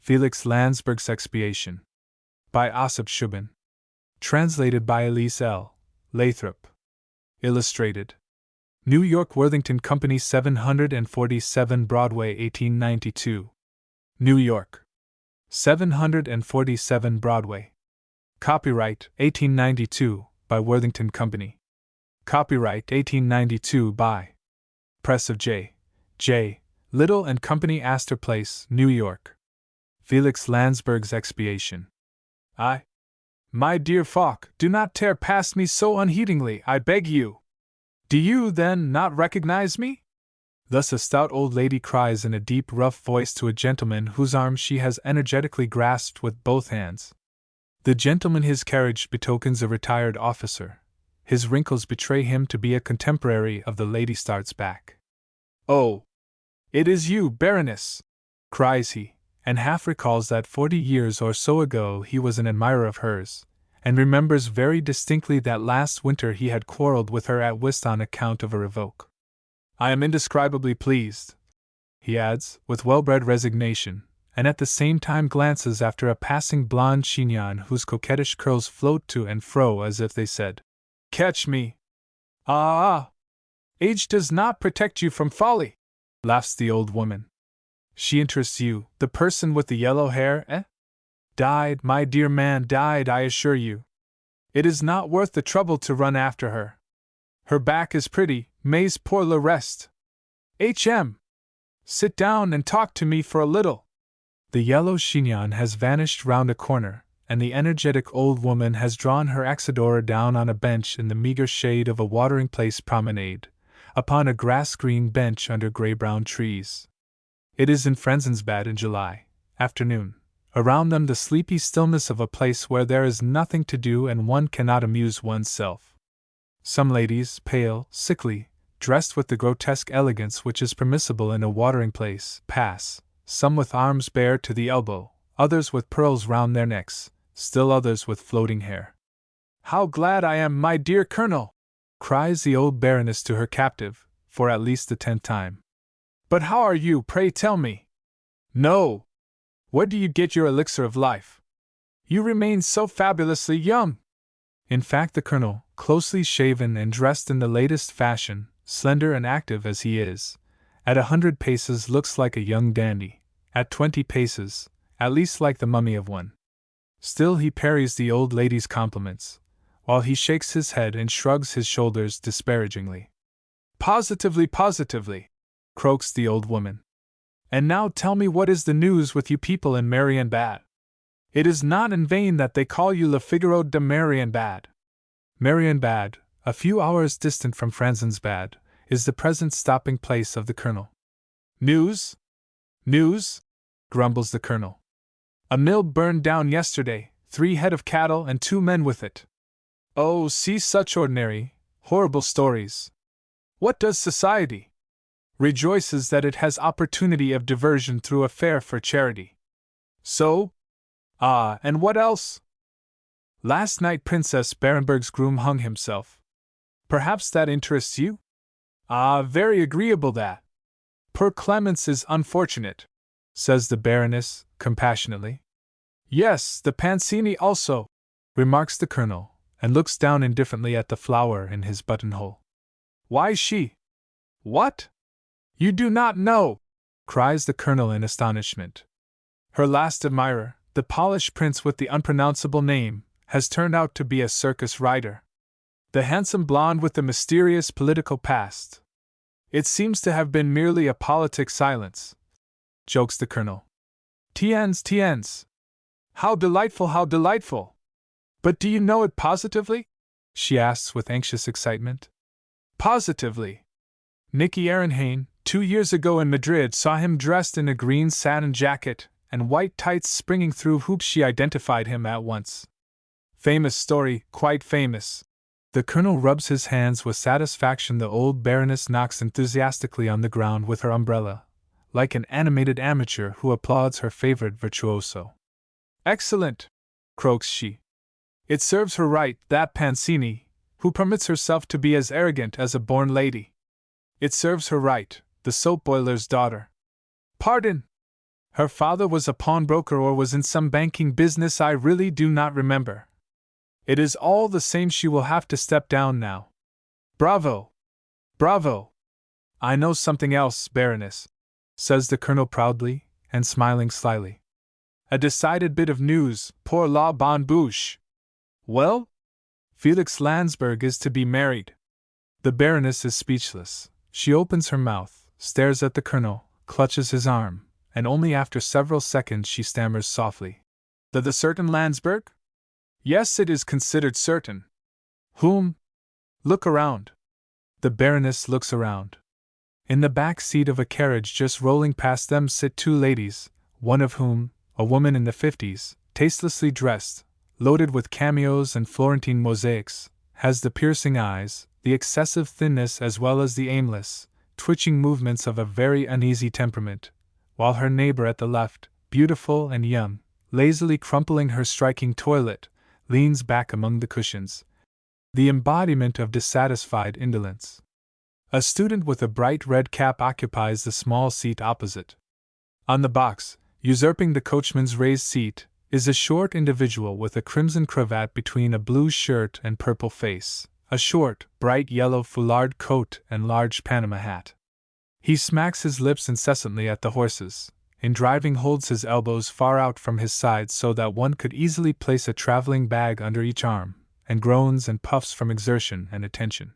Felix Lanzberg's Expiation. By Ossip Schubin. Translated by Elise L. Lathrop. Illustrated. New York Worthington Company 747 Broadway 1892. New York. 747 Broadway. Copyright 1892 by Worthington Company. Copyright 1892 by Press of J. Little and Company, Astor Place, New York. Felix Lanzberg's Expiation. My dear Falk, do not tear past me so unheedingly, I beg you. Do you, then, not recognize me? Thus a stout old lady cries in a deep, rough voice to a gentleman whose arm she has energetically grasped with both hands. The gentleman, his carriage betokens a retired officer. His wrinkles betray him to be a contemporary of the lady, starts back. "Oh! It is you, Baroness!" cries he, and half recalls that 40 years or so ago he was an admirer of hers, and remembers very distinctly that last winter he had quarreled with her at whist on account of a revoke. "I am indescribably pleased," he adds, with well-bred resignation, and at the same time glances after a passing blonde chignon whose coquettish curls float to and fro as if they said, "Catch me!" "Ah! Age does not protect you from folly," laughs the old woman. "She interests you, the person with the yellow hair, eh? Died, my dear man, died, I assure you. It is not worth the trouble to run after her. Her back is pretty, mais pour le reste. H.M. Sit down and talk to me for a little." The yellow chignon has vanished round a corner, and the energetic old woman has drawn her Axadora down on a bench in the meager shade of a watering-place promenade, upon a grass-green bench under grey-brown trees. It is in Frensensbad in July afternoon. Around them the sleepy stillness of a place where there is nothing to do and one cannot amuse oneself. Some ladies, pale, sickly, dressed with the grotesque elegance which is permissible in a watering-place, pass, some with arms bare to the elbow, others with pearls round their necks, still others with floating hair. "How glad I am, my dear Colonel!" cries the old Baroness to her captive, for at least the 10th time. "But how are you, pray tell me? No! Where do you get your elixir of life? You remain so fabulously young!" In fact, the Colonel, closely shaven and dressed in the latest fashion, slender and active as he is, at 100 paces looks like a young dandy, at 20 paces, at least like the mummy of one. Still he parries the old lady's compliments, while he shakes his head and shrugs his shoulders disparagingly. Positively, croaks the old woman. "And now tell me what is the news with you people in Marienbad? It is not in vain that they call you Le Figaro de Marienbad." Marienbad, a few hours distant from Frensensbad, is the present stopping place of the Colonel. "News? News?" grumbles the Colonel. "A mill burned down yesterday, 3 head of cattle and 2 men with it. Oh, see such ordinary, horrible stories. What does society? Rejoices that it has opportunity of diversion through a fair for charity. So? Ah, and what else? Last night Princess Barenberg's groom hung himself. Perhaps that interests you? Ah, very agreeable that. Poor Clemence is unfortunate," says the Baroness, compassionately. "Yes, the Pansini also," remarks the Colonel, and looks down indifferently at the flower in his buttonhole. "Why she? What? You do not know!" cries the Colonel in astonishment. "Her last admirer, the Polish prince with the unpronounceable name, has turned out to be a circus rider. The handsome blonde with the mysterious political past. It seems to have been merely a politic silence," jokes the Colonel. Tiens! How delightful, how delightful! But do you know it positively?" she asks with anxious excitement. "Positively. Nicky Ehrenhain, 2 years ago in Madrid, saw him dressed in a green satin jacket and white tights springing through hoops. She identified him at once. Famous story, quite famous." The Colonel rubs his hands with satisfaction. The old Baroness knocks enthusiastically on the ground with her umbrella, like an animated amateur who applauds her favorite virtuoso. "Excellent!" croaks she. "It serves her right, that Pansini, who permits herself to be as arrogant as a born lady. It serves her right, the soap boiler's daughter." "Pardon! Her father was a pawnbroker or was in some banking business, I really do not remember. It is all the same, she will have to step down now. Bravo! Bravo! I know something else, Baroness, says the Colonel proudly, and smiling slyly. A decided bit of news, pour la bonne bouche. Well? Felix Lanzberg is to be married. The Baroness is speechless. She opens her mouth, stares at the Colonel, clutches his arm, and only after several seconds she stammers softly. The certain Lanzberg? Yes, it is considered certain. Whom? Look around. The Baroness looks around. In the back seat of a carriage just rolling past them sit two ladies, one of whom, a woman in the 50s, tastelessly dressed, loaded with cameos and Florentine mosaics, has the piercing eyes, the excessive thinness as well as the aimless, twitching movements of a very uneasy temperament, while her neighbor at the left, beautiful and young, lazily crumpling her striking toilet, leans back among the cushions, the embodiment of dissatisfied indolence. A student with a bright red cap occupies the small seat opposite. On the box, usurping the coachman's raised seat, is a short individual with a crimson cravat between a blue shirt and purple face, a short, bright yellow foulard coat and large Panama hat. He smacks his lips incessantly at the horses, in driving holds his elbows far out from his sides so that one could easily place a traveling bag under each arm, and groans and puffs from exertion and attention.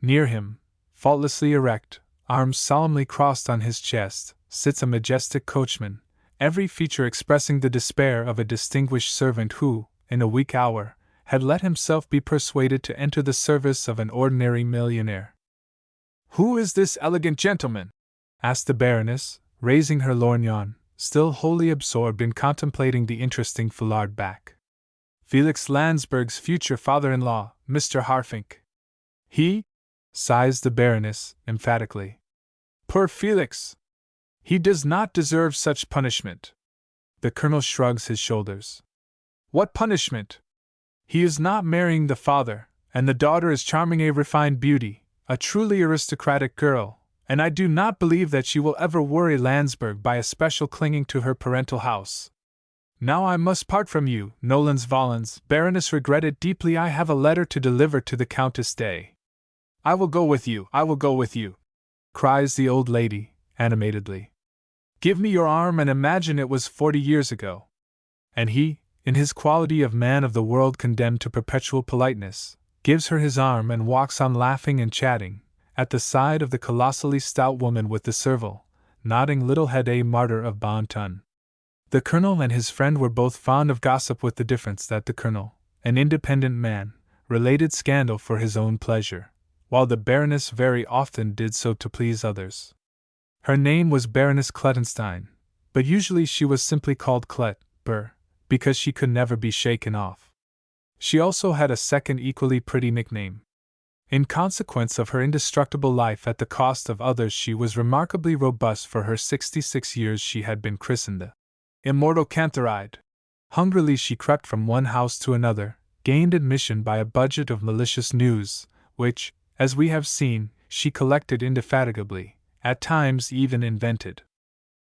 Near him, faultlessly erect, arms solemnly crossed on his chest, sits a majestic coachman, every feature expressing the despair of a distinguished servant who, in a weak hour, had let himself be persuaded to enter the service of an ordinary millionaire. Who is this elegant gentleman? Asked the Baroness, raising her lorgnon, still wholly absorbed in contemplating the interesting foulard back. Felix Lanzberg's future father-in-law, Mr. Harfink. He? Sighs the Baroness, emphatically. Poor Felix! He does not deserve such punishment. The Colonel shrugs his shoulders. What punishment? He is not marrying the father, and the daughter is charming, a refined beauty, a truly aristocratic girl, and I do not believe that she will ever worry Lanzberg by a special clinging to her parental house. Now I must part from you, Nolens Volens. Baroness, regret it deeply. I have a letter to deliver to the Countess d'A. I will go with you, I will go with you, cries the old lady, animatedly. Give me your arm and imagine it was 40 years ago. And he, in his quality of man of the world condemned to perpetual politeness, gives her his arm and walks on laughing and chatting, at the side of the colossally stout woman with the servile, nodding little head, a martyr of bon ton. The Colonel and his friend were both fond of gossip, with the difference that the Colonel, an independent man, related scandal for his own pleasure, while the Baroness very often did so to please others. Her name was Baroness Kletenstein, but usually she was simply called Klet, because she could never be shaken off. She also had a second equally pretty nickname. In consequence of her indestructible life at the cost of others, she was remarkably robust. For her 66 years she had been christened the Immortal Cantharide. Hungrily she crept from one house to another, gained admission by a budget of malicious news, which, as we have seen, she collected indefatigably, at times even invented.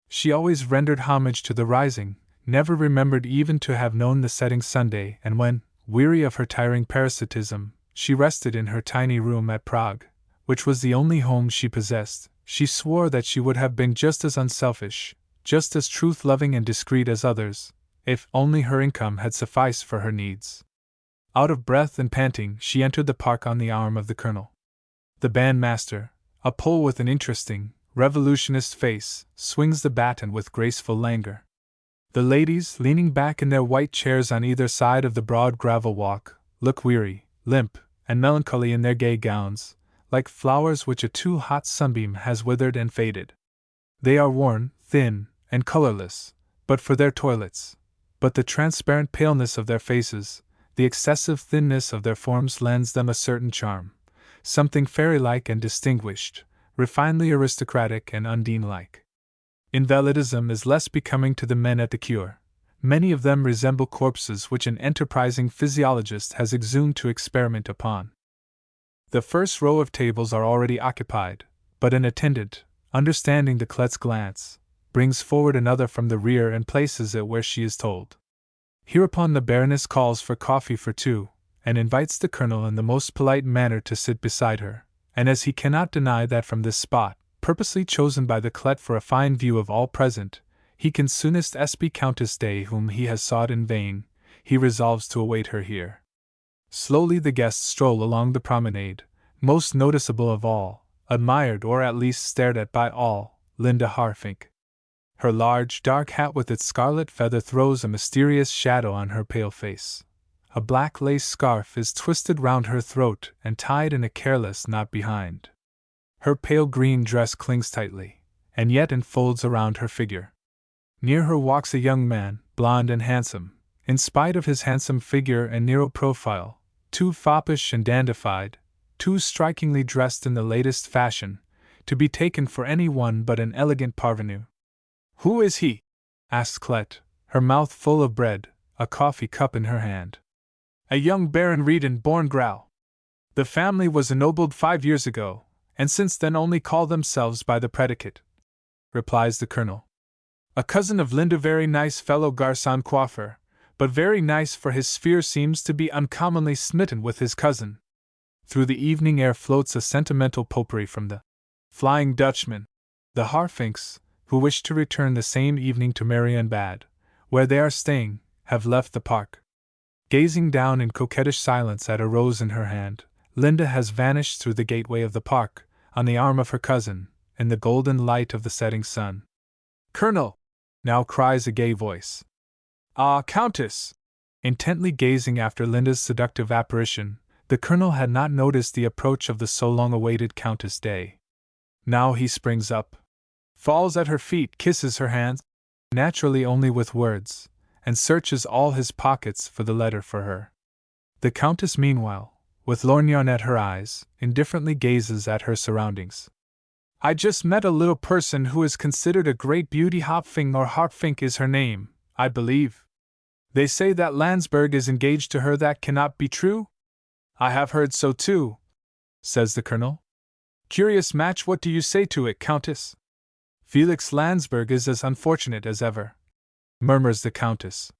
She always rendered homage to the rising, never remembered even to have known the setting Sunday, and when, weary of her tiring parasitism, she rested in her tiny room at Prague, which was the only home she possessed, she swore that she would have been just as unselfish, just as truth-loving and discreet as others, if only her income had sufficed for her needs. Out of breath and panting, she entered the park on the arm of the Colonel. The bandmaster, a Pole with an interesting, revolutionist face, swings the baton with graceful languor. The ladies, leaning back in their white chairs on either side of the broad gravel walk, look weary, limp, and melancholy in their gay gowns, like flowers which a too hot sunbeam has withered and faded. They are worn, thin, and colorless, but for their toilets, but the transparent paleness of their faces, the excessive thinness of their forms lends them a certain charm, something fairy-like and distinguished, refinedly aristocratic and Undine-like. Invalidism is less becoming to the men at the cure. Many of them resemble corpses which an enterprising physiologist has exhumed to experiment upon. The first row of tables are already occupied, but an attendant, understanding the Klet's glance, brings forward another from the rear and places it where she is told. Hereupon the Baroness calls for coffee for two, and invites the Colonel in the most polite manner to sit beside her, and as he cannot deny that from this spot, purposely chosen by the Clet for a fine view of all present, he can soonest espy Countess Day whom he has sought in vain, he resolves to await her here. Slowly the guests stroll along the promenade, most noticeable of all, admired or at least stared at by all, Linda Harfink. Her large, dark hat with its scarlet feather throws a mysterious shadow on her pale face. A black lace scarf is twisted round her throat and tied in a careless knot behind. Her pale green dress clings tightly, and yet enfolds around her figure. Near her walks a young man, blond and handsome, in spite of his handsome figure and narrow profile, too foppish and dandified, too strikingly dressed in the latest fashion, to be taken for any one but an elegant parvenu. "Who is he?" asked Clet, her mouth full of bread, a coffee cup in her hand. "A young Baron Reedon, born Grau. The family was ennobled 5 years ago, and since then only call themselves by the predicate," replies the Colonel. "A cousin of Linda, very nice fellow garçon coiffeur, but very nice for his sphere, seems to be uncommonly smitten with his cousin." Through the evening air floats a sentimental potpourri from the Flying Dutchman. The Harfinks, who wish to return the same evening to Marienbad, where they are staying, have left the park. Gazing down in coquettish silence at a rose in her hand, Linda has vanished through the gateway of the park, on the arm of her cousin, in the golden light of the setting sun. "Colonel!" now cries a gay voice. "Ah, Countess!" Intently gazing after Linda's seductive apparition, the Colonel had not noticed the approach of the so long awaited Countess Day. Now he springs up, falls at her feet, kisses her hands, naturally only with words, and searches all his pockets for the letter for her. The Countess, meanwhile, with lorgnon at her eyes, indifferently gazes at her surroundings. "I just met a little person who is considered a great beauty. Hopfing or Harpfink is her name, I believe. They say that Lanzberg is engaged to her. That cannot be true?" "I have heard so too," says the Colonel. "Curious match. What do you say to it, Countess?" "Felix Lanzberg is as unfortunate as ever," murmurs the Countess.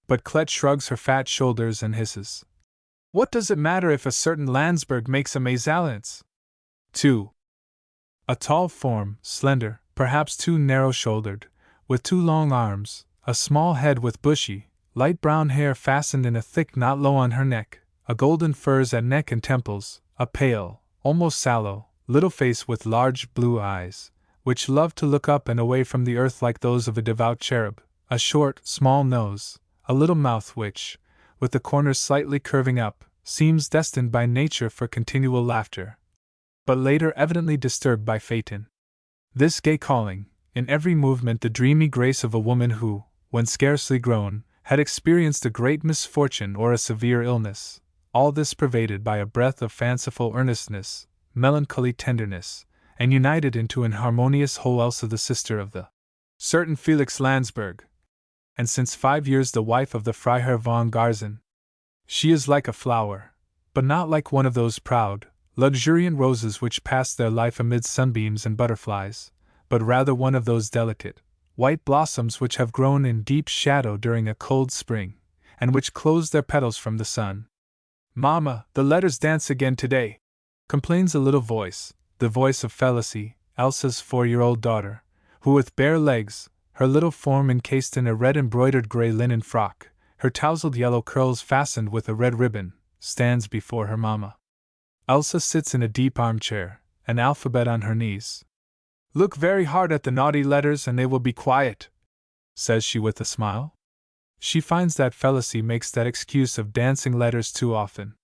But Clet shrugs her fat shoulders and hisses. "What does it matter if a certain Lanzberg makes a mésalliance?" 2. A tall form, slender, perhaps too narrow-shouldered, with 2 long arms, a small head with bushy, light brown hair fastened in a thick knot low on her neck, a golden furs at neck and temples, a pale, almost sallow, little face with large blue eyes, which love to look up and away from the earth like those of a devout cherub, a short, small nose, a little mouth which, with the corners slightly curving up, seems destined by nature for continual laughter, but later evidently disturbed by Phaeton. This gay calling, in every movement the dreamy grace of a woman who, when scarcely grown, had experienced a great misfortune or a severe illness, all this pervaded by a breath of fanciful earnestness, melancholy tenderness, and united into an harmonious whole. Elsa, the sister of the certain Felix Lanzberg, and since 5 years the wife of the Freiherr von Garzen. She is like a flower, but not like one of those proud, luxuriant roses which pass their life amid sunbeams and butterflies, but rather one of those delicate, white blossoms which have grown in deep shadow during a cold spring, and which close their petals from the sun. "Mamma, the letters dance again today," complains a little voice, the voice of Felicie, Elsa's 4-year-old daughter, who with bare legs, her little form encased in a red embroidered gray linen frock, her tousled yellow curls fastened with a red ribbon, stands before her mamma. Elsa sits in a deep armchair, an alphabet on her knees. "Look very hard at the naughty letters and they will be quiet," says she with a smile. She finds that Felicie makes that excuse of dancing letters too often.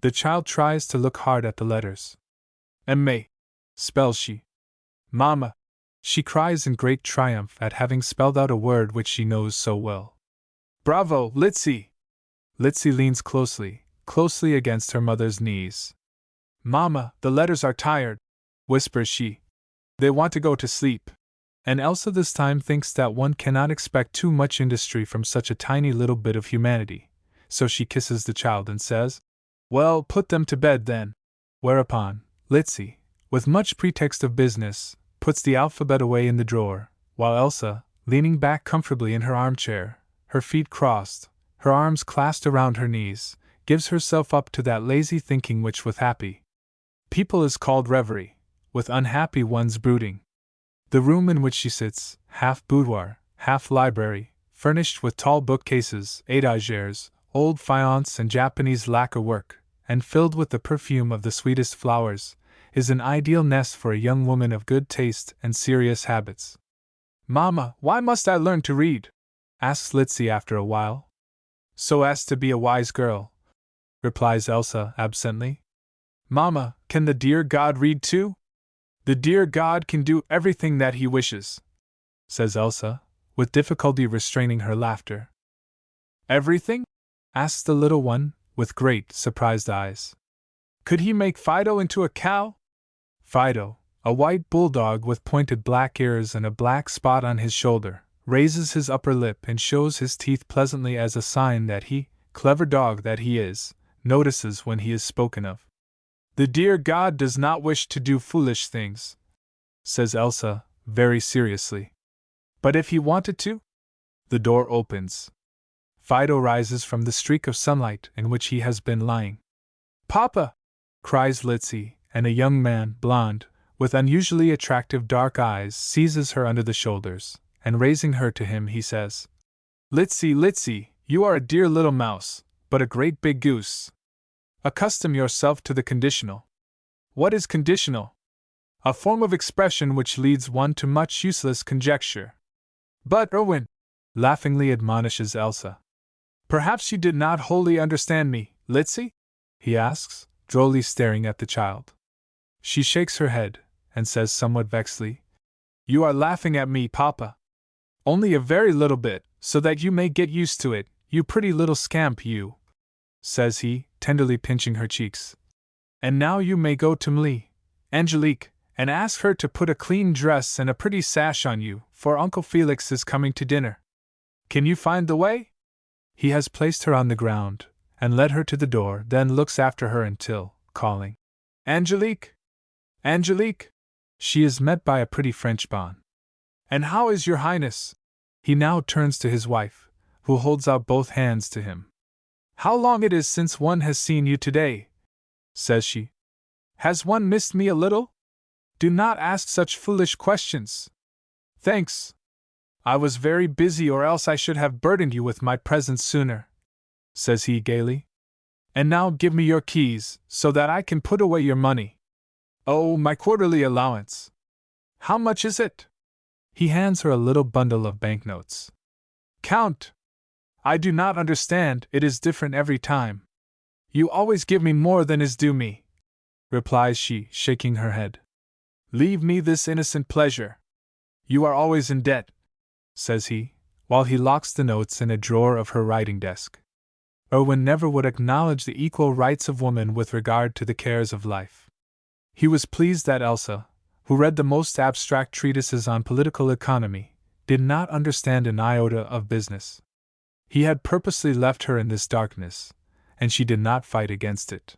The child tries to look hard at the letters. "M-A," spells she. "Mamma," she cries in great triumph at having spelled out a word which she knows so well. "Bravo, Litzy!" Litzy leans closely against her mother's knees. "Mamma, the letters are tired," whispers she. "They want to go to sleep." And Elsa this time thinks that one cannot expect too much industry from such a tiny little bit of humanity, so she kisses the child and says, "Well, put them to bed then." Whereupon, Litzy, with much pretext of business, puts the alphabet away in the drawer, while Elsa, leaning back comfortably in her armchair, her feet crossed, her arms clasped around her knees, gives herself up to that lazy thinking which with happy people is called reverie, with unhappy ones brooding. The room in which she sits, half boudoir, half library, furnished with tall bookcases, étagères, old faience and Japanese lacquer work, and filled with the perfume of the sweetest flowers, is an ideal nest for a young woman of good taste and serious habits. "Mamma, why must I learn to read?" asks Lizzie after a while. "So as to be a wise girl," replies Elsa absently. "Mamma, can the dear God read too?" "The dear God can do everything that he wishes," says Elsa, with difficulty restraining her laughter. "Everything?" asks the little one, with great, surprised eyes. "Could he make Fido into a cow?" Fido, a white bulldog with pointed black ears and a black spot on his shoulder, raises his upper lip and shows his teeth pleasantly as a sign that he, clever dog that he is, notices when he is spoken of. "The dear God does not wish to do foolish things," says Elsa, very seriously. "But if he wanted to?" The door opens. Fido rises from the streak of sunlight in which he has been lying. "Papa!" cries Lizzie, and a young man, blond, with unusually attractive dark eyes, seizes her under the shoulders, and raising her to him, he says, "Lizzie, Lizzie, you are a dear little mouse, but a great big goose. Accustom yourself to the conditional." "What is conditional?" "A form of expression which leads one to much useless conjecture." "But, Erwin," laughingly admonishes Elsa, "perhaps you did not wholly understand me, Lizzie?" he asks, drolly staring at the child. She shakes her head, and says somewhat vexedly, "You are laughing at me, Papa. Only a very little bit, so that you may get used to it, you pretty little scamp, you," says he, tenderly pinching her cheeks. "And now you may go to Mlie, Angelique, and ask her to put a clean dress and a pretty sash on you, for Uncle Felix is coming to dinner. Can you find the way?" He has placed her on the ground, and led her to the door, then looks after her until, calling, "Angelique! Angelique!" she is met by a pretty French bonne. "And how is your Highness?" He now turns to his wife, who holds out both hands to him. "How long it is since one has seen you today," says she. "Has one missed me a little? Do not ask such foolish questions." "Thanks. I was very busy, or else I should have burdened you with my presence sooner," says he gaily. "And now give me your keys, so that I can put away your money." "Oh, my quarterly allowance. How much is it?" He hands her a little bundle of banknotes. "Count! I do not understand, it is different every time." "You always give me more than is due me," replies she, shaking her head. "Leave me this innocent pleasure." "You are always in debt," says he, while he locks the notes in a drawer of her writing desk. Erwin never would acknowledge the equal rights of woman with regard to the cares of life. He was pleased that Elsa, who read the most abstract treatises on political economy, did not understand an iota of business. He had purposely left her in this darkness, and she did not fight against it.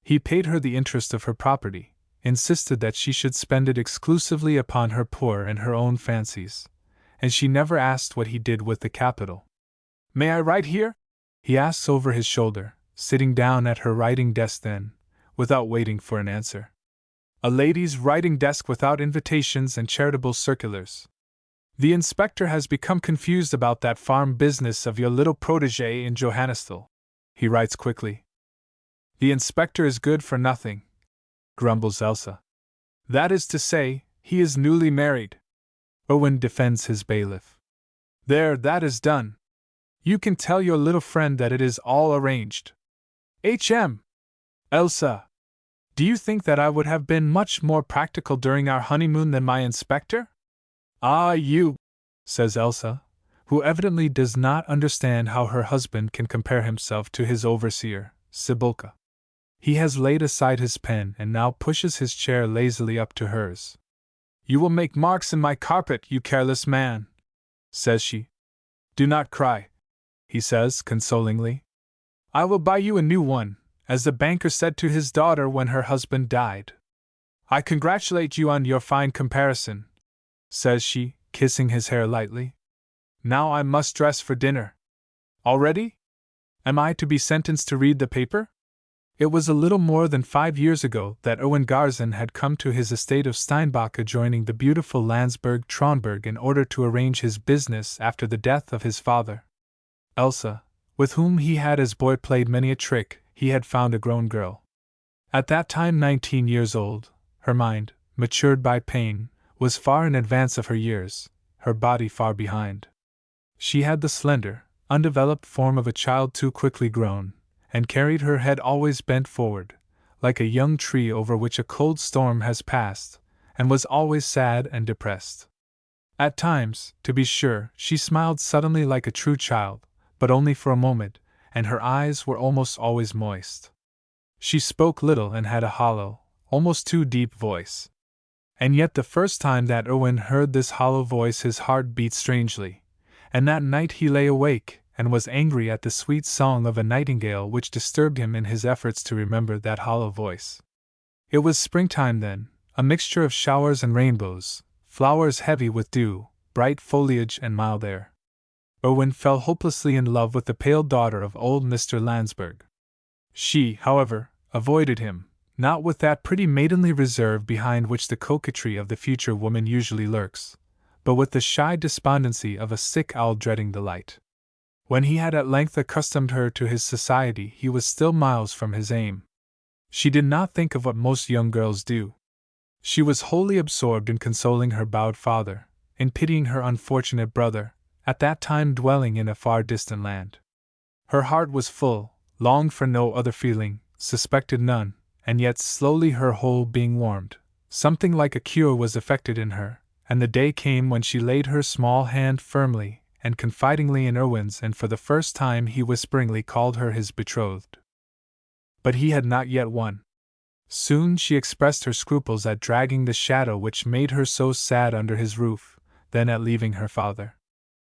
He paid her the interest of her property, insisted that she should spend it exclusively upon her poor and her own fancies, and she never asked what he did with the capital. "May I write here?" he asks over his shoulder, sitting down at her writing desk then, without waiting for an answer. A lady's writing desk without invitations and charitable circulars. "The inspector has become confused about that farm business of your little protégé in Johannesthal," he writes quickly. "The inspector is good for nothing," grumbles Elsa. "That is to say, he is newly married." Owen defends his bailiff. "There, that is done. You can tell your little friend that it is all arranged." "H.M. Elsa, do you think that I would have been much more practical during our honeymoon than my inspector?" "Ah, you," says Elsa, who evidently does not understand how her husband can compare himself to his overseer, Sibylka. He has laid aside his pen and now pushes his chair lazily up to hers. "You will make marks in my carpet, you careless man," says she. "Do not cry," he says consolingly. "I will buy you a new one, as the banker said to his daughter when her husband died." "I congratulate you on your fine comparison," says she, kissing his hair lightly. Now I must dress for dinner. Already? Am I to be sentenced to read the paper? It was a little more than 5 years ago that Owen Garzon had come to his estate of Steinbach adjoining the beautiful Landsberg Tronberg in order to arrange his business after the death of his father. Elsa, with whom he had as boy played many a trick, he had found a grown girl. At that time 19 years old, her mind, matured by pain, was far in advance of her years, her body far behind. She had the slender, undeveloped form of a child too quickly grown, and carried her head always bent forward, like a young tree over which a cold storm has passed, and was always sad and depressed. At times, to be sure, she smiled suddenly like a true child, but only for a moment, and her eyes were almost always moist. She spoke little and had a hollow, almost too deep voice. And yet the first time that Owen heard this hollow voice his heart beat strangely, and that night he lay awake and was angry at the sweet song of a nightingale which disturbed him in his efforts to remember that hollow voice. It was springtime then, a mixture of showers and rainbows, flowers heavy with dew, bright foliage and mild air. Owen fell hopelessly in love with the pale daughter of old Mr. Landsberg. She, however, avoided him, not with that pretty maidenly reserve behind which the coquetry of the future woman usually lurks, but with the shy despondency of a sick owl dreading the light. When he had at length accustomed her to his society, he was still miles from his aim. She did not think of what most young girls do. She was wholly absorbed in consoling her bowed father, in pitying her unfortunate brother, at that time dwelling in a far distant land. Her heart was full, longed for no other feeling, suspected none, and yet slowly her whole being warmed. Something like a cure was effected in her, and the day came when she laid her small hand firmly and confidingly in Owen's, and for the first time he whisperingly called her his betrothed. But he had not yet won. Soon she expressed her scruples at dragging the shadow which made her so sad under his roof, then at leaving her father.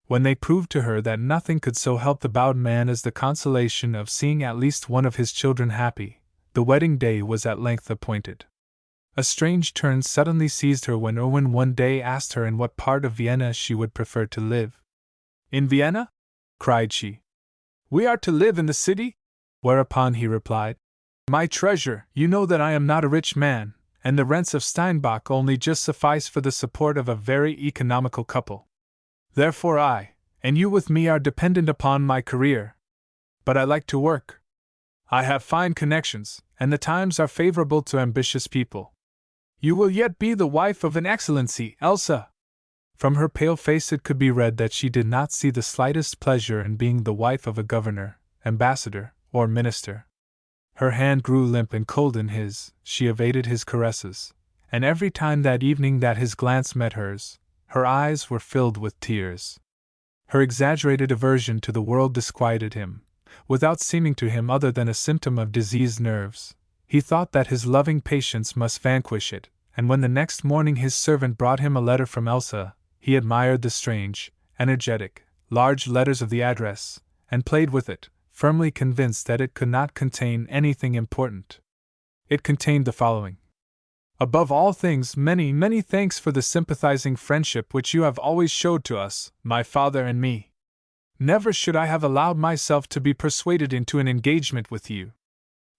When they proved to her that nothing could so help the bowed man as the consolation of seeing at least one of his children happy, the wedding day was at length appointed. A strange turn suddenly seized her when Owen one day asked her in what part of Vienna she would prefer to live. "In Vienna?" cried she. "We are to live in the city?" Whereupon he replied, "My treasure, you know that I am not a rich man, and the rents of Steinbach only just suffice for the support of a very economical couple. Therefore I, and you with me, are dependent upon my career. But I like to work. I have fine connections, and the times are favorable to ambitious people. You will yet be the wife of an excellency, Elsa." From her pale face it could be read that she did not see the slightest pleasure in being the wife of a governor, ambassador, or minister. Her hand grew limp and cold in his, she evaded his caresses, and every time that evening that his glance met hers, her eyes were filled with tears. Her exaggerated aversion to the world disquieted him, without seeming to him other than a symptom of diseased nerves. He thought that his loving patience must vanquish it, and when the next morning his servant brought him a letter from Elsa, he admired the strange, energetic, large letters of the address, and played with it, firmly convinced that it could not contain anything important. It contained the following: "Above all things, many, many thanks for the sympathizing friendship which you have always showed to us, my father and me. Never should I have allowed myself to be persuaded into an engagement with you.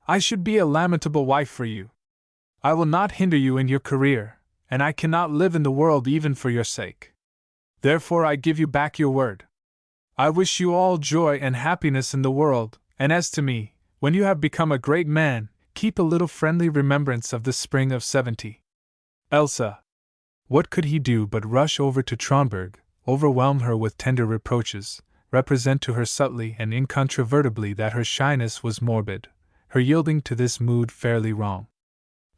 I should be a lamentable wife for you. I will not hinder you in your career, and I cannot live in the world even for your sake. Therefore I give you back your word. I wish you all joy and happiness in the world, and as to me, when you have become a great man, keep a little friendly remembrance of the spring of '70. Elsa." What could he do but rush over to Tronberg, overwhelm her with tender reproaches, represent to her subtly and incontrovertibly that her shyness was morbid, her yielding to this mood fairly wrong?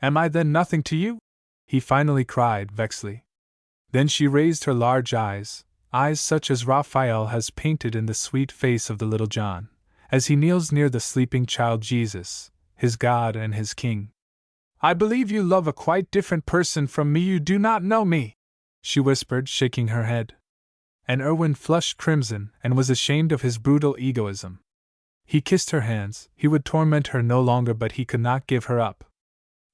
"Am I then nothing to you?" he finally cried vexedly. Then she raised her large eyes such as Raphael has painted in the sweet face of the little John, as he kneels near the sleeping child Jesus, his God and his King. "I believe you love a quite different person from me. You do not know me," she whispered, shaking her head. And Erwin flushed crimson and was ashamed of his brutal egoism. He kissed her hands. He would torment her no longer, but he could not give her up.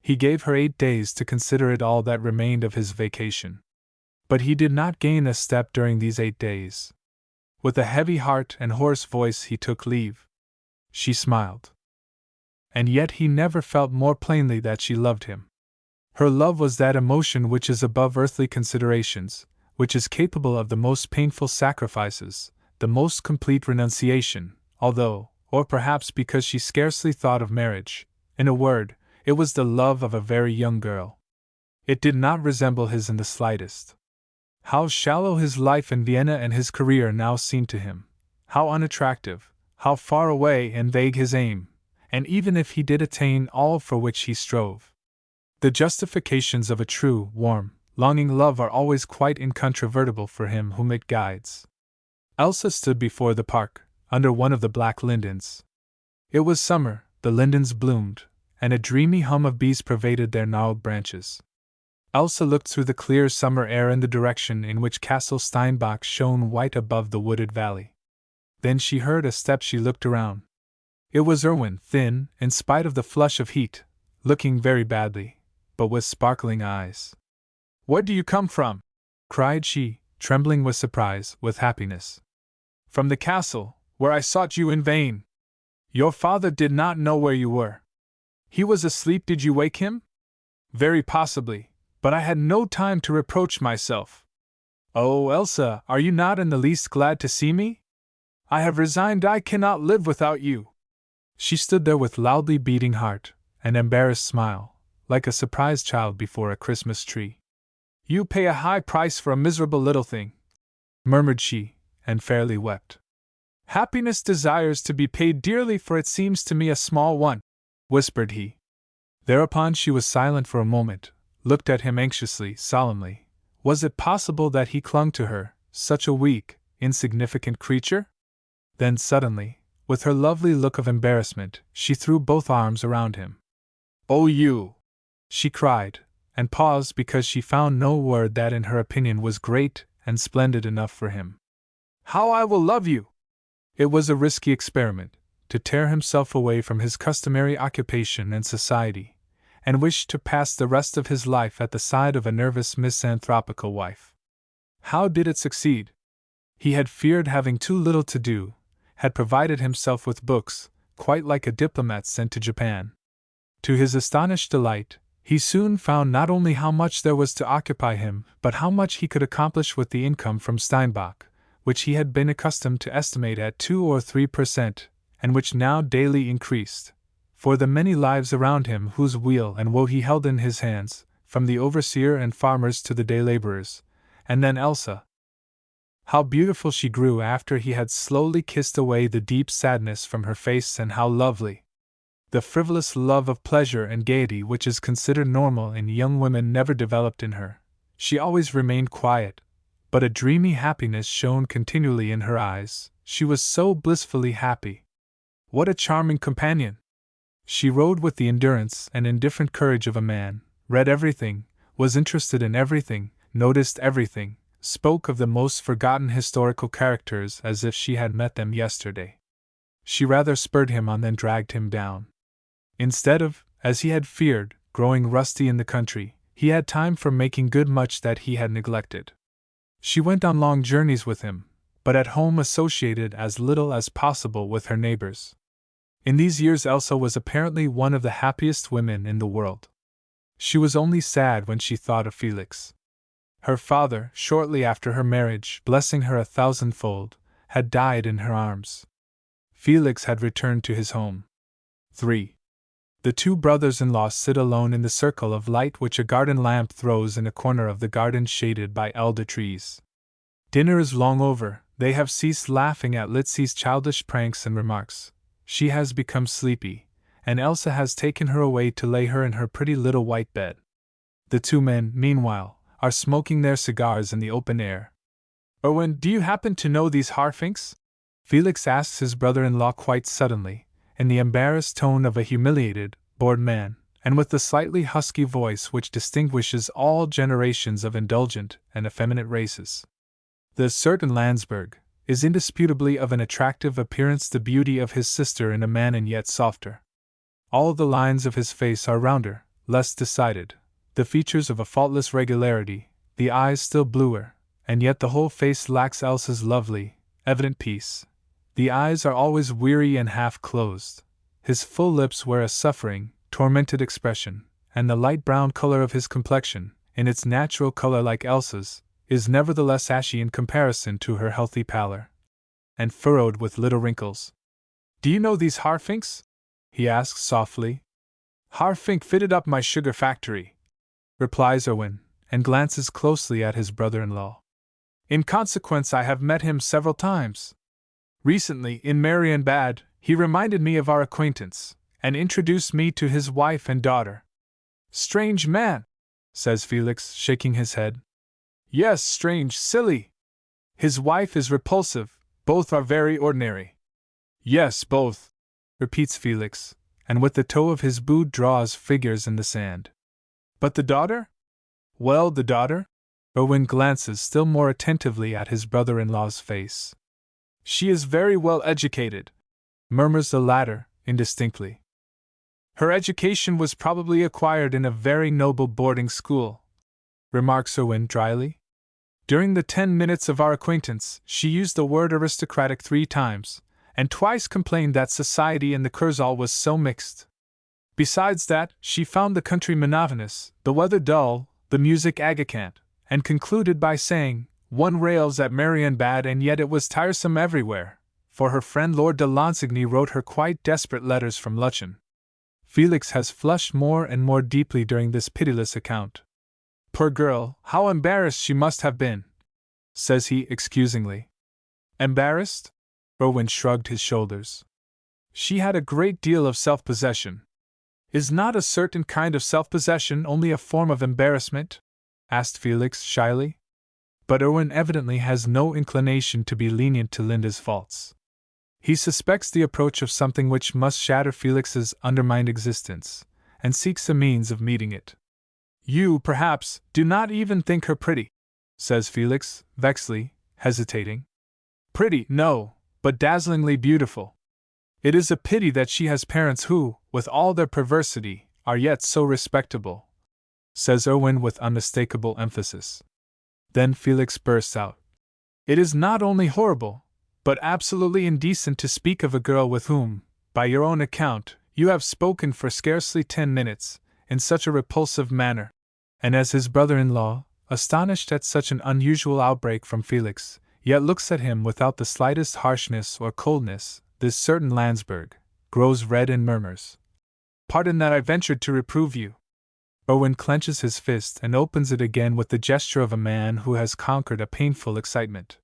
He gave her 8 days to consider it, all that remained of his vacation. But he did not gain a step during these 8 days. With a heavy heart and hoarse voice he took leave. She smiled. And yet he never felt more plainly that she loved him. Her love was that emotion which is above earthly considerations, which is capable of the most painful sacrifices, the most complete renunciation, although, or perhaps because she scarcely thought of marriage, in a word, it was the love of a very young girl. It did not resemble his in the slightest. How shallow his life in Vienna and his career now seemed to him, how unattractive, how far away and vague his aim, and even if he did attain all for which he strove. The justifications of a true, warm, longing love are always quite incontrovertible for him whom it guides. Elsa stood before the park, under one of the black lindens. It was summer, the lindens bloomed, and a dreamy hum of bees pervaded their gnarled branches. Elsa looked through the clear summer air in the direction in which Castle Steinbach shone white above the wooded valley. Then she heard a step. She looked around. It was Erwin, thin, in spite of the flush of heat, looking very badly, but with sparkling eyes. "Where do you come from?" cried she, trembling with surprise, with happiness. "From the castle, where I sought you in vain. Your father did not know where you were. He was asleep. Did you wake him?" "Very possibly, but I had no time to reproach myself." "Oh, Elsa, are you not in the least glad to see me? I have resigned. I cannot live without you." She stood there with loudly beating heart, an embarrassed smile, like a surprised child before a Christmas tree. "You pay a high price for a miserable little thing," murmured she, and fairly wept. "Happiness desires to be paid dearly, for it seems to me a small one," whispered he. Thereupon she was silent for a moment, looked at him anxiously, solemnly. Was it possible that he clung to her, such a weak, insignificant creature? Then suddenly, with her lovely look of embarrassment, she threw both arms around him. "Oh, you!" she cried, and paused because she found no word that in her opinion was great and splendid enough for him. "How I will love you!" It was a risky experiment, to tear himself away from his customary occupation and society, and wish to pass the rest of his life at the side of a nervous misanthropical wife. How did it succeed? He had feared having too little to do, had provided himself with books, quite like a diplomat sent to Japan. To his astonished delight, he soon found not only how much there was to occupy him, but how much he could accomplish with the income from Steinbach, which he had been accustomed to estimate at 2 or 3%, and which now daily increased. For the many lives around him whose weal and woe he held in his hands, from the overseer and farmers to the day laborers, and then Elsa. How beautiful she grew after he had slowly kissed away the deep sadness from her face, and how lovely! The frivolous love of pleasure and gaiety which is considered normal in young women never developed in her. She always remained quiet, but a dreamy happiness shone continually in her eyes. She was so blissfully happy. What a charming companion! She rode with the endurance and indifferent courage of a man, read everything, was interested in everything, noticed everything, spoke of the most forgotten historical characters as if she had met them yesterday. She rather spurred him on than dragged him down. Instead of, as he had feared, growing rusty in the country, he had time for making good much that he had neglected. She went on long journeys with him, but at home associated as little as possible with her neighbors. In these years Elsa was apparently one of the happiest women in the world. She was only sad when she thought of Felix. Her father, shortly after her marriage, blessing her 1,000-fold, had died in her arms. Felix had returned to his home. 3. The two brothers-in-law sit alone in the circle of light which a garden lamp throws in a corner of the garden shaded by elder trees. Dinner is long over, they have ceased laughing at Litsy's childish pranks and remarks. She has become sleepy, and Elsa has taken her away to lay her in her pretty little white bed. The two men, meanwhile, are smoking their cigars in the open air. "Erwin, do you happen to know these Harfinks?" Felix asks his brother-in-law quite suddenly, in the embarrassed tone of a humiliated, bored man, and with the slightly husky voice which distinguishes all generations of indulgent and effeminate races. The certain Lanzberg is indisputably of an attractive appearance, the beauty of his sister in a man, and yet softer. All the lines of his face are rounder, less decided, the features of a faultless regularity, the eyes still bluer, and yet the whole face lacks Elsa's lovely, evident peace. The eyes are always weary and half-closed. His full lips wear a suffering, tormented expression, and the light brown color of his complexion, in its natural color like Elsa's, is nevertheless ashy in comparison to her healthy pallor, and furrowed with little wrinkles. "Do you know these Harfinks?" he asks softly. "Harfink fitted up my sugar factory," replies Owen, and glances closely at his brother-in-law. "In consequence, I have met him several times. Recently, in Marienbad, he reminded me of our acquaintance, and introduced me to his wife and daughter." "Strange man," says Felix, shaking his head. "Yes, strange, silly. His wife is repulsive, both are very ordinary." "Yes, both," repeats Felix, and with the toe of his boot draws figures in the sand. "But the daughter?" "Well, the daughter?" Owen glances still more attentively at his brother-in-law's face. "She is very well educated," murmurs the latter, indistinctly. "Her education was probably acquired in a very noble boarding school," remarks Owen dryly. "During the 10 minutes of our acquaintance, she used the word aristocratic 3 times, and twice complained that society in the Kursaal was so mixed. Besides that, she found the country monotonous, the weather dull, the music aguicant, and concluded by saying, 'One rails at Marienbad and yet it was tiresome everywhere,' for her friend Lord de Lonsigny wrote her quite desperate letters from Lutzen." Felix has flushed more and more deeply during this pitiless account. "Poor girl, how embarrassed she must have been," says he excusingly. "Embarrassed?" Owen shrugged his shoulders. "She had a great deal of self-possession." "Is not a certain kind of self-possession only a form of embarrassment?" asked Felix shyly. But Owen evidently has no inclination to be lenient to Linda's faults. He suspects the approach of something which must shatter Felix's undermined existence, and seeks a means of meeting it. "You, perhaps, do not even think her pretty," says Felix, vexedly, hesitating. "Pretty, no, but dazzlingly beautiful. It is a pity that she has parents who, with all their perversity, are yet so respectable," says Owen with unmistakable emphasis. Then Felix bursts out. "It is not only horrible, but absolutely indecent to speak of a girl with whom, by your own account, you have spoken for scarcely 10 minutes, in such a repulsive manner." And as his brother-in-law, astonished at such an unusual outbreak from Felix, yet looks at him without the slightest harshness or coldness, this certain Lanzberg grows red and murmurs, "Pardon that I ventured to reprove you." Owen clenches his fist and opens it again with the gesture of a man who has conquered a painful excitement.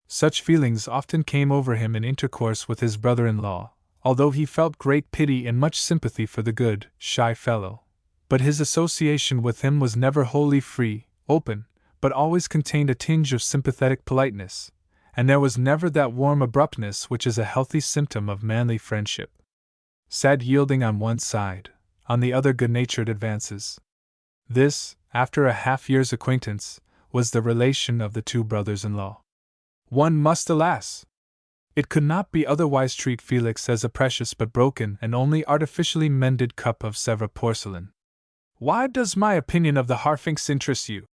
Such feelings often came over him in intercourse with his brother-in-law, although he felt great pity and much sympathy for the good, shy fellow. But his association with him was never wholly free, open, but always contained a tinge of sympathetic politeness, and there was never that warm abruptness which is a healthy symptom of manly friendship. Sad yielding on one side, on the other good-natured advances. This, after a half-year's acquaintance, was the relation of the two brothers-in-law. One must, alas! It could not be otherwise, treat Felix as a precious but broken and only artificially mended cup of Sèvres porcelain. "Why does my opinion of the Harfinks interest you?"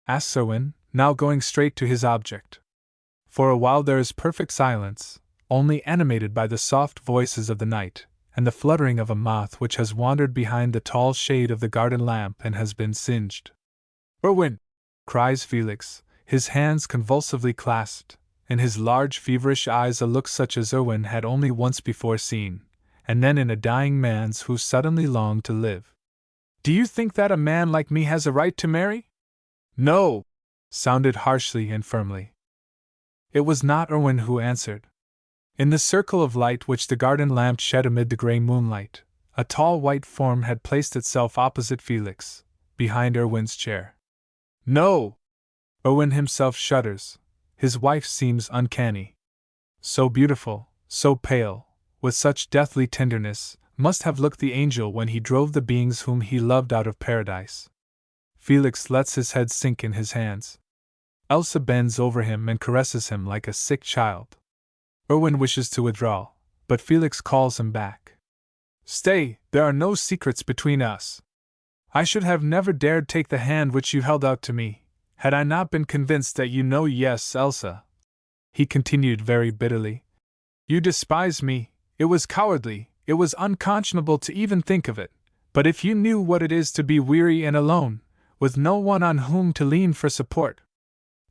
asks Owen, now going straight to his object. For a while there is perfect silence, only animated by the soft voices of the night, and the fluttering of a moth which has wandered behind the tall shade of the garden lamp and has been singed. "Owen!" cries Felix, his hands convulsively clasped, in his large feverish eyes a look such as Owen had only once before seen, and then in a dying man's who suddenly longed to live. "Do you think that a man like me has a right to marry?" "No!" sounded harshly and firmly. It was not Owen who answered. In the circle of light which the garden lamp shed amid the grey moonlight, a tall white form had placed itself opposite Felix, behind Owen's chair. "No!" Owen himself shudders. His wife seems uncanny. So beautiful, so pale, with such deathly tenderness, must have looked the angel when he drove the beings whom he loved out of paradise. Felix lets his head sink in his hands. Elsa bends over him and caresses him like a sick child. Owen wishes to withdraw, but Felix calls him back. "Stay, there are no secrets between us. I should have never dared take the hand which you held out to me, Had I not been convinced that you know, yes, Elsa, he continued very bitterly. You despise me, it was cowardly, it was unconscionable to even think of it, but if you knew what it is to be weary and alone, with no one on whom to lean for support,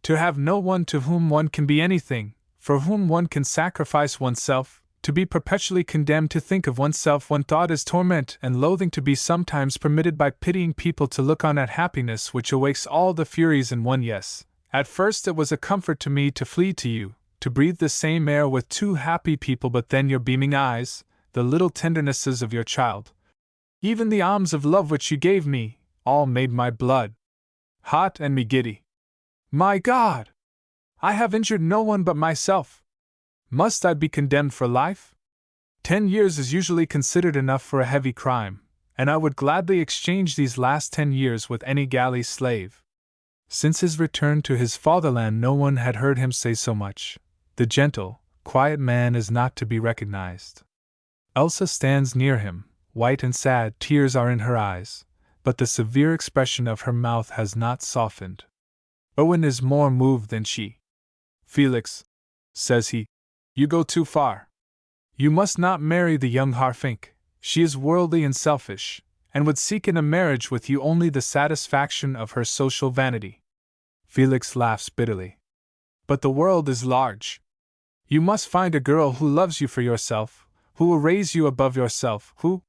to have no one to whom one can be anything, for whom one can sacrifice oneself, to be perpetually condemned to think of oneself one thought as torment and loathing to be sometimes permitted by pitying people to look on at happiness which awakes all the furies in one, yes, at first it was a comfort to me to flee to you, to breathe the same air with two happy people, but then your beaming eyes, the little tendernesses of your child, even the alms of love which you gave me, all made my blood hot and me giddy. My God! I have injured no one but myself. Must I be condemned for life? 10 years is usually considered enough for a heavy crime, and I would gladly exchange these last 10 years with any galley slave. Since his return to his fatherland, no one had heard him say so much. The gentle, quiet man is not to be recognized. Elsa stands near him, white and sad, tears are in her eyes, but the severe expression of her mouth has not softened. Owen is more moved than she. Felix, says he, you go too far. You must not marry the young Harfink. She is worldly and selfish, and would seek in a marriage with you only the satisfaction of her social vanity. Felix laughs bitterly. But the world is large. You must find a girl who loves you for yourself, who will raise you above yourself, who…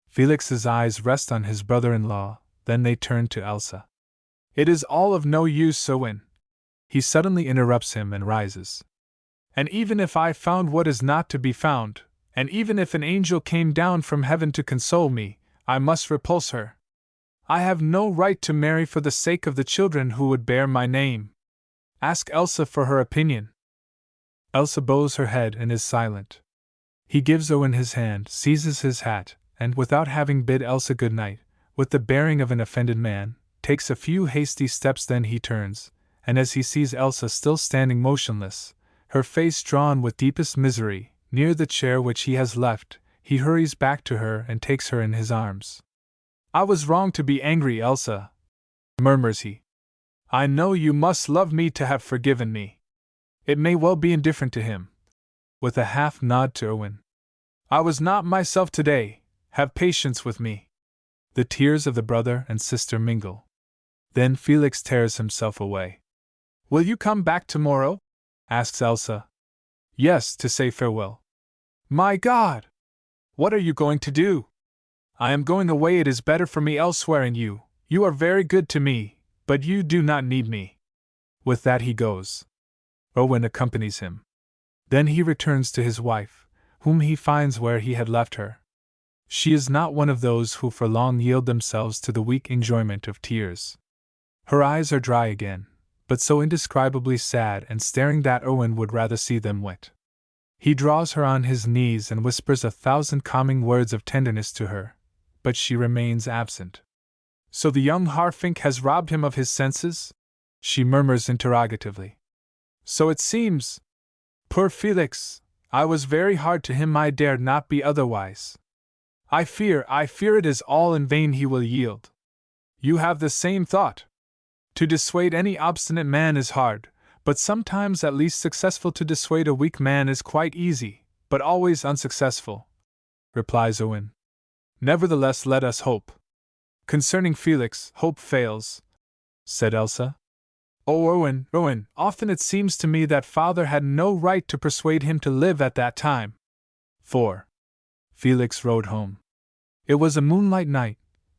Felix's eyes rest on his brother-in-law, then they turn to Elsa. It is all of no use, Owen. He suddenly interrupts him and rises. And even if I found what is not to be found, and even if an angel came down from heaven to console me, I must repulse her. I have no right to marry for the sake of the children who would bear my name. Ask Elsa for her opinion. Elsa bows her head and is silent. He gives Owen his hand, seizes his hat, and without having bid Elsa good night, with the bearing of an offended man, takes a few hasty steps. Then he turns, and as he sees Elsa still standing motionless, her face drawn with deepest misery, near the chair which he has left, he hurries back to her and takes her in his arms. I was wrong to be angry, Elsa, murmurs he. I know you must love me to have forgiven me. It may well be indifferent to him. With a half nod to Owen. I was not myself today, have patience with me. The tears of the brother and sister mingle. Then Felix tears himself away. Will you come back tomorrow? Asks Elsa. Yes, to say farewell. My God! What are you going to do? I am going away. It is better for me elsewhere, and you are very good to me, but you do not need me. With that he goes. Owen accompanies him. Then he returns to his wife, whom he finds where he had left her. She is not one of those who for long yield themselves to the weak enjoyment of tears. Her eyes are dry again, but so indescribably sad and staring that Owen would rather see them wet. He draws her on his knees and whispers 1,000 calming words of tenderness to her, but she remains absent. So the young Harfink has robbed him of his senses? She murmurs interrogatively. So it seems. Poor Felix, I was very hard to him. I dared not be otherwise. I fear it is all in vain he will yield. You have the same thought. To dissuade any obstinate man is hard, but sometimes at least successful. To dissuade a weak man is quite easy, but always unsuccessful, replies Owen. Nevertheless, let us hope. Concerning Felix, hope fails, said Elsa. Oh, Owen, often it seems to me that father had no right to persuade him to live at that time. 4. Felix rode home. It was a moonlight night,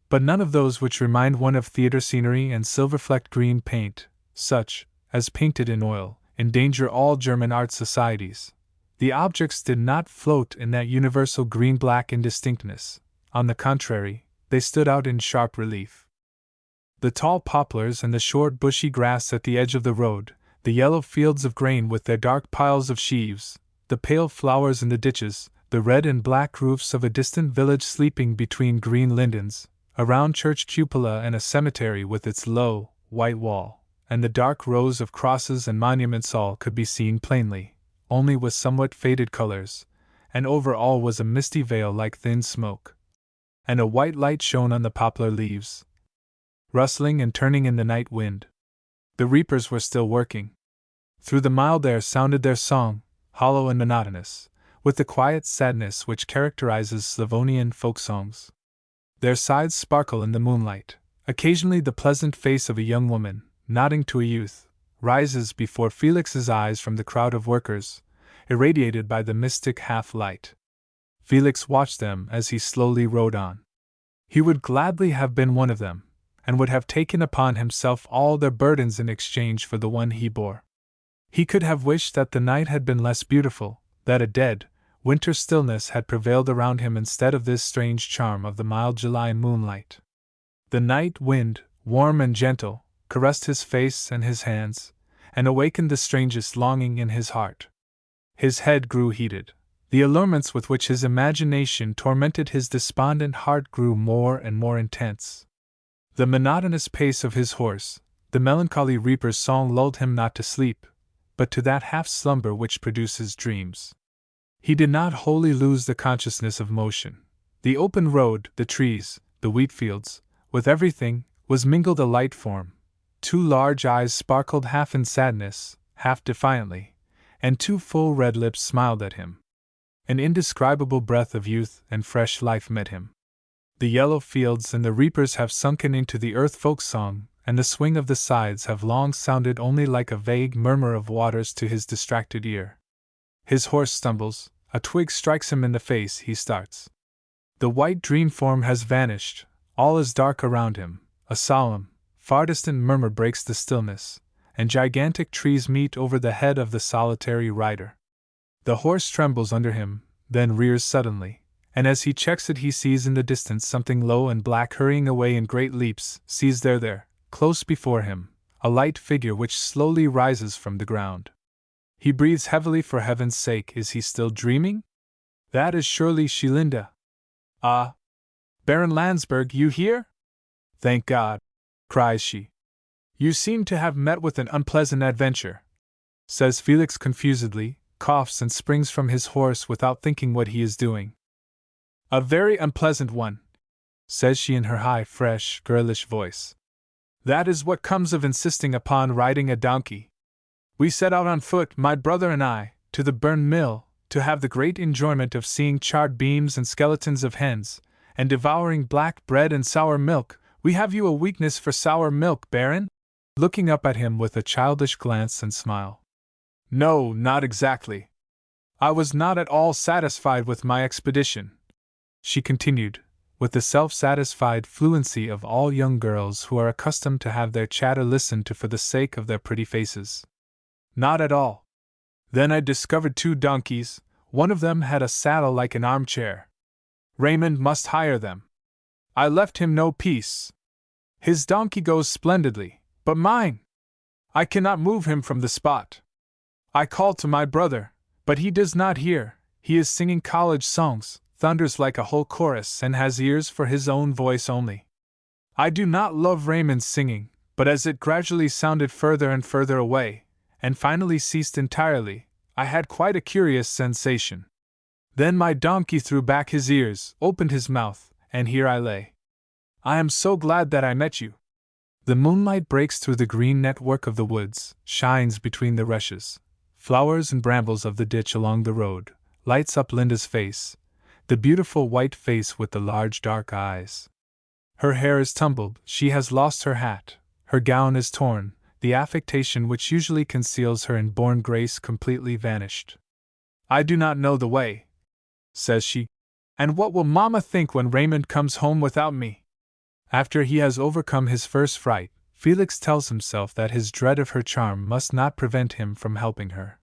but none of those which remind one of theater scenery and silver-flecked green paint, such as painted in oil, endanger all German art societies. The objects did not float in that universal green-black indistinctness. On the contrary, they stood out in sharp relief. The tall poplars and the short bushy grass at the edge of the road, the yellow fields of grain with their dark piles of sheaves, the pale flowers in the ditches, the red and black roofs of a distant village sleeping between green lindens, a round church cupola and a cemetery with its low, white wall, and the dark rows of crosses and monuments, all could be seen plainly, only with somewhat faded colors, and over all was a misty veil like thin smoke. And a white light shone on the poplar leaves, rustling and turning in the night wind. The reapers were still working. Through the mild air sounded their song, hollow and monotonous, with the quiet sadness which characterizes Slavonian folk songs. Their sides sparkle in the moonlight. Occasionally the pleasant face of a young woman, nodding to a youth, rises before Felix's eyes from the crowd of workers, irradiated by the mystic half-light. Felix watched them as he slowly rode on. He would gladly have been one of them, and would have taken upon himself all their burdens in exchange for the one he bore. He could have wished that the night had been less beautiful, that a dead, winter stillness had prevailed around him instead of this strange charm of the mild July moonlight. The night wind, warm and gentle, caressed his face and his hands, and awakened the strangest longing in his heart. His head grew heated. The allurements with which his imagination tormented his despondent heart grew more and more intense. The monotonous pace of his horse, the melancholy reaper's song lulled him not to sleep, but to that half-slumber which produces dreams. He did not wholly lose the consciousness of motion. The open road, the trees, the wheat fields, with everything, was mingled a light form. 2 large eyes sparkled half in sadness, half defiantly, and 2 full red lips smiled at him. An indescribable breath of youth and fresh life met him. The yellow fields and the reapers have sunken into the earth folk song, and the swing of the scythes have long sounded only like a vague murmur of waters to his distracted ear. His horse stumbles, a twig strikes him in the face, he starts. The white dream form has vanished, all is dark around him, a solemn, far distant murmur breaks the stillness, and gigantic trees meet over the head of the solitary rider. The horse trembles under him, then rears suddenly, and as he checks it he sees in the distance something low and black hurrying away in great leaps, sees there, close before him, a light figure which slowly rises from the ground. He breathes heavily. For heaven's sake, is he still dreaming? That is surely Shelinda. Ah! Baron Lanzberg, you here? Thank God! Cries she. You seem to have met with an unpleasant adventure, says Felix confusedly, coughs and springs from his horse without thinking what he is doing. A very unpleasant one, says she in her high, fresh, girlish voice. That is what comes of insisting upon riding a donkey. We set out on foot, my brother and I, to the burn mill, to have the great enjoyment of seeing charred beams and skeletons of hens, and devouring black bread and sour milk. We have you a weakness for sour milk, Baron? Looking up at him with a childish glance and smile. No, not exactly. I was not at all satisfied with my expedition, she continued, with the self-satisfied fluency of all young girls who are accustomed to have their chatter listened to for the sake of their pretty faces. Not at all. Then I discovered 2 donkeys, one of them had a saddle like an armchair. Raymond must hire them. I left him no peace. His donkey goes splendidly, but mine! I cannot move him from the spot. I call to my brother, but he does not hear. He is singing college songs, thunders like a whole chorus, and has ears for his own voice only. I do not love Raymond's singing, but as it gradually sounded further and further away, and finally ceased entirely, I had quite a curious sensation. Then my donkey threw back his ears, opened his mouth, and here I lay. I am so glad that I met you. The moonlight breaks through the green network of the woods, shines between the rushes, flowers and brambles of the ditch along the road, lights up Linda's face, the beautiful white face with the large dark eyes. Her hair is tumbled, she has lost her hat, her gown is torn, the affectation which usually conceals her inborn grace completely vanished. I do not know the way, says she. And what will Mamma think when Raymond comes home without me? After he has overcome his first fright, Felix tells himself that his dread of her charm must not prevent him from helping her.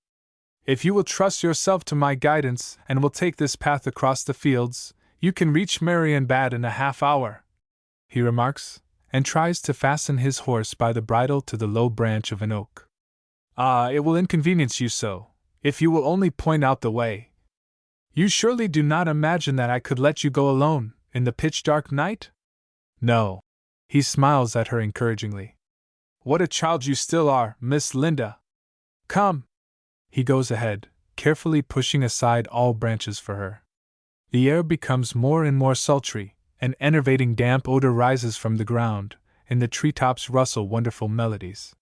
If you will trust yourself to my guidance and will take this path across the fields, you can reach Marienbad in a half-hour, he remarks, and tries to fasten his horse by the bridle to the low branch of an oak. Ah, it will inconvenience you so, if you will only point out the way. You surely do not imagine that I could let you go alone, in the pitch-dark night? No. He smiles at her encouragingly. What a child you still are, Miss Linda. Come. He goes ahead, carefully pushing aside all branches for her. The air becomes more and more sultry, an enervating damp odor rises from the ground, in the treetops rustle wonderful melodies.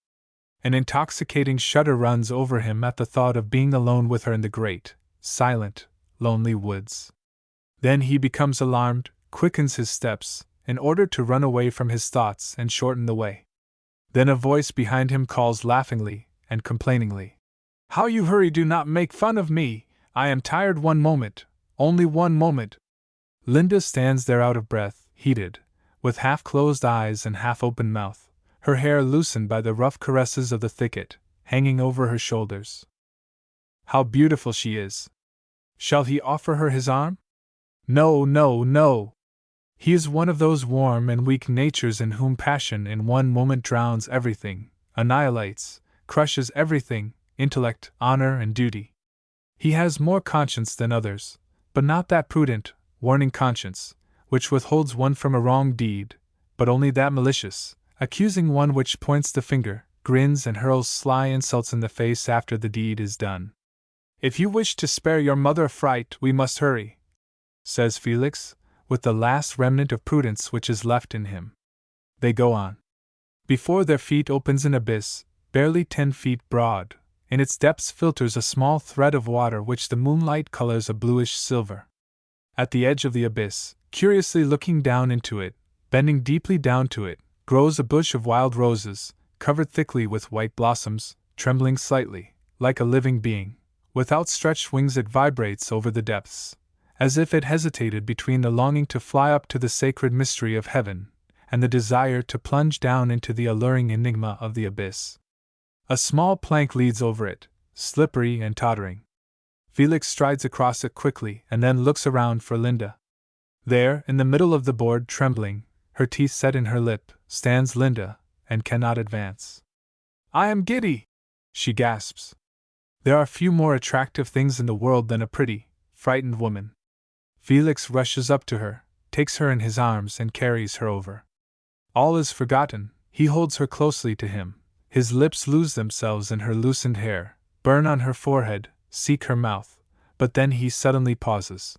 An intoxicating shudder runs over him at the thought of being alone with her in the great, silent, lonely woods. Then he becomes alarmed, quickens his steps, in order to run away from his thoughts and shorten the way. Then a voice behind him calls laughingly and complainingly, "How you hurry! Do not make fun of me! I am tired. One moment, only one moment." Linda stands there out of breath, heated, with half-closed eyes and half-open mouth, her hair loosened by the rough caresses of the thicket, hanging over her shoulders. How beautiful she is! Shall he offer her his arm? No, no, no! He is one of those warm and weak natures in whom passion in one moment drowns everything, annihilates, crushes everything, intellect, honor, and duty. He has more conscience than others, but not that prudent, warning conscience, which withholds one from a wrong deed, but only that malicious, accusing one which points the finger, grins, and hurls sly insults in the face after the deed is done. "If you wish to spare your mother a fright, we must hurry," says Felix, with the last remnant of prudence which is left in him. They go on. Before their feet opens an abyss, barely 10 feet broad. In its depths filters a small thread of water which the moonlight colors a bluish silver. At the edge of the abyss, curiously looking down into it, bending deeply down to it, grows a bush of wild roses, covered thickly with white blossoms, trembling slightly, like a living being. With outstretched wings it vibrates over the depths, as if it hesitated between the longing to fly up to the sacred mystery of heaven, and the desire to plunge down into the alluring enigma of the abyss. A small plank leads over it, slippery and tottering. Felix strides across it quickly and then looks around for Linda. There, in the middle of the board, trembling, her teeth set in her lip, stands Linda, and cannot advance. "I am giddy!" she gasps. There are few more attractive things in the world than a pretty, frightened woman. Felix rushes up to her, takes her in his arms, and carries her over. All is forgotten. He holds her closely to him. His lips lose themselves in her loosened hair, burn on her forehead, seek her mouth, but then he suddenly pauses.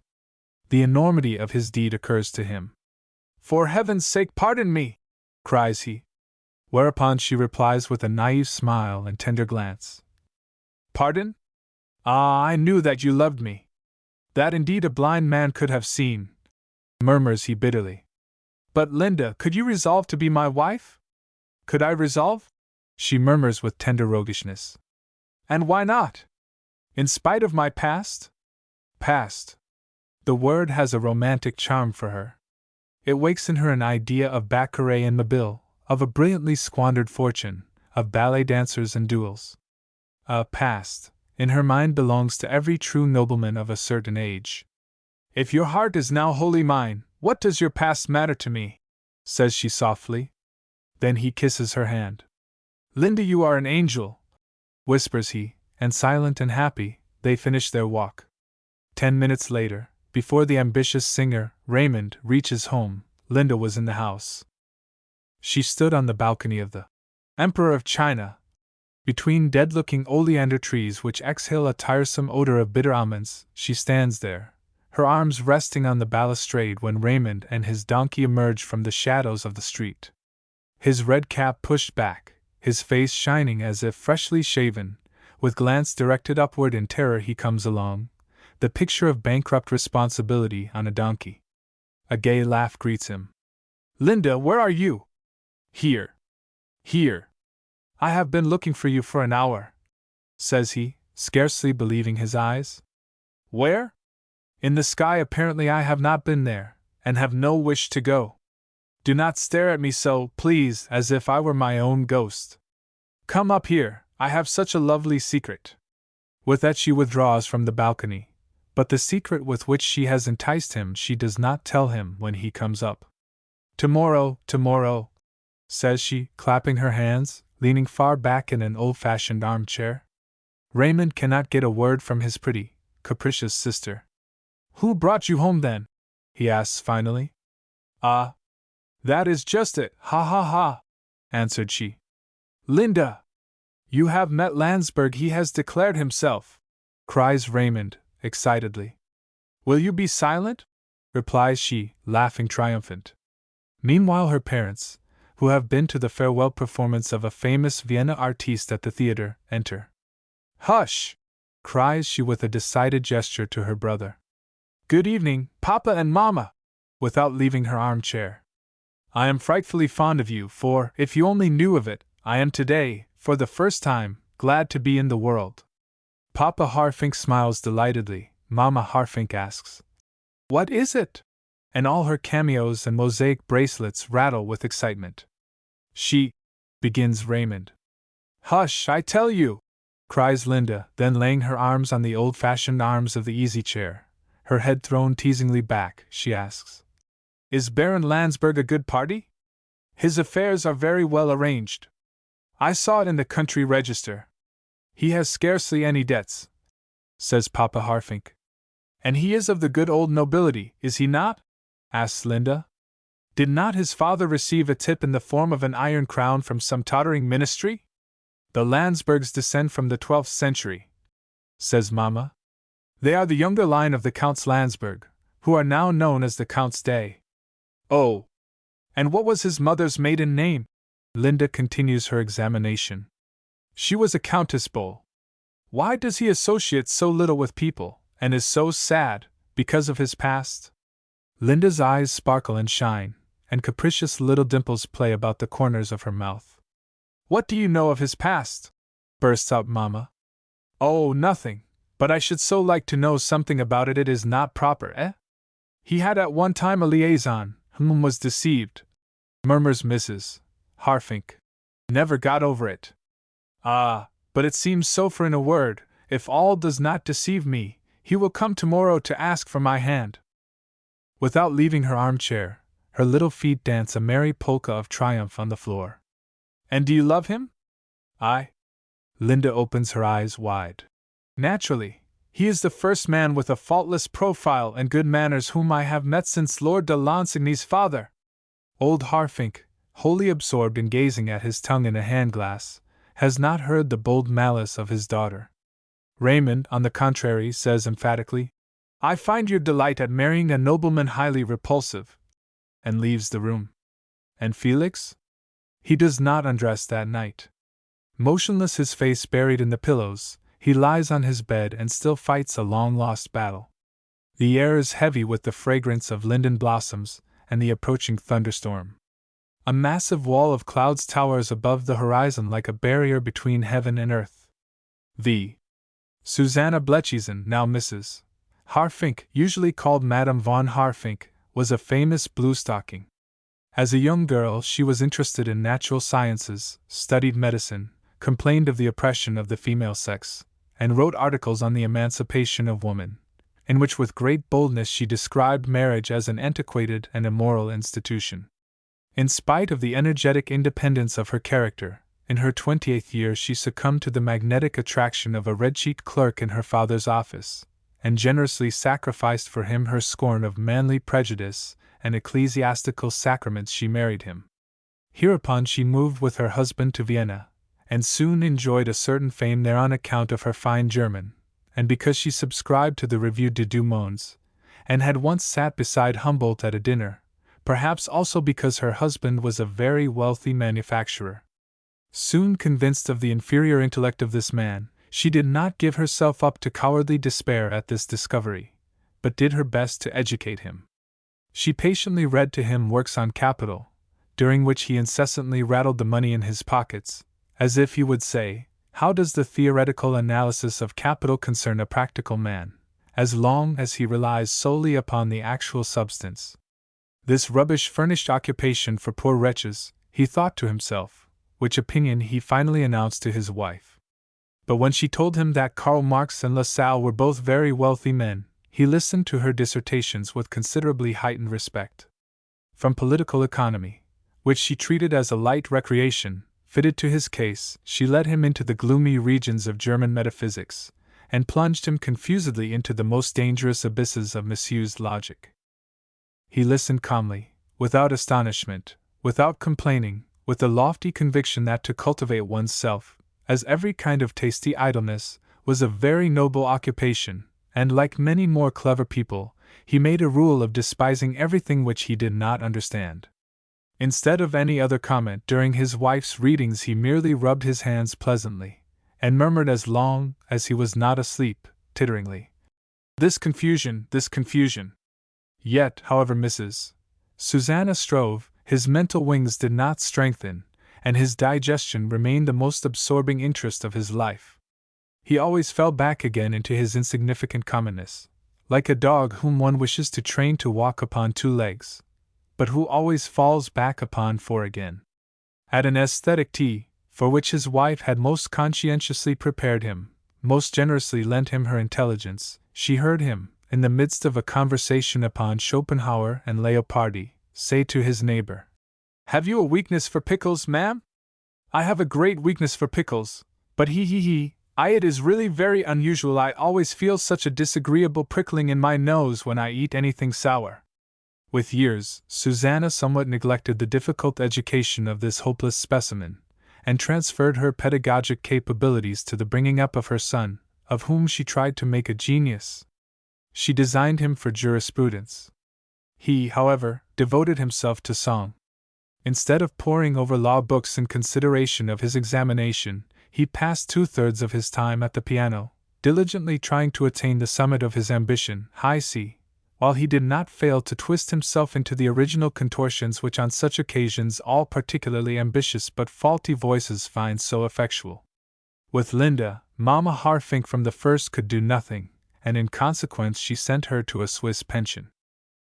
The enormity of his deed occurs to him. "For heaven's sake, pardon me!" cries he. Whereupon she replies with a naive smile and tender glance. "Pardon? Ah, I knew that you loved me. That indeed a blind man could have seen," murmurs he bitterly. "But, Linda, could you resolve to be my wife?" "Could I resolve?" she murmurs with tender roguishness. "And why not? In spite of my past?" Past. The word has a romantic charm for her. It wakes in her an idea of Baccarat and Mabille, of a brilliantly squandered fortune, of ballet dancers and duels. A past, in her mind, belongs to every true nobleman of a certain age. "If your heart is now wholly mine, what does your past matter to me?" says she softly. Then he kisses her hand. "Linda, you are an angel," whispers he, and silent and happy, they finish their walk. 10 minutes later, before the ambitious singer, Raymond, reaches home, Linda was in the house. She stood on the balcony of the Emperor of China, between dead-looking oleander trees which exhale a tiresome odor of bitter almonds. She stands there, her arms resting on the balustrade, when Raymond and his donkey emerge from the shadows of the street. His red cap pushed back, his face shining as if freshly shaven, with glance directed upward in terror he comes along, the picture of bankrupt responsibility on a donkey. A gay laugh greets him. "Linda, where are you?" "Here. Here. I have been looking for you for an hour," says he, scarcely believing his eyes. "Where?" "In the sky. Apparently I have not been there, and have no wish to go. Do not stare at me so, please, as if I were my own ghost. Come up here, I have such a lovely secret." With that she withdraws from the balcony, but the secret with which she has enticed him she does not tell him when he comes up. Tomorrow, says she, clapping her hands, leaning far back in an old-fashioned armchair. Raymond cannot get a word from his pretty, capricious sister. "Who brought you home, then?" he asks finally. "Ah, that is just it, ha ha ha," answered she. "Linda! You have met Lanzberg, he has declared himself," cries Raymond, excitedly. "Will you be silent?" replies she, laughing triumphant. Meanwhile her parents, who have been to the farewell performance of a famous Vienna artiste at the theater, enter. "Hush!" cries she with a decided gesture to her brother. "Good evening, Papa and Mamma," without leaving her armchair. "I am frightfully fond of you, for, if you only knew of it, I am today, for the first time, glad to be in the world." Papa Harfink smiles delightedly. Mamma Harfink asks, "What is it?" And all her cameos and mosaic bracelets rattle with excitement. "She," begins Raymond. "Hush, I tell you!" cries Linda, then laying her arms on the old-fashioned arms of the easy-chair, her head thrown teasingly back, she asks, "Is Baron Lanzberg a good party? His affairs are very well arranged. I saw it in the country register. He has scarcely any debts," says Papa Harfink. "And he is of the good old nobility, is he not?" asks Linda. "Did not his father receive a tip in the form of an iron crown from some tottering ministry? The Landsbergs descend from the 12th century," says Mamma. "They are the younger line of the Counts Landsberg, who are now known as the Counts d'A. Oh! And what was his mother's maiden name?" Linda continues her examination. "She was a Countess Bohl. Why does he associate so little with people, and is so sad, because of his past?" Linda's eyes sparkle and shine, and capricious little dimples play about the corners of her mouth. "What do you know of his past?" bursts out Mamma. "Oh, nothing, but I should so like to know something about it. It is not proper, eh? He had at one time a liaison, whom was deceived," murmurs Mrs. Harfink. "Never got over it. Ah, but it seems so, for in a word, if all does not deceive me, he will come tomorrow to ask for my hand." Without leaving her armchair, her little feet dance a merry polka of triumph on the floor. "And do you love him?" "I?" Linda opens her eyes wide. "Naturally. He is the first man with a faultless profile and good manners whom I have met since Lord de Lonsigny's father." Old Harfink, wholly absorbed in gazing at his tongue in a hand-glass, has not heard the bold malice of his daughter. Raymond, on the contrary, says emphatically, "I find your delight at marrying a nobleman highly repulsive," and leaves the room. And Felix? He does not undress that night. Motionless, his face buried in the pillows, he lies on his bed and still fights a long-lost battle. The air is heavy with the fragrance of linden blossoms and the approaching thunderstorm. A massive wall of clouds towers above the horizon like a barrier between heaven and earth. The Susanna Blechizen, now Mrs. Harfink, usually called Madame von Harfink, was a famous bluestocking. As a young girl, she was interested in natural sciences, studied medicine, complained of the oppression of the female sex, and wrote articles on the emancipation of woman, in which with great boldness she described marriage as an antiquated and immoral institution. In spite of the energetic independence of her character, in her 28th year she succumbed to the magnetic attraction of a red-cheeked clerk in her father's office, and generously sacrificed for him her scorn of manly prejudice and ecclesiastical sacraments. She married him. Hereupon she moved with her husband to Vienna, and soon enjoyed a certain fame there on account of her fine German, and because she subscribed to the Revue des Deux Mondes, and had once sat beside Humboldt at a dinner, perhaps also because her husband was a very wealthy manufacturer. Soon convinced of the inferior intellect of this man, she did not give herself up to cowardly despair at this discovery, but did her best to educate him. She patiently read to him works on capital, during which he incessantly rattled the money in his pockets, as if he would say, "How does the theoretical analysis of capital concern a practical man, as long as he relies solely upon the actual substance? This rubbish furnished occupation for poor wretches," he thought to himself, which opinion he finally announced to his wife. But when she told him that Karl Marx and Lassalle were both very wealthy men, he listened to her dissertations with considerably heightened respect. From political economy, which she treated as a light recreation, fitted to his case, she led him into the gloomy regions of German metaphysics, and plunged him confusedly into the most dangerous abysses of misused logic. He listened calmly, without astonishment, without complaining, with the lofty conviction that to cultivate one's self, as every kind of tasty idleness, was a very noble occupation, and like many more clever people, he made a rule of despising everything which he did not understand. Instead of any other comment during his wife's readings, he merely rubbed his hands pleasantly, and murmured as long as he was not asleep, titteringly, This confusion. Yet, however Mrs. Susanna strove, his mental wings did not strengthen, and his digestion remained the most absorbing interest of his life. He always fell back again into his insignificant commonness, like a dog whom one wishes to train to walk upon two legs, but who always falls back upon four again. At an aesthetic tea, for which his wife had most conscientiously prepared him, most generously lent him her intelligence, she heard him, in the midst of a conversation upon Schopenhauer and Leopardi, say to his neighbor, "Have you a weakness for pickles, ma'am?" "I have a great weakness for pickles, but it is really very unusual. I always feel such a disagreeable prickling in my nose when I eat anything sour." With years, Susanna somewhat neglected the difficult education of this hopeless specimen, and transferred her pedagogic capabilities to the bringing up of her son, of whom she tried to make a genius. She designed him for jurisprudence. He, however, devoted himself to song. Instead of poring over law books in consideration of his examination, he passed 2/3 of his time at the piano, diligently trying to attain the summit of his ambition, high C, while he did not fail to twist himself into the original contortions which on such occasions all particularly ambitious but faulty voices find so effectual. With Linda, Mamma Harfink from the first could do nothing, and in consequence she sent her to a Swiss pension.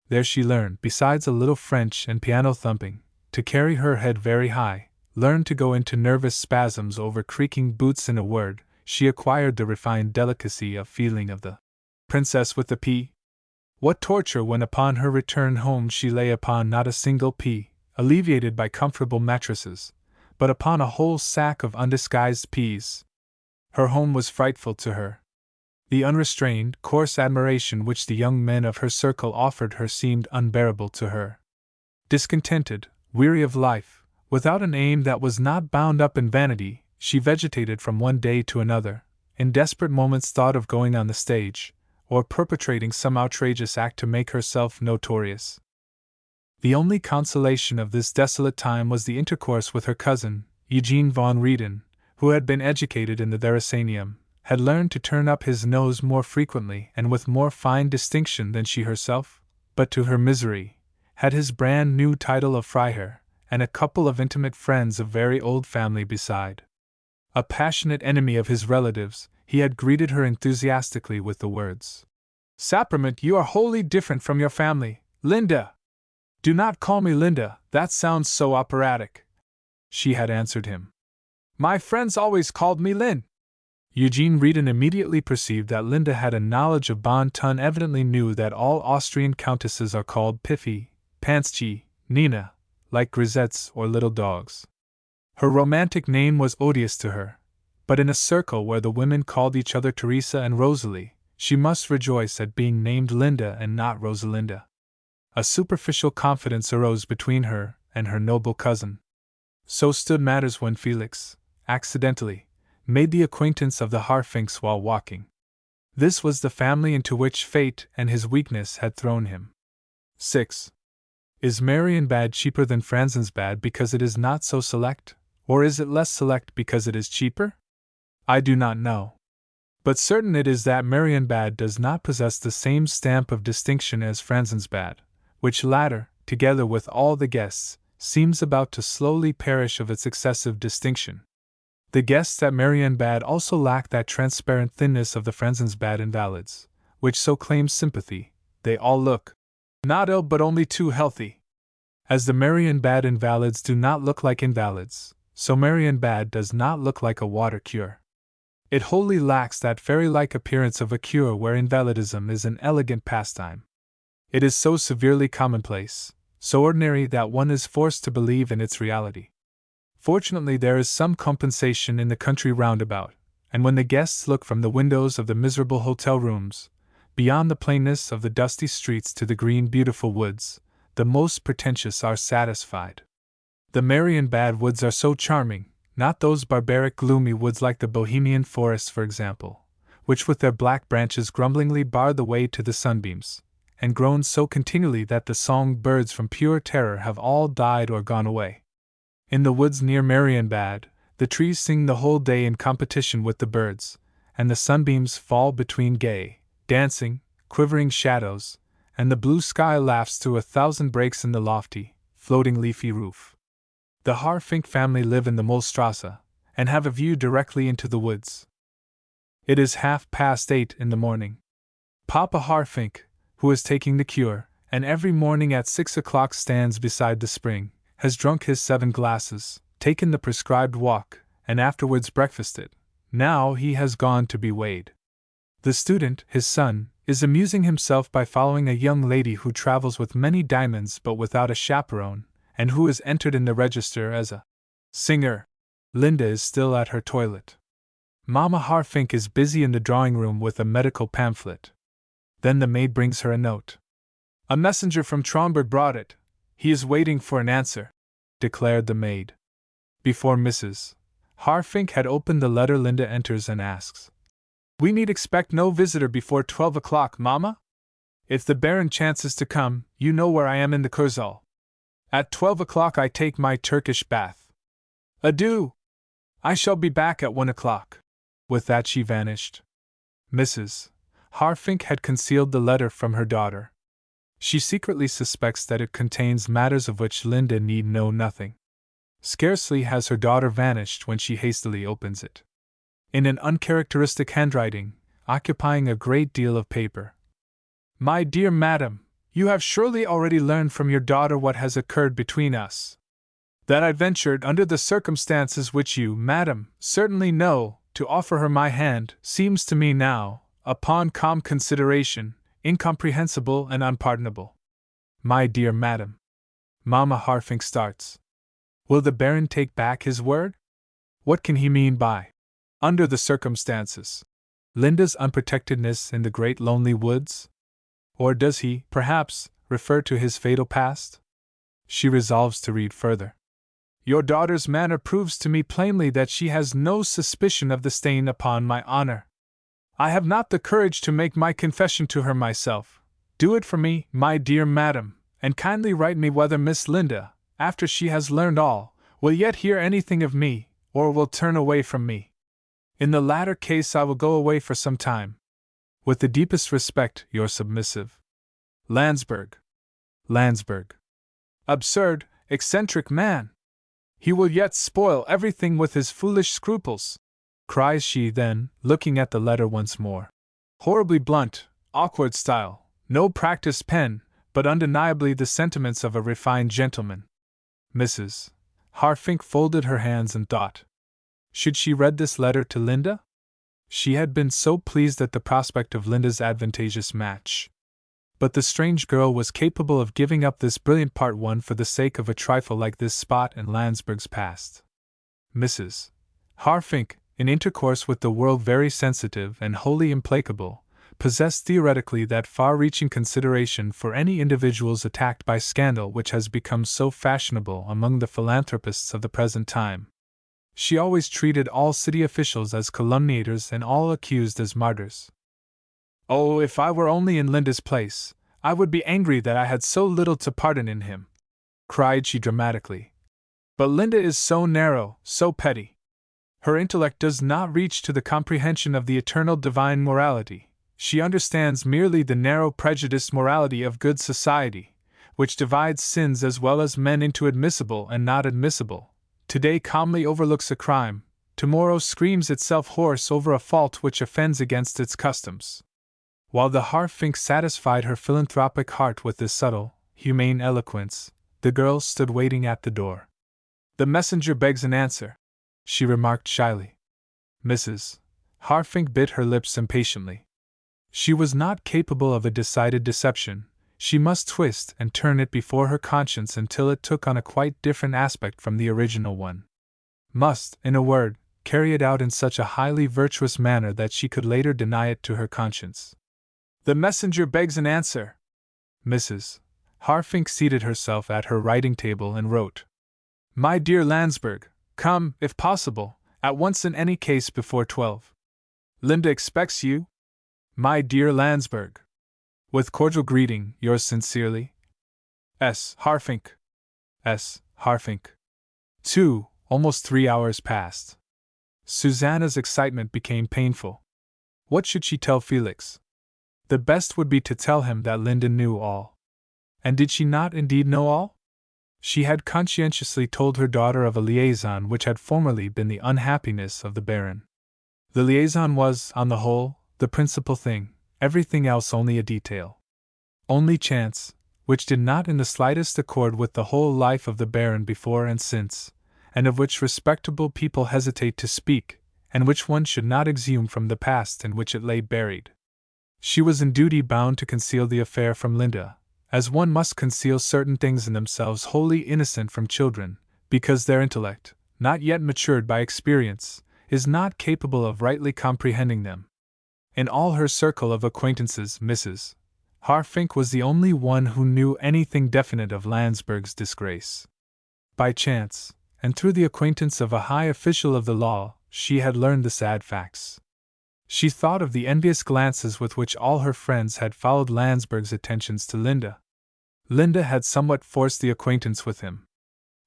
There she learned, besides a little French and piano thumping, to carry her head very high, learned to go into nervous spasms over creaking boots. In a word, she acquired the refined delicacy of feeling of the princess with the pea. What torture when upon her return home she lay upon not a single pea, alleviated by comfortable mattresses, but upon a whole sack of undisguised peas. Her home was frightful to her. The unrestrained, coarse admiration which the young men of her circle offered her seemed unbearable to her. Discontented, weary of life, without an aim that was not bound up in vanity, she vegetated from one day to another, in desperate moments thought of going on the stage, or perpetrating some outrageous act to make herself notorious. The only consolation of this desolate time was the intercourse with her cousin, Eugene von Rieden, who had been educated in the Theracenaeum, had learned to turn up his nose more frequently and with more fine distinction than she herself, but to her misery, had his brand new title of Freiherr, and a couple of intimate friends of very old family beside. A passionate enemy of his relatives, he had greeted her enthusiastically with the words, "Sapperment, you are wholly different from your family, Linda!" "Do not call me Linda, that sounds so operatic," she had answered him. "My friends always called me Lin." Eugene Rieden immediately perceived that Linda had a knowledge of bon ton, evidently knew that all Austrian countesses are called Piffy, Pantschi, Nina, like grisettes or little dogs. Her romantic name was odious to her, but in a circle where the women called each other Teresa and Rosalie, she must rejoice at being named Linda and not Rosalinda. A superficial confidence arose between her and her noble cousin. So stood matters when Felix, accidentally, made the acquaintance of the Harfinks while walking. This was the family into which fate and his weakness had thrown him. 6. Is Marienbad cheaper than Franzensbad because it is not so select, or is it less select because it is cheaper? I do not know. But certain it is that Marienbad does not possess the same stamp of distinction as Franzensbad, which latter, together with all the guests, seems about to slowly perish of its excessive distinction. The guests at Marienbad also lack that transparent thinness of the Franzensbad invalids, which so claims sympathy. They all look not ill but only too healthy. As the Marienbad invalids do not look like invalids, so Marienbad does not look like a water cure. It wholly lacks that fairy-like appearance of a cure where invalidism is an elegant pastime. It is so severely commonplace, so ordinary that one is forced to believe in its reality. Fortunately, there is some compensation in the country roundabout, and when the guests look from the windows of the miserable hotel rooms, beyond the plainness of the dusty streets to the green beautiful woods, the most pretentious are satisfied. The Marienbad woods are so charming, not those barbaric gloomy woods like the Bohemian forests, for example, which with their black branches grumblingly bar the way to the sunbeams, and grown so continually that the song birds from pure terror have all died or gone away. In the woods near Marienbad, the trees sing the whole day in competition with the birds, and the sunbeams fall between gay, dancing, quivering shadows, and the blue sky laughs through 1,000 breaks in the lofty, floating leafy roof. The Harfink family live in the Mollstrasse, and have a view directly into the woods. It is 8:30 in the morning. Papa Harfink, who is taking the cure, and every morning at 6 o'clock stands beside the spring, has drunk his 7 glasses, taken the prescribed walk, and afterwards breakfasted. Now he has gone to be weighed. The student, his son, is amusing himself by following a young lady who travels with many diamonds but without a chaperone, and who is entered in the register as a singer. Linda is still at her toilet. Mama Harfink is busy in the drawing room with a medical pamphlet. Then the maid brings her a note. A messenger from Tromberg brought it. He is waiting for an answer, declared the maid. Before Mrs. Harfink had opened the letter, Linda enters and asks, "We need expect no visitor before 12 o'clock, Mamma? If the Baron chances to come, you know where I am in the Kursaal. At 12 o'clock I take my Turkish bath. Adieu! I shall be back at 1 o'clock. With that she vanished. Mrs. Harfink had concealed the letter from her daughter. She secretly suspects that it contains matters of which Linda need know nothing. Scarcely has her daughter vanished when she hastily opens it. In an uncharacteristic handwriting, occupying a great deal of paper. My dear madam, you have surely already learned from your daughter what has occurred between us. That I ventured, under the circumstances which you, madam, certainly know, to offer her my hand, seems to me now, upon calm consideration, incomprehensible and unpardonable. My dear madam. Mama Harfink starts. Will the Baron take back his word? What can he mean by under the circumstances? Linda's unprotectedness in the great lonely woods? Or does he, perhaps, refer to his fatal past? She resolves to read further. Your daughter's manner proves to me plainly that she has no suspicion of the stain upon my honor. I have not the courage to make my confession to her myself. Do it for me, my dear madam, and kindly write me whether Miss Linda, after she has learned all, will yet hear anything of me, or will turn away from me. In the latter case I will go away for some time. With the deepest respect, your submissive Lanzberg. Lanzberg. Absurd, eccentric man! He will yet spoil everything with his foolish scruples, cries she then, looking at the letter once more. Horribly blunt, awkward style, no practiced pen, but undeniably the sentiments of a refined gentleman. Mrs. Harfink folded her hands and thought. Should she read this letter to Linda? She had been so pleased at the prospect of Linda's advantageous match. But the strange girl was capable of giving up this brilliant part one for the sake of a trifle like this spot in Landsberg's past. Mrs. Harfink, in intercourse with the world very sensitive and wholly implacable, possessed theoretically that far-reaching consideration for any individuals attacked by scandal which has become so fashionable among the philanthropists of the present time. She always treated all city officials as calumniators and all accused as martyrs. Oh, if I were only in Linda's place, I would be angry that I had so little to pardon in him, cried she dramatically. But Linda is so narrow, so petty. Her intellect does not reach to the comprehension of the eternal divine morality. She understands merely the narrow prejudiced morality of good society, which divides sins as well as men into admissible and not admissible. Today calmly overlooks a crime, tomorrow screams itself hoarse over a fault which offends against its customs. While the Harfink satisfied her philanthropic heart with this subtle, humane eloquence, the girl stood waiting at the door. The messenger begs an answer, she remarked shyly. Mrs. Harfink bit her lips impatiently. She was not capable of a decided deception. She must twist and turn it before her conscience until it took on a quite different aspect from the original one. Must, in a word, carry it out in such a highly virtuous manner that she could later deny it to her conscience. The messenger begs an answer. Mrs. Harfink seated herself at her writing table and wrote. My dear Landsberg, come, if possible, at once in any case before 12. Linda expects you. My dear Landsberg. With cordial greeting, yours sincerely, S. Harfink. S. Harfink. 2. Almost 3 hours passed. Susanna's excitement became painful. What should she tell Felix? The best would be to tell him that Linda knew all. And did she not indeed know all? She had conscientiously told her daughter of a liaison which had formerly been the unhappiness of the Baron. The liaison was, on the whole, the principal thing, everything else only a detail. Only chance, which did not in the slightest accord with the whole life of the Baron before and since, and of which respectable people hesitate to speak, and which one should not exhume from the past in which it lay buried. She was in duty bound to conceal the affair from Linda, as one must conceal certain things in themselves wholly innocent from children, because their intellect, not yet matured by experience, is not capable of rightly comprehending them. In all her circle of acquaintances, Mrs. Harfink was the only one who knew anything definite of Lanzberg's disgrace. By chance, and through the acquaintance of a high official of the law, she had learned the sad facts. She thought of the envious glances with which all her friends had followed Lanzberg's attentions to Linda. Linda had somewhat forced the acquaintance with him.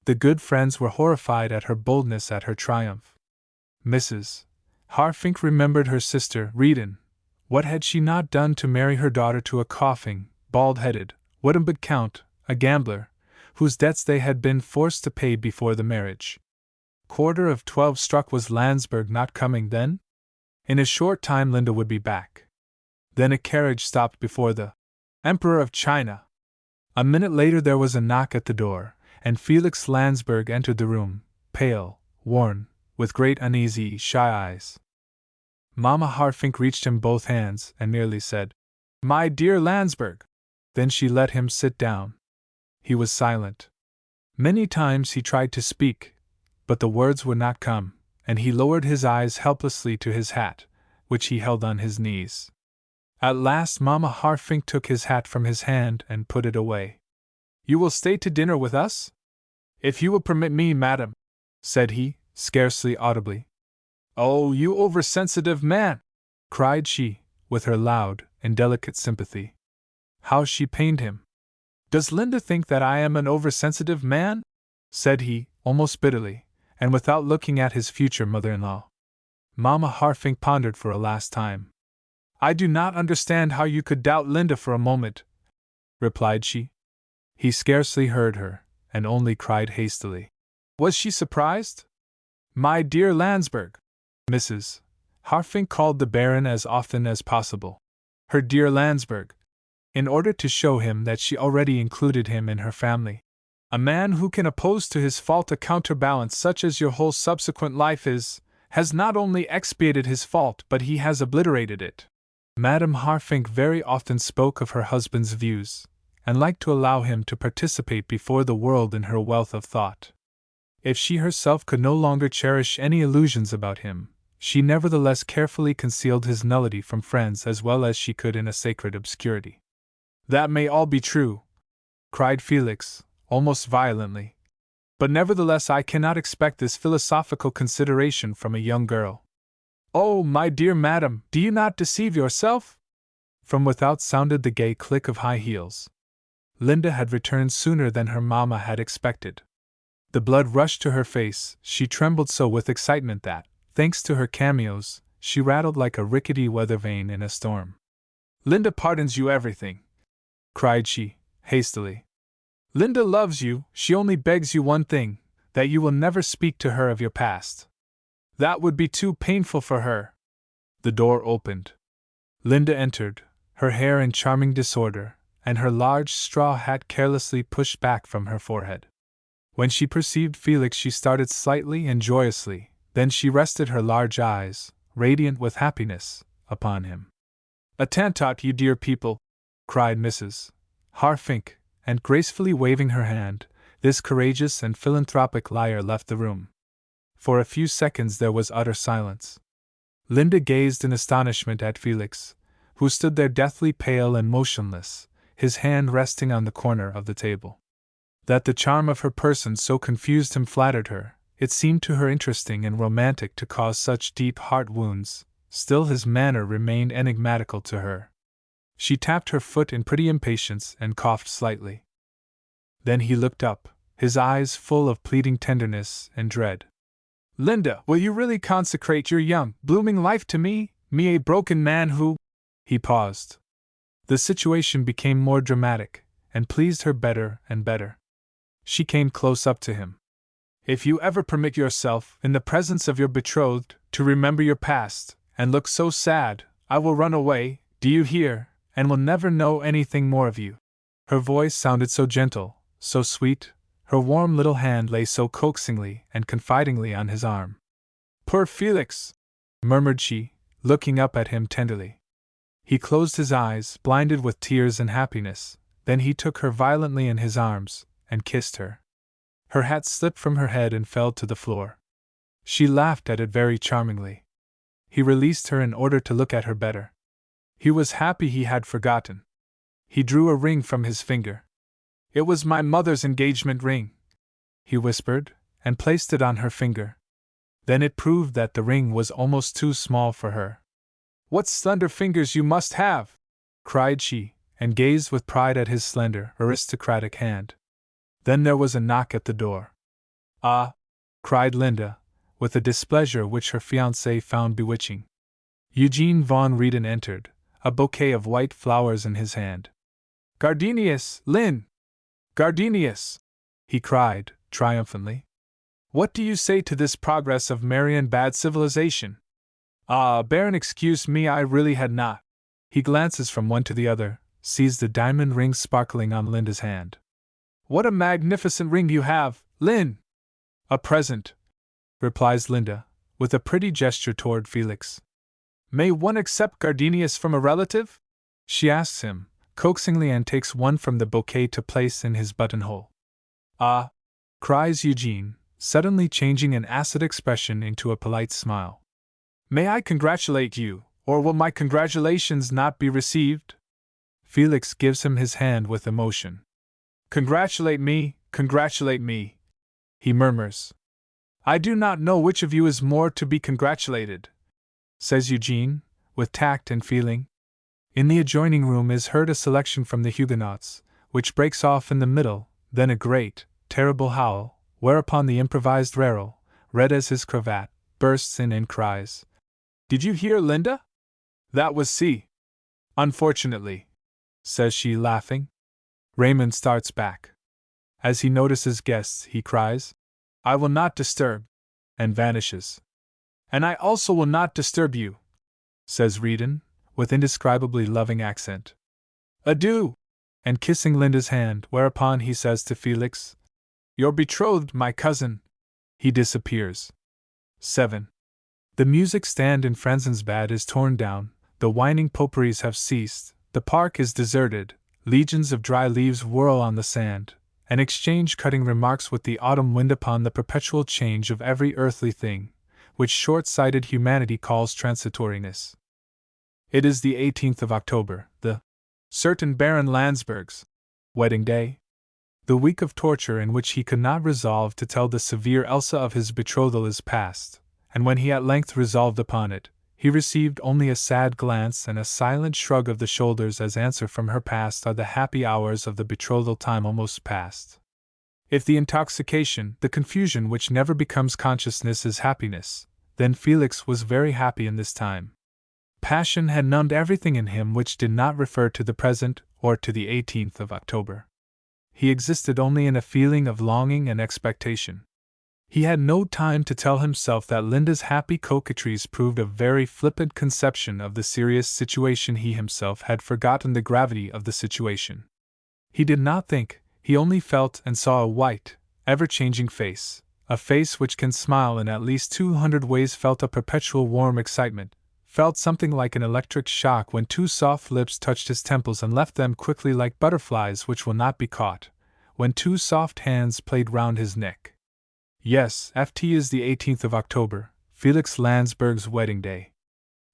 The good friends were horrified at her boldness, at her triumph. Mrs. Harfink remembered her sister, Reedon. What had she not done to marry her daughter to a coughing, bald-headed, Wittenberg count, a gambler, whose debts they had been forced to pay before the marriage? 11:45 struck. Was Lanzberg not coming then? In a short time Linda would be back. Then a carriage stopped before the Emperor of China. A minute later there was a knock at the door, and Felix Lanzberg entered the room, pale, worn, with great uneasy, shy eyes. Mamma Harfink reached him both hands and merely said, "My dear Lanzberg." Then she let him sit down. He was silent. Many times he tried to speak, but the words would not come, and he lowered his eyes helplessly to his hat, which he held on his knees. At last Mamma Harfink took his hat from his hand and put it away. "You will stay to dinner with us?" "If you will permit me, madam," said he, scarcely audibly. "Oh, you oversensitive man!" cried she, with her loud, indelicate sympathy. How she pained him! "Does Linda think that I am an oversensitive man?" said he, almost bitterly, and without looking at his future mother-in-law. Mamma Harfink pondered for a last time. "I do not understand how you could doubt Linda for a moment," replied she. He scarcely heard her, and only cried hastily, "Was she surprised?" "My dear Lanzberg," Mrs. Harfink called the Baron as often as possible, her dear Lanzberg, in order to show him that she already included him in her family. "A man who can oppose to his fault a counterbalance such as your whole subsequent life is, has not only expiated his fault but he has obliterated it." Madame Harfink very often spoke of her husband's views, and liked to allow him to participate before the world in her wealth of thought. If she herself could no longer cherish any illusions about him, she nevertheless carefully concealed his nullity from friends as well as she could in a sacred obscurity. "That may all be true," cried Felix, almost violently. "But nevertheless I cannot expect this philosophical consideration from a young girl." "Oh, my dear madam, do you not deceive yourself?" From without sounded the gay click of high heels. Linda had returned sooner than her mamma had expected. The blood rushed to her face, she trembled so with excitement that, thanks to her cameos, she rattled like a rickety weather vane in a storm. "Linda pardons you everything," cried she, hastily. "Linda loves you, she only begs you one thing, that you will never speak to her of your past. That would be too painful for her." The door opened. Linda entered, her hair in charming disorder, and her large straw hat carelessly pushed back from her forehead. When she perceived Felix she started slightly and joyously, then she rested her large eyes, radiant with happiness, upon him. "Attentat, you dear people!" cried Mrs. Harfink, and gracefully waving her hand, this courageous and philanthropic liar left the room. For a few seconds there was utter silence. Linda gazed in astonishment at Felix, who stood there deathly pale and motionless, his hand resting on the corner of the table. That the charm of her person so confused him flattered her. It seemed to her interesting and romantic to cause such deep heart wounds, still his manner remained enigmatical to her. She tapped her foot in pretty impatience and coughed slightly. Then he looked up, his eyes full of pleading tenderness and dread. Linda, will you really consecrate your young, blooming life to me a broken man who… He paused. The situation became more dramatic, and pleased her better and better. She came close up to him. If you ever permit yourself, in the presence of your betrothed, to remember your past, and look so sad, I will run away, do you hear, and will never know anything more of you. Her voice sounded so gentle, so sweet, her warm little hand lay so coaxingly and confidingly on his arm. Poor Felix! Murmured she, looking up at him tenderly. He closed his eyes, blinded with tears and happiness, then he took her violently in his arms, and kissed her. Her hat slipped from her head and fell to the floor. She laughed at it very charmingly. He released her in order to look at her better. He was happy he had forgotten. He drew a ring from his finger. It was my mother's engagement ring, he whispered, and placed it on her finger. Then it proved that the ring was almost too small for her. What slender fingers you must have! Cried she, and gazed with pride at his slender, aristocratic hand. Then there was a knock at the door. Ah! Cried Linda, with a displeasure which her fiancé found bewitching. Eugene von Rieden entered, a bouquet of white flowers in his hand. Gardenius, Lynn! Gardenius! He cried, triumphantly. What do you say to this progress of merry and bad civilization? Ah, Baron, excuse me, I really had not. He glances from one to the other, sees the diamond ring sparkling on Linda's hand. What a magnificent ring you have, Lynn! A present, replies Linda, with a pretty gesture toward Felix. May one accept gardenias from a relative? She asks him, coaxingly, and takes one from the bouquet to place in his buttonhole. Ah! Cries Eugene, suddenly changing an acid expression into a polite smile. May I congratulate you, or will my congratulations not be received? Felix gives him his hand with emotion. Congratulate me, he murmurs. I do not know which of you is more to be congratulated, says Eugene, with tact and feeling. In the adjoining room is heard a selection from the Huguenots, which breaks off in the middle, then a great, terrible howl, whereupon the improvised Rerel, red as his cravat, bursts in and cries, Did you hear, Linda? That was C. Unfortunately, says she, laughing. Raymond starts back. As he notices guests, he cries, I will not disturb, and vanishes. And I also will not disturb you, says Rieden, with indescribably loving accent. Adieu! And kissing Linda's hand, whereupon he says to Felix, Your betrothed, my cousin. He disappears. 7. The music stand in Franzensbad is torn down, the whining potpourris have ceased, the park is deserted, legions of dry leaves whirl on the sand, and exchange cutting remarks with the autumn wind upon the perpetual change of every earthly thing, which short-sighted humanity calls transitoriness. It is the 18th of October, the certain Baron Lanzberg's wedding day. The week of torture in which he could not resolve to tell the severe Elsa of his betrothal is past, and when he at length resolved upon it, he received only a sad glance and a silent shrug of the shoulders as answer from her. Past are the happy hours of the betrothal time almost past. If the intoxication, the confusion which never becomes consciousness is happiness, then Felix was very happy in this time. Passion had numbed everything in him which did not refer to the present or to the 18th of October. He existed only in a feeling of longing and expectation. He had no time to tell himself that Linda's happy coquetries proved a very flippant conception of the serious situation. He himself had forgotten the gravity of the situation. He did not think, he only felt and saw a white, ever-changing face, a face which can smile in at least 200 ways, felt a perpetual warm excitement, felt something like an electric shock when two soft lips touched his temples and left them quickly like butterflies which will not be caught, when two soft hands played round his neck. Yes, FT is the 18th of October, Felix Lanzberg's wedding day.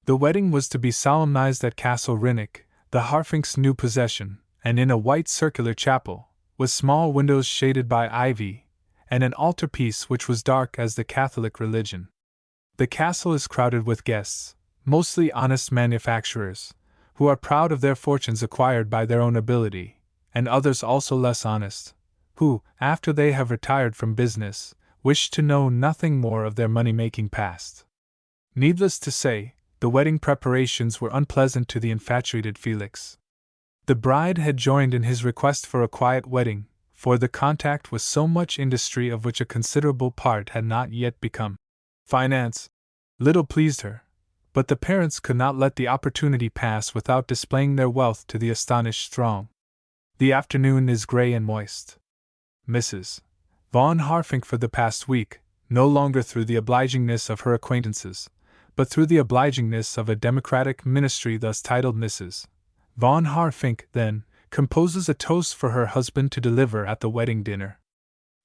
The wedding was to be solemnized at Castle Rinnick, the Harfink's new possession, and in a white circular chapel, with small windows shaded by ivy, and an altarpiece which was dark as the Catholic religion. The castle is crowded with guests, mostly honest manufacturers, who are proud of their fortunes acquired by their own ability, and others also less honest, who, after they have retired from business, wish to know nothing more of their money-making past. Needless to say, the wedding preparations were unpleasant to the infatuated Felix. The bride had joined in his request for a quiet wedding, for the contact with so much industry of which a considerable part had not yet become finance. Little pleased her, but the parents could not let the opportunity pass without displaying their wealth to the astonished throng. The afternoon is gray and moist. Mrs. Von Harfink for the past week, no longer through the obligingness of her acquaintances, but through the obligingness of a democratic ministry thus titled Mrs. Von Harfink, then, composes a toast for her husband to deliver at the wedding dinner.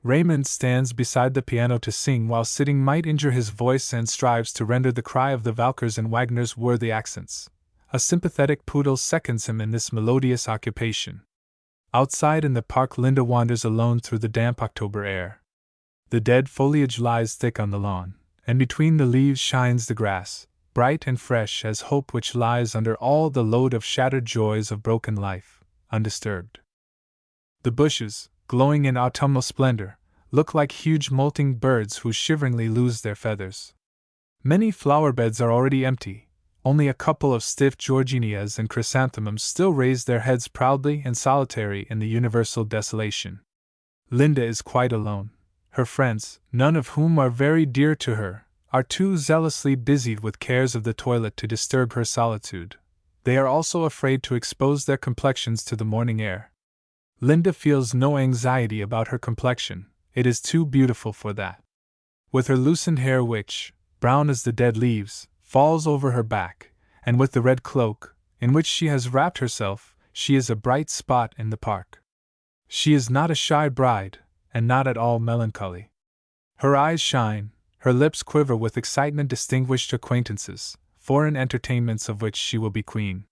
Raymond stands beside the piano to sing while sitting might injure his voice and strives to render the cry of the Valkyrs and Wagner's worthy accents. A sympathetic poodle seconds him in this melodious occupation. Outside in the park Linda wanders alone through the damp October air. The dead foliage lies thick on the lawn, and between the leaves shines the grass, bright and fresh as hope which lies under all the load of shattered joys of broken life, undisturbed. The bushes, glowing in autumnal splendor, look like huge molting birds who shiveringly lose their feathers. Many flower beds are already empty. Only a couple of stiff Georginias and chrysanthemums still raise their heads proudly and solitary in the universal desolation. Linda is quite alone. Her friends, none of whom are very dear to her, are too zealously busied with cares of the toilet to disturb her solitude. They are also afraid to expose their complexions to the morning air. Linda feels no anxiety about her complexion, it is too beautiful for that. With her loosened hair which, brown as the dead leaves, falls over her back, and with the red cloak, in which she has wrapped herself, she is a bright spot in the park. She is not a shy bride, and not at all melancholy. Her eyes shine, her lips quiver with excitement distinguished acquaintances, foreign entertainments of which she will be queen.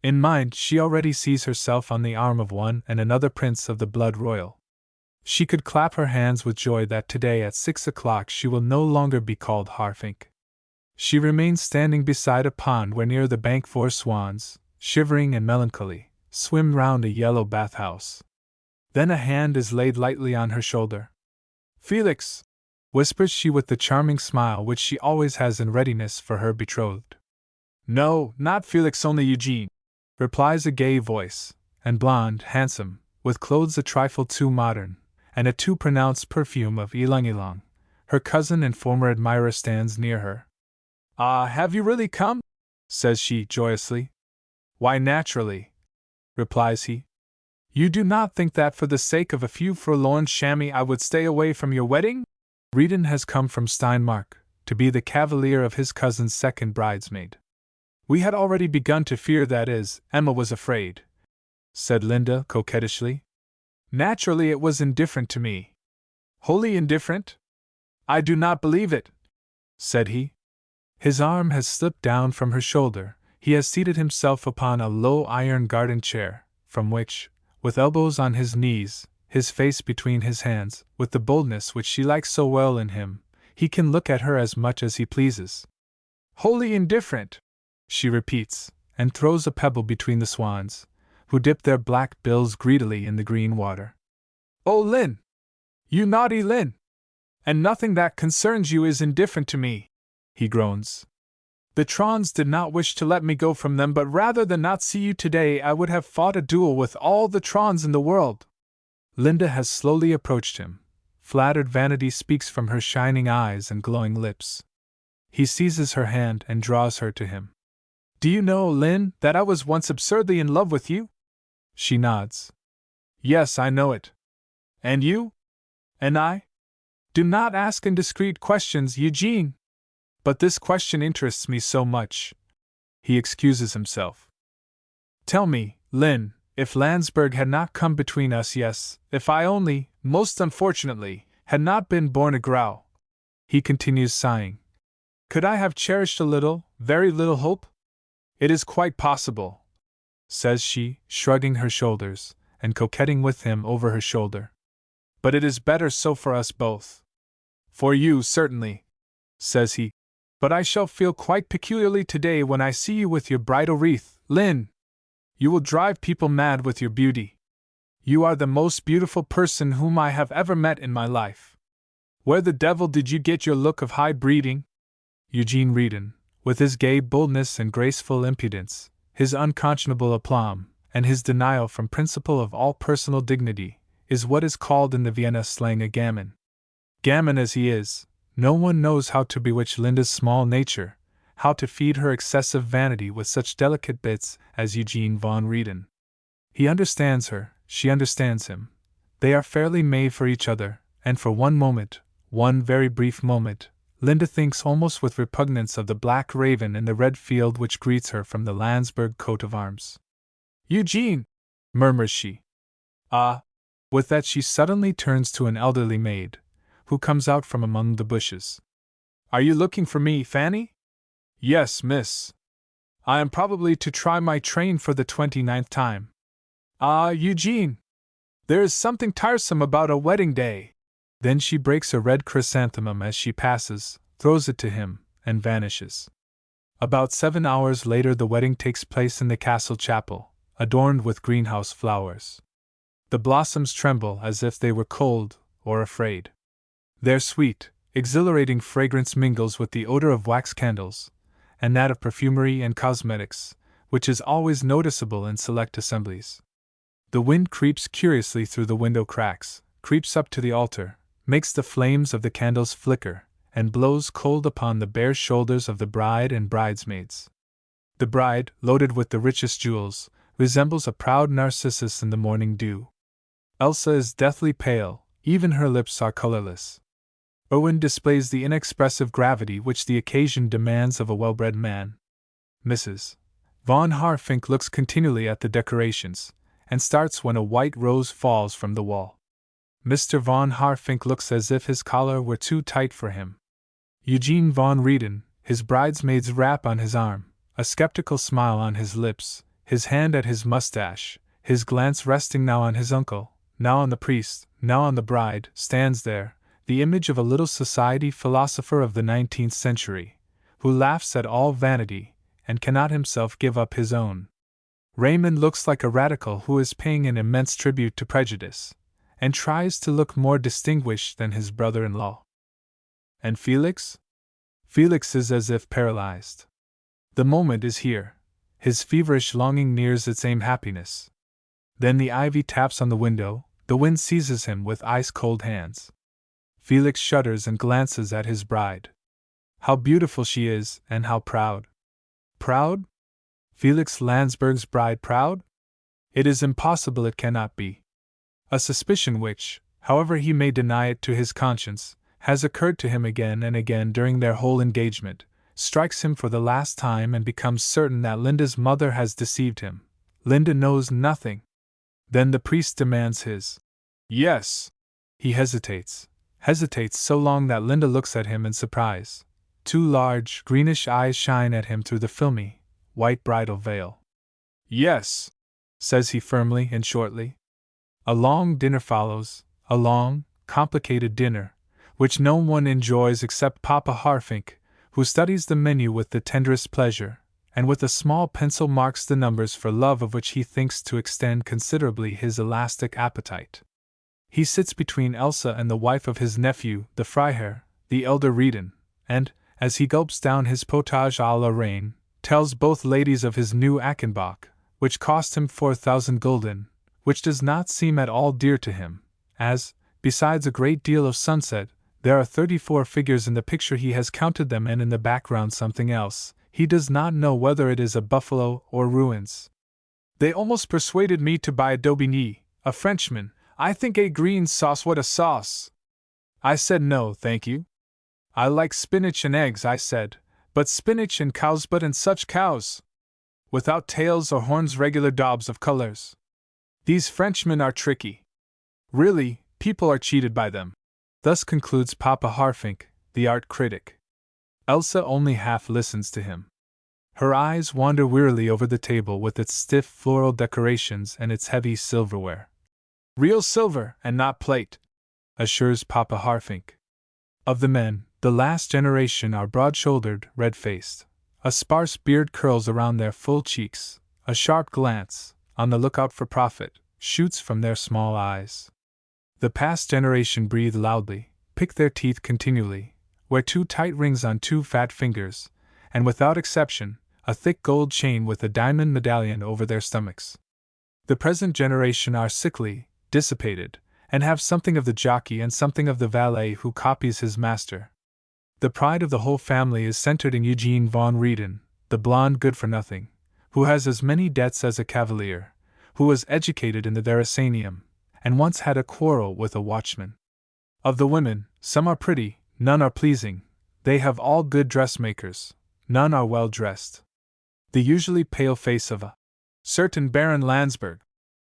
In mind she already sees herself on the arm of one and another prince of the blood royal. She could clap her hands with joy that today at 6 o'clock she will no longer be called Harfink. She remains standing beside a pond where near the bank 4 swans, shivering and melancholy, swim round a yellow bathhouse. Then a hand is laid lightly on her shoulder. "Felix!" whispers she with the charming smile which she always has in readiness for her betrothed. "No, not Felix, only Eugene," replies a gay voice, and blonde, handsome, with clothes a trifle too modern, and a too pronounced perfume of ylang-ylang. Her cousin and former admirer stands near her. "Ah, have you really come?" says she joyously. "Why, naturally," replies he. "You do not think that for the sake of a few forlorn chamois I would stay away from your wedding?" Reedon has come from Steinmark, to be the cavalier of his cousin's second bridesmaid. "We had already begun to fear that Emma was afraid," said Linda coquettishly. "Naturally it was indifferent to me." "Wholly indifferent? I do not believe it," said he. His arm has slipped down from her shoulder, he has seated himself upon a low iron garden chair, from which, with elbows on his knees, his face between his hands, with the boldness which she likes so well in him, he can look at her as much as he pleases. "Wholly indifferent," she repeats, and throws a pebble between the swans, who dip their black bills greedily in the green water. "Oh, Lynn! You naughty Lynn! And nothing that concerns you is indifferent to me," he groans. "The Trons did not wish to let me go from them, but rather than not see you today I would have fought a duel with all the Trons in the world." Linda has slowly approached him. Flattered vanity speaks from her shining eyes and glowing lips. He seizes her hand and draws her to him. "Do you know, Lynn, that I was once absurdly in love with you?" She nods. "Yes, I know it." "And you? And I? Do not ask indiscreet questions, Eugene." "But this question interests me so much." He excuses himself. "Tell me, Lynn, if Lanzberg had not come between us, yes, if I only, most unfortunately, had not been born a Grau," he continues sighing, "could I have cherished a little, very little hope?" "It is quite possible," says she, shrugging her shoulders, and coquetting with him over her shoulder. "But it is better so for us both." "For you, certainly," says he. "But I shall feel quite peculiarly today when I see you with your bridal wreath, Lynn! You will drive people mad with your beauty. You are the most beautiful person whom I have ever met in my life. Where the devil did you get your look of high breeding? Eugene Reardon, with his gay boldness and graceful impudence, his unconscionable aplomb, and his denial from principle of all personal dignity, is what is called in the Vienna slang a gamin. Gamin as he is, no one knows how to bewitch Linda's small nature, how to feed her excessive vanity with such delicate bits as Eugene von Reardon. He understands her, she understands him. They are fairly made for each other, and for one moment, one very brief moment, Linda thinks almost with repugnance of the black raven in the red field which greets her from the Lanzberg coat of arms. Eugene! Murmurs she. Ah! With that she suddenly turns to an elderly maid, who comes out from among the bushes. Are you looking for me, Fanny? Yes, miss. I am probably to try my train for the 29th time. Ah, Eugene! There is something tiresome about a wedding day. Then she breaks a red chrysanthemum as she passes, throws it to him, and vanishes. About 7 hours later the wedding takes place in the castle chapel, adorned with greenhouse flowers. The blossoms tremble as if they were cold or afraid. Their sweet, exhilarating fragrance mingles with the odor of wax candles, and that of perfumery and cosmetics, which is always noticeable in select assemblies. The wind creeps curiously through the window cracks, creeps up to the altar, makes the flames of the candles flicker, and blows cold upon the bare shoulders of the bride and bridesmaids. The bride, loaded with the richest jewels, resembles a proud narcissus in the morning dew. Elsa is deathly pale, even her lips are colorless. Owen displays the inexpressive gravity which the occasion demands of a well-bred man. Mrs. von Harfink looks continually at the decorations, and starts when a white rose falls from the wall. Mr. von Harfink looks as if his collar were too tight for him. Eugene von Reardon, his bridesmaid's wrap on his arm, a skeptical smile on his lips, his hand at his mustache, his glance resting now on his uncle, now on the priest, now on the bride, stands there, the image of a little society philosopher of the 19th century, who laughs at all vanity, and cannot himself give up his own. Raymond looks like a radical who is paying an immense tribute to prejudice, and tries to look more distinguished than his brother-in-law. And Felix? Felix is as if paralyzed. The moment is here. His feverish longing nears its aim happiness. Then the ivy taps on the window, the wind seizes him with ice-cold hands. Felix shudders and glances at his bride. How beautiful she is, and how proud. Proud? Felix Lanzberg's bride proud? It is impossible, it cannot be. A suspicion which, however he may deny it to his conscience, has occurred to him again and again during their whole engagement, strikes him for the last time and becomes certain that Linda's mother has deceived him. Linda knows nothing. Then the priest demands his yes. He hesitates so long that Linda looks at him in surprise. Two large, greenish eyes shine at him through the filmy, white bridal veil. Yes, says he firmly and shortly. A long dinner follows, a long, complicated dinner, which no one enjoys except Papa Harfink, who studies the menu with the tenderest pleasure, and with a small pencil marks the numbers for love of which he thinks to extend considerably his elastic appetite. He sits between Elsa and the wife of his nephew, the Freiherr, the elder Reardon, and, as he gulps down his potage à la reine, tells both ladies of his new Achenbach, which cost him 4,000 gulden, which does not seem at all dear to him, as, besides a great deal of sunset, there are 34 figures in the picture he has counted them, and in the background something else. He does not know whether it is a buffalo or ruins. They almost persuaded me to buy a Daubigny, a Frenchman. I think a green sauce, what a sauce! I said no, thank you. I like spinach and eggs, I said, but spinach and cows, but and such cows! Without tails or horns, regular daubs of colors. These Frenchmen are tricky. Really, people are cheated by them. Thus concludes Papa Harfink, the art critic. Elsa only half listens to him. Her eyes wander wearily over the table with its stiff floral decorations and its heavy silverware. Real silver, and not plate, assures Papa Harfink. Of the men, the last generation are broad-shouldered, red-faced. A sparse beard curls around their full cheeks, A sharp glance, on the lookout for profit, shoots from their small eyes. The past generation breathe loudly, pick their teeth continually, wear 2 tight rings on 2 fat fingers, and without exception, a thick gold chain with a diamond medallion over their stomachs. The present generation are sickly, dissipated, and have something of the jockey and something of the valet who copies his master. The pride of the whole family is centered in Eugene von Rieden, the blonde good-for-nothing, who has as many debts as a cavalier, who was educated in the Verasanium, and once had a quarrel with a watchman. Of the women, some are pretty, none are pleasing, they have all good dressmakers, none are well dressed. The usually pale face of a certain Baron Lanzberg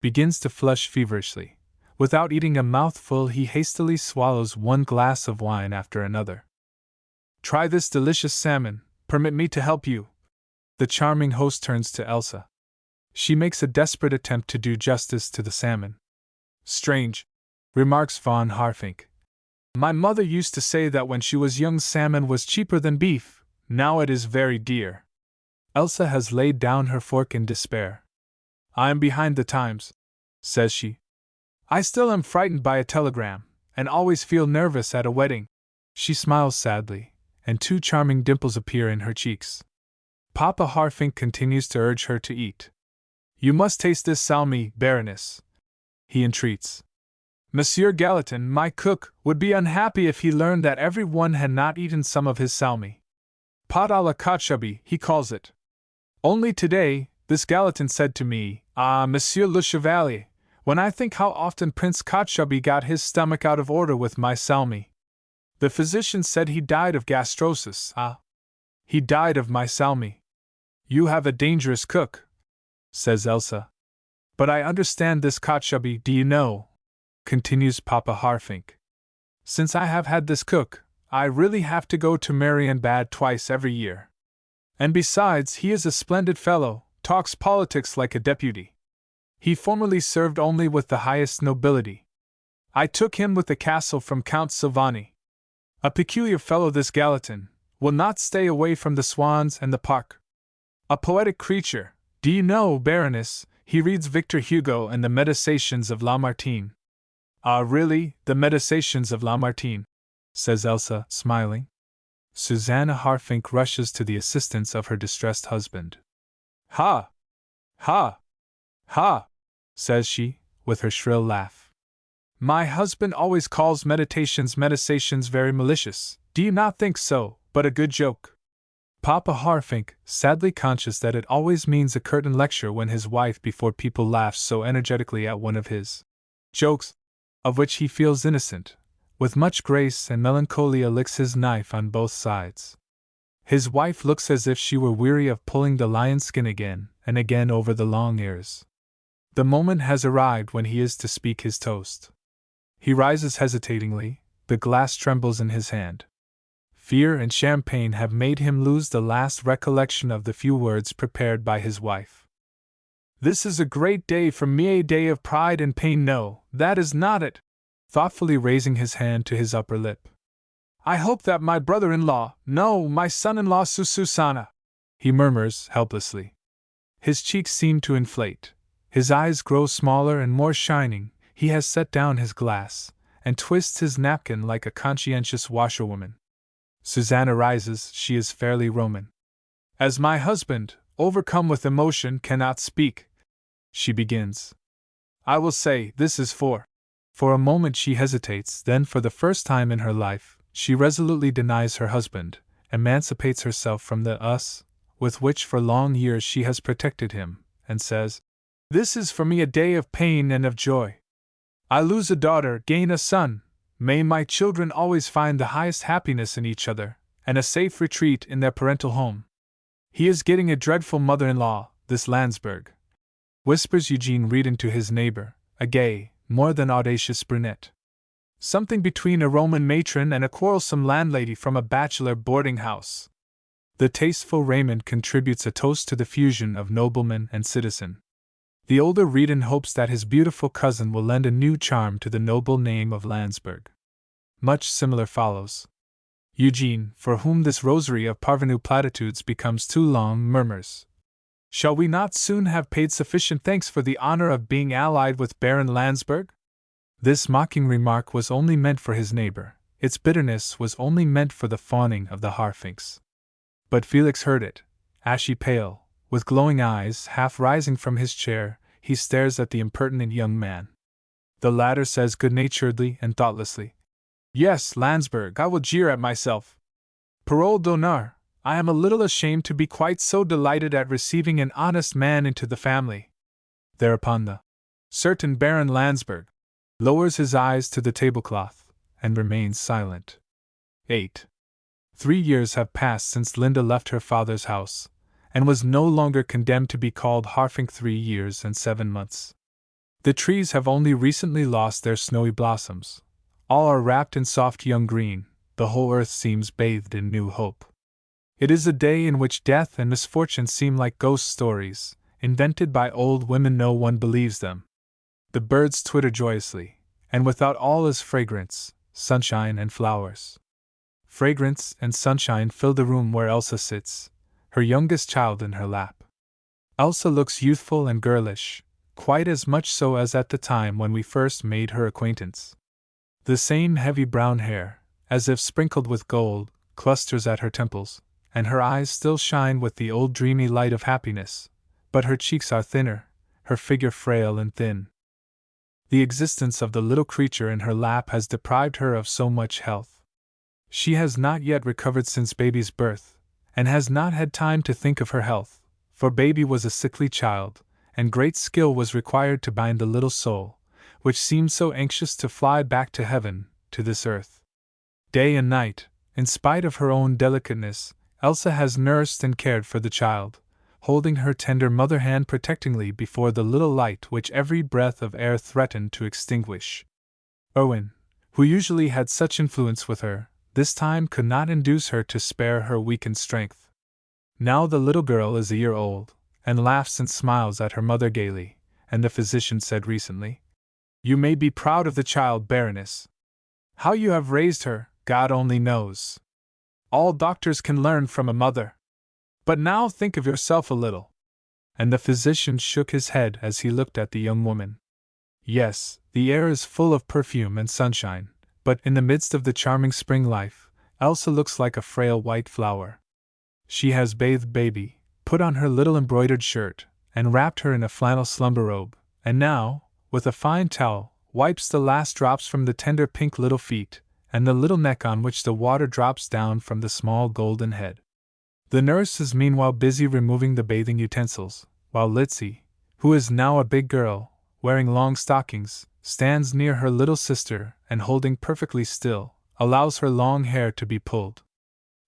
begins to flush feverishly. Without eating a mouthful, he hastily swallows 1 glass of wine after another. Try this delicious salmon, permit me to help you. The charming host turns to Elsa. She makes a desperate attempt to do justice to the salmon. Strange, remarks von Harfink. My mother used to say that when she was young salmon was cheaper than beef, now it is very dear. Elsa has laid down her fork in despair. I am behind the times, says she. I still am frightened by a telegram, and always feel nervous at a wedding. She smiles sadly, and 2 charming dimples appear in her cheeks. Papa Harfink continues to urge her to eat. You must taste this salmi, Baroness, he entreats. Monsieur Gallatin, my cook, would be unhappy if he learned that every one had not eaten some of his salmi. Pot à la Kotzebue, he calls it. Only today, this Gallatin said to me, Ah, Monsieur le Chevalier, when I think how often Prince Kotzebue got his stomach out of order with my salmi. The physician said he died of gastrosis. Ah, he died of my salmi. You have a dangerous cook, says Elsa. But I understand this Kotzebue, do you know? Continues Papa Harfink. Since I have had this cook, I really have to go to Marienbad twice every year. And besides, he is a splendid fellow, talks politics like a deputy. He formerly served only with the highest nobility. I took him with the castle from Count Silvani. A peculiar fellow this Gallatin, will not stay away from the swans and the park. A poetic creature, do you know, Baroness, he reads Victor Hugo and the Meditations of Lamartine. Ah, really, the Meditations of Lamartine, says Elsa, smiling. Susanna Harfink rushes to the assistance of her distressed husband. Ha! Ha! Ha! Says she, with her shrill laugh. My husband always calls meditations very malicious, do you not think so, but a good joke? Papa Harfink, sadly conscious that it always means a curtain lecture when his wife before people laughs so energetically at one of his jokes, of which he feels innocent, with much grace and melancholia licks his knife on both sides. His wife looks as if she were weary of pulling the lion's skin again and again over the long ears. The moment has arrived when he is to speak his toast. He rises hesitatingly, the glass trembles in his hand. Fear and champagne have made him lose the last recollection of the few words prepared by his wife. This is a great day for me, a day of pride and pain. No, that is not it. Thoughtfully raising his hand to his upper lip. I hope that my brother-in-law, no, my son-in-law Susanna, he murmurs helplessly. His cheeks seem to inflate. His eyes grow smaller and more shining. He has set down his glass, and twists his napkin like a conscientious washerwoman. Susanna rises, she is fairly Roman. As my husband, overcome with emotion, cannot speak, she begins. I will say, this is for. For a moment she hesitates, then for the first time in her life, she resolutely denies her husband, emancipates herself from the us, with which for long years she has protected him, and says, This is for me a day of pain and of joy. I lose a daughter, gain a son. May my children always find the highest happiness in each other, and a safe retreat in their parental home. He is getting a dreadful mother-in-law, this Lanzberg, whispers Eugene Rieden to his neighbor, a gay, more than audacious brunette. Something between a Roman matron and a quarrelsome landlady from a bachelor boarding house. The tasteful Raymond contributes a toast to the fusion of nobleman and citizen. The older Rieden hopes that his beautiful cousin will lend a new charm to the noble name of Lanzberg. Much similar follows. Eugene, for whom this rosary of parvenu platitudes becomes too long, murmurs, Shall we not soon have paid sufficient thanks for the honor of being allied with Baron Lanzberg? This mocking remark was only meant for his neighbor, its bitterness was only meant for the fawning of the Harfinks. But Felix heard it. Ashy pale, with glowing eyes half rising from his chair, he stares at the impertinent young man. The latter says good-naturedly and thoughtlessly, "Yes, Lanzberg, I will jeer at myself. Parole d'honneur, I am a little ashamed to be quite so delighted at receiving an honest man into the family." Thereupon the certain Baron Lanzberg lowers his eyes to the tablecloth and remains silent. 8. 3 years have passed since Linda left her father's house, and was no longer condemned to be called Harfink 3 years and 7 months. The trees have only recently lost their snowy blossoms. All are wrapped in soft young green, the whole earth seems bathed in new hope. It is a day in which death and misfortune seem like ghost stories, invented by old women. No one believes them. The birds twitter joyously, and without all is fragrance, sunshine and flowers. Fragrance and sunshine fill the room where Elsa sits, her youngest child in her lap. Elsa looks youthful and girlish, quite as much so as at the time when we first made her acquaintance. The same heavy brown hair, as if sprinkled with gold, clusters at her temples, and her eyes still shine with the old dreamy light of happiness, but her cheeks are thinner, her figure frail and thin. The existence of the little creature in her lap has deprived her of so much health. She has not yet recovered since baby's birth, and has not had time to think of her health, for baby was a sickly child, and great skill was required to bind the little soul, which seemed so anxious to fly back to heaven, to this earth. Day and night, in spite of her own delicateness, Elsa has nursed and cared for the child, holding her tender mother hand protectingly before the little light which every breath of air threatened to extinguish. Owen, who usually had such influence with her, this time could not induce her to spare her weakened strength. Now the little girl is a year old, and laughs and smiles at her mother gaily, and the physician said recently, "You may be proud of the child, Baroness. How you have raised her, God only knows. All doctors can learn from a mother. But now think of yourself a little." And the physician shook his head as he looked at the young woman. Yes, the air is full of perfume and sunshine, but in the midst of the charming spring life, Elsa looks like a frail white flower. She has bathed baby, put on her little embroidered shirt, and wrapped her in a flannel slumber robe, and now, with a fine towel, wipes the last drops from the tender pink little feet, and the little neck on which the water drops down from the small golden head. The nurse is meanwhile busy removing the bathing utensils, while Litzy, who is now a big girl, wearing long stockings, stands near her little sister and holding perfectly still, allows her long hair to be pulled.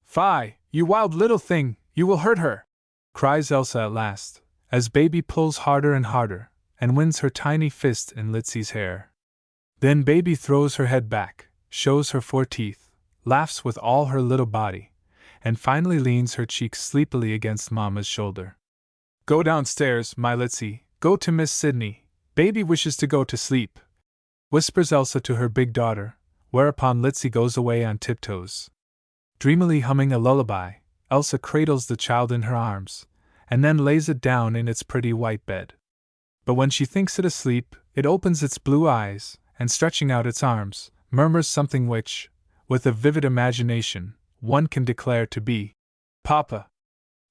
"Fie, you wild little thing, you will hurt her!" cries Elsa at last, as baby pulls harder and harder, and wins her tiny fist in Litzy's hair. Then baby throws her head back, shows her 4 teeth, laughs with all her little body, and finally leans her cheek sleepily against Mamma's shoulder. "Go downstairs, my Litzy, go to Miss Sidney, baby wishes to go to sleep," whispers Elsa to her big daughter, whereupon Litzy goes away on tiptoes. Dreamily humming a lullaby, Elsa cradles the child in her arms, and then lays it down in its pretty white bed. But when she thinks it asleep, it opens its blue eyes, and stretching out its arms, murmurs something which, with a vivid imagination, one can declare to be, "Papa,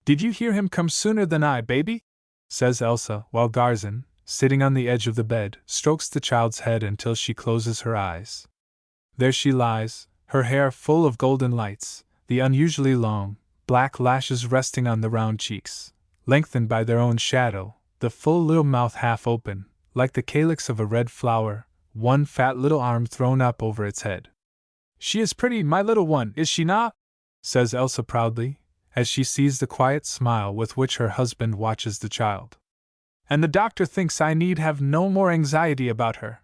did you hear him come sooner than I, baby?" says Elsa, while Garzin, sitting on the edge of the bed, strokes the child's head until she closes her eyes. There she lies, her hair full of golden lights, the unusually long, black lashes resting on the round cheeks, lengthened by their own shadow, the full little mouth half open, like the calyx of a red flower, one fat little arm thrown up over its head. "She is pretty, my little one, is she not?" says Elsa proudly, as she sees the quiet smile with which her husband watches the child. "And the doctor thinks I need have no more anxiety about her."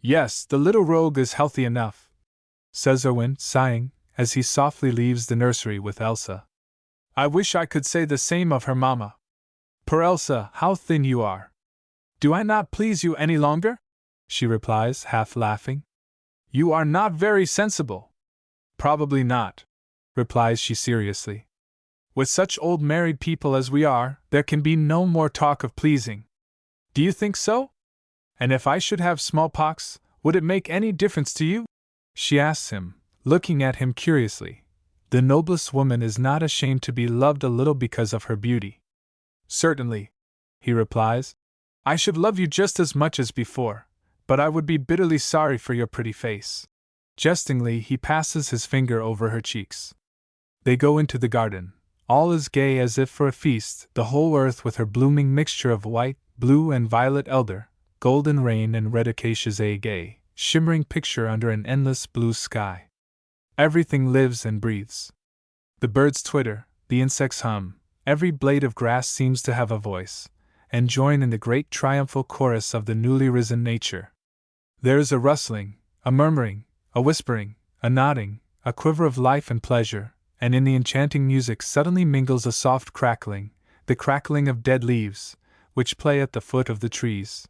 "Yes, the little rogue is healthy enough," says Owen, sighing, as he softly leaves the nursery with Elsa. "I wish I could say the same of her mamma. Poor Elsa, how thin you are! Do I not please you any longer?" she replies, half laughing. "You are not very sensible." "Probably not," replies she seriously. With such old married people as we are, there can be no more talk of pleasing. Do you think so? And if I should have smallpox, would it make any difference to you? She asks him, looking at him curiously. The noblest woman is not ashamed to be loved a little because of her beauty. Certainly, he replies. I should love you just as much as before, but I would be bitterly sorry for your pretty face. Jestingly, he passes his finger over her cheeks. They go into the garden. All is gay as if for a feast, the whole earth with her blooming mixture of white, blue, and violet elder, golden rain and red acacias, a gay, shimmering picture under an endless blue sky. Everything lives and breathes. The birds twitter, the insects hum, every blade of grass seems to have a voice, and join in the great triumphal chorus of the newly risen nature. There is a rustling, a murmuring, a whispering, a nodding, a quiver of life and pleasure, and in the enchanting music suddenly mingles a soft crackling, the crackling of dead leaves, which play at the foot of the trees.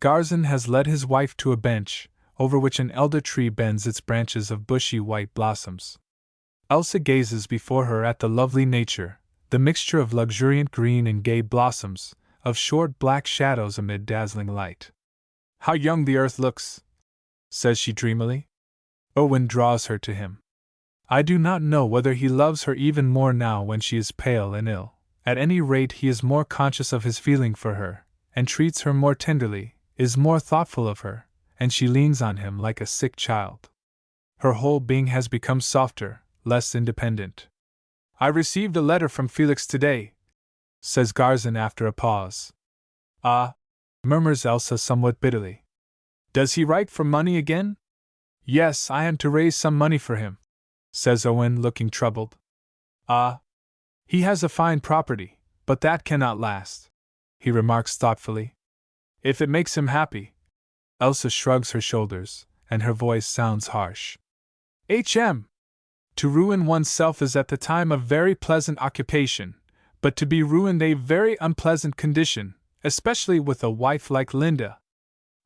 Garzon has led his wife to a bench, over which an elder tree bends its branches of bushy white blossoms. Elsa gazes before her at the lovely nature, the mixture of luxuriant green and gay blossoms, of short black shadows amid dazzling light. How young the earth looks, says she dreamily. Owen draws her to him. I do not know whether he loves her even more now when she is pale and ill. At any rate, he is more conscious of his feeling for her, and treats her more tenderly, is more thoughtful of her, and she leans on him like a sick child. Her whole being has become softer, less independent. I received a letter from Felix today, says Garzon after a pause. Ah, murmurs Elsa somewhat bitterly. Does he write for money again? Yes, I am to raise some money for him, says Owen, looking troubled. Ah, he has a fine property, but that cannot last, he remarks thoughtfully. If it makes him happy. Elsa shrugs her shoulders, and her voice sounds harsh. To ruin oneself is at the time a very pleasant occupation, but to be ruined a very unpleasant condition, especially with a wife like Linda.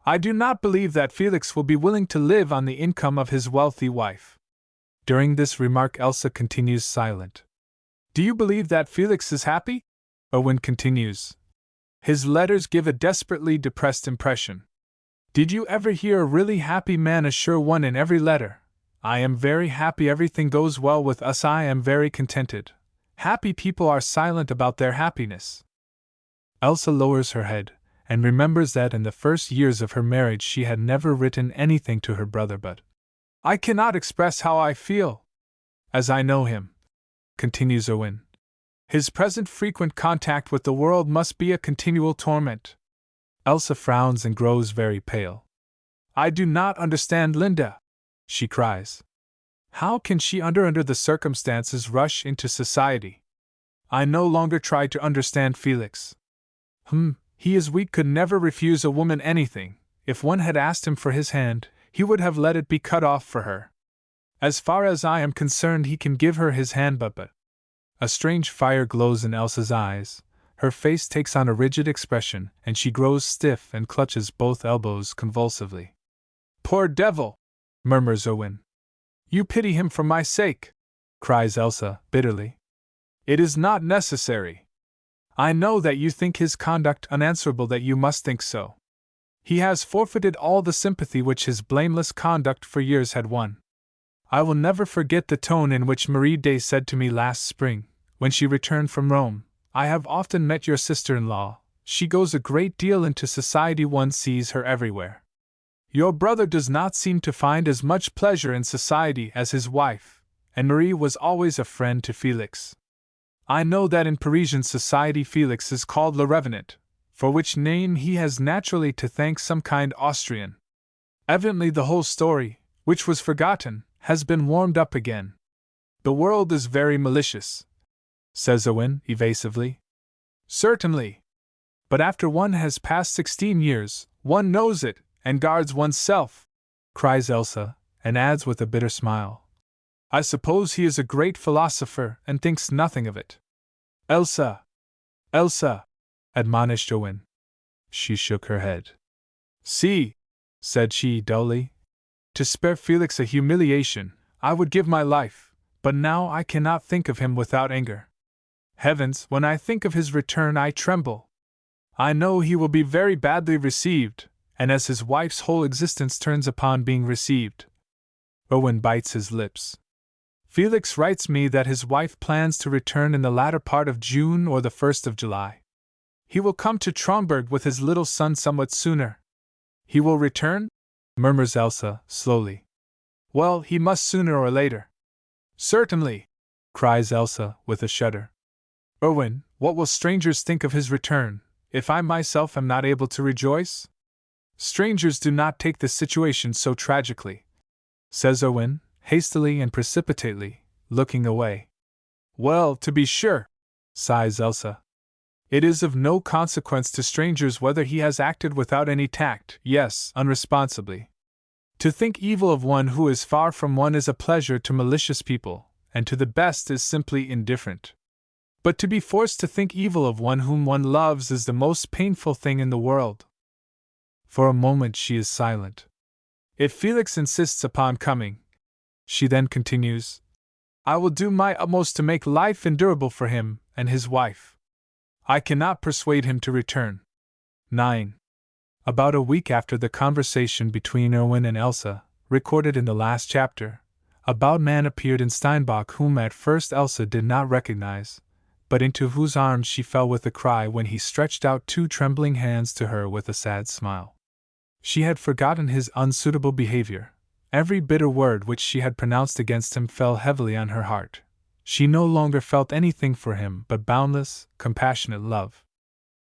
I do not believe that Felix will be willing to live on the income of his wealthy wife. During this remark, Elsa continues silent. Do you believe that Felix is happy? Owen continues. His letters give a desperately depressed impression. Did you ever hear a really happy man assure one in every letter, I am very happy, everything goes well with us, I am very contented. Happy people are silent about their happiness. Elsa lowers her head, and remembers that in the first years of her marriage she had never written anything to her brother but, I cannot express how I feel. As I know him, continues Owen, his present frequent contact with the world must be a continual torment. Elsa frowns and grows very pale. I do not understand Linda, she cries. How can she under the circumstances rush into society? I no longer try to understand Felix. He is weak, could never refuse a woman anything. If one had asked him for his hand, he would have let it be cut off for her. As far as I am concerned, he can give her his hand, but. A strange fire glows in Elsa's eyes, her face takes on a rigid expression, and she grows stiff and clutches both elbows convulsively. Poor devil! Murmurs Owen. You pity him for my sake, cries Elsa, bitterly. It is not necessary. I know that you think his conduct unanswerable, that you must think so. He has forfeited all the sympathy which his blameless conduct for years had won. I will never forget the tone in which Marie Day said to me last spring, when she returned from Rome, I have often met your sister-in-law, she goes a great deal into society, one sees her everywhere. Your brother does not seem to find as much pleasure in society as his wife, and Marie was always a friend to Felix. I know that in Parisian society Felix is called Le Revenant, for which name he has naturally to thank some kind Austrian. Evidently the whole story, which was forgotten, has been warmed up again. The world is very malicious, says Owen, evasively. Certainly. But after one has passed 16 years, one knows it, and guards oneself, cries Elsa, and adds with a bitter smile. I suppose he is a great philosopher and thinks nothing of it. Elsa! Elsa! Admonished Owen. She shook her head. See, said she dully. To spare Felix a humiliation, I would give my life, but now I cannot think of him without anger. Heavens, when I think of his return I tremble. I know he will be very badly received, and as his wife's whole existence turns upon being received. Owen bites his lips. Felix writes me that his wife plans to return in the latter part of June or the 1st of July. He will come to Tromberg with his little son somewhat sooner. He will return? Murmurs Elsa, slowly. Well, he must sooner or later. Certainly, cries Elsa, with a shudder. Owen, what will strangers think of his return, if I myself am not able to rejoice? Strangers do not take the situation so tragically, says Owen, hastily and precipitately, looking away. Well, to be sure, sighs Elsa. It is of no consequence to strangers whether he has acted without any tact, yes, unresponsibly. To think evil of one who is far from one is a pleasure to malicious people, and to the best is simply indifferent. But to be forced to think evil of one whom one loves is the most painful thing in the world. For a moment she is silent. If Felix insists upon coming, she then continues, I will do my utmost to make life endurable for him and his wife. I cannot persuade him to return. 9. About a week after the conversation between Owen and Elsa, recorded in the last chapter, a bowed man appeared in Steinbach whom at first Elsa did not recognize, but into whose arms she fell with a cry when he stretched out 2 trembling hands to her with a sad smile. She had forgotten his unsuitable behavior. Every bitter word which she had pronounced against him fell heavily on her heart. She no longer felt anything for him but boundless, compassionate love.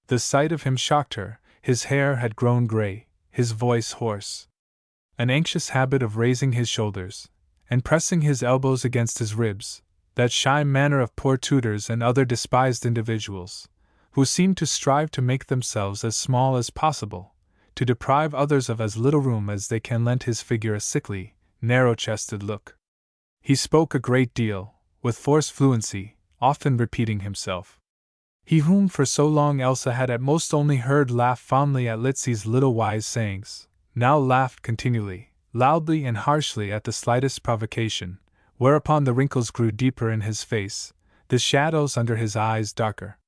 The sight of him shocked her. His hair had grown gray, his voice hoarse. An anxious habit of raising his shoulders, and pressing his elbows against his ribs, that shy manner of poor tutors and other despised individuals, who seemed to strive to make themselves as small as possible, to deprive others of as little room as they can, lent his figure a sickly, narrow-chested look. He spoke a great deal, with forced fluency, often repeating himself. He whom for so long Elsa had at most only heard laugh fondly at Litsy's little wise sayings, now laughed continually, loudly and harshly at the slightest provocation, whereupon the wrinkles grew deeper in his face, the shadows under his eyes darker.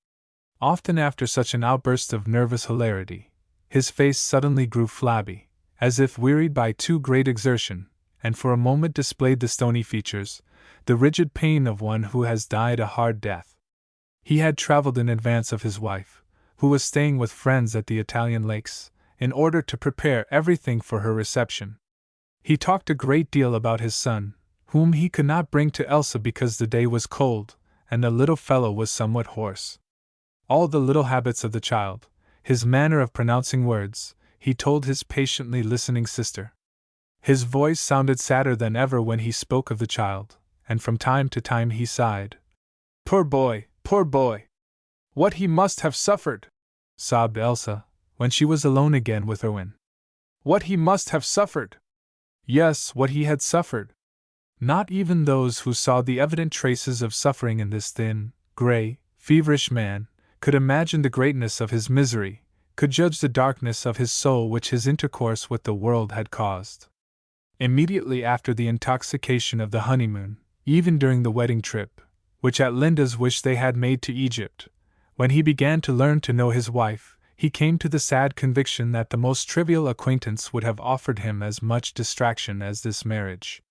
Often after such an outburst of nervous hilarity, his face suddenly grew flabby, as if wearied by too great exertion, and for a moment displayed the stony features, the rigid pain of one who has died a hard death. He had traveled in advance of his wife, who was staying with friends at the Italian lakes, in order to prepare everything for her reception. He talked a great deal about his son, whom he could not bring to Elsa because the day was cold, and the little fellow was somewhat hoarse. All the little habits of the child, his manner of pronouncing words, he told his patiently listening sister. His voice sounded sadder than ever when he spoke of the child, and from time to time he sighed. Poor boy! Poor boy! What he must have suffered! Sobbed Elsa, when she was alone again with Owen. What he must have suffered! Yes, what he had suffered. Not even those who saw the evident traces of suffering in this thin, gray, feverish man, could imagine the greatness of his misery, could judge the darkness of his soul which his intercourse with the world had caused. Immediately after the intoxication of the honeymoon, even during the wedding trip, which at Linda's wish they had made to Egypt, when he began to learn to know his wife, he came to the sad conviction that the most trivial acquaintance would have offered him as much distraction as this marriage.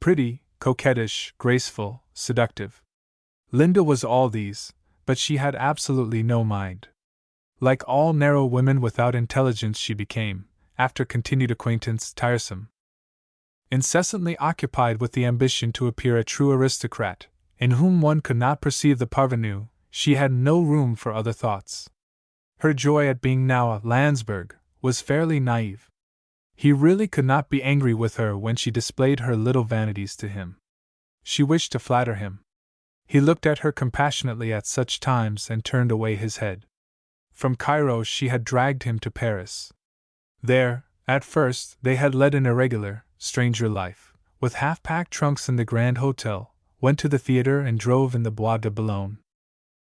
Pretty, coquettish, graceful, seductive. Linda was all these, but she had absolutely no mind. Like all narrow women without intelligence, she became, after continued acquaintance, tiresome. Incessantly occupied with the ambition to appear a true aristocrat, in whom one could not perceive the parvenu, she had no room for other thoughts. Her joy at being now a Lanzberg was fairly naive. He really could not be angry with her when she displayed her little vanities to him. She wished to flatter him. He looked at her compassionately at such times and turned away his head. From Cairo she had dragged him to Paris. There, at first, they had led an irregular, stranger life, with half-packed trunks in the Grand Hotel, went to the theater and drove in the Bois de Boulogne.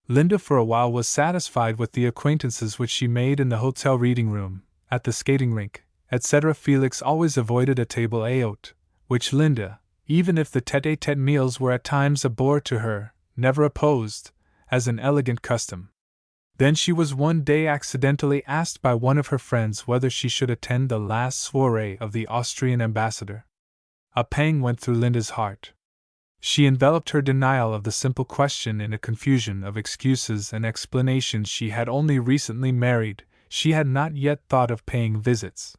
Linda for a while was satisfied with the acquaintances which she made in the hotel reading-room, at the skating rink, etc. Felix always avoided a table d'hôte, which Linda, even if the tête-à-tête meals were at times a bore to her, never opposed, as an elegant custom. Then she was one day accidentally asked by one of her friends whether she should attend the last soirée of the Austrian ambassador. A pang went through Linda's heart. She enveloped her denial of the simple question in a confusion of excuses and explanations. She had only recently married, she had not yet thought of paying visits.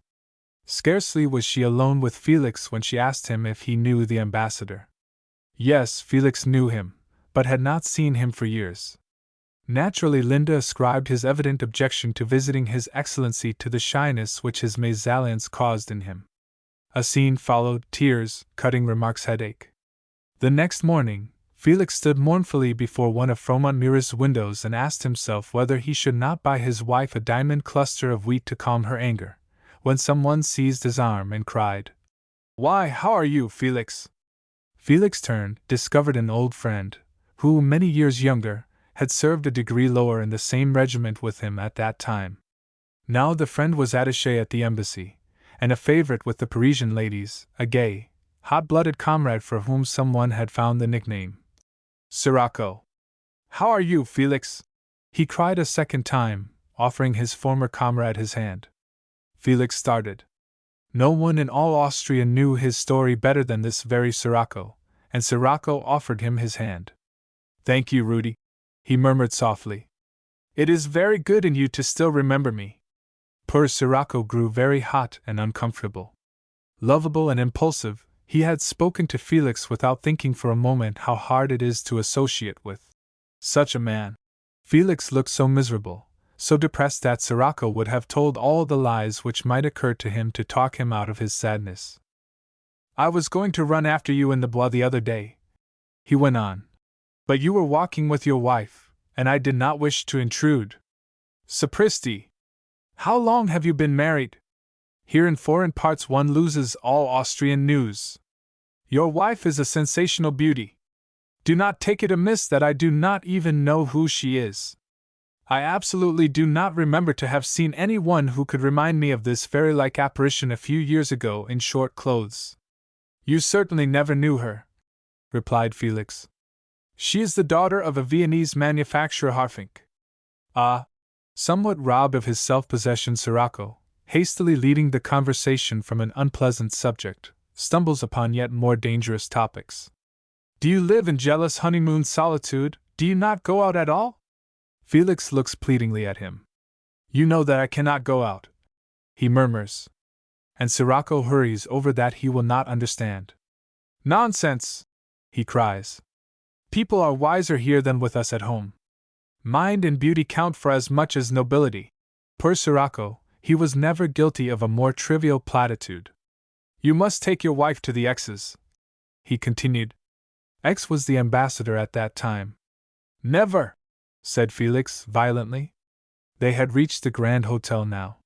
Scarcely was she alone with Felix when she asked him if he knew the ambassador. Yes, Felix knew him, but had not seen him for years. Naturally, Linda ascribed his evident objection to visiting His Excellency to the shyness which his mésalliance caused in him. A scene followed, tears, cutting remarks, headache. The next morning, Felix stood mournfully before one of Froment Mirror's windows and asked himself whether he should not buy his wife a diamond cluster of wheat to calm her anger, when someone seized his arm and cried, "Why, how are you, Felix?" Felix turned, discovered an old friend, who, many years younger, had served a degree lower in the same regiment with him at that time. Now the friend was attaché at the embassy, and a favorite with the Parisian ladies, a gay, hot-blooded comrade for whom someone had found the nickname Sirocco. "How are you, Felix?" he cried a second time, offering his former comrade his hand. Felix started. No one in all Austria knew his story better than this very Sirocco, and Sirocco offered him his hand. "Thank you, Rudy," he murmured softly. "It is very good in you to still remember me." Poor Sirocco grew very hot and uncomfortable. Lovable and impulsive, he had spoken to Felix without thinking for a moment how hard it is to associate with such a man. Felix looked so miserable, so depressed that Sirocco would have told all the lies which might occur to him to talk him out of his sadness. "I was going to run after you in the Bois the other day," he went on, "but you were walking with your wife, and I did not wish to intrude. Sapristi! How long have you been married? Here in foreign parts one loses all Austrian news. Your wife is a sensational beauty. Do not take it amiss that I do not even know who she is. I absolutely do not remember to have seen any one who could remind me of this fairy-like apparition a few years ago in short clothes." "You certainly never knew her," replied Felix. "She is the daughter of a Viennese manufacturer, Harfink." "Ah!" Somewhat robbed of his self-possession, Sirocco, hastily leading the conversation from an unpleasant subject, stumbles upon yet more dangerous topics. "Do you live in jealous honeymoon solitude? Do you not go out at all?" Felix looks pleadingly at him. "You know that I cannot go out," he murmurs. And Sirocco hurries over that he will not understand. "Nonsense!" he cries. "People are wiser here than with us at home. Mind and beauty count for as much as nobility." Poor Sirocco, he was never guilty of a more trivial platitude. "You must take your wife to the X's," he continued. X was the ambassador at that time. "Never!" said Felix violently. They had reached the Grand Hotel now.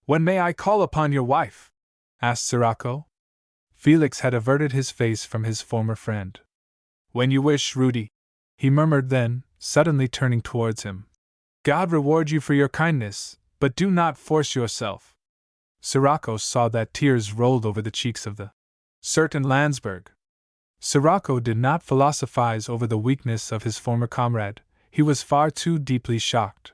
"When may I call upon your wife?" asked Sirocco. Felix had averted his face from his former friend. "When you wish, Rudy," he murmured then, suddenly turning towards him. "God reward you for your kindness, but do not force yourself." Sirocco saw that tears rolled over the cheeks of the certain Lanzberg. Sirocco did not philosophize over the weakness of his former comrade, he was far too deeply shocked.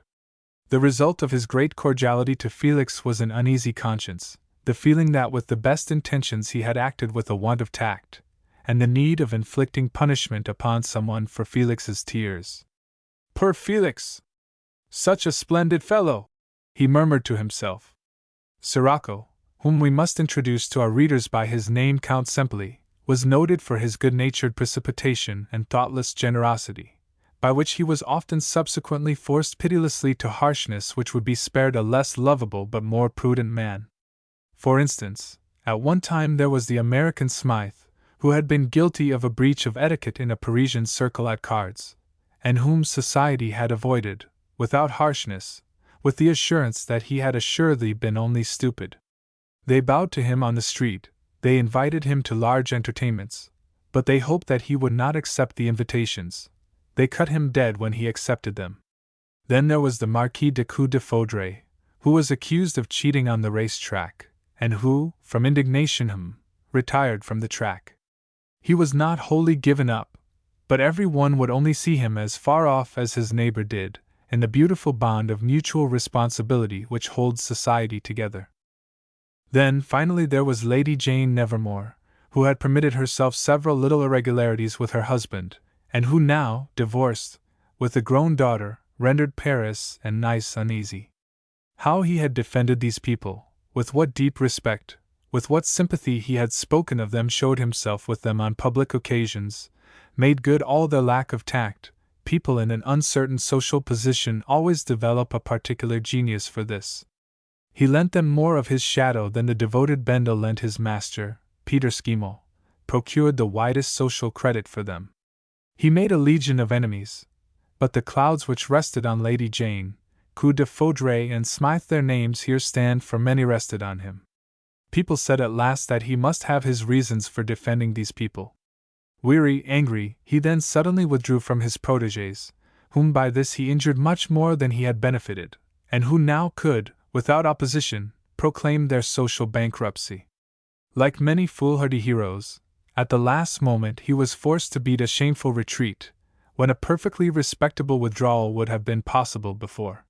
The result of his great cordiality to Felix was an uneasy conscience, the feeling that with the best intentions he had acted with a want of tact, and the need of inflicting punishment upon someone for Felix's tears. "Poor Felix! Such a splendid fellow!" he murmured to himself. Sirocco, whom we must introduce to our readers by his name Count Sempioli, was noted for his good-natured precipitation and thoughtless generosity, by which he was often subsequently forced pitilessly to harshness which would be spared a less lovable but more prudent man. For instance, at one time there was the American Smythe, who had been guilty of a breach of etiquette in a Parisian circle at cards, and whom society had avoided, without harshness, with the assurance that he had assuredly been only stupid. They bowed to him on the street, they invited him to large entertainments, but they hoped that he would not accept the invitations. They cut him dead when he accepted them. Then there was the Marquis de Coup de Foudre, who was accused of cheating on the race-track, and who, from indignation, retired from the track. He was not wholly given up, but every one would only see him as far off as his neighbor did, in the beautiful bond of mutual responsibility which holds society together. Then, finally, there was Lady Jane Nevermore, who had permitted herself several little irregularities with her husband, and who now, divorced, with a grown daughter, rendered Paris and Nice uneasy. How he had defended these people, with what deep respect, with what sympathy he had spoken of them, showed himself with them on public occasions, made good all their lack of tact. People in an uncertain social position always develop a particular genius for this. He lent them more of his shadow than the devoted Bendel lent his master, Peter Schemel, procured the widest social credit for them. He made a legion of enemies, but the clouds which rested on Lady Jane, Coup de Foudre and Smythe, their names here stand for many, rested on him. People said at last that he must have his reasons for defending these people. Weary, angry, he then suddenly withdrew from his protégés, whom by this he injured much more than he had benefited, and who now could, without opposition, proclaim their social bankruptcy. Like many foolhardy heroes, at the last moment he was forced to beat a shameful retreat, when a perfectly respectable withdrawal would have been possible before.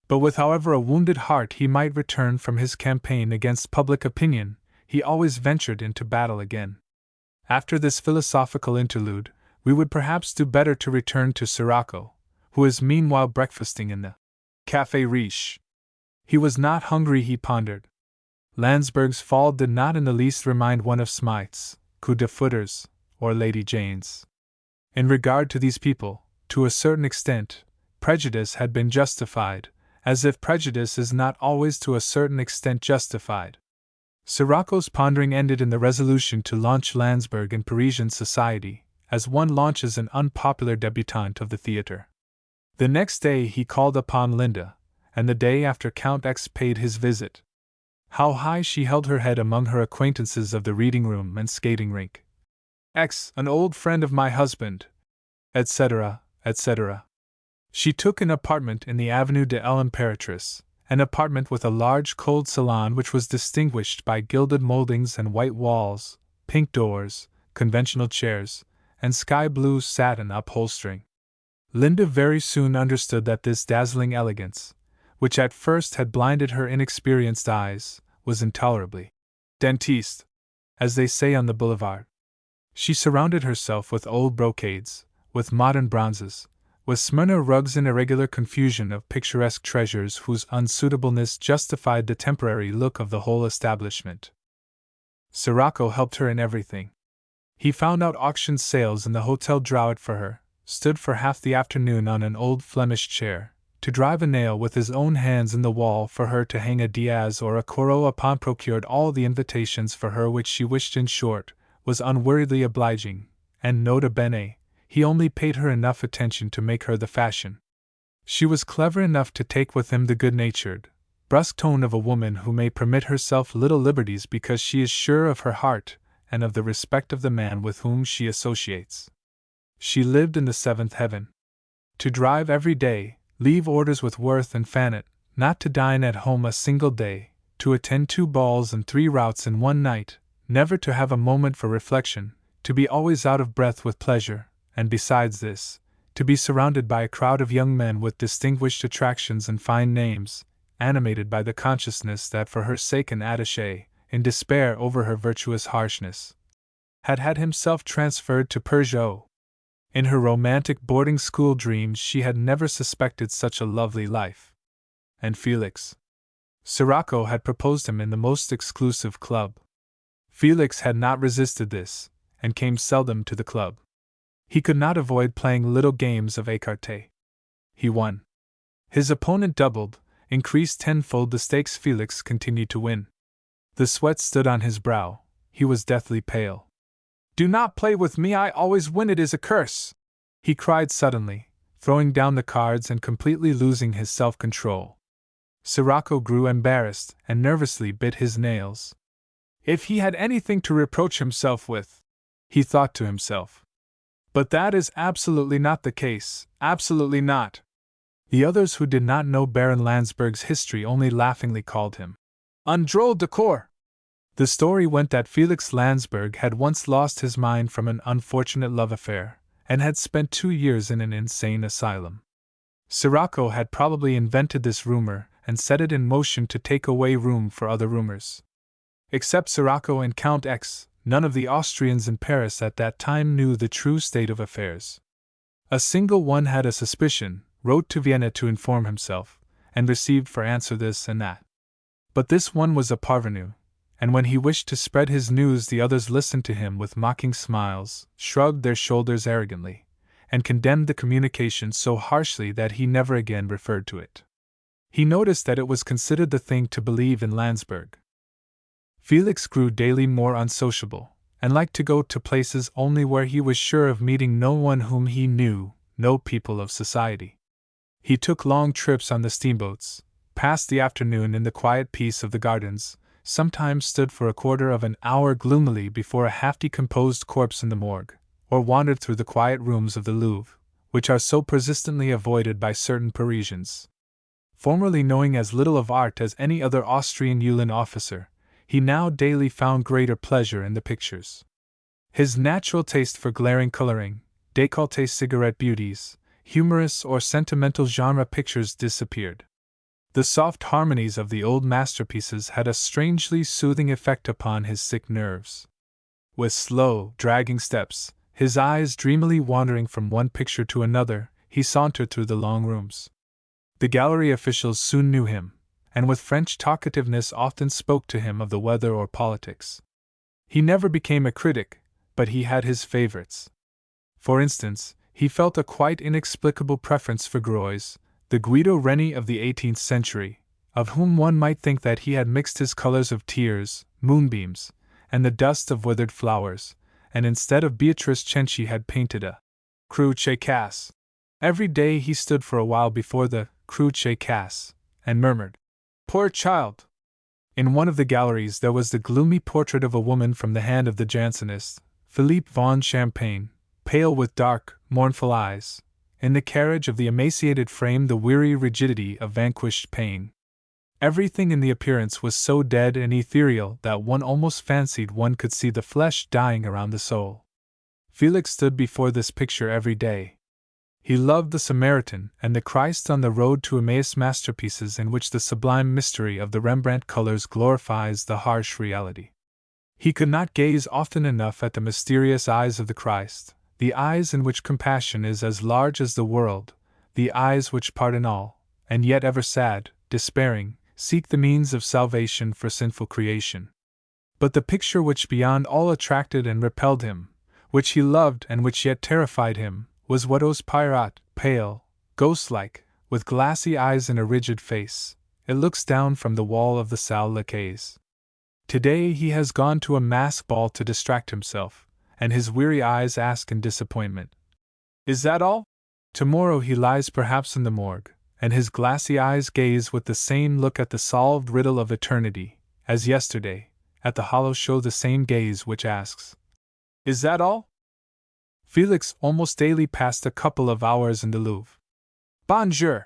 But with however a wounded heart he might return from his campaign against public opinion, he always ventured into battle again. After this philosophical interlude, we would perhaps do better to return to Sirocco, who is meanwhile breakfasting in the Café Riche. He was not hungry, he pondered. Landsberg's fall did not in the least remind one of Smythe's, Coup de Foudre's, or Lady Jane's. In regard to these people, to a certain extent, prejudice had been justified, as if prejudice is not always to a certain extent justified. Sirocco's pondering ended in the resolution to launch Landsberg in Parisian society, as one launches an unpopular debutante of the theatre. The next day he called upon Linda, and the day after Count X paid his visit. How high she held her head among her acquaintances of the reading-room and skating-rink. X, an old friend of my husband, etc., etc. She took an apartment in the Avenue de l'Impératrice, an apartment with a large cold salon which was distinguished by gilded moldings and white walls, pink doors, conventional chairs, and sky-blue satin upholstering. Linda very soon understood that this dazzling elegance, which at first had blinded her inexperienced eyes, was intolerably dentiste, as they say on the boulevard. She surrounded herself with old brocades, with modern bronzes, with Smyrna rugs in irregular confusion of picturesque treasures whose unsuitableness justified the temporary look of the whole establishment. Sirocco helped her in everything. He found out auction sales in the Hotel Drouot for her, stood for half the afternoon on an old Flemish chair, to drive a nail with his own hands in the wall for her to hang a Diaz or a Corot upon, procured all the invitations for her which she wished, in short, was unweariedly obliging, and nota bene, he only paid her enough attention to make her the fashion. She was clever enough to take with him the good-natured, brusque tone of a woman who may permit herself little liberties because she is sure of her heart and of the respect of the man with whom she associates. She lived in the seventh heaven. To drive every day, leave orders with Worth and Fanet, not to dine at home a single day, to attend 2 balls and 3 routs in one night, never to have a moment for reflection, to be always out of breath with pleasure, and besides this, to be surrounded by a crowd of young men with distinguished attractions and fine names, animated by the consciousness that for her sake an attaché, in despair over her virtuous harshness, had had himself transferred to Peugeot. In her romantic boarding school dreams she had never suspected such a lovely life. And Felix. Sirocco had proposed him in the most exclusive club. Felix had not resisted this, and came seldom to the club. He could not avoid playing little games of écarté. He won. His opponent doubled, increased tenfold the stakes. Felix continued to win. The sweat stood on his brow, he was deathly pale. "Do not play with me, I always win, it is a curse!" he cried suddenly, throwing down the cards and completely losing his self-control. Sirocco grew embarrassed and nervously bit his nails. If he had anything to reproach himself with, he thought to himself. But that is absolutely not the case, absolutely not. The others who did not know Baron Landsberg's history only laughingly called him un drôle de corps. The story went that Felix Lanzberg had once lost his mind from an unfortunate love affair, and had spent 2 years in an insane asylum. Sirocco had probably invented this rumor and set it in motion to take away room for other rumors. Except Sirocco and Count X, none of the Austrians in Paris at that time knew the true state of affairs. A single one had a suspicion, wrote to Vienna to inform himself, and received for answer this and that. But this one was a parvenu, and when he wished to spread his news the others listened to him with mocking smiles, shrugged their shoulders arrogantly, and condemned the communication so harshly that he never again referred to it. He noticed that it was considered the thing to believe in Lanzberg. Felix grew daily more unsociable, and liked to go to places only where he was sure of meeting no one whom he knew, no people of society. He took long trips on the steamboats, passed the afternoon in the quiet peace of the gardens, sometimes stood for a quarter of an hour gloomily before a half-decomposed corpse in the morgue, or wandered through the quiet rooms of the Louvre, which are so persistently avoided by certain Parisians. Formerly knowing as little of art as any other Austrian Uhlan officer, he now daily found greater pleasure in the pictures. His natural taste for glaring coloring, décolleté cigarette beauties, humorous or sentimental genre pictures disappeared. The soft harmonies of the old masterpieces had a strangely soothing effect upon his sick nerves. With slow, dragging steps, his eyes dreamily wandering from one picture to another, he sauntered through the long rooms. The gallery officials soon knew him, and with French talkativeness often spoke to him of the weather or politics. He never became a critic, but he had his favorites. For instance, he felt a quite inexplicable preference for Greuze, the Guido Reni of the 18th century, of whom one might think that he had mixed his colors of tears, moonbeams, and the dust of withered flowers, and instead of Beatrice Cenci had painted a Croce Casse. Every day he stood for a while before the Croce Casse, and murmured, "Poor child!" In one of the galleries there was the gloomy portrait of a woman from the hand of the Jansenist, Philippe von Champagne, pale with dark, mournful eyes, in the carriage of the emaciated frame the weary rigidity of vanquished pain. Everything in the appearance was so dead and ethereal that one almost fancied one could see the flesh dying around the soul. Felix stood before this picture every day. He loved the Samaritan and the Christ on the road to Emmaus, masterpieces in which the sublime mystery of the Rembrandt colors glorifies the harsh reality. He could not gaze often enough at the mysterious eyes of the Christ, the eyes in which compassion is as large as the world, the eyes which pardon all, and yet ever sad, despairing, seek the means of salvation for sinful creation. But the picture which beyond all attracted and repelled him, which he loved and which yet terrified him, was Watteau's Pierrot, pale, ghost-like, with glassy eyes and a rigid face. It looks down from the wall of the Salle Lacaze. Today he has gone to a masked ball to distract himself, and his weary eyes ask in disappointment, "Is that all?" Tomorrow he lies perhaps in the morgue, and his glassy eyes gaze with the same look at the solved riddle of eternity, as yesterday, at the hollow show the same gaze which asks, "Is that all?" Felix almost daily passed a couple of hours in the Louvre. "Bonjour!"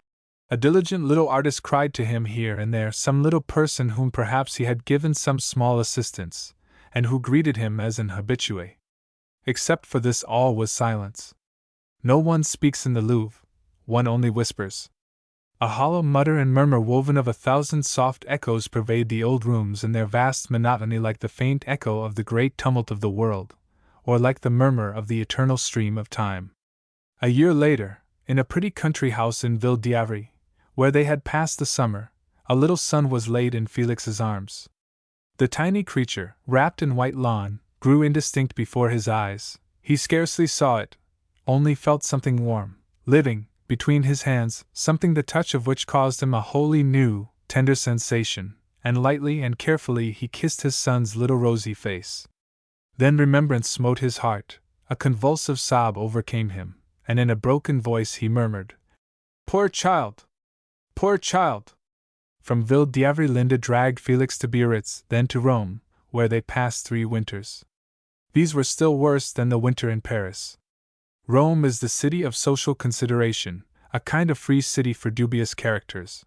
A diligent little artist cried to him here and there, some little person whom perhaps he had given some small assistance, and who greeted him as an habitué. Except for this all was silence. No one speaks in the Louvre, one only whispers. A hollow mutter and murmur woven of 1,000 soft echoes pervade the old rooms in their vast monotony, like the faint echo of the great tumult of the world, or like the murmur of the eternal stream of time. A year later, in a pretty country house in Ville d'Avray, where they had passed the summer, a little son was laid in Felix's arms. The tiny creature, wrapped in white lawn, grew indistinct before his eyes. He scarcely saw it, only felt something warm, living, between his hands, something the touch of which caused him a wholly new, tender sensation, and lightly and carefully he kissed his son's little rosy face. Then remembrance smote his heart, a convulsive sob overcame him, and in a broken voice he murmured, "Poor child! Poor child!" From Ville d'Avray Linda dragged Felix to Biarritz, then to Rome, where they passed 3 winters. These were still worse than the winter in Paris. Rome is the city of social consideration, a kind of free city for dubious characters.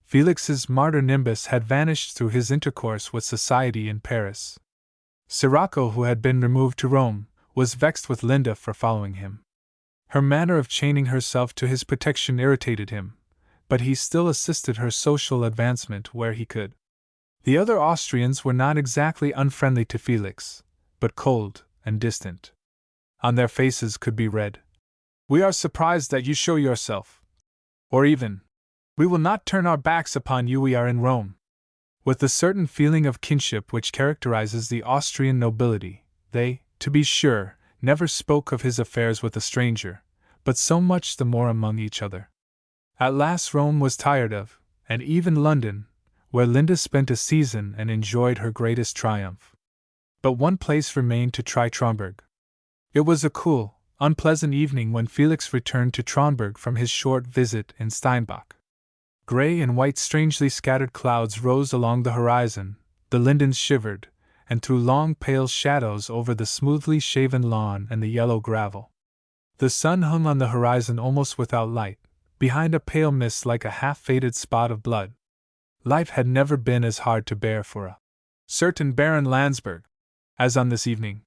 Felix's martyr nimbus had vanished through his intercourse with society in Paris. Sirocco, who had been removed to Rome, was vexed with Linda for following him. Her manner of chaining herself to his protection irritated him, but he still assisted her social advancement where he could. The other Austrians were not exactly unfriendly to Felix, but cold and distant. On their faces could be read, "We are surprised that you show yourself." Or even, "We will not turn our backs upon you, we are in Rome." With the certain feeling of kinship which characterizes the Austrian nobility, they, to be sure, never spoke of his affairs with a stranger, but so much the more among each other. At last Rome was tired of, and even London, where Linda spent a season and enjoyed her greatest triumph. But one place remained to try: Tromberg. It was a cool, unpleasant evening when Felix returned to Tromberg from his short visit in Steinbach. Gray and white strangely scattered clouds rose along the horizon, the lindens shivered, and threw long pale shadows over the smoothly shaven lawn and the yellow gravel. The sun hung on the horizon almost without light, behind a pale mist like a half-faded spot of blood. Life had never been as hard to bear for a certain Baron Lanzberg as on this evening.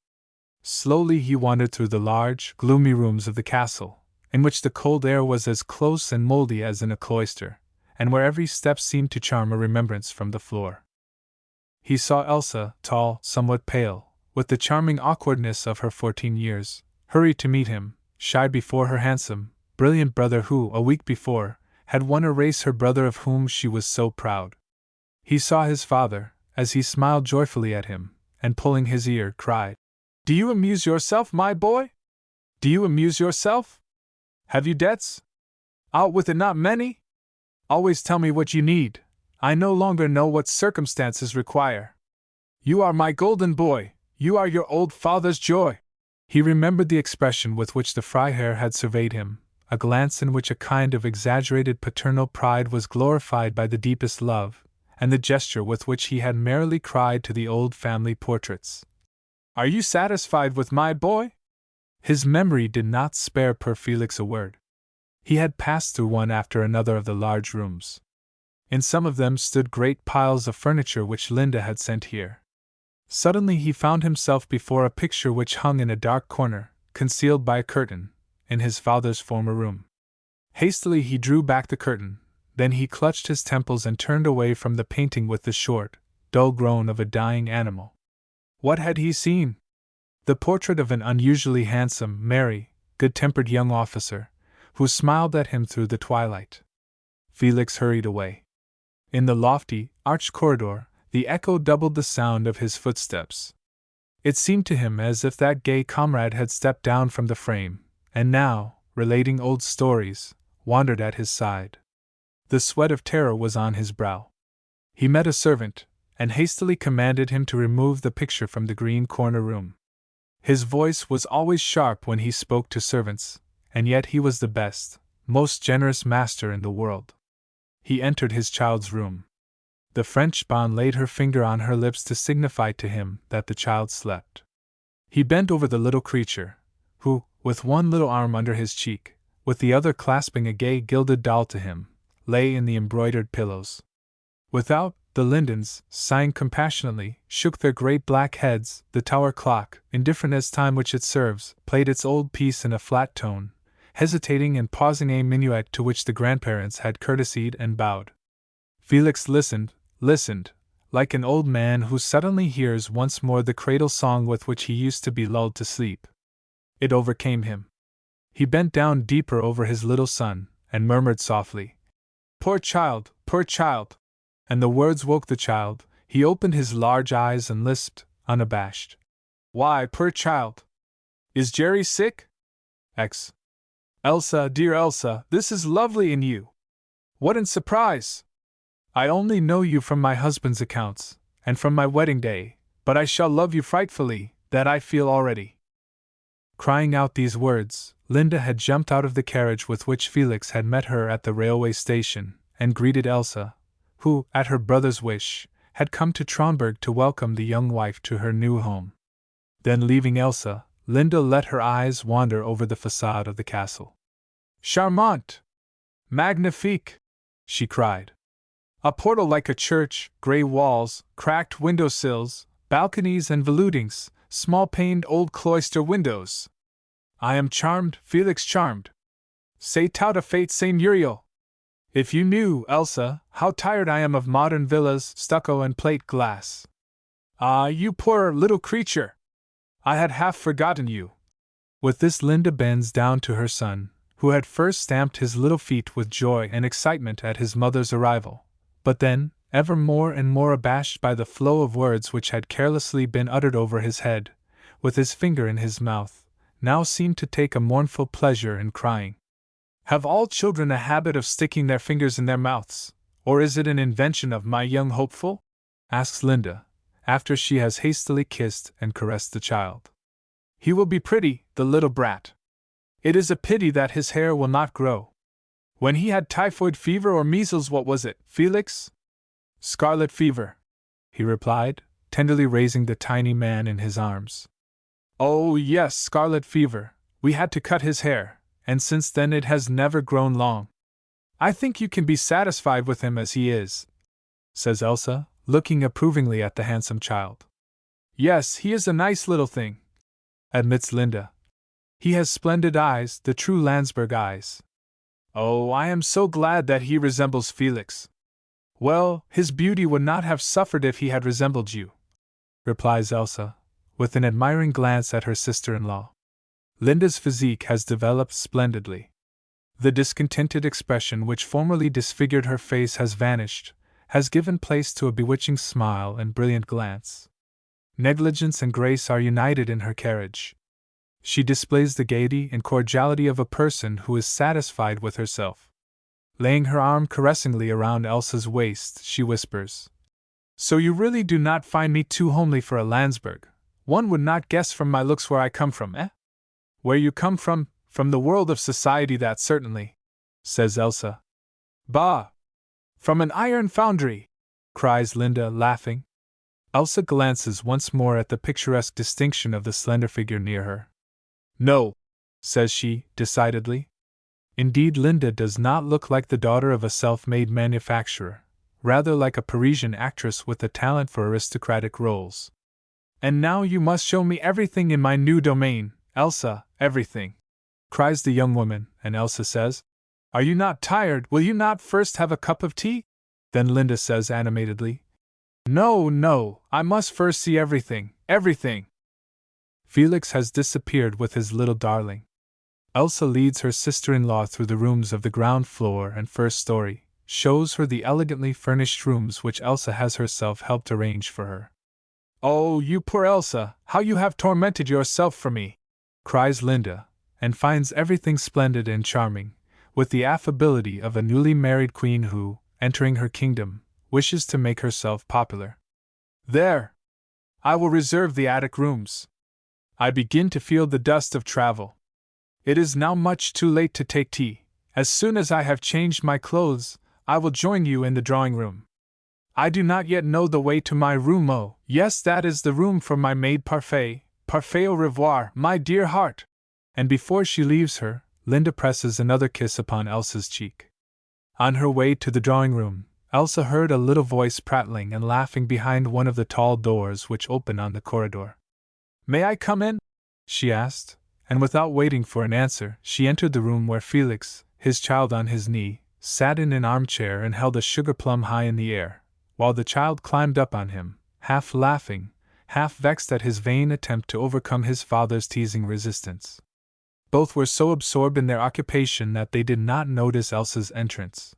Slowly he wandered through the large, gloomy rooms of the castle, in which the cold air was as close and mouldy as in a cloister, and where every step seemed to charm a remembrance from the floor. He saw Elsa, tall, somewhat pale, with the charming awkwardness of her 14 years, hurry to meet him, shy before her handsome, brilliant brother who, a week before, had won a race, her brother of whom she was so proud. He saw his father, as he smiled joyfully at him, and pulling his ear, cried, "Do you amuse yourself, my boy? Do you amuse yourself? Have you debts? Out with it, not many? Always tell me what you need. I no longer know what circumstances require. You are my golden boy, you are your old father's joy." He remembered the expression with which the Freiherr had surveyed him, a glance in which a kind of exaggerated paternal pride was glorified by the deepest love, and the gesture with which he had merrily cried to the old family portraits, "Are you satisfied with my boy?" His memory did not spare poor Felix a word. He had passed through one after another of the large rooms. In some of them stood great piles of furniture which Linda had sent here. Suddenly he found himself before a picture which hung in a dark corner, concealed by a curtain, in his father's former room. Hastily he drew back the curtain, then he clutched his temples and turned away from the painting with the short, dull groan of a dying animal. What had he seen? The portrait of an unusually handsome, merry, good-tempered young officer, who smiled at him through the twilight. Felix hurried away. In the lofty, arched corridor, the echo doubled the sound of his footsteps. It seemed to him as if that gay comrade had stepped down from the frame, and now, relating old stories, wandered at his side. The sweat of terror was on his brow. He met a servant, and hastily commanded him to remove the picture from the green corner room. His voice was always sharp when he spoke to servants, and yet he was the best, most generous master in the world. He entered his child's room. The French bonne laid her finger on her lips to signify to him that the child slept. He bent over the little creature, who, with one little arm under his cheek, with the other clasping a gay gilded doll to him, lay in the embroidered pillows. Without, the lindens, sighing compassionately, shook their great black heads. The tower clock, indifferent as time which it serves, played its old piece in a flat tone, hesitating and pausing a minuet to which the grandparents had courtesied and bowed. Felix listened, like an old man who suddenly hears once more the cradle song with which he used to be lulled to sleep. It overcame him. He bent down deeper over his little son, and murmured softly, poor child," and the words woke the child. He opened his large eyes and lisped, unabashed, "Why, poor child? Is Jerry sick? Elsa, dear Elsa, this is lovely in you. What a surprise! I only know you from my husband's accounts, and from my wedding day, but I shall love you frightfully, that I feel already." Crying out these words, Linda had jumped out of the carriage with which Felix had met her at the railway station, and greeted Elsa, who, at her brother's wish, had come to Tromberg to welcome the young wife to her new home. Then, leaving Elsa, Linda let her eyes wander over the facade of the castle. "Charmant! Magnifique!" she cried. "A portal like a church, grey walls, cracked window-sills, balconies and volutings, small-paned old cloister windows. I am charmed, Felix charmed. C'est tout à fait, Seigneurial. If you knew, Elsa, how tired I am of modern villas, stucco and plate glass. Ah, you poor little creature! I had half forgotten you. With this Linda bends down to her son, who had first stamped his little feet with joy and excitement at his mother's arrival, but then, ever more and more abashed by the flow of words which had carelessly been uttered over his head, with his finger in his mouth, now seemed to take a mournful pleasure in crying. Have all children a habit of sticking their fingers in their mouths, or is it an invention of my young hopeful? Asks Linda, after she has hastily kissed and caressed the child. He will be pretty, the little brat. It is a pity that his hair will not grow. When he had typhoid fever or measles, what was it, Felix? Scarlet fever, he replied, tenderly raising the tiny man in his arms. Oh, yes, scarlet fever. We had to cut his hair, and since then it has never grown long. I think you can be satisfied with him as he is, says Elsa, looking approvingly at the handsome child. Yes, he is a nice little thing, admits Linda. He has splendid eyes, the true Lanzberg eyes. Oh, I am so glad that he resembles Felix. Well, his beauty would not have suffered if he had resembled you, replies Elsa, with an admiring glance at her sister-in-law. Linda's physique has developed splendidly. The discontented expression which formerly disfigured her face has vanished, has given place to a bewitching smile and brilliant glance. Negligence and grace are united in her carriage. She displays the gaiety and cordiality of a person who is satisfied with herself. Laying her arm caressingly around Elsa's waist, she whispers, So you really do not find me too homely for a Lanzberg? One would not guess from my looks where I come from, eh? Where you come from the world of society, that certainly, says Elsa. Bah! From an iron foundry, cries Linda, laughing. Elsa glances once more at the picturesque distinction of the slender figure near her. No, says she, decidedly. Indeed, Linda does not look like the daughter of a self-made manufacturer, rather like a Parisian actress with a talent for aristocratic roles. And now you must show me everything in my new domain, Elsa, everything, cries the young woman, and Elsa says, Are you not tired? Will you not first have a cup of tea? Then Linda says animatedly, No, no, I must first see everything, everything. Felix has disappeared with his little darling. Elsa leads her sister-in-law through the rooms of the ground floor and first story, shows her the elegantly furnished rooms which Elsa has herself helped arrange for her. Oh, you poor Elsa, how you have tormented yourself for me, cries Linda, and finds everything splendid and charming, with the affability of a newly married queen who, entering her kingdom, wishes to make herself popular. There! I will reserve the attic rooms. I begin to feel the dust of travel. It is now much too late to take tea. As soon as I have changed my clothes, I will join you in the drawing-room. I do not yet know the way to my room. Oh, yes, that is the room for my maid Parfait. Parfait, au revoir, my dear heart. And before she leaves her, Linda presses another kiss upon Elsa's cheek. On her way to the drawing-room, Elsa heard a little voice prattling and laughing behind one of the tall doors which open on the corridor. May I come in? She asked, and without waiting for an answer, she entered the room where Felix, his child on his knee, sat in an armchair and held a sugar plum high in the air, while the child climbed up on him, half laughing, half vexed at his vain attempt to overcome his father's teasing resistance. Both were so absorbed in their occupation that they did not notice Elsa's entrance.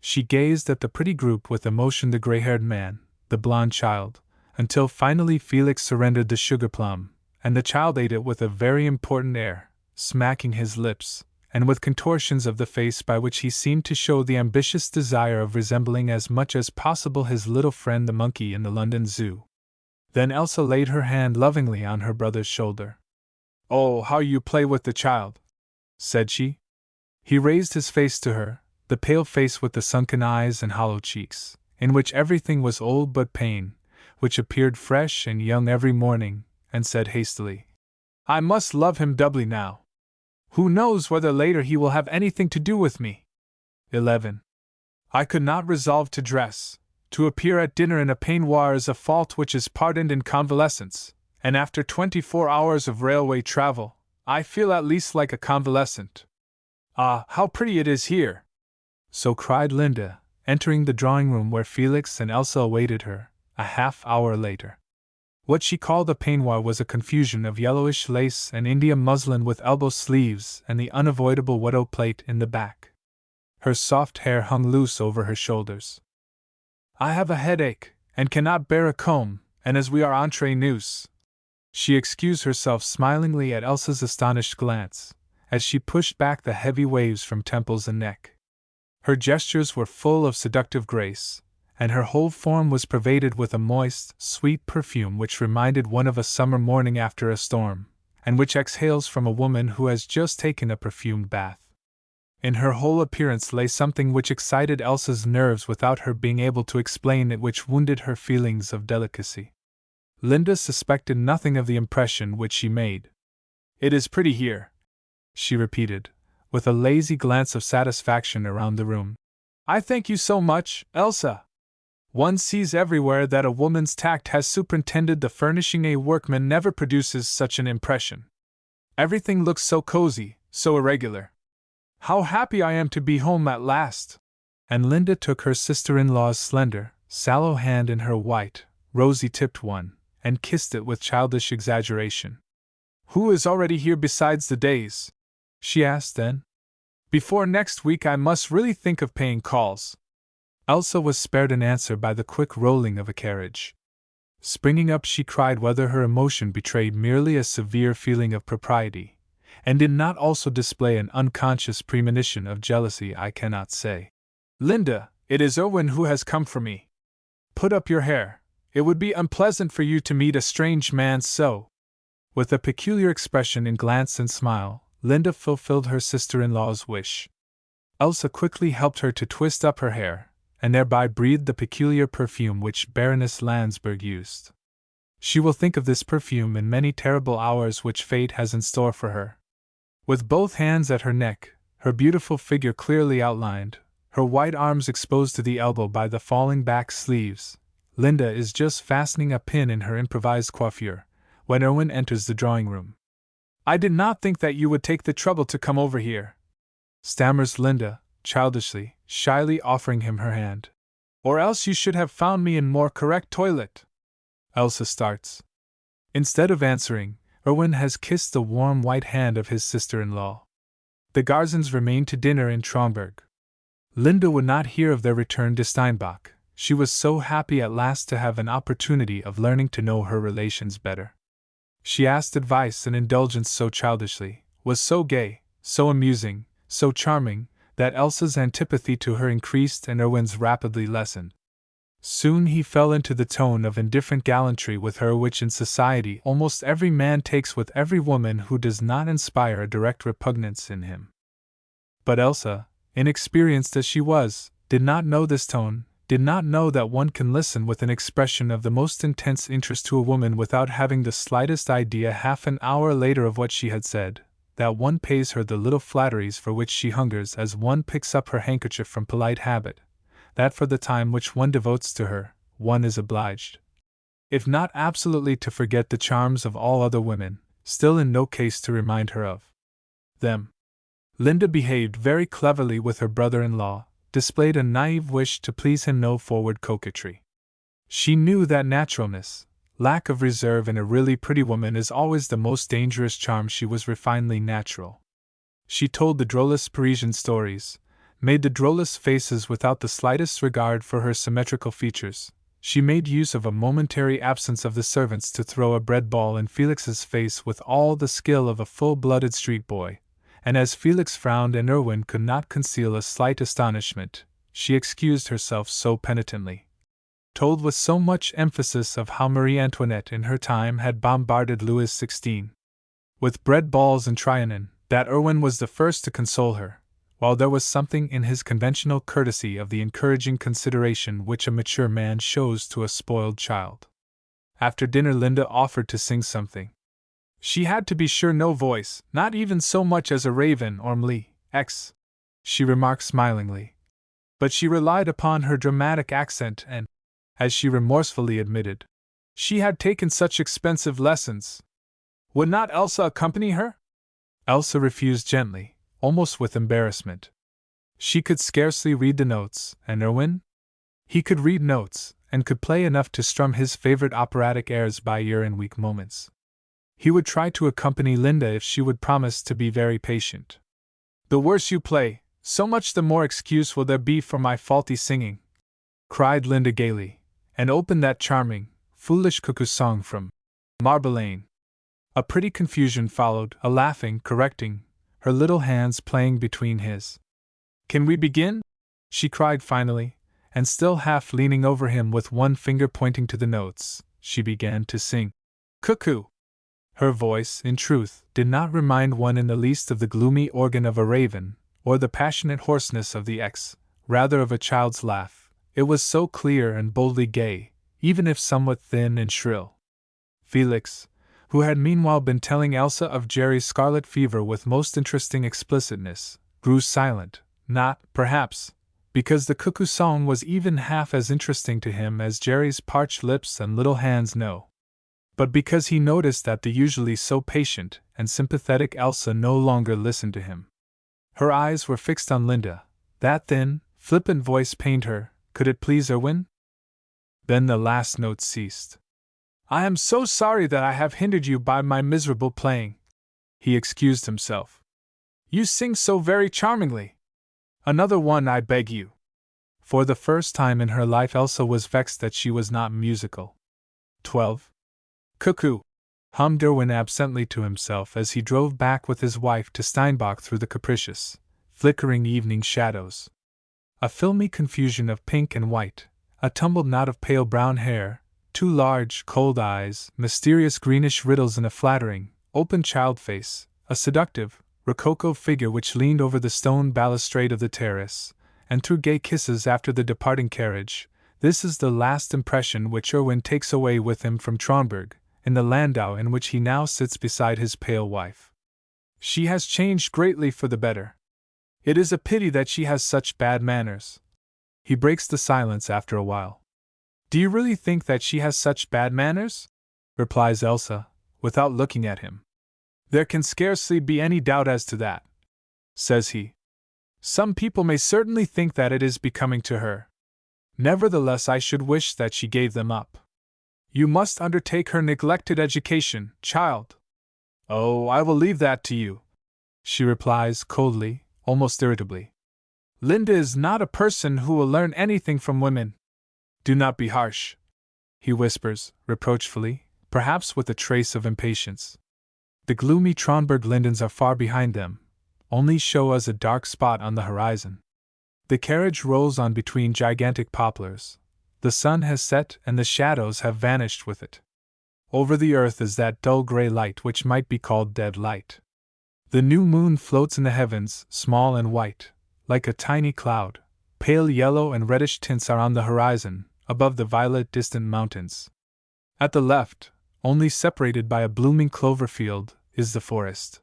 She gazed at the pretty group with emotion, the gray-haired man, the blonde child, until finally Felix surrendered the sugar plum, and the child ate it with a very important air, smacking his lips, and with contortions of the face by which he seemed to show the ambitious desire of resembling as much as possible his little friend the monkey in the London Zoo. Then Elsa laid her hand lovingly on her brother's shoulder. Oh, how you play with the child, said she. He raised his face to her, the pale face with the sunken eyes and hollow cheeks, in which everything was old but pain, which appeared fresh and young every morning, and said hastily, I must love him doubly now. Who knows whether later he will have anything to do with me? 11. I could not resolve to dress. To appear at dinner in a peignoir is a fault which is pardoned in convalescence, and after 24 hours of railway travel, I feel at least like a convalescent. Ah, how pretty it is here! So cried Linda, entering the drawing room where Felix and Elsa awaited her, a half-hour later. What she called a peignoir was a confusion of yellowish lace and India muslin with elbow sleeves and the unavoidable widow plait in the back. Her soft hair hung loose over her shoulders. I have a headache, and cannot bear a comb, and as we are entre nous, she excused herself smilingly at Elsa's astonished glance, as she pushed back the heavy waves from temples and neck. Her gestures were full of seductive grace, and her whole form was pervaded with a moist, sweet perfume which reminded one of a summer morning after a storm, and which exhales from a woman who has just taken a perfumed bath. In her whole appearance lay something which excited Elsa's nerves without her being able to explain it, which wounded her feelings of delicacy. Linda suspected nothing of the impression which she made. It is pretty here, she repeated, with a lazy glance of satisfaction around the room. I thank you so much, Elsa. One sees everywhere that a woman's tact has superintended the furnishing. A workman never produces such an impression. Everything looks so cozy, so irregular. How happy I am to be home at last! And Linda took her sister-in-law's slender, sallow hand in her white, rosy-tipped one, and kissed it with childish exaggeration. Who is already here besides the Days? She asked then. Before next week I must really think of paying calls. Elsa was spared an answer by the quick rolling of a carriage. Springing up, she cried whether her emotion betrayed merely a severe feeling of propriety, and did not also display an unconscious premonition of jealousy, I cannot say. Linda, it is Owen who has come for me. Put up your hair. It would be unpleasant for you to meet a strange man so. With a peculiar expression in glance and smile, Linda fulfilled her sister-in-law's wish. Elsa quickly helped her to twist up her hair, and thereby breathed the peculiar perfume which Baroness Lanzberg used. She will think of this perfume in many terrible hours which fate has in store for her. With both hands at her neck, her beautiful figure clearly outlined, her white arms exposed to the elbow by the falling back sleeves, Linda is just fastening a pin in her improvised coiffure, when Owen enters the drawing-room. I did not think that you would take the trouble to come over here, stammers Linda, childishly, shyly offering him her hand. Or else you should have found me in more correct toilet. Elsa starts. Instead of answering, Owen has kissed the warm white hand of his sister-in-law. The Garzens remain to dinner in Tromberg. Linda would not hear of their return to Steinbach. She was so happy at last to have an opportunity of learning to know her relations better. She asked advice and indulgence so childishly, was so gay, so amusing, so charming, that Elsa's antipathy to her increased and Owen's rapidly lessened. Soon he fell into the tone of indifferent gallantry with her which in society almost every man takes with every woman who does not inspire a direct repugnance in him. But Elsa, inexperienced as she was, did not know this tone, did not know that one can listen with an expression of the most intense interest to a woman without having the slightest idea half an hour later of what she had said, that one pays her the little flatteries for which she hungers as one picks up her handkerchief from polite habit, that for the time which one devotes to her, one is obliged, if not absolutely to forget the charms of all other women, still in no case to remind her of them. Linda behaved very cleverly with her brother-in-law, displayed a naive wish to please him, no forward coquetry. She knew that naturalness, lack of reserve in a really pretty woman is always the most dangerous charm. She was refinedly natural. She told the drollest Parisian stories, made the drollest faces without the slightest regard for her symmetrical features. She made use of a momentary absence of the servants to throw a bread ball in Felix's face with all the skill of a full-blooded street boy, and as Felix frowned and Erwin could not conceal a slight astonishment, she excused herself so penitently. Told with so much emphasis of how Marie Antoinette in her time had bombarded Louis XVI with bread balls and trianon, that Erwin was the first to console her, while there was something in his conventional courtesy of the encouraging consideration which a mature man shows to a spoiled child. After dinner Linda offered to sing something. She had to be sure no voice, not even so much as a raven or mlee, she remarked smilingly. But she relied upon her dramatic accent and, as she remorsefully admitted, she had taken such expensive lessons. Would not Elsa accompany her? Elsa refused gently, almost with embarrassment. She could scarcely read the notes, and Erwin? He could read notes, and could play enough to strum his favorite operatic airs by ear in weak moments. He would try to accompany Linda if she would promise to be very patient. "The worse you play, so much the more excuse will there be for my faulty singing," cried Linda gaily, and opened that charming, foolish cuckoo song from Marjolaine. A pretty confusion followed, a laughing, correcting, her little hands playing between his. "Can we begin?" she cried finally, and still half leaning over him with one finger pointing to the notes, she began to sing. Cuckoo! Her voice, in truth, did not remind one in the least of the gloomy organ of a raven, or the passionate hoarseness of the rather of a child's laugh. It was so clear and boldly gay, even if somewhat thin and shrill. Felix, who had meanwhile been telling Elsa of Jerry's scarlet fever with most interesting explicitness, grew silent, not, perhaps, because the cuckoo song was even half as interesting to him as Jerry's parched lips and little hands know, but because he noticed that the usually so patient and sympathetic Elsa no longer listened to him. Her eyes were fixed on Linda. That thin, flippant voice pained her. Could it please Erwin? Then the last note ceased. "I am so sorry that I have hindered you by my miserable playing," he excused himself. "You sing so very charmingly. Another one, I beg you." For the first time in her life Elsa was vexed that she was not musical. 12. "Cuckoo," hummed Erwin absently to himself as he drove back with his wife to Steinbach through the capricious, flickering evening shadows. A filmy confusion of pink and white, a tumbled knot of pale brown hair, two large, cold eyes, mysterious greenish riddles in a flattering, open child face, a seductive, rococo figure which leaned over the stone balustrade of the terrace, and threw gay kisses after the departing carriage. This is the last impression which Erwin takes away with him from Traubenberg, in the landau in which he now sits beside his pale wife. She has changed greatly for the better. It is a pity that she has such bad manners. He breaks the silence after a while. "Do you really think that she has such bad manners?" replies Elsa, without looking at him. "There can scarcely be any doubt as to that," says he. "Some people may certainly think that it is becoming to her. Nevertheless, I should wish that she gave them up. You must undertake her neglected education, child." "Oh, I will leave that to you," she replies coldly, almost irritably. "Linda is not a person who will learn anything from women." "Do not be harsh," he whispers, reproachfully, perhaps with a trace of impatience. The gloomy Traubenberg lindens are far behind them, only show us a dark spot on the horizon. The carriage rolls on between gigantic poplars. The sun has set and the shadows have vanished with it. Over the earth is that dull gray light which might be called dead light. The new moon floats in the heavens, small and white, like a tiny cloud. Pale yellow and reddish tints are on the horizon, above the violet distant mountains. At the left, only separated by a blooming clover field, is the forest.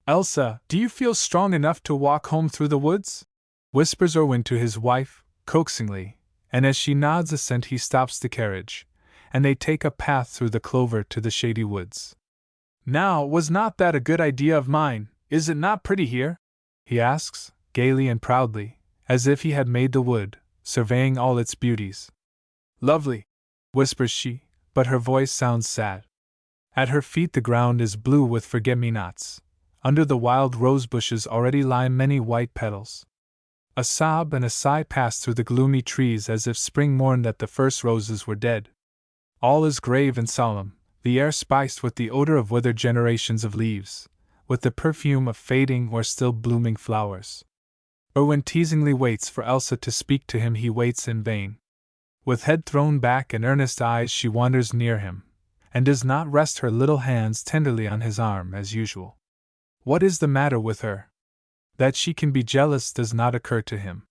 "Elsa, do you feel strong enough to walk home through the woods?" whispers Erwin to his wife, coaxingly, and as she nods assent he stops the carriage, and they take a path through the clover to the shady woods. "Now, was not that a good idea of mine? Is it not pretty here?" he asks, gaily and proudly, as if he had made the wood, surveying all its beauties. "Lovely," whispers she, but her voice sounds sad. At her feet the ground is blue with forget-me-nots. Under the wild rose bushes already lie many white petals. A sob and a sigh pass through the gloomy trees as if spring mourned that the first roses were dead. All is grave and solemn, the air spiced with the odor of withered generations of leaves, with the perfume of fading or still blooming flowers. Erwin teasingly waits for Elsa to speak to him. He waits in vain. With head thrown back and earnest eyes she wanders near him, and does not rest her little hands tenderly on his arm as usual. What is the matter with her? That she can be jealous does not occur to him.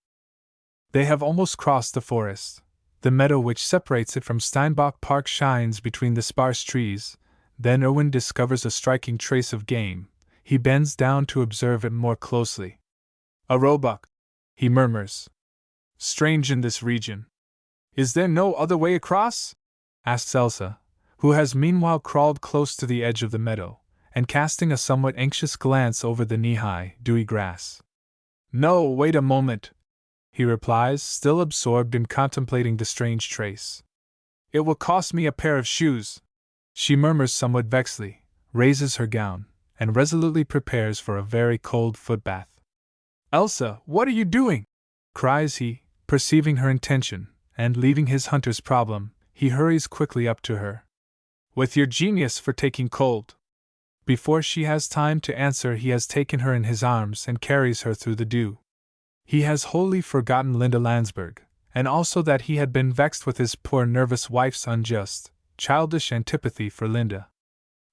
They have almost crossed the forest. The meadow which separates it from Steinbach Park shines between the sparse trees. Then Erwin discovers a striking trace of game. He bends down to observe it more closely. "A roebuck," he murmurs. "Strange in this region. Is there no other way across?" asks Elsa, who has meanwhile crawled close to the edge of the meadow, and casting a somewhat anxious glance over the knee-high, dewy grass. "No, wait a moment," he replies, still absorbed in contemplating the strange trace. "It will cost me a pair of shoes." She murmurs somewhat vexedly, raises her gown, and resolutely prepares for a very cold footbath. "Elsa, what are you doing?" cries he, perceiving her intention, and leaving his hunter's problem, he hurries quickly up to her. "With your genius for taking cold." Before she has time to answer, he has taken her in his arms and carries her through the dew. He has wholly forgotten Linda Lanzberg, and also that he had been vexed with his poor nervous wife's unjust, childish antipathy for Linda.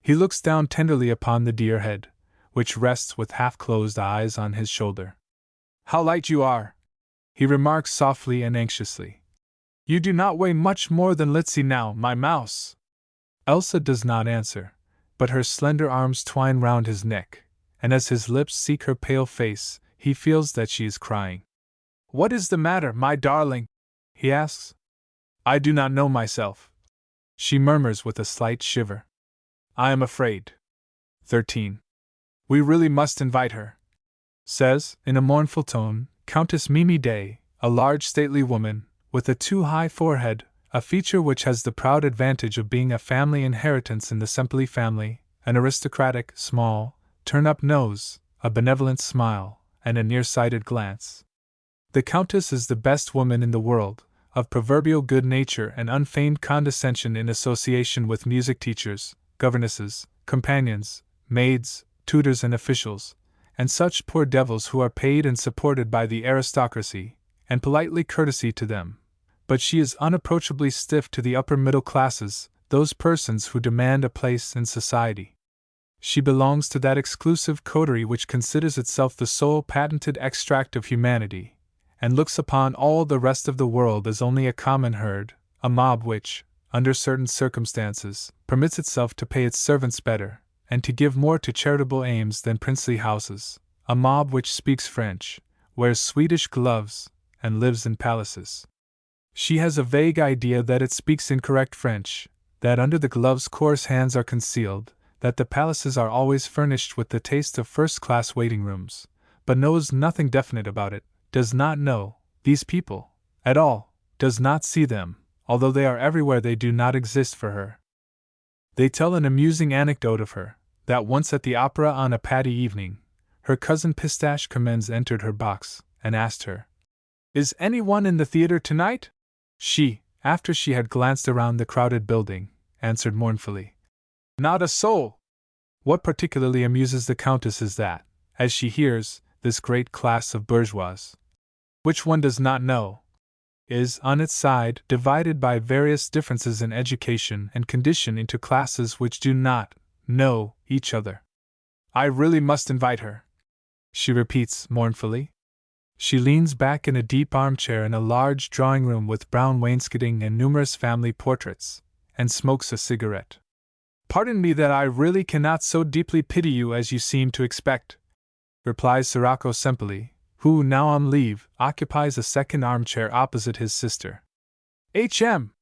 He looks down tenderly upon the dear head, which rests with half-closed eyes on his shoulder. "How light you are!" he remarks softly and anxiously. "You do not weigh much more than Litzy now, my mouse." Elsa does not answer, but her slender arms twine round his neck, and as his lips seek her pale face, he feels that she is crying. "What is the matter, my darling?" he asks. "I do not know myself," she murmurs with a slight shiver. "I am afraid." 13. "We really must invite her," says, in a mournful tone, Countess Mimi Day, a large stately woman, with a too high forehead, a feature which has the proud advantage of being a family inheritance in the Semple family, an aristocratic, small, turn-up nose, a benevolent smile, and a near-sighted glance. The Countess is the best woman in the world, of proverbial good nature and unfeigned condescension in association with music teachers, governesses, companions, maids, tutors and officials, and such poor devils who are paid and supported by the aristocracy, and politely courtesy to them. But she is unapproachably stiff to the upper middle classes, those persons who demand a place in society. She belongs to that exclusive coterie which considers itself the sole patented extract of humanity, and looks upon all the rest of the world as only a common herd, a mob which, under certain circumstances, permits itself to pay its servants better, and to give more to charitable aims than princely houses, a mob which speaks French, wears Swedish gloves, and lives in palaces. She has a vague idea that it speaks incorrect French, that under the gloves coarse hands are concealed, that the palaces are always furnished with the taste of first-class waiting rooms, but knows nothing definite about it, does not know these people at all, does not see them, although they are everywhere. They do not exist for her. They tell an amusing anecdote of her, that once at the opera on a Paddy evening, her cousin Pistache Commends entered her box, and asked her, "Is anyone in the theater tonight?" She, after she had glanced around the crowded building, answered mournfully, "Not a soul." What particularly amuses the Countess is that, as she hears, this great class of bourgeois, which one does not know, is, on its side, divided by various differences in education and condition into classes which do not know each other. "I really must invite her," she repeats mournfully. She leans back in a deep armchair in a large drawing-room with brown wainscoting and numerous family portraits, and smokes a cigarette. "Pardon me that I really cannot so deeply pity you as you seem to expect," replies Sirocco Semple, who, now on leave, occupies a second armchair opposite his sister. "H.M.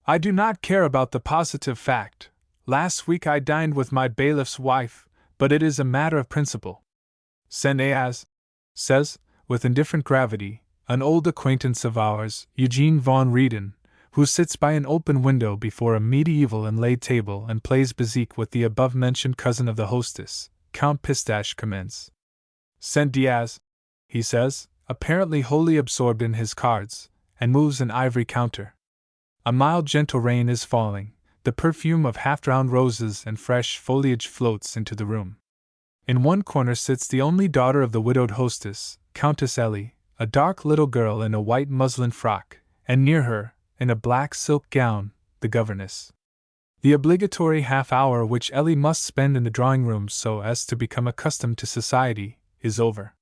I do not care about the positive fact. Last week I dined with my bailiff's wife, but it is a matter of principle. As says, with indifferent gravity, an old acquaintance of ours, Eugene von Rieden, who sits by an open window before a medieval inlaid table and plays bezique with the above-mentioned cousin of the hostess, Count Pistache Commends. Diaz, he says, apparently wholly absorbed in his cards, and moves an ivory counter. A mild gentle rain is falling, the perfume of half-drowned roses and fresh foliage floats into the room. In one corner sits the only daughter of the widowed hostess, Countess Ellie, a dark little girl in a white muslin frock, and near her, in a black silk gown, the governess. The obligatory half-hour which Ellie must spend in the drawing-room so as to become accustomed to society, is over.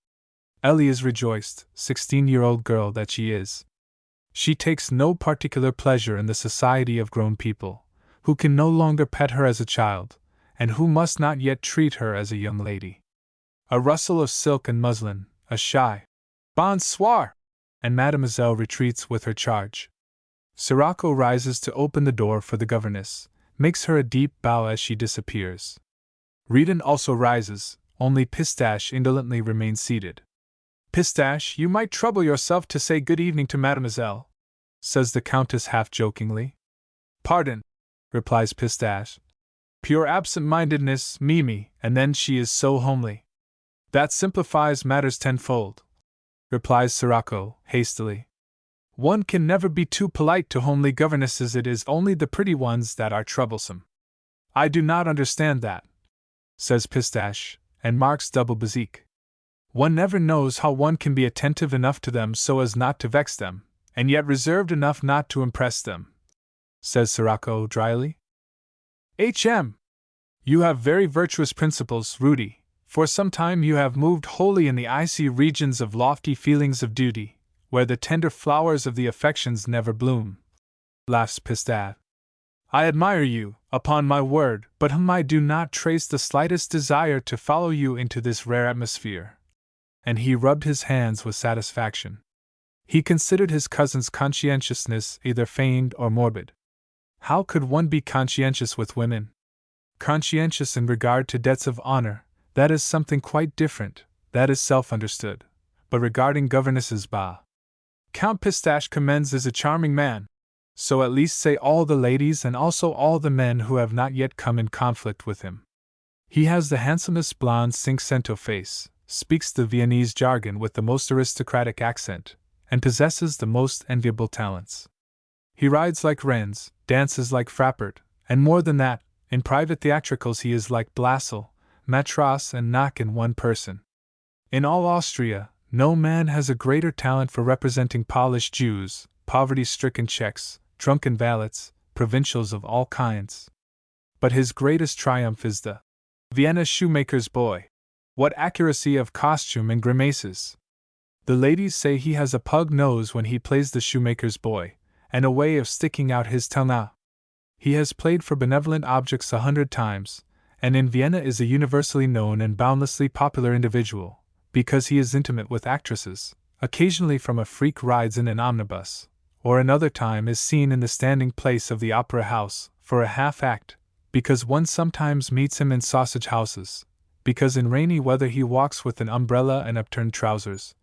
Ellie is rejoiced, 16-year-old girl that she is. She takes no particular pleasure in the society of grown people, who can no longer pet her as a child, and who must not yet treat her as a young lady. A rustle of silk and muslin, a shy "Bonsoir!" and Mademoiselle retreats with her charge. Sirocco rises to open the door for the governess, makes her a deep bow as she disappears. Reedon also rises, only Pistache indolently remains seated. Pistache, you might trouble yourself to say good evening to mademoiselle, says the Countess half-jokingly. Pardon, replies Pistache. Pure absent-mindedness, Mimi, and then she is so homely. That simplifies matters tenfold, replies Sirocco, hastily. One can never be too polite to homely governesses, it is only the pretty ones that are troublesome. I do not understand that, says Pistache, and marks double bezique. One never knows how one can be attentive enough to them so as not to vex them, and yet reserved enough not to impress them, says Sirocco dryly. You have very virtuous principles, Rudy. For some time you have moved wholly in the icy regions of lofty feelings of duty, where the tender flowers of the affections never bloom, laughs Pistache. I admire you, upon my word, but I do not trace the slightest desire to follow you into this rare atmosphere. And he rubbed his hands with satisfaction. He considered his cousin's conscientiousness either feigned or morbid. How could one be conscientious with women? Conscientious in regard to debts of honor, that is something quite different, that is self-understood. But regarding governesses, bah! Count Pistache commends as a charming man. So at least say all the ladies and also all the men who have not yet come in conflict with him. He has the handsomest blonde cinquecento face, speaks the Viennese jargon with the most aristocratic accent, and possesses the most enviable talents. He rides like Rennes, dances like Frappert, and more than that, in private theatricals he is like Blasel, Matras and Knock in one person. In all Austria, no man has a greater talent for representing polished Jews, poverty-stricken Czechs, drunken valets, provincials of all kinds. But his greatest triumph is the Vienna shoemaker's boy. What accuracy of costume and grimaces! The ladies say he has a pug nose when he plays the shoemaker's boy, and a way of sticking out his tongue. He has played for benevolent objects 100 times, and in Vienna is a universally known and boundlessly popular individual, because he is intimate with actresses, occasionally from a freak rides in an omnibus, or another time is seen in the standing place of the opera house, for a half-act, because one sometimes meets him in sausage houses, because in rainy weather he walks with an umbrella and upturned trousers,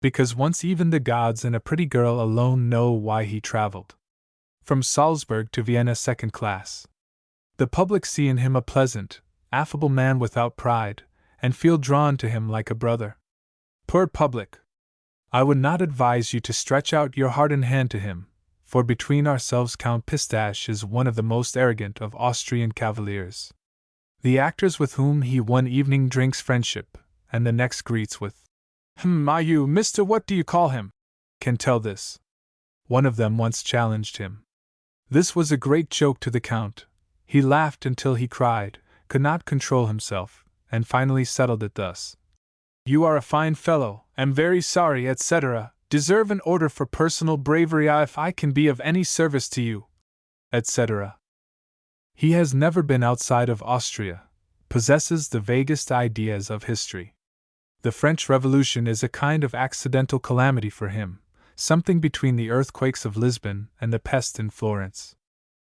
because once even the gods and a pretty girl alone know why he traveled from Salzburg to Vienna second class. The public see in him a pleasant, affable man without pride, and feel drawn to him like a brother. Poor public! I would not advise you to stretch out your heart and hand to him, for between ourselves Count Pistache is one of the most arrogant of Austrian cavaliers. The actors with whom he one evening drinks friendship, and the next greets with, you, Mr. What do you call him? Can tell this. One of them once challenged him. This was a great joke to the Count. He laughed until he cried, could not control himself, and finally settled it thus. You are a fine fellow, am very sorry, etc., deserve an order for personal bravery if I can be of any service to you, etc. He has never been outside of Austria, possesses the vaguest ideas of history. The French Revolution is a kind of accidental calamity for him, something between the earthquakes of Lisbon and the pest in Florence.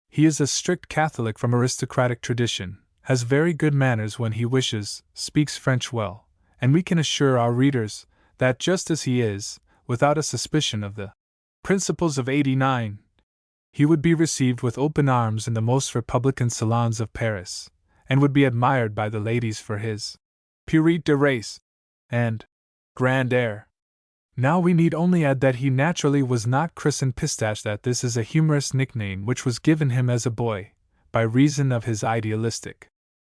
He is a strict Catholic from aristocratic tradition, has very good manners when he wishes, speaks French well, and we can assure our readers that just as he is, without a suspicion of the principles of '89, he would be received with open arms in the most republican salons of Paris, and would be admired by the ladies for his purite de race and grand air. Now we need only add that he naturally was not christened Pistache, that this is a humorous nickname which was given him as a boy, by reason of his idealistic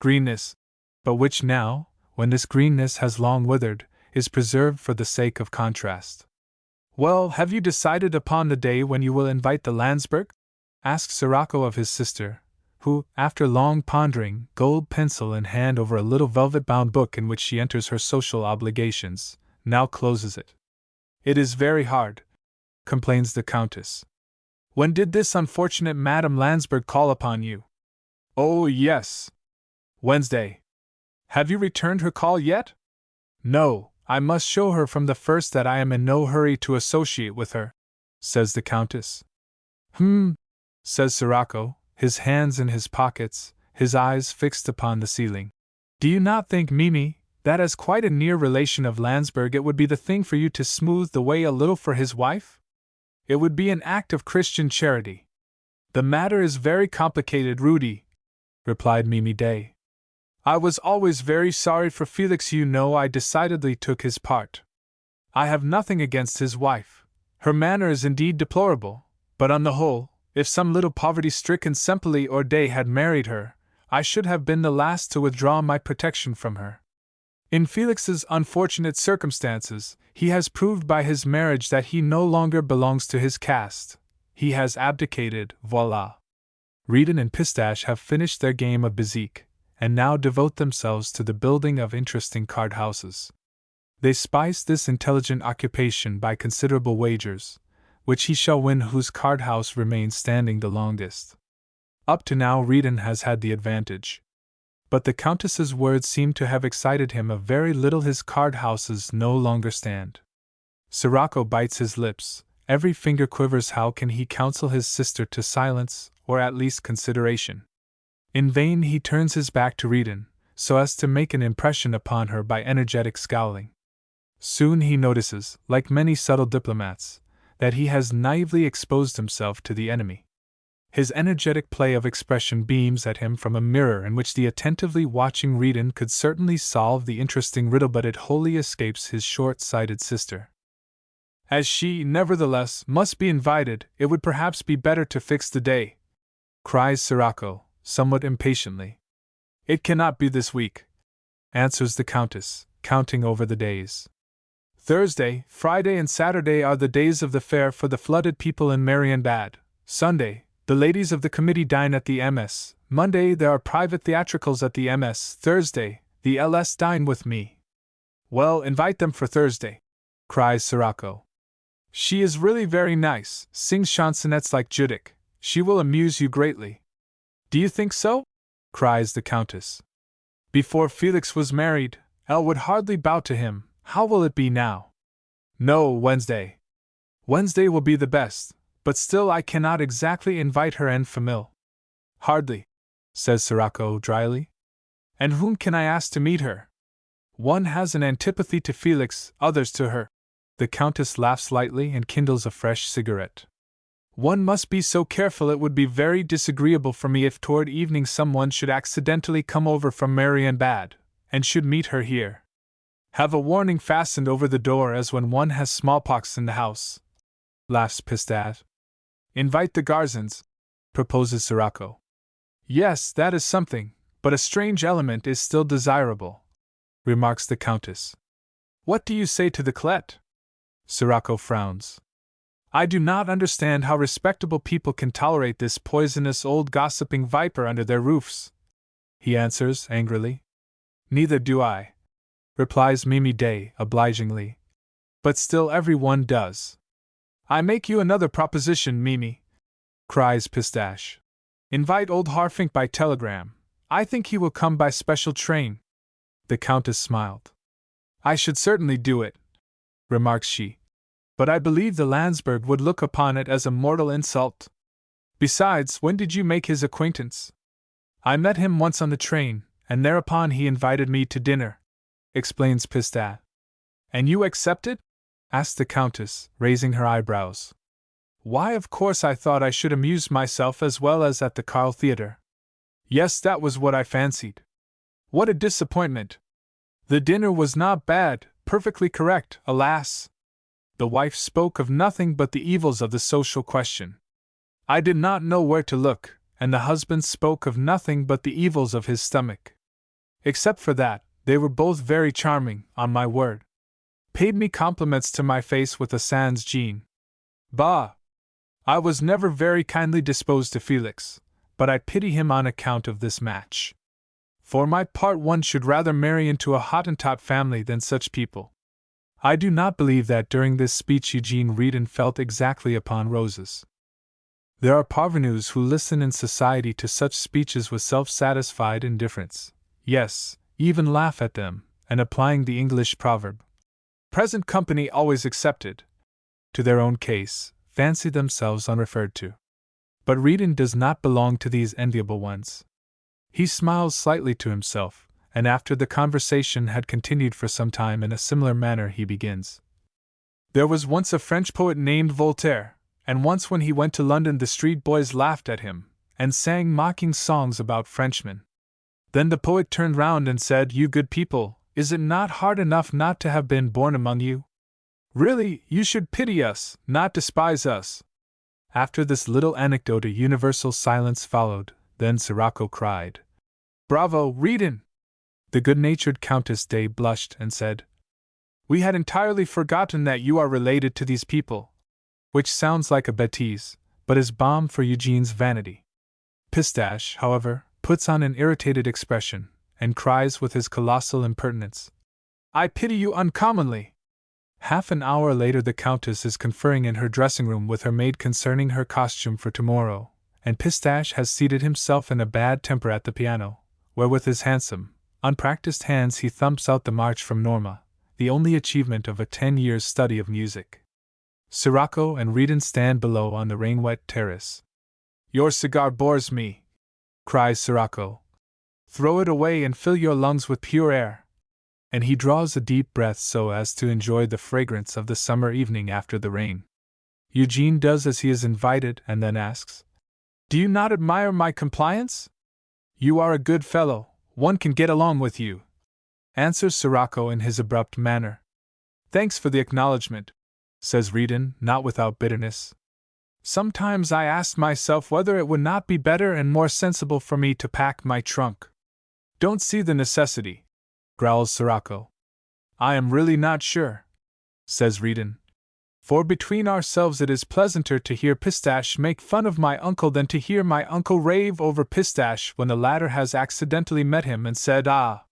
greenness, but which now, when this greenness has long withered, is preserved for the sake of contrast. Well, have you decided upon the day when you will invite the Lanzberg? Asked Sirocco of his sister, who, after long pondering, gold pencil in hand over a little velvet-bound book in which she enters her social obligations, now closes it. It is very hard, complains the Countess. When did this unfortunate Madame Lanzberg call upon you? Oh, yes. Wednesday. Have you returned her call yet? No, I must show her from the first that I am in no hurry to associate with her, says the Countess. Says Sirocco, his hands in his pockets, his eyes fixed upon the ceiling. Do you not think, Mimi, that as quite a near relation of Lanzberg it would be the thing for you to smooth the way a little for his wife? It would be an act of Christian charity. The matter is very complicated, Rudy, replied Mimi Day. I was always very sorry for Felix, you know. I decidedly took his part. I have nothing against his wife. Her manner is indeed deplorable, but on the whole, if some little poverty-stricken Semple or Day had married her, I should have been the last to withdraw my protection from her. In Felix's unfortunate circumstances, he has proved by his marriage that he no longer belongs to his caste. He has abdicated, voila. Reedon and Pistache have finished their game of bezique, and now devote themselves to the building of interesting card houses. They spice this intelligent occupation by considerable wagers, which he shall win whose card house remains standing the longest. Up to now Reedon has had the advantage. But the Countess's words seem to have excited him a very little. His card houses no longer stand. Sirocco bites his lips, every finger quivers. How can he counsel his sister to silence, or at least consideration? In vain he turns his back to Reedon, so as to make an impression upon her by energetic scowling. Soon he notices, like many subtle diplomats, that he has naively exposed himself to the enemy. His energetic play of expression beams at him from a mirror in which the attentively watching Reedon could certainly solve the interesting riddle, but it wholly escapes his short-sighted sister. As she, nevertheless, must be invited, it would perhaps be better to fix the day, cries Sirocco, somewhat impatiently. It cannot be this week, answers the Countess, counting over the days. Thursday, Friday, and Saturday are the days of the fair for the flooded people in Marienbad. Sunday, the ladies of the committee dine at the MS. Monday, there are private theatricals at the MS. Thursday, the LS dine with me. Well, invite them for Thursday, cries Sirocco. She is really very nice, sings chansonnettes like Judic. She will amuse you greatly. Do you think so? Cries the Countess. Before Felix was married, Elle would hardly bow to him. How will it be now? No, Wednesday. Wednesday will be the best, but still I cannot exactly invite her en famille. Hardly, says Sirocco dryly. And whom can I ask to meet her? One has an antipathy to Felix, others to her. The Countess laughs lightly and kindles a fresh cigarette. One must be so careful. It would be very disagreeable for me if toward evening someone should accidentally come over from Marienbad, and should meet her here. Have a warning fastened over the door as when one has smallpox in the house, laughs Pistache. Invite the Garzons, proposes Sirocco. Yes, that is something, but a strange element is still desirable, remarks the Countess. What do you say to the Clet? Sirocco frowns. I do not understand how respectable people can tolerate this poisonous old gossiping viper under their roofs, he answers angrily. Neither do I, replies Mimi Day obligingly. But still every one does. I make you another proposition, Mimi, cries Pistache. Invite old Harfink by telegram. I think he will come by special train. The Countess smiled. I should certainly do it, remarks she. But I believe the Lanzberg would look upon it as a mortal insult. Besides, when did you make his acquaintance? I met him once on the train, and thereupon he invited me to dinner, explains Pistache. And you accepted? Asked the Countess, raising her eyebrows. Why, of course I thought I should amuse myself as well as at the Carl Theatre. Yes, that was what I fancied. What a disappointment! The dinner was not bad, perfectly correct, alas! The wife spoke of nothing but the evils of the social question. I did not know where to look, and the husband spoke of nothing but the evils of his stomach. Except for that, they were both very charming, on my word. Paid me compliments to my face with a sans gene. Bah! I was never very kindly disposed to Felix, but I pity him on account of this match. For my part, one should rather marry into a Hottentot family than such people. I do not believe that during this speech Eugene Reedon felt exactly upon roses. There are parvenus who listen in society to such speeches with self-satisfied indifference, yes, even laugh at them, and applying the English proverb, present company always accepted, to their own case, fancy themselves unreferred to. But Reedon does not belong to these enviable ones. He smiles slightly to himself, and after the conversation had continued for some time in a similar manner, he begins. There was once a French poet named Voltaire, and once when he went to London the street boys laughed at him, and sang mocking songs about Frenchmen. Then the poet turned round and said, You good people, is it not hard enough not to have been born among you? Really, you should pity us, not despise us. After this little anecdote a universal silence followed, then Sirocco cried, Bravo, Reedon! The good-natured Countess de blushed and said, We had entirely forgotten that you are related to these people. Which sounds like a bêtise, but is balm for Eugene's vanity. Pistache, however, puts on an irritated expression, and cries with his colossal impertinence, I pity you uncommonly! Half an hour later the Countess is conferring in her dressing-room with her maid concerning her costume for tomorrow, and Pistache has seated himself in a bad temper at the piano, where with his handsome, unpracticed hands he thumps out the march from Norma, the only achievement of a 10 years' study of music. Sirocco and Reedon stand below on the rain-wet terrace. Your cigar bores me, cries Sirocco. Throw it away and fill your lungs with pure air. And he draws a deep breath so as to enjoy the fragrance of the summer evening after the rain. Eugene does as he is invited and then asks, Do you not admire my compliance? You are a good fellow, one can get along with you, answers Sirocco in his abrupt manner. Thanks for the acknowledgement, says Reedon, not without bitterness. Sometimes I ask myself whether it would not be better and more sensible for me to pack my trunk. Don't see the necessity, growls Sirocco. I am really not sure, says Reedon. For between ourselves it is pleasanter to hear Pistache make fun of my uncle than to hear my uncle rave over Pistache when the latter has accidentally met him and said, Ah,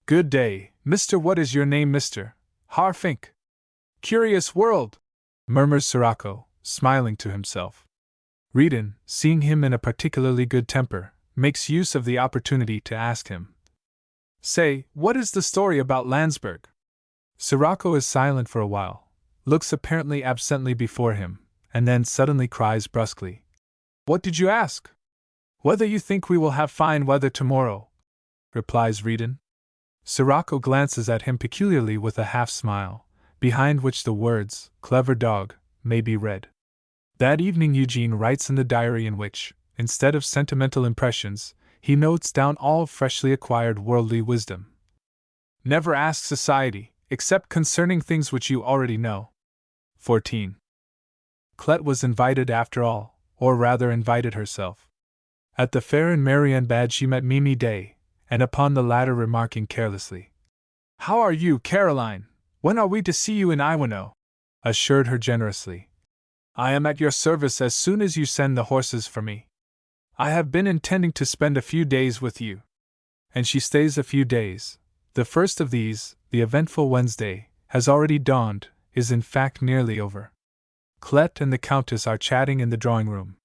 good day, Mr. What is your name, Mr. Harfink? Curious world, murmurs Sirocco, smiling to himself. Reedon, seeing him in a particularly good temper, makes use of the opportunity to ask him, Say, what is the story about Lanzberg? Sirocco is silent for a while, looks apparently absently before him, and then suddenly cries brusquely, What did you ask? Whether you think we will have fine weather tomorrow, replies Reedon. Sirocco glances at him peculiarly with a half-smile, behind which the words, clever dog, may be read. That evening Eugene writes in the diary in which, instead of sentimental impressions, he notes down all freshly acquired worldly wisdom. Never ask society, except concerning things which you already know. 14. Clette was invited after all, or rather invited herself. At the fair in Marienbad she met Mimi Day, and upon the latter remarking carelessly, How are you, Caroline? When are we to see you in Iwano? Assured her generously, I am at your service as soon as you send the horses for me. I have been intending to spend a few days with you. And she stays a few days. The first of these, the eventful Wednesday, has already dawned, is in fact nearly over. Clette and the Countess are chatting in the drawing-room.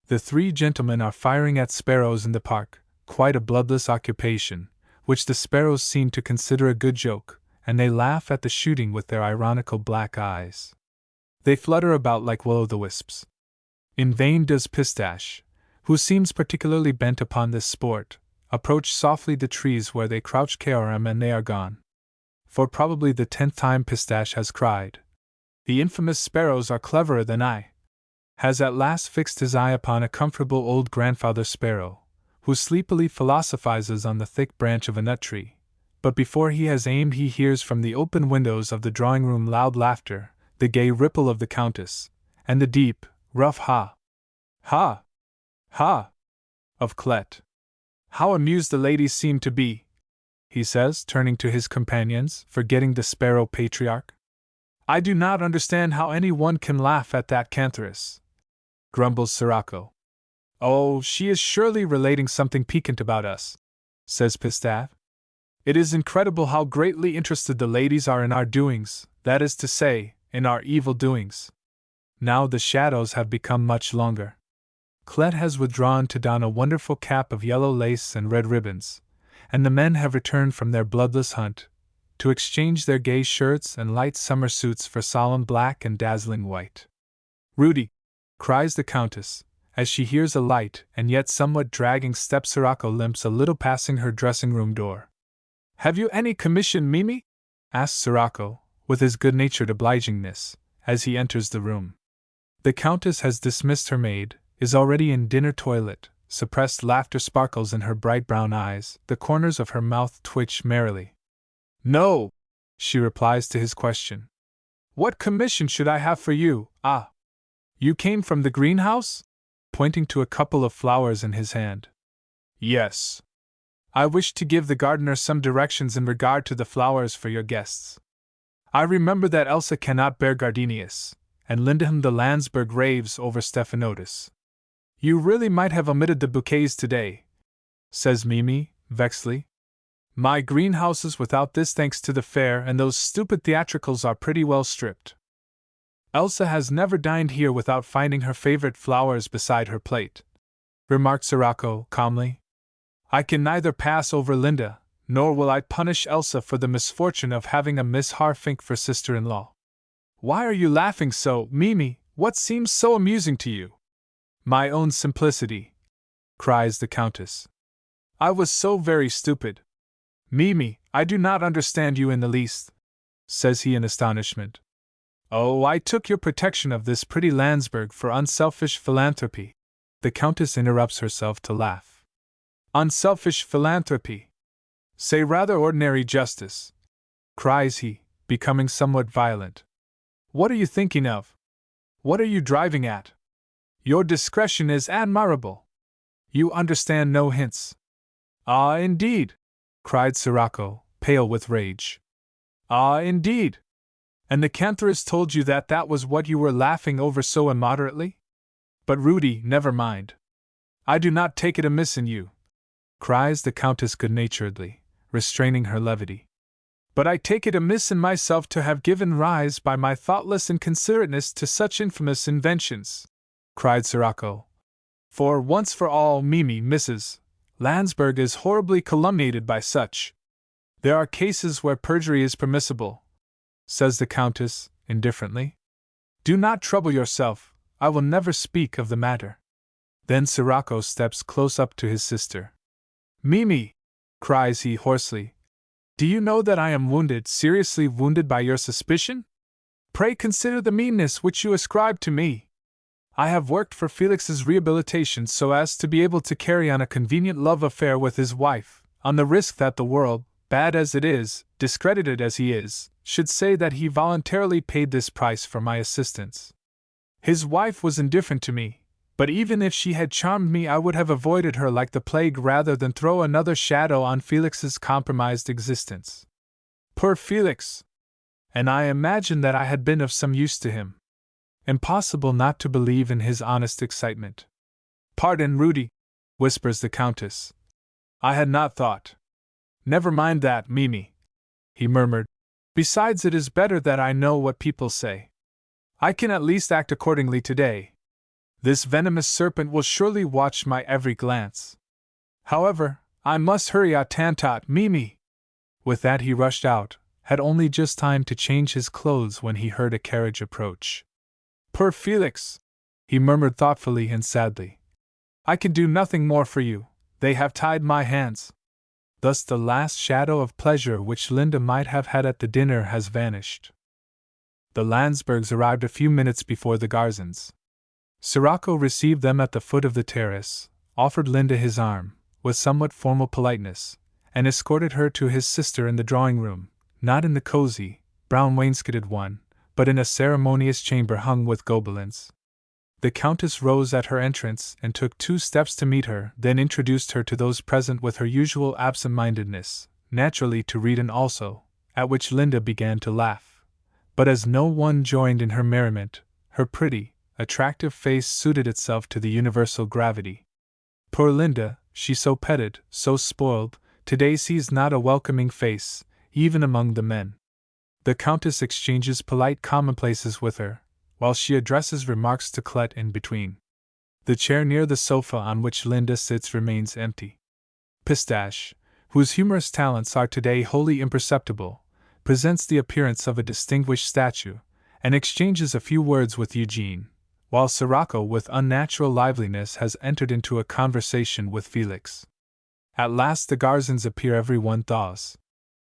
The three gentlemen are firing at sparrows in the park, quite a bloodless occupation, which the sparrows seem to consider a good joke, and they laugh at the shooting with their ironical black eyes. They flutter about like will-o'-the-wisps. In vain does Pistache, who seems particularly bent upon this sport, approach softly the trees where they crouch KRM and they are gone. For probably the 10th time Pistache has cried, The infamous sparrows are cleverer than I. Has at last fixed his eye upon a comfortable old grandfather sparrow, who sleepily philosophizes on the thick branch of a nut tree, but before he has aimed he hears from the open windows of the drawing-room loud laughter, the gay ripple of the Countess, and the deep, rough ha! Ha! Ha! Of Clette. How amused the ladies seem to be, he says, turning to his companions, forgetting the sparrow patriarch. I do not understand how any one can laugh at that Cantharus, grumbles Sirocco. Oh, she is surely relating something piquant about us, says Pistache. It is incredible how greatly interested the ladies are in our doings, that is to say, in our evil doings. Now the shadows have become much longer. Clette has withdrawn to don a wonderful cap of yellow lace and red ribbons, and the men have returned from their bloodless hunt, to exchange their gay shirts and light summer suits for solemn black and dazzling white. Rudy! Cries the Countess, as she hears a light and yet somewhat dragging step. Sirocco limps a little passing her dressing-room door. Have you any commission, Mimi? Asks Sirocco, with his good-natured obligingness, as he enters the room. The Countess has dismissed her maid, is already in dinner toilet, suppressed laughter sparkles in her bright brown eyes, the corners of her mouth twitch merrily. No, she replies to his question. What commission should I have for you? Ah! You came from the greenhouse? Pointing to a couple of flowers in his hand. Yes. I wish to give the gardener some directions in regard to the flowers for your guests. I remember that Elsa cannot bear gardenias, and Lindholm the Landsberg raves over stephanotis. You really might have omitted the bouquets today, says Mimi, vexedly. My greenhouses without this, thanks to the fair and those stupid theatricals, are pretty well stripped. Elsa has never dined here without finding her favorite flowers beside her plate, remarked Sirocco, calmly. I can neither pass over Linda, nor will I punish Elsa for the misfortune of having a Miss Harfink for sister-in-law. Why are you laughing so, Mimi? What seems so amusing to you? My own simplicity, cries the Countess. I was so very stupid. Mimi, I do not understand you in the least, says he in astonishment. Oh, I took your protection of this pretty Landsberg for unselfish philanthropy. The Countess interrupts herself to laugh. Unselfish philanthropy. Say rather ordinary justice, cries he, becoming somewhat violent. What are you thinking of? What are you driving at? Your discretion is admirable. You understand no hints. Ah, indeed, cried Sirocco, pale with rage. Ah, indeed. And the Cantoress told you that that was what you were laughing over so immoderately? But Rudy, never mind. I do not take it amiss in you, cries the Countess good-naturedly, restraining her levity. But I take it amiss in myself to have given rise by my thoughtless inconsiderateness to such infamous inventions, cried Sirocco. For once for all, Mimi, Mrs. Landsberg is horribly calumniated by such. There are cases where perjury is permissible, says the Countess, indifferently. Do not trouble yourself, I will never speak of the matter. Then Sirocco steps close up to his sister. Mimi, cries he hoarsely, do you know that I am wounded, seriously wounded by your suspicion? Pray consider the meanness which you ascribe to me. I have worked for Felix's rehabilitation so as to be able to carry on a convenient love affair with his wife, on the risk that the world, bad as it is, discredited as he is, should say that he voluntarily paid this price for my assistance. His wife was indifferent to me, but even if she had charmed me I would have avoided her like the plague rather than throw another shadow on Felix's compromised existence. Poor Felix! And I imagined that I had been of some use to him. Impossible not to believe in his honest excitement. Pardon, Rudy, whispers the Countess. I had not thought. Never mind that, Mimi, he murmured. Besides, it is better that I know what people say. I can at least act accordingly today. This venomous serpent will surely watch my every glance. However, I must hurry à tantat, Mimi. With that he rushed out, had only just time to change his clothes when he heard a carriage approach. Poor Felix, he murmured thoughtfully and sadly. I can do nothing more for you, they have tied my hands. Thus the last shadow of pleasure which Linda might have had at the dinner has vanished. The Landsbergs arrived a few minutes before the Garzens. Sirocco received them at the foot of the terrace, offered Linda his arm, with somewhat formal politeness, and escorted her to his sister in the drawing-room, not in the cozy, brown wainscoted one, but in a ceremonious chamber hung with gobelins. The Countess rose at her entrance and took 2 steps to meet her, then introduced her to those present with her usual absent-mindedness, naturally to Reedon also, at which Linda began to laugh. But as no one joined in her merriment, her pretty, attractive face suited itself to the universal gravity. Poor Linda, she so petted, so spoiled, today sees not a welcoming face, even among the men. The Countess exchanges polite commonplaces with her, while she addresses remarks to Clet in between. The chair near the sofa on which Linda sits remains empty. Pistache, whose humorous talents are today wholly imperceptible, presents the appearance of a distinguished statue, and exchanges a few words with Eugene, while Sirocco with unnatural liveliness has entered into a conversation with Felix. At last the Garzens appear, everyone thaws.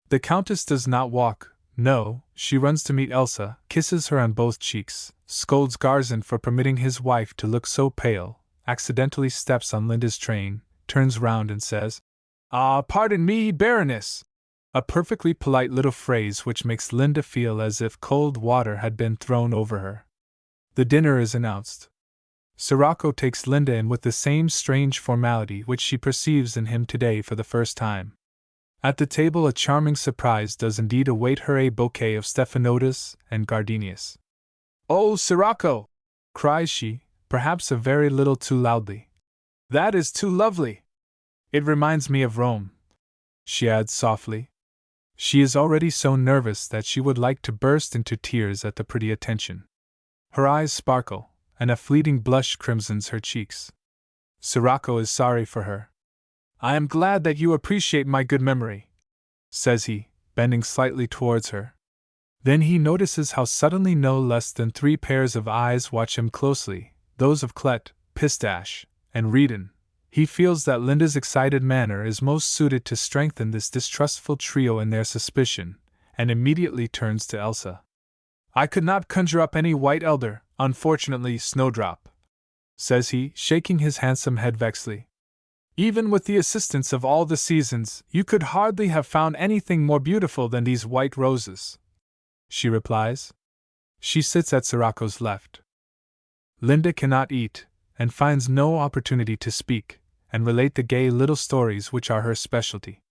The Countess does not walk, no, she runs to meet Elsa, kisses her on both cheeks, scolds Garzon for permitting his wife to look so pale, accidentally steps on Linda's train, turns round and says, "Ah, pardon me, Baroness!" A perfectly polite little phrase which makes Linda feel as if cold water had been thrown over her. The dinner is announced. Sirocco takes Linda in with the same strange formality which she perceives in him today for the first time. At the table a charming surprise does indeed await her, a bouquet of stephanotis and gardenias. "Oh, Sirocco!" cries she, perhaps a very little too loudly. "That is too lovely! It reminds me of Rome," she adds softly. She is already so nervous that she would like to burst into tears at the pretty attention. Her eyes sparkle, and a fleeting blush crimsons her cheeks. Sirocco is sorry for her. "I am glad that you appreciate my good memory," says he, bending slightly towards her. Then he notices how suddenly no less than 3 pairs of eyes watch him closely, those of Clet, Pistache, and Reedon. He feels that Linda's excited manner is most suited to strengthen this distrustful trio in their suspicion, and immediately turns to Elsa. "I could not conjure up any white elder, unfortunately, Snowdrop," says he, shaking his handsome head vexedly. "Even with the assistance of all the seasons, you could hardly have found anything more beautiful than these white roses," she replies. She sits at Sirocco's left. Linda cannot eat, and finds no opportunity to speak, and relate the gay little stories which are her specialty.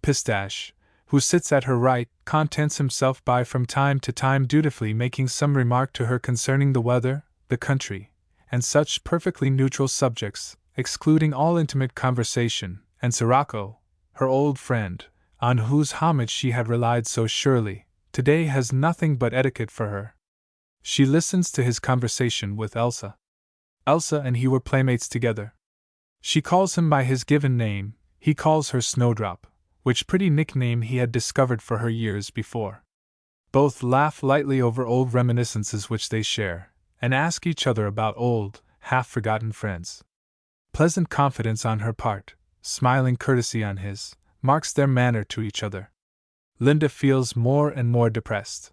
Pistache, who sits at her right, contents himself by from time to time dutifully making some remark to her concerning the weather, the country, and such perfectly neutral subjects, excluding all intimate conversation, and Sirocco, her old friend, on whose homage she had relied so surely, today has nothing but etiquette for her. She listens to his conversation with Elsa. Elsa and he were playmates together. She calls him by his given name, he calls her Snowdrop, which pretty nickname he had discovered for her years before. Both laugh lightly over old reminiscences which they share, and ask each other about old, half-forgotten friends. Pleasant confidence on her part, smiling courtesy on his, marks their manner to each other. Linda feels more and more depressed.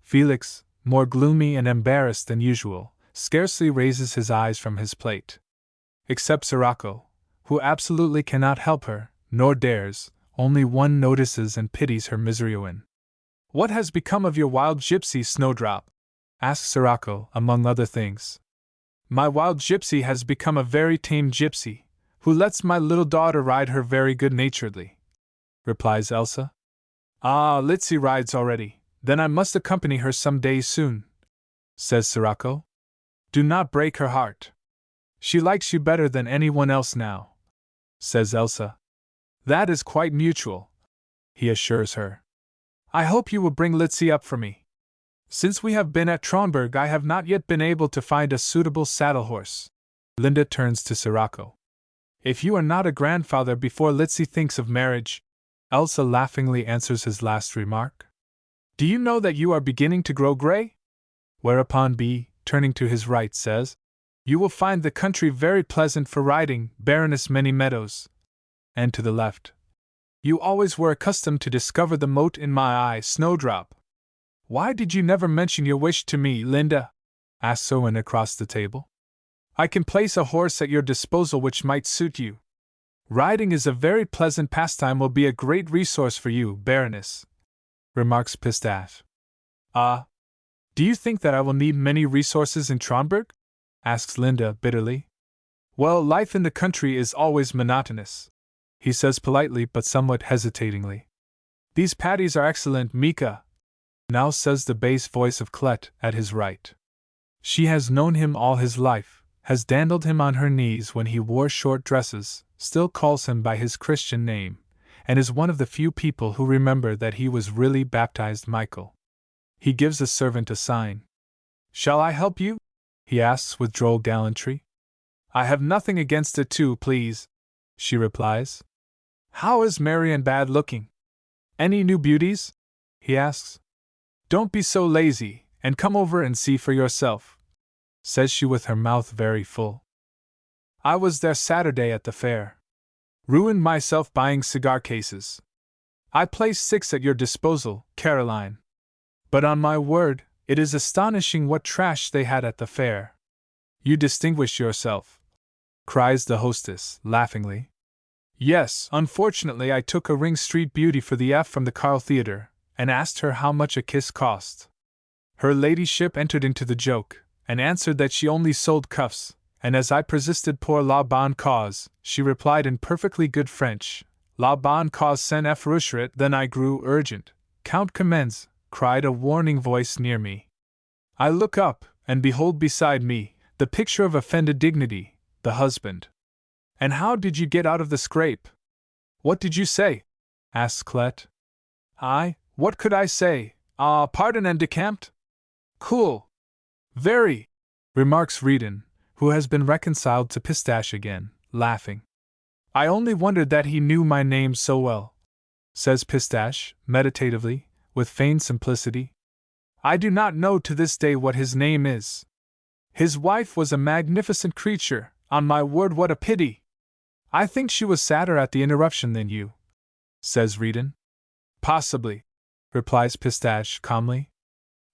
Felix, more gloomy and embarrassed than usual, scarcely raises his eyes from his plate. Except Sirocco, who absolutely cannot help her, nor dares, only one notices and pities her misery. "What has become of your wild gypsy, Snowdrop?" asks Sirocco, among other things. "My wild gypsy has become a very tame gypsy, who lets my little daughter ride her very good-naturedly," replies Elsa. "Ah, Litzy rides already, then I must accompany her some day soon," says Sirocco. "Do not break her heart. She likes you better than anyone else now," says Elsa. "That is quite mutual," he assures her. "I hope you will bring Litzy up for me. Since we have been at Tronberg I have not yet been able to find a suitable saddle horse." Linda turns to Sirocco. "If you are not a grandfather before Litzy thinks of marriage," Elsa laughingly answers his last remark. "Do you know that you are beginning to grow gray?" Whereupon B, turning to his right, says, "You will find the country very pleasant for riding, Baroness Many Meadows." And to the left, "You always were accustomed to discover the mote in my eye, Snowdrop." "Why did you never mention your wish to me, Linda?" asks Owen across the table. "I can place a horse at your disposal which might suit you. Riding is a very pleasant pastime, will be a great resource for you, Baroness," remarks Pistache. "Ah, do you think that I will need many resources in Tronberg?" asks Linda bitterly. "Well, life in the country is always monotonous," he says politely but somewhat hesitatingly. "These patties are excellent, Mika," now says the bass voice of Clet at his right. She has known him all his life, has dandled him on her knees when he wore short dresses, still calls him by his Christian name, and is one of the few people who remember that he was really baptized Michael. He gives a servant a sign. "Shall I help you?" he asks with droll gallantry. "I have nothing against it too, please," she replies. "How is Marian Bad looking? Any new beauties?" he asks. "Don't be so lazy, and come over and see for yourself," says she with her mouth very full. "I was there Saturday at the fair. Ruined myself buying cigar cases. I place 6 at your disposal, Caroline. But on my word, it is astonishing what trash they had at the fair. You distinguished yourself, cries the hostess, laughingly. Yes, unfortunately I took a Ring Street beauty for the F from the Carl Theatre, and asked her how much a kiss cost. Her ladyship entered into the joke, and answered that she only sold cuffs, and as I persisted pour la bonne cause, she replied in perfectly good French, La bonne cause s'en effaroucherait. Then I grew urgent. Count commends, cried a warning voice near me. I look up, and behold beside me, the picture of offended dignity, the husband. And how did you get out of the scrape? What did you say? asked Clete. What could I say? Pardon and decamped? Cool. Very, remarks Reedon, who has been reconciled to Pistache again, laughing. I only wondered that he knew my name so well, says Pistache, meditatively, with feigned simplicity. I do not know to this day what his name is. His wife was a magnificent creature, on my word, what a pity! I think she was sadder at the interruption than you, says Reedon. Possibly, replies Pistache calmly.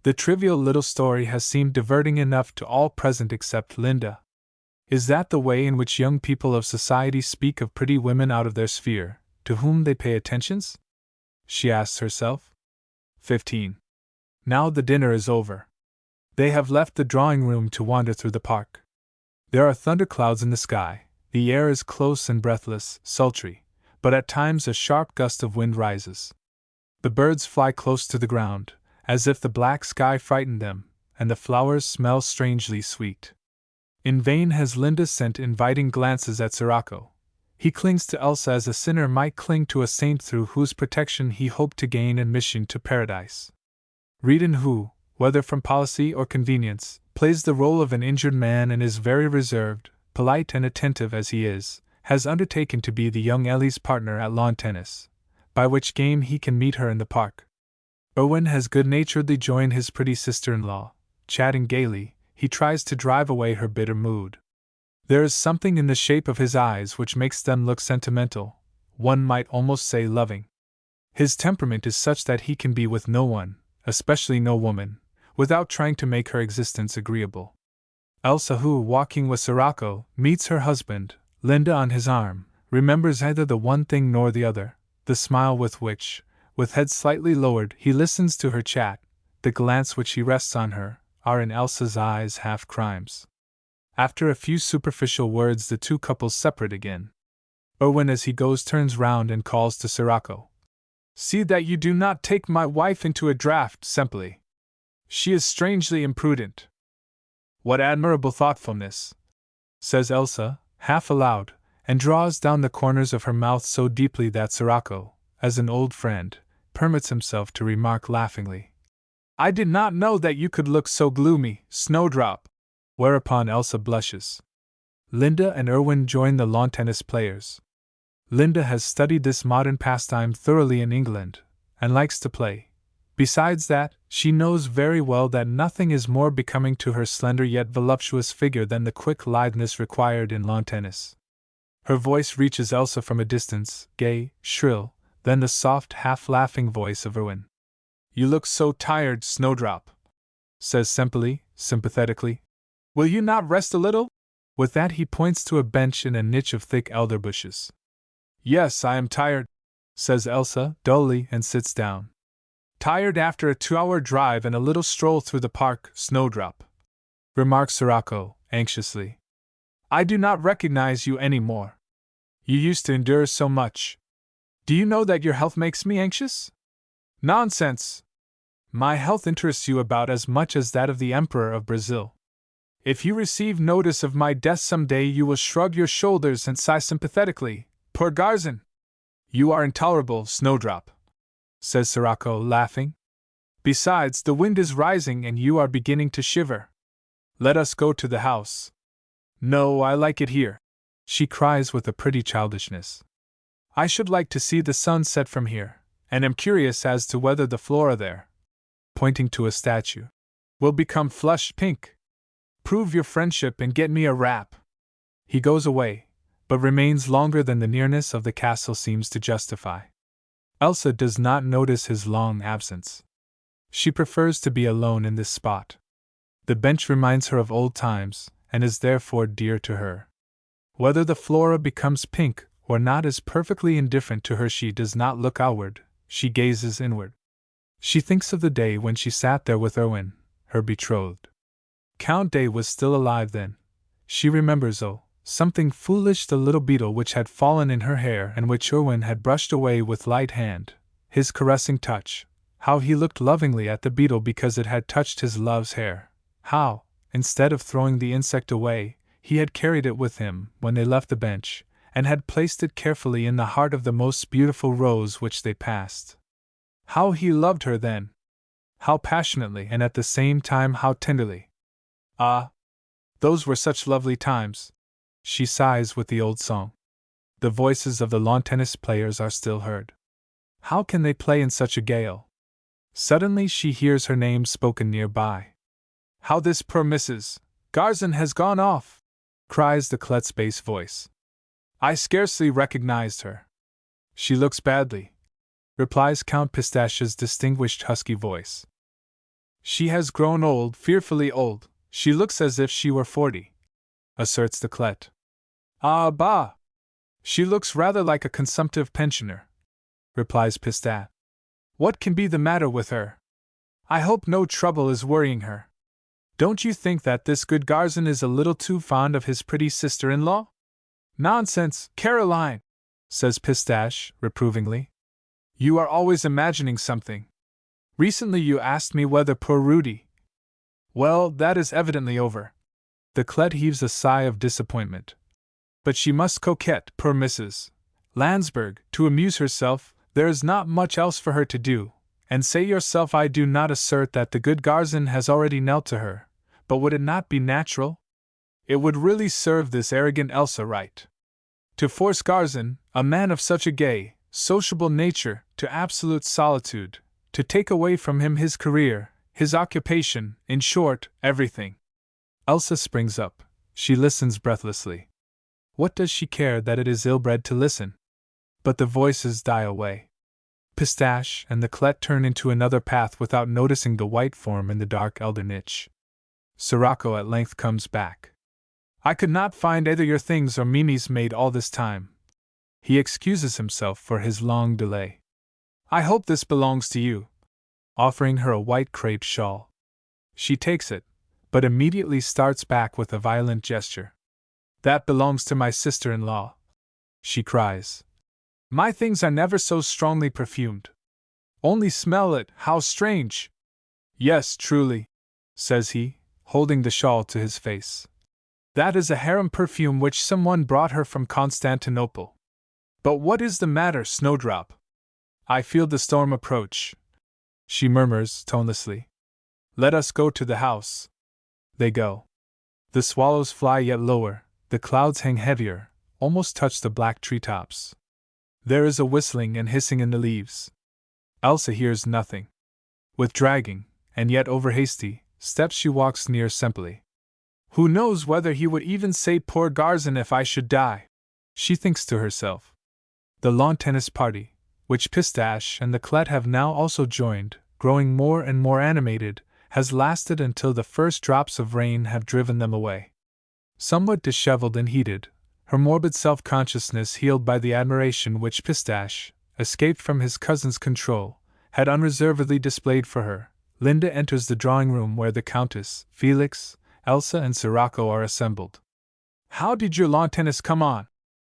The trivial little story has seemed diverting enough to all present except Linda. Is that the way in which young people of society speak of pretty women out of their sphere, to whom they pay attentions? She asks herself. 15. Now the dinner is over. They have left the drawing-room to wander through the park. There are thunderclouds in the sky, the air is close and breathless, sultry, but at times a sharp gust of wind rises. The birds fly close to the ground, as if the black sky frightened them, and the flowers smell strangely sweet. In vain has Linda sent inviting glances at Sirocco. He clings to Elsa as a sinner might cling to a saint through whose protection he hoped to gain admission to paradise. Reedon, who, whether from policy or convenience, plays the role of an injured man and is very reserved, polite and attentive as he is, has undertaken to be the young Ellie's partner at lawn tennis, by which game he can meet her in the park. Owen has good-naturedly joined his pretty sister-in-law. Chatting gaily, he tries to drive away her bitter mood. There is something in the shape of his eyes which makes them look sentimental, one might almost say loving. His temperament is such that he can be with no one, especially no woman, without trying to make her existence agreeable. Elsa, who, walking with Sirocco, meets her husband, Linda on his arm, remembers neither the one thing nor the other, the smile with which, with head slightly lowered, he listens to her chat, the glance which he rests on her, are in Elsa's eyes half crimes. After a few superficial words the two couples separate again. Owen as he goes turns round and calls to Sirocco. See that you do not take my wife into a draught, Semple. She is strangely imprudent. What admirable thoughtfulness, says Elsa, half aloud, and draws down the corners of her mouth so deeply that Sirocco, as an old friend, permits himself to remark laughingly, I did not know that you could look so gloomy, Snowdrop. Whereupon Elsa blushes. Linda and Erwin join the lawn tennis players. Linda has studied this modern pastime thoroughly in England, and likes to play. Besides that, she knows very well that nothing is more becoming to her slender yet voluptuous figure than the quick litheness required in lawn tennis. Her voice reaches Elsa from a distance, gay, shrill, then the soft, half-laughing voice of Erwin. You look so tired, Snowdrop, says Semple, sympathetically. Will you not rest a little? With that he points to a bench in a niche of thick elder bushes. Yes, I am tired, says Elsa, dully, and sits down. Tired after a 2-hour drive and a little stroll through the park, Snowdrop, remarks Sirocco, anxiously. I do not recognize you any more. You used to endure so much. Do you know that your health makes me anxious? Nonsense! My health interests you about as much as that of the Emperor of Brazil. If you receive notice of my death some day, you will shrug your shoulders and sigh sympathetically. Poor Garzon! You are intolerable, Snowdrop, says Sirocco, laughing. Besides, the wind is rising and you are beginning to shiver. Let us go to the house. No, I like it here, she cries with a pretty childishness. I should like to see the sun set from here, and am curious as to whether the flora there, pointing to a statue, will become flushed pink. Prove your friendship and get me a wrap. He goes away, but remains longer than the nearness of the castle seems to justify. Elsa does not notice his long absence. She prefers to be alone in this spot. The bench reminds her of old times, and is therefore dear to her. Whether the flora becomes pink or not is perfectly indifferent to her. She does not look outward, she gazes inward. She thinks of the day when she sat there with Erwin, her betrothed. Count Day was still alive then. She remembers, something foolish, the little beetle which had fallen in her hair and which Erwin had brushed away with light hand, his caressing touch, how he looked lovingly at the beetle because it had touched his love's hair, how, instead of throwing the insect away, he had carried it with him when they left the bench, and had placed it carefully in the heart of the most beautiful rose which they passed. How he loved her then! How passionately, and at the same time how tenderly! Ah! Those were such lovely times! She sighs with the old song. The voices of the lawn tennis players are still heard. How can they play in such a gale? Suddenly she hears her name spoken nearby. How this poor Mrs. Garzon has gone off! Cries the Clet's bass voice. I scarcely recognized her. She looks badly, replies Count Pistache's distinguished husky voice. She has grown old, fearfully old. She looks as if she were 40, asserts the Clet. Ah, bah! She looks rather like a consumptive pensioner, replies Pistache. What can be the matter with her? I hope no trouble is worrying her. Don't you think that this good Garzon is a little too fond of his pretty sister-in-law? Nonsense, Caroline, says Pistache, reprovingly. You are always imagining something. Recently you asked me whether poor Rudy. Well, that is evidently over. The Clet heaves a sigh of disappointment. But she must coquette, poor Mrs. Lanzberg, to amuse herself. There is not much else for her to do, and say yourself I do not assert that the good Garzon has already knelt to her, but would it not be natural? It would really serve this arrogant Elsa right to force Garzon, a man of such a gay, sociable nature, to absolute solitude, to take away from him his career, his occupation, in short, everything. Elsa springs up. She listens breathlessly. What does she care that it is ill-bred to listen? But the voices die away. Pistache and the Clet turn into another path without noticing the white form in the dark elder niche. Sirocco at length comes back. I could not find either your things or Mimi's maid all this time. He excuses himself for his long delay. I hope this belongs to you, offering her a white crepe shawl. She takes it, but immediately starts back with a violent gesture. That belongs to my sister-in-law, she cries. My things are never so strongly perfumed. Only smell it, how strange! Yes, truly, says he, holding the shawl to his face. That is a harem perfume which someone brought her from Constantinople. But what is the matter, Snowdrop? I feel the storm approach, she murmurs tonelessly. Let us go to the house. They go. The swallows fly yet lower, the clouds hang heavier, almost touch the black treetops. There is a whistling and hissing in the leaves. Elsa hears nothing. With dragging, and yet over-hasty, steps she walks near Semple. Who knows whether he would even say poor Garzon if I should die? She thinks to herself. The lawn tennis party, which Pistache and the Clet have now also joined, growing more and more animated, has lasted until the first drops of rain have driven them away. Somewhat disheveled and heated, her morbid self-consciousness healed by the admiration which Pistache, escaped from his cousin's control, had unreservedly displayed for her, Linda enters the drawing-room where the Countess, Felix, Elsa and Sirocco are assembled. How did your lawn tennis come on?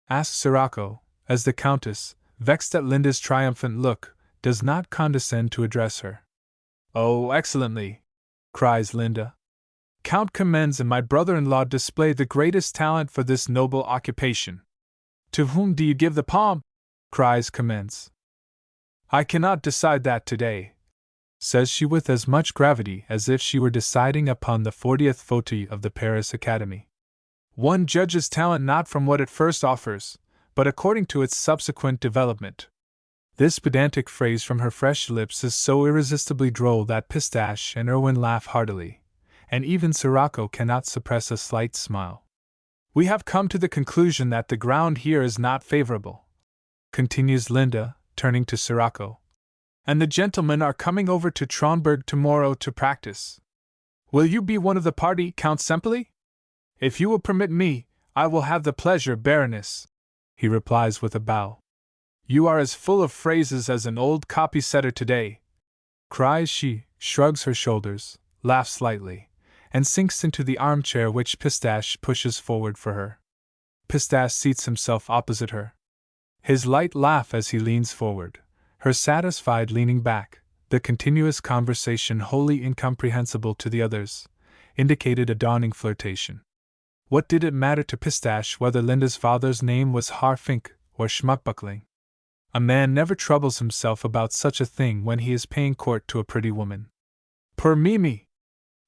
Asks Sirocco, as the Countess, vexed at Linda's triumphant look, does not condescend to address her. Oh, excellently, cries Linda. Count Commends and my brother-in-law display the greatest talent for this noble occupation. To whom do you give the palm? Cries Commends. I cannot decide that today, says she with as much gravity as if she were deciding upon the 40th fauteuil of the Paris Academy. One judges talent not from what it first offers, but according to its subsequent development. This pedantic phrase from her fresh lips is so irresistibly droll that Pistache and Erwin laugh heartily, and even Sirocco cannot suppress a slight smile. We have come to the conclusion that the ground here is not favorable, continues Linda, turning to Sirocco. And the gentlemen are coming over to Tromberg tomorrow to practice. Will you be one of the party, Count Semperli? If you will permit me, I will have the pleasure, Baroness, he replies with a bow. You are as full of phrases as an old copy-setter today, cries she, shrugs her shoulders, laughs slightly, and sinks into the armchair which Pistache pushes forward for her. Pistache seats himself opposite her. His light laugh as he leans forward, her satisfied leaning back, the continuous conversation wholly incomprehensible to the others, indicated a dawning flirtation. What did it matter to Pistache whether Linda's father's name was Harfink or Schmuckbuckling? A man never troubles himself about such a thing when he is paying court to a pretty woman. Per Mimi!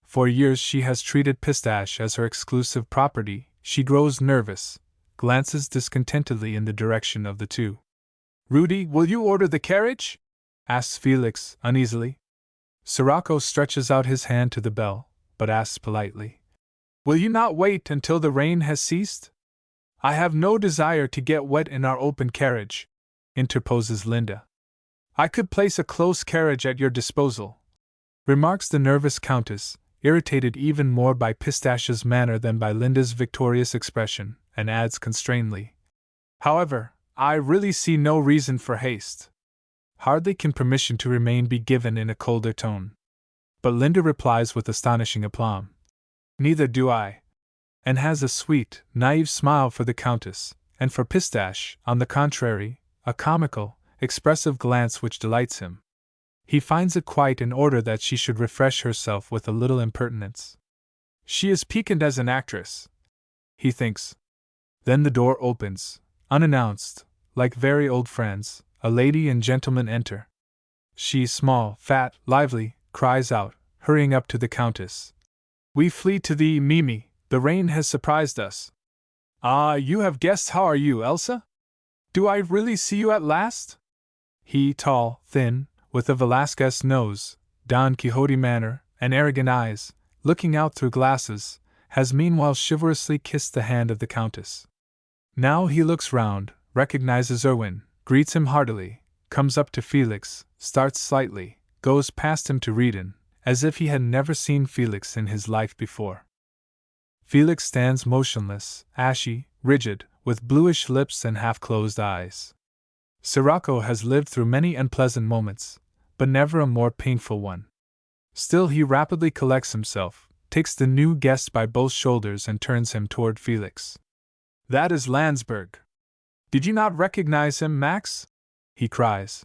For years she has treated Pistache as her exclusive property. She grows nervous, glances discontentedly in the direction of the two. Rudy, will you order the carriage? Asks Felix, uneasily. Sirocco stretches out his hand to the bell, but asks politely, will you not wait until the rain has ceased? I have no desire to get wet in our open carriage, interposes Linda. I could place a close carriage at your disposal, remarks the nervous Countess, irritated even more by Pistache's manner than by Linda's victorious expression, and adds constrainedly, however, I really see no reason for haste. Hardly can permission to remain be given in a colder tone. But Linda replies with astonishing aplomb, neither do I, and has a sweet, naive smile for the Countess, and for Pistache, on the contrary, a comical, expressive glance which delights him. He finds it quite in order that she should refresh herself with a little impertinence. She is piquant as an actress, he thinks. Then the door opens, unannounced, like very old friends, a lady and gentleman enter. She, small, fat, lively, cries out, hurrying up to the Countess, we flee to thee, Mimi, the rain has surprised us. Ah, you have guessed. How are you, Elsa? Do I really see you at last? He, tall, thin, with a Velasquez nose, Don Quixote manner, and arrogant eyes, looking out through glasses, has meanwhile chivalrously kissed the hand of the Countess. Now he looks round, recognizes Erwin, greets him heartily, comes up to Felix, starts slightly, goes past him to Reedon, as if he had never seen Felix in his life before. Felix stands motionless, ashy, rigid, with bluish lips and half-closed eyes. Sirocco has lived through many unpleasant moments, but never a more painful one. Still he rapidly collects himself, takes the new guest by both shoulders and turns him toward Felix. That is Lanzberg. Did you not recognize him, Max? He cries.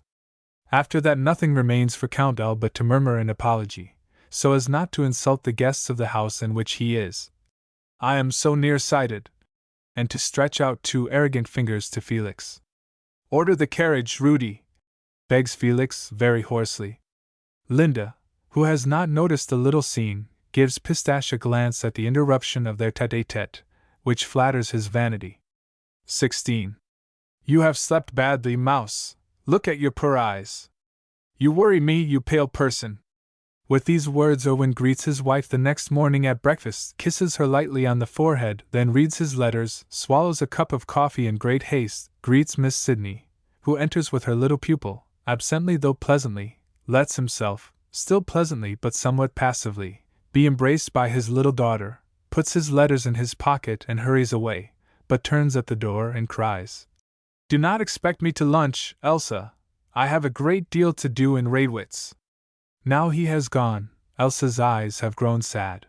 After that nothing remains for Count L but to murmur an apology, so as not to insult the guests of the house in which he is. I am so nearsighted, and to stretch out two arrogant fingers to Felix. Order the carriage, Rudy, begs Felix very hoarsely. Linda, who has not noticed the little scene, gives Pistache a glance at the interruption of their tête-à-tête, which flatters his vanity. 16. You have slept badly, Mouse. Look at your poor eyes. You worry me, you pale person. With these words Owen greets his wife the next morning at breakfast, kisses her lightly on the forehead, then reads his letters, swallows a cup of coffee in great haste, greets Miss Sidney, who enters with her little pupil, absently though pleasantly, lets himself, still pleasantly but somewhat passively, be embraced by his little daughter, puts his letters in his pocket and hurries away, but turns at the door and cries, Do not expect me to lunch, Elsa. I have a great deal to do in Radwitz. Now he has gone, Elsa's eyes have grown sad.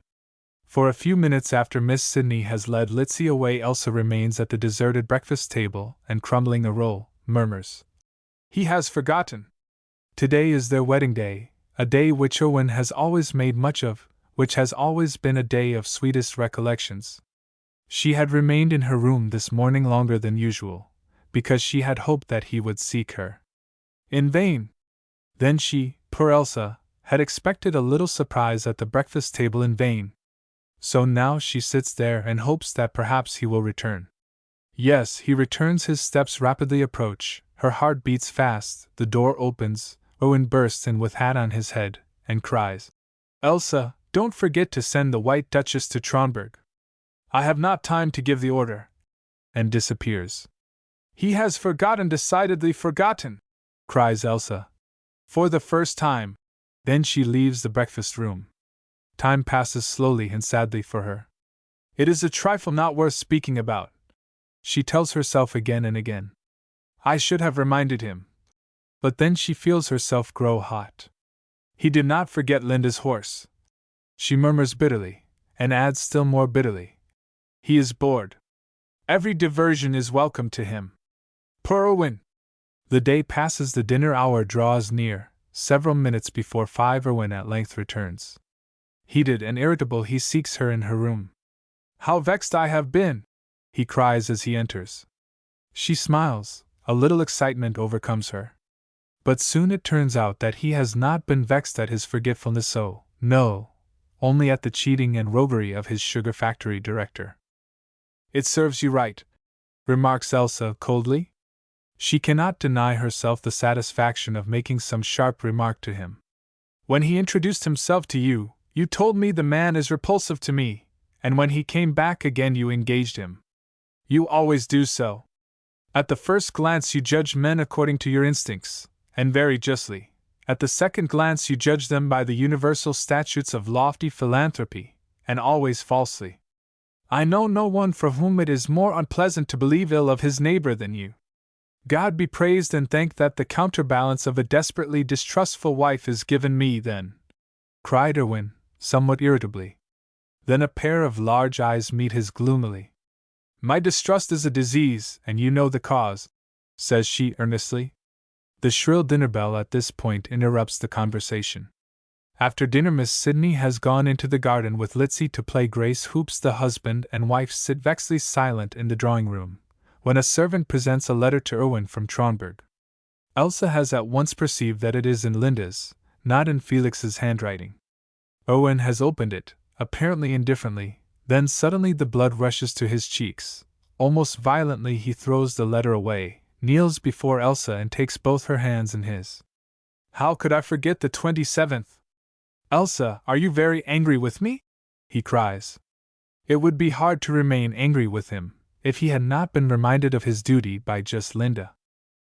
For a few minutes after Miss Sidney has led Litzy away, Elsa remains at the deserted breakfast table and, crumbling a roll, murmurs, He has forgotten. Today is their wedding day, a day which Owen has always made much of, which has always been a day of sweetest recollections. She had remained in her room this morning longer than usual, because she had hoped that he would seek her. In vain. Then she, poor Elsa, had expected a little surprise at the breakfast table. In vain. So now she sits there and hopes that perhaps he will return. Yes, he returns. His steps rapidly approach, her heart beats fast, the door opens, Owen bursts in with hat on his head, and cries, Elsa, don't forget to send the White Duchess to Tromberg. I have not time to give the order. And disappears. He has forgotten, decidedly forgotten. cries Elsa. For the first time. Then she leaves the breakfast room. Time passes slowly and sadly for her. It is a trifle not worth speaking about, she tells herself again and again. I should have reminded him. But then she feels herself grow hot. He did not forget Linda's horse. She murmurs bitterly, and adds still more bitterly. He is bored. Every diversion is welcome to him. Poor Owen! The day passes, the dinner hour draws near. Several minutes before 5, Owen at length returns. Heated and irritable, he seeks her in her room. How vexed I have been! He cries as he enters. She smiles, a little excitement overcomes her. But soon it turns out that he has not been vexed at his forgetfulness, no, only at the cheating and roguery of his sugar factory director. It serves you right, remarks Elsa coldly. She cannot deny herself the satisfaction of making some sharp remark to him. When he introduced himself to you, you told me the man is repulsive to me, and when he came back again you engaged him. You always do so. At the first glance you judge men according to your instincts, and very justly. At the second glance you judge them by the universal statutes of lofty philanthropy, and always falsely. I know no one for whom it is more unpleasant to believe ill of his neighbor than you. God be praised and thanked that the counterbalance of a desperately distrustful wife is given me then, cried Owen, somewhat irritably. Then a pair of large eyes meet his gloomily. My distrust is a disease, and you know the cause, says she earnestly. The shrill dinner bell at this point interrupts the conversation. After dinner, Miss Sidney has gone into the garden with Litzy to play Grace Hoops. The husband and wife sit vexedly silent in the drawing room, when a servant presents a letter to Owen from Tromberg. Elsa has at once perceived that it is in Linda's, not in Felix's handwriting. Owen has opened it, apparently indifferently, then suddenly the blood rushes to his cheeks. Almost violently he throws the letter away, kneels before Elsa and takes both her hands in his. How could I forget the 27th? Elsa, are you very angry with me? He cries. It would be hard to remain angry with him, if he had not been reminded of his duty by just Linda.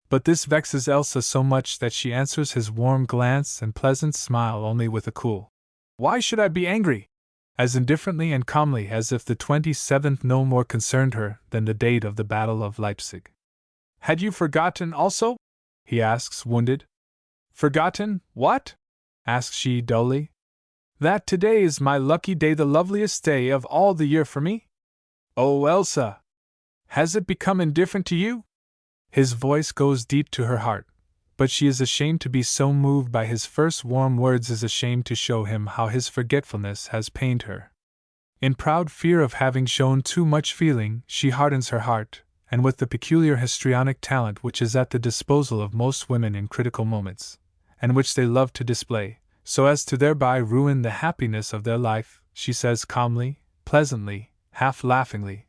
But this vexes Elsa so much that she answers his warm glance and pleasant smile only with a cool, Why should I be angry? As indifferently and calmly as if the 27th no more concerned her than the date of the Battle of Leipzig. Had you forgotten also? He asks, wounded. Forgotten, what? Asks she dully. That today is my lucky day, the loveliest day of all the year for me? Oh, Elsa! Has it become indifferent to you? His voice goes deep to her heart, but she is ashamed to be so moved by his first warm words, is ashamed to show him how his forgetfulness has pained her. In proud fear of having shown too much feeling, she hardens her heart, and with the peculiar histrionic talent which is at the disposal of most women in critical moments, and which they love to display, so as to thereby ruin the happiness of their life, she says calmly, pleasantly, half laughingly,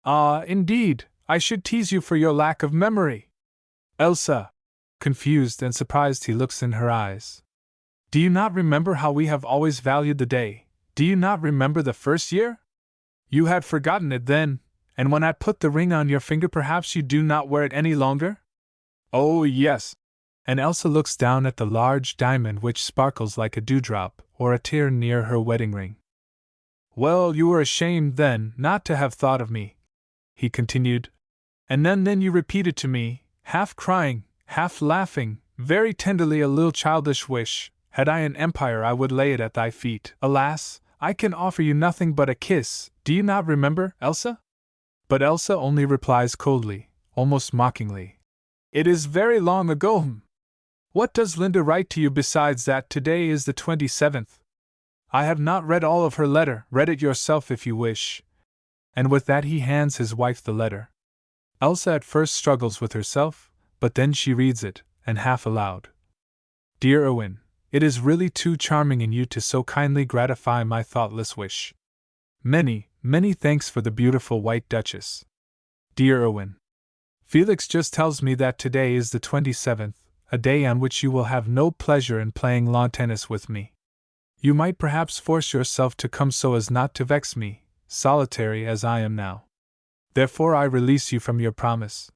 Ah, indeed, I should tease you for your lack of memory. Elsa! Confused and surprised, he looks in her eyes. Do you not remember how we have always valued the day? Do you not remember the first year? You had forgotten it then, and when I put the ring on your finger perhaps you do not wear it any longer? Oh, yes. And Elsa looks down at the large diamond which sparkles like a dewdrop or a tear near her wedding ring. Well, you were ashamed then not to have thought of me, he continued. And then you repeated to me, half crying, half laughing, very tenderly, a little childish wish, had I an empire I would lay it at thy feet. Alas, I can offer you nothing but a kiss. Do you not remember, Elsa? But Elsa only replies coldly, almost mockingly. It is very long ago. What does Linda write to you besides that today is the 27th? I have not read all of her letter, read it yourself if you wish. And with that he hands his wife the letter. Elsa at first struggles with herself, but then she reads it, and half aloud. Dear Owen, it is really too charming in you to so kindly gratify my thoughtless wish. Many, many thanks for the beautiful White Duchess. Dear Owen, Felix just tells me that today is the 27th, a day on which you will have no pleasure in playing lawn tennis with me. You might perhaps force yourself to come so as not to vex me, solitary as I am now. Therefore I release you from your promise.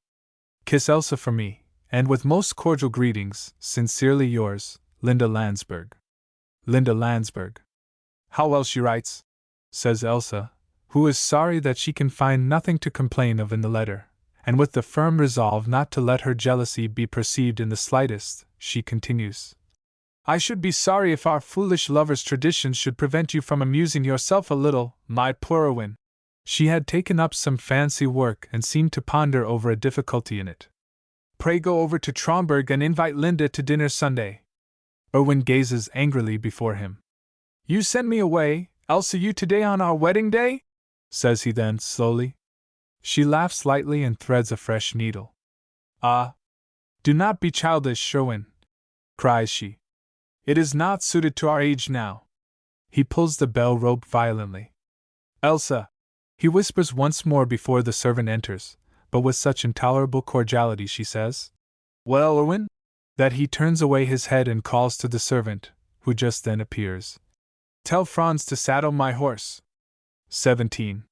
Kiss Elsa for me, And with most cordial greetings, sincerely yours, Linda Lanzberg. Linda Lanzberg. How well she writes, says Elsa, who is sorry that she can find nothing to complain of in the letter, and with the firm resolve not to let her jealousy be perceived in the slightest, she continues. I should be sorry if our foolish lover's traditions should prevent you from amusing yourself a little, my poor Owen. She had taken up some fancy work and seemed to ponder over a difficulty in it. Pray go over to Tromberg and invite Linda to dinner Sunday. Owen gazes angrily before him. You send me away, Elsa, you today on our wedding day? Says he then, slowly. She laughs lightly and threads a fresh needle. Ah! Do not be childish, Sherwin, cries she. It is not suited to our age now. He pulls the bell rope violently. Elsa! He whispers once more before the servant enters, but with such intolerable cordiality, she says. Well, Owen? That he turns away his head and calls to the servant, who just then appears. Tell Franz to saddle my horse. 17.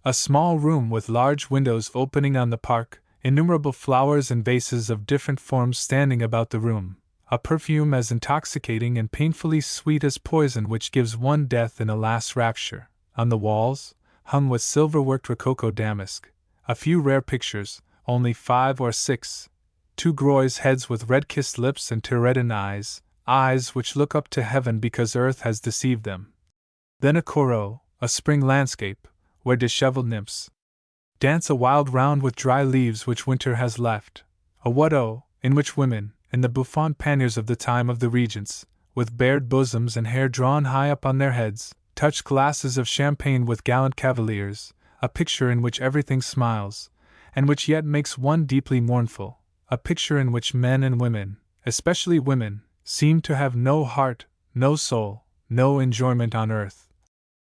A small room with large windows opening on the park, innumerable flowers and vases of different forms standing about the room, a perfume as intoxicating and painfully sweet as poison which gives one death in a last rapture, on the walls, hung with silver-worked rococo damask, a few rare pictures, only 5 or 6, 2 Groys heads with red-kissed lips and terretin eyes, eyes which look up to heaven because earth has deceived them. Then a Corot, a spring landscape, where disheveled nymphs dance a wild round with dry leaves which winter has left, a Watteau, in which women, in the bouffant panniers of the time of the regents, with bared bosoms and hair drawn high up on their heads, touch glasses of champagne with gallant cavaliers, a picture in which everything smiles, and which yet makes one deeply mournful, a picture in which men and women, especially women, seem to have no heart, no soul, no enjoyment on earth,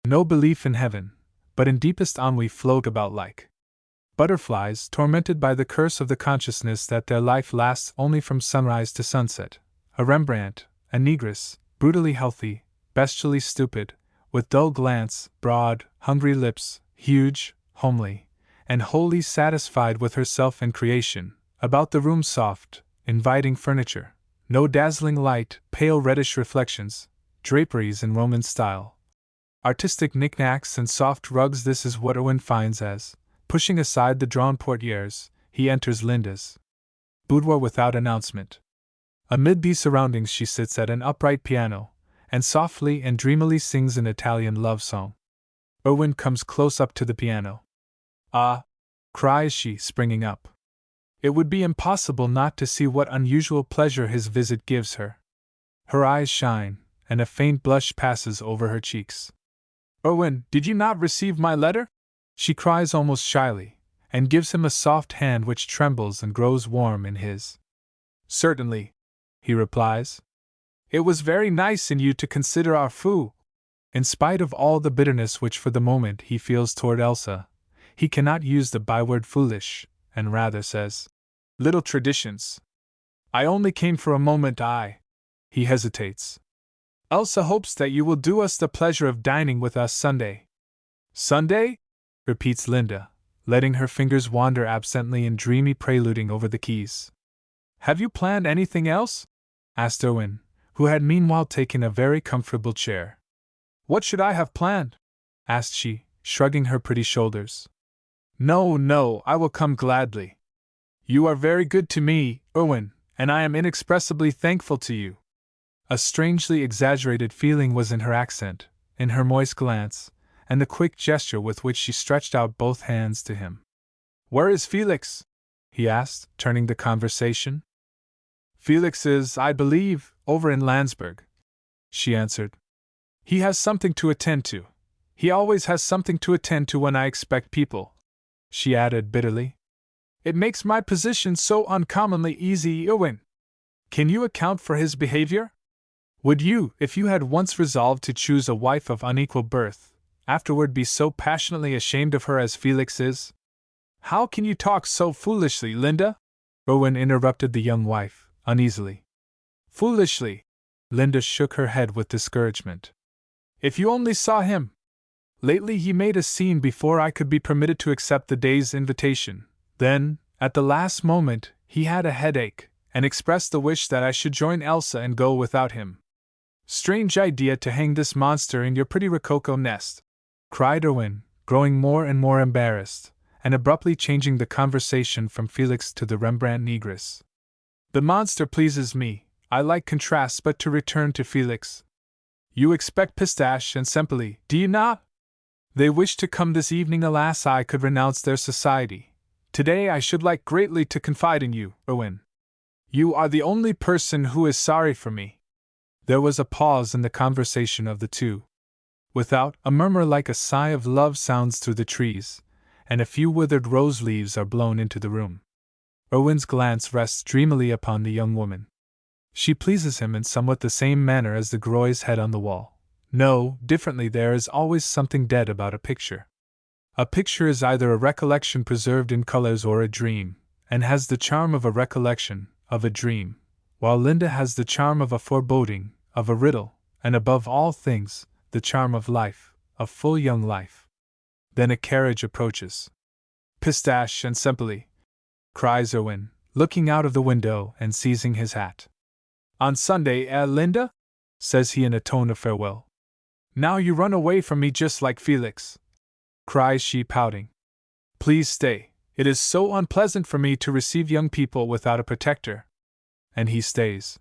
no belief in heaven, but in deepest ennui float about like butterflies tormented by the curse of the consciousness that their life lasts only from sunrise to sunset. A Rembrandt, a negress, brutally healthy, bestially stupid, with dull glance, broad, hungry lips, huge, homely, and wholly satisfied with herself and creation, about the room soft, inviting furniture, no dazzling light, pale reddish reflections, draperies in Roman style, artistic knickknacks and soft rugs. This is what Owen finds as, pushing aside the drawn portieres, he enters Linda's boudoir without announcement. Amid these surroundings she sits at an upright piano, and softly and dreamily sings an Italian love song. Owen comes close up to the piano. Ah! Cries she, springing up. It would be impossible not to see what unusual pleasure his visit gives her. Her eyes shine, and a faint blush passes over her cheeks. Owen, did you not receive my letter? She cries almost shyly, and gives him a soft hand which trembles and grows warm in his. Certainly, he replies. It was very nice in you to consider our foo. In spite of all the bitterness which for the moment he feels toward Elsa, he cannot use the byword foolish, and rather says, little traditions. I only came for a moment. He hesitates. Elsa hopes that you will do us the pleasure of dining with us Sunday. Sunday? Repeats Linda, letting her fingers wander absently in dreamy preluding over the keys. Have you planned anything else? Asked Owen, who had meanwhile taken a very comfortable chair. What should I have planned? Asked she, shrugging her pretty shoulders. No, I will come gladly. You are very good to me, Owen, and I am inexpressibly thankful to you. A strangely exaggerated feeling was in her accent, in her moist glance, and the quick gesture with which she stretched out both hands to him. Where is Felix? He asked, turning the conversation. Felix is, I believe, over in Lanzberg, she answered. He has something to attend to. He always has something to attend to when I expect people, she added bitterly. It makes my position so uncommonly easy, Owen. Can you account for his behavior? Would you, if you had once resolved to choose a wife of unequal birth, afterward be so passionately ashamed of her as Felix is? How can you talk so foolishly, Linda? Owen interrupted the young wife, uneasily. Foolishly? Linda shook her head with discouragement. If you only saw him! Lately he made a scene before I could be permitted to accept the day's invitation. Then, at the last moment, He had a headache, and expressed the wish that I should join Elsa and go without him. Strange idea to hang this monster in your pretty rococo nest, cried Owen, growing more and more embarrassed, and abruptly changing the conversation from Felix to the Rembrandt negress. The monster pleases me, I like contrasts, but to return to Felix. You expect Pistache and Semele, do you not? They wish to come this evening. Alas, I could renounce their society. Today I should like greatly to confide in you, Owen. You are the only person who is sorry for me. There was a pause in the conversation of the two. Without, a murmur like a sigh of love sounds through the trees, and a few withered rose leaves are blown into the room. Owen's glance rests dreamily upon the young woman. She pleases him in somewhat the same manner as the Groy's head on the wall. No, differently, there is always something dead about a picture. A picture is either a recollection preserved in colors or a dream, and has the charm of a recollection, of a dream, while Linda has the charm of a foreboding, of a riddle, and above all things, the charm of life, of full young life. Then a carriage approaches. Pistache and Semele, cries Owen, looking out of the window and seizing his hat. On Sunday, Linda? Says he in a tone of farewell. Now you run away from me just like Felix, cries she, pouting. Please stay, it is so unpleasant for me to receive young people without a protector. And he stays.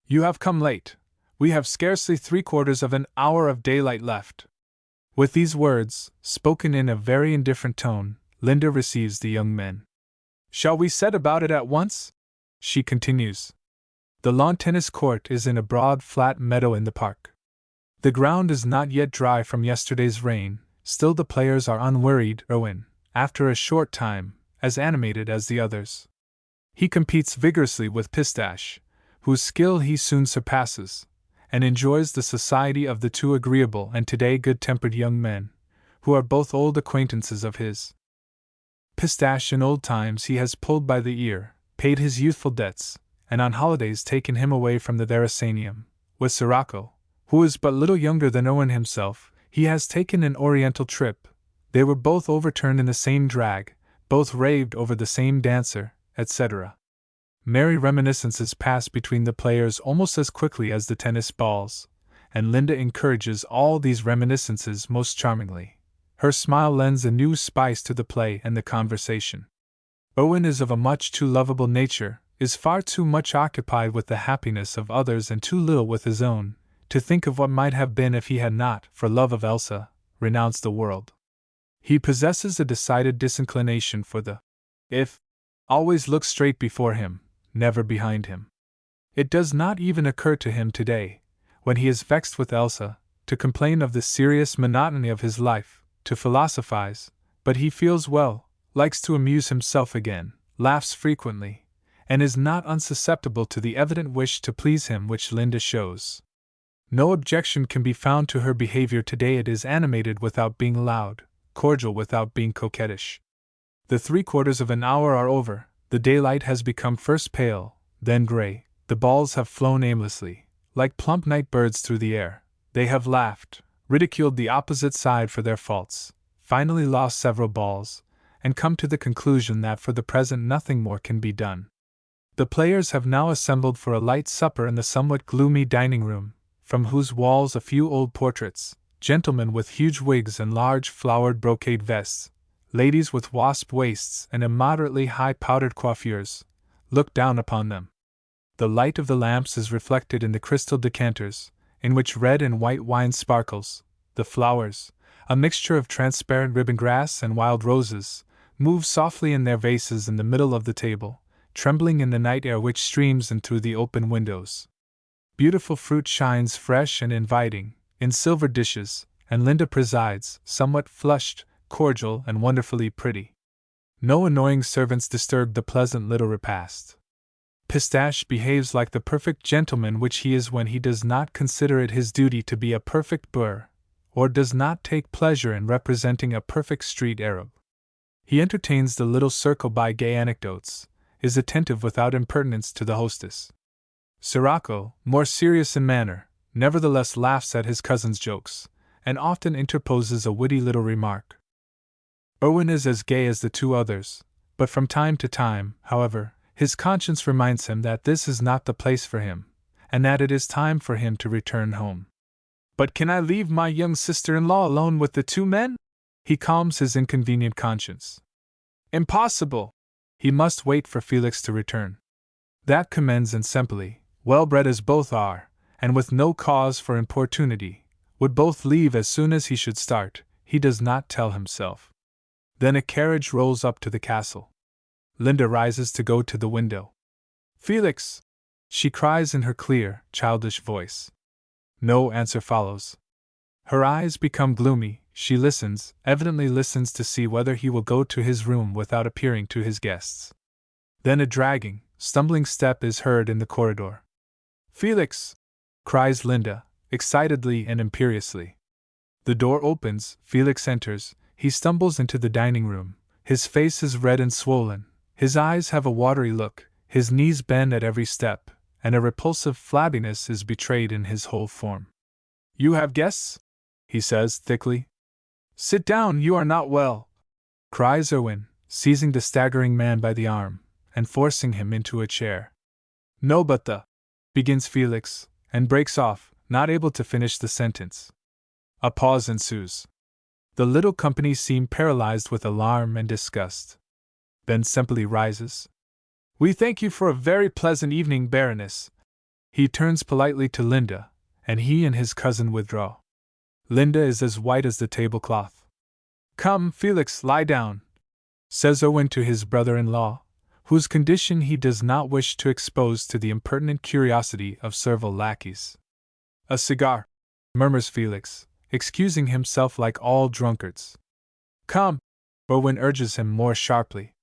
You have come late. We have scarcely 3/4 of an hour of daylight left. With these words, spoken in a very indifferent tone, Linda receives the young men. Shall we set about it at once? She continues. The lawn tennis court is in a broad flat meadow in the park. The ground is not yet dry from yesterday's rain, still the players are unwearied. Owen, after a short time, as animated as the others. He competes vigorously with Pistache, whose skill he soon surpasses, and enjoys the society of the two agreeable and today good-tempered young men, who are both old acquaintances of his. Pistache in old times he has pulled by the ear, paid his youthful debts, and on holidays taken him away from the Theracenaeum. With Sirocco, who is but little younger than Owen himself, he has taken an oriental trip. They were both overturned in the same drag, both raved over the same dancer, etc. Merry reminiscences pass between the players almost as quickly as the tennis balls, and Linda encourages all these reminiscences most charmingly. Her smile lends a new spice to the play and the conversation. Owen is of a much too lovable nature, is far too much occupied with the happiness of others and too little with his own, to think of what might have been if he had not, for love of Elsa, renounced the world. He possesses a decided disinclination for the if, always looks straight before him, never behind him. It does not even occur to him today, when he is vexed with Elsa, to complain of the serious monotony of his life, to philosophize, but he feels well, likes to amuse himself again, laughs frequently, and is not unsusceptible to the evident wish to please him which Linda shows. No objection can be found to her behavior today. It is animated without being loud, cordial without being coquettish. The 3/4 of an hour are over, the daylight has become first pale, then gray, the balls have flown aimlessly, like plump night birds through the air. They have laughed, ridiculed the opposite side for their faults, finally lost several balls, and come to the conclusion that for the present nothing more can be done. The players have now assembled for a light supper in the somewhat gloomy dining room, from whose walls a few old portraits, gentlemen with huge wigs and large flowered brocade vests, ladies with wasp waists and immoderately high powdered coiffures, look down upon them. The light of the lamps is reflected in the crystal decanters, in which red and white wine sparkles. The flowers, a mixture of transparent ribbon grass and wild roses, move softly in their vases in the middle of the table, trembling in the night air which streams in through the open windows. Beautiful fruit shines fresh and inviting, in silver dishes, and Linda presides, somewhat flushed, cordial, and wonderfully pretty. No annoying servants disturb the pleasant little repast. Pistache behaves like the perfect gentleman which he is when he does not consider it his duty to be a perfect boor, or does not take pleasure in representing a perfect street Arab. He entertains the little circle by gay anecdotes, is attentive without impertinence to the hostess. Sirocco, more serious in manner, nevertheless laughs at his cousin's jokes, and often interposes a witty little remark. Owen is as gay as the two others, but from time to time, however, his conscience reminds him that this is not the place for him, and that it is time for him to return home. But can I leave my young sister-in-law alone with the two men? He calms his inconvenient conscience. Impossible! He must wait for Felix to return. That commends and Semele, well-bred as both are, and with no cause for importunity, would both leave as soon as he should start, he does not tell himself. Then a carriage rolls up to the castle. Linda rises to go to the window. Felix! She cries in her clear, childish voice. No answer follows. Her eyes become gloomy, she listens, evidently listens to see whether he will go to his room without appearing to his guests. Then a dragging, stumbling step is heard in the corridor. Felix! Cries Linda, excitedly and imperiously. The door opens, Felix enters, he stumbles into the dining room, his face is red and swollen, his eyes have a watery look, his knees bend at every step, and a repulsive flabbiness is betrayed in his whole form. You have guests? He says thickly. Sit down, you are not well, cries Owen, seizing the staggering man by the arm, and forcing him into a chair. No, but begins Felix, and breaks off, not able to finish the sentence. A pause ensues. The little company seem paralyzed with alarm and disgust. Then Semele rises. We thank you for a very pleasant evening, Baroness. He turns politely to Linda, and he and his cousin withdraw. Linda is as white as the tablecloth. Come, Felix, lie down, says Owen to his brother-in-law, whose condition he does not wish to expose to the impertinent curiosity of servile lackeys. A cigar, murmurs Felix, excusing himself like all drunkards. Come, Owen urges him more sharply.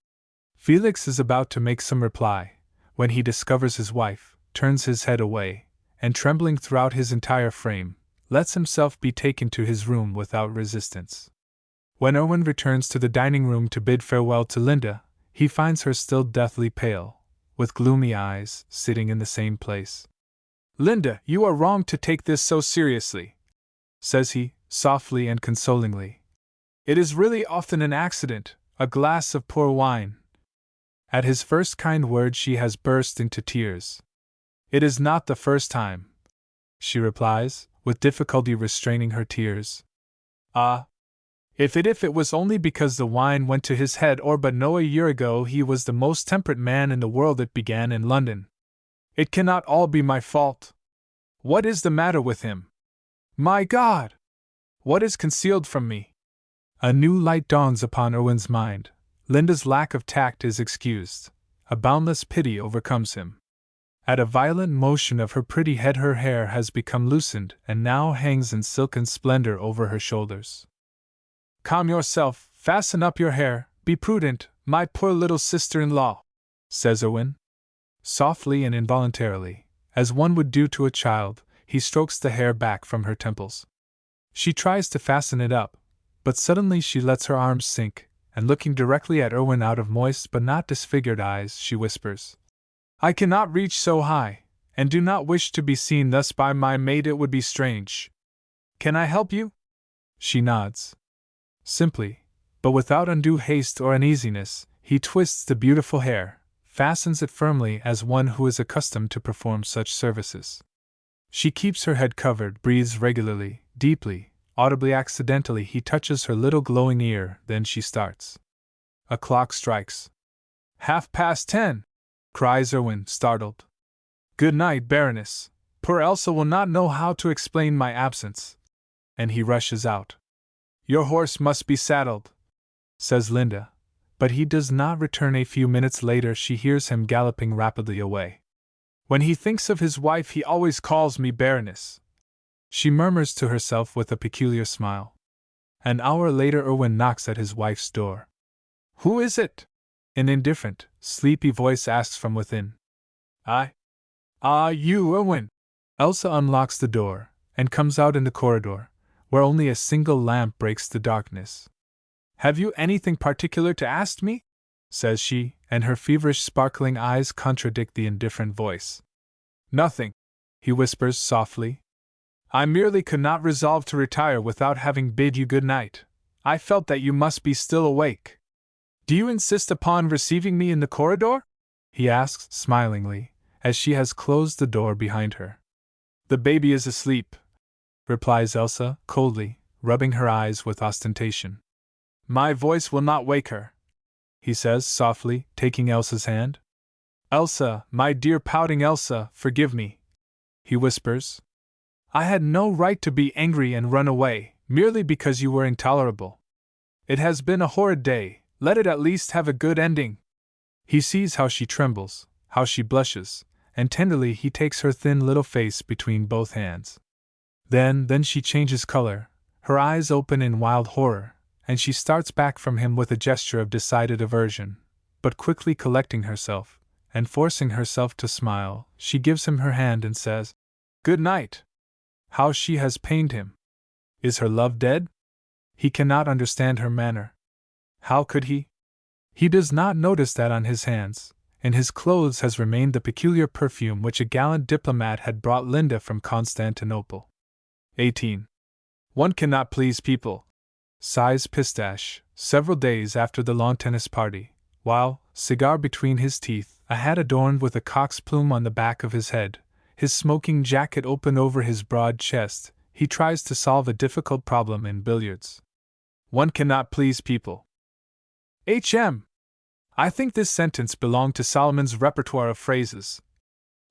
Felix is about to make some reply, when he discovers his wife, turns his head away, and trembling throughout his entire frame, lets himself be taken to his room without resistance. When Owen returns to the dining room to bid farewell to Linda, he finds her still deathly pale, with gloomy eyes, sitting in the same place. Linda, you are wrong to take this so seriously, says he, softly and consolingly. It is really often an accident, a glass of poor wine. At his first kind word she has burst into tears. It is not the first time, she replies, with difficulty restraining her tears. Ah! If it was only because the wine went to his head, or but no, a year ago he was the most temperate man in the world. It began in London. It cannot all be my fault. What is the matter with him? My God! What is concealed from me? A new light dawns upon Owen's mind. Linda's lack of tact is excused. A boundless pity overcomes him. At a violent motion of her pretty head her hair has become loosened and now hangs in silken splendor over her shoulders. Calm yourself, fasten up your hair, be prudent, my poor little sister-in-law, says Owen. Softly and involuntarily, as one would do to a child, he strokes the hair back from her temples. She tries to fasten it up, but suddenly she lets her arms sink, and looking directly at Owen out of moist but not disfigured eyes, she whispers, I cannot reach so high, and do not wish to be seen thus by my maid. It would be strange. Can I help you? She nods. Simply, but without undue haste or uneasiness, he twists the beautiful hair, fastens it firmly as one who is accustomed to perform such services. She keeps her head covered, breathes regularly, deeply, audibly. Accidentally he touches her little glowing ear, then she starts. A clock strikes. 10:30, cries Owen, startled. Good night, Baroness. Poor Elsa will not know how to explain my absence. And he rushes out. Your horse must be saddled, says Linda, but he does not return. A few minutes later she hears him galloping rapidly away. When he thinks of his wife he always calls me Baroness, she murmurs to herself with a peculiar smile. An hour later Owen knocks at his wife's door. Who is it? An indifferent, sleepy voice asks from within. You, Owen. Elsa unlocks the door, and comes out in the corridor, where only a single lamp breaks the darkness. Have you anything particular to ask me? Says she, and her feverish sparkling eyes contradict the indifferent voice. Nothing, he whispers softly. I merely could not resolve to retire without having bid you good night. I felt that you must be still awake. Do you insist upon receiving me in the corridor? he asks smilingly, as she has closed the door behind her. The baby is asleep, replies Elsa coldly, rubbing her eyes with ostentation. My voice will not wake her, he says softly, taking Elsa's hand. Elsa, my dear pouting Elsa, forgive me, he whispers. I had no right to be angry and run away, merely because you were intolerable. It has been a horrid day, let it at least have a good ending. He sees how she trembles, how she blushes, and tenderly he takes her thin little face between both hands. Then she changes color, her eyes open in wild horror, and she starts back from him with a gesture of decided aversion, but quickly collecting herself, and forcing herself to smile, she gives him her hand and says, Good night. How she has pained him. Is her love dead? He cannot understand her manner. How could he? He does not notice that on his hands, in his clothes has remained the peculiar perfume which a gallant diplomat had brought Linda from Constantinople. 18. One cannot please people, sighs Pistache, several days after the lawn tennis party, while, cigar between his teeth, a hat adorned with a cock's plume on the back of his head, his smoking jacket open over his broad chest, he tries to solve a difficult problem in billiards. One cannot please people. I think this sentence belonged to Solomon's repertoire of phrases,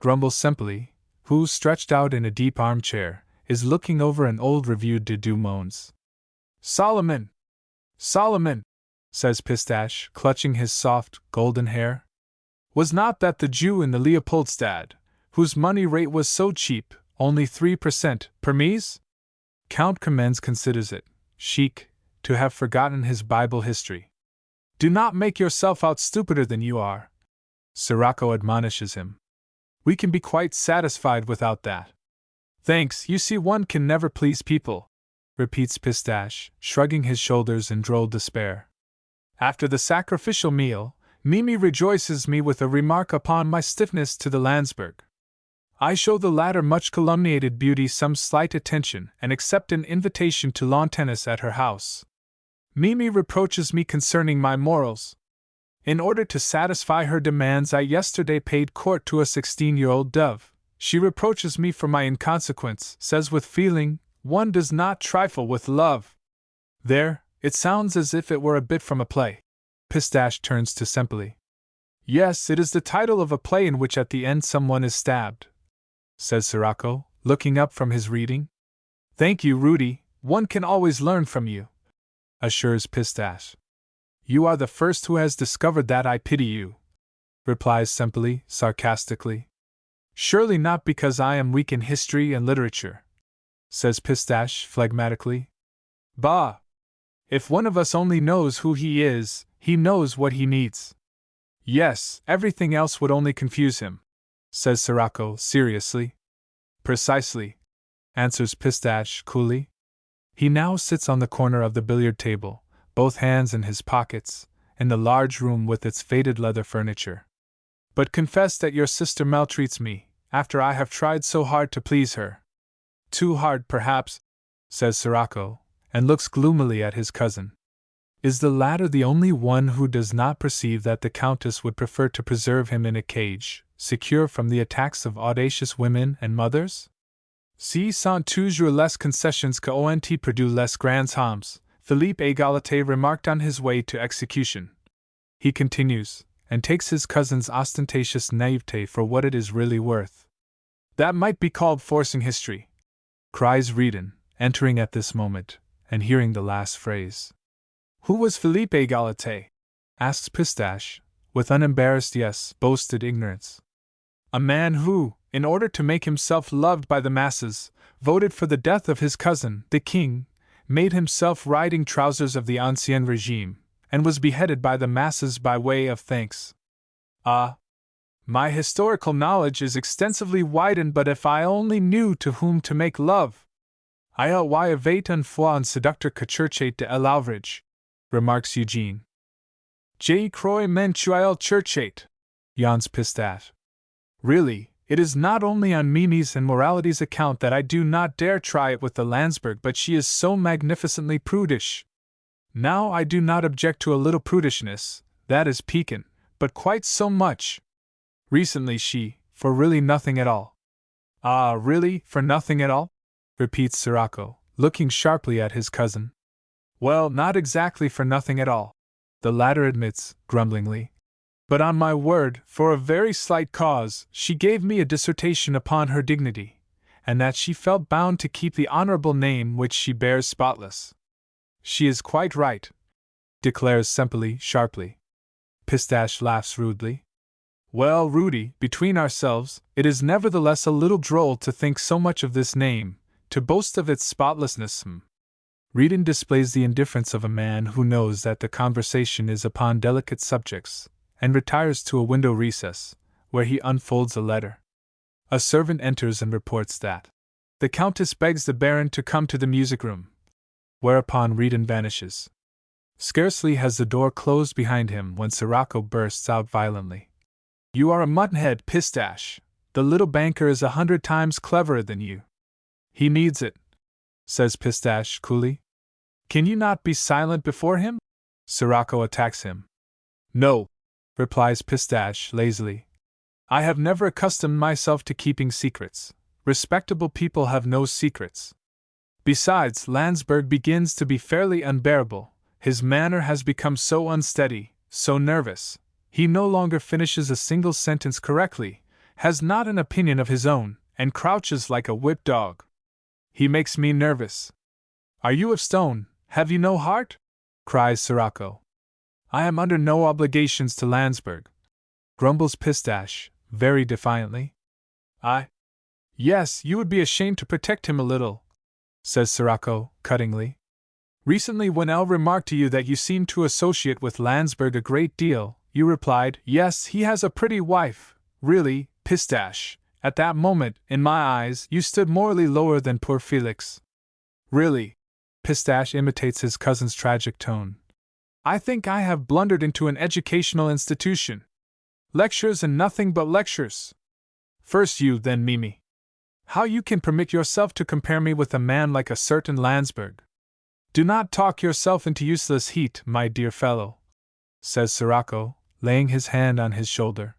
grumbles Semple, who, stretched out in a deep armchair, is looking over an old revue de deux mondes. Solomon! Solomon! Says Pistache, clutching his soft, golden hair. Was not that the Jew in the Leopoldstadt, whose money rate was so cheap, only 3% per mise? Count Commenz considers it, chic, to have forgotten his Bible history. Do not make yourself out stupider than you are, Sirocco admonishes him. We can be quite satisfied without that. Thanks, you see one can never please people, repeats Pistache, shrugging his shoulders in droll despair. After the sacrificial meal, Mimi rejoices me with a remark upon my stiffness to the Lanzberg. I show the latter much calumniated beauty some slight attention and accept an invitation to lawn tennis at her house. Mimi reproaches me concerning my morals. In order to satisfy her demands, I yesterday paid court to a 16-year-old dove. She reproaches me for my inconsequence, says with feeling, one does not trifle with love. There, it sounds as if it were a bit from a play. Pistache turns to Semple. Yes, it is the title of a play in which at the end someone is stabbed, says Sirocco, looking up from his reading. Thank you, Rudy, one can always learn from you, assures Pistache. You are the first who has discovered that. I pity you, replies Semple sarcastically. Surely not because I am weak in history and literature, says Pistache phlegmatically. Bah! If one of us only knows who he is, he knows what he needs. Yes, everything else would only confuse him, says Sirocco seriously. Precisely, answers Pistache coolly. He now sits on the corner of the billiard table, both hands in his pockets, in the large room with its faded leather furniture. But confess that your sister maltreats me, after I have tried so hard to please her. Too hard, perhaps, says Sirocco, and looks gloomily at his cousin. Is the latter the only one who does not perceive that the Countess would prefer to preserve him in a cage, secure from the attacks of audacious women and mothers? Si sont toujours les concessions qu'ont produit les grands hommes, Philippe Égalité remarked on his way to execution. He continues, and takes his cousin's ostentatious naivete for what it is really worth. That might be called forcing history, cries Reedon, entering at this moment, and hearing the last phrase. Who was Philippe Égalité? Asks Pistache, with unembarrassed yes, boasted ignorance. A man who, in order to make himself loved by the masses, voted for the death of his cousin, the king, made himself riding trousers of the Ancien Regime, and was beheaded by the masses by way of thanks. Ah! My historical knowledge is extensively widened, but if I only knew to whom to make love! I avait une fois un séducteur que cherchait de l'ouvrage, remarks Eugene. Je crois men tu cherchait, yawns Pistache. Really, it is not only on Mimi's and Morality's account that I do not dare try it with the Lanzberg, but she is so magnificently prudish. Now I do not object to a little prudishness, that is piquant, but quite so much. Recently for really nothing at all. Ah, really, for nothing at all? Repeats Sirocco, looking sharply at his cousin. Well, not exactly for nothing at all, the latter admits, grumblingly. But on my word, for a very slight cause, she gave me a dissertation upon her dignity, and that she felt bound to keep the honorable name which she bears spotless. She is quite right, declares Semele sharply. Pistache laughs rudely. Well, Rudy, between ourselves, it is nevertheless a little droll to think so much of this name, to boast of its spotlessness. Reardon displays the indifference of a man who knows that the conversation is upon delicate subjects, and retires to a window recess, where he unfolds a letter. A servant enters and reports that the Countess begs the Baron to come to the music-room, whereupon Reardon vanishes. Scarcely has the door closed behind him when Sirocco bursts out violently. You are a muttonhead, Pistache. The little banker is 100 times cleverer than you. He needs it, says Pistache coolly. Can you not be silent before him? Sirocco attacks him. No, replies Pistache lazily. I have never accustomed myself to keeping secrets. Respectable people have no secrets. Besides, Lanzberg begins to be fairly unbearable. His manner has become so unsteady, so nervous. He no longer finishes a single sentence correctly, has not an opinion of his own, and crouches like a whipped dog. He makes me nervous. Are you of stone? Have you no heart? Cries Sirocco. I am under no obligations to Lanzberg, grumbles Pistache, very defiantly. Yes, you would be ashamed to protect him a little, says Sirocco, cuttingly. Recently, when Elle remarked to you that you seemed to associate with Lanzberg a great deal, you replied, Yes, he has a pretty wife. Really, Pistache, at that moment, in my eyes, you stood morally lower than poor Felix. Really, Pistache imitates his cousin's tragic tone. I think I have blundered into an educational institution. Lectures and nothing but lectures. First you, then Mimi. How you can permit yourself to compare me with a man like a certain Lanzberg? Do not talk yourself into useless heat, my dear fellow, says Sirocco, laying his hand on his shoulder.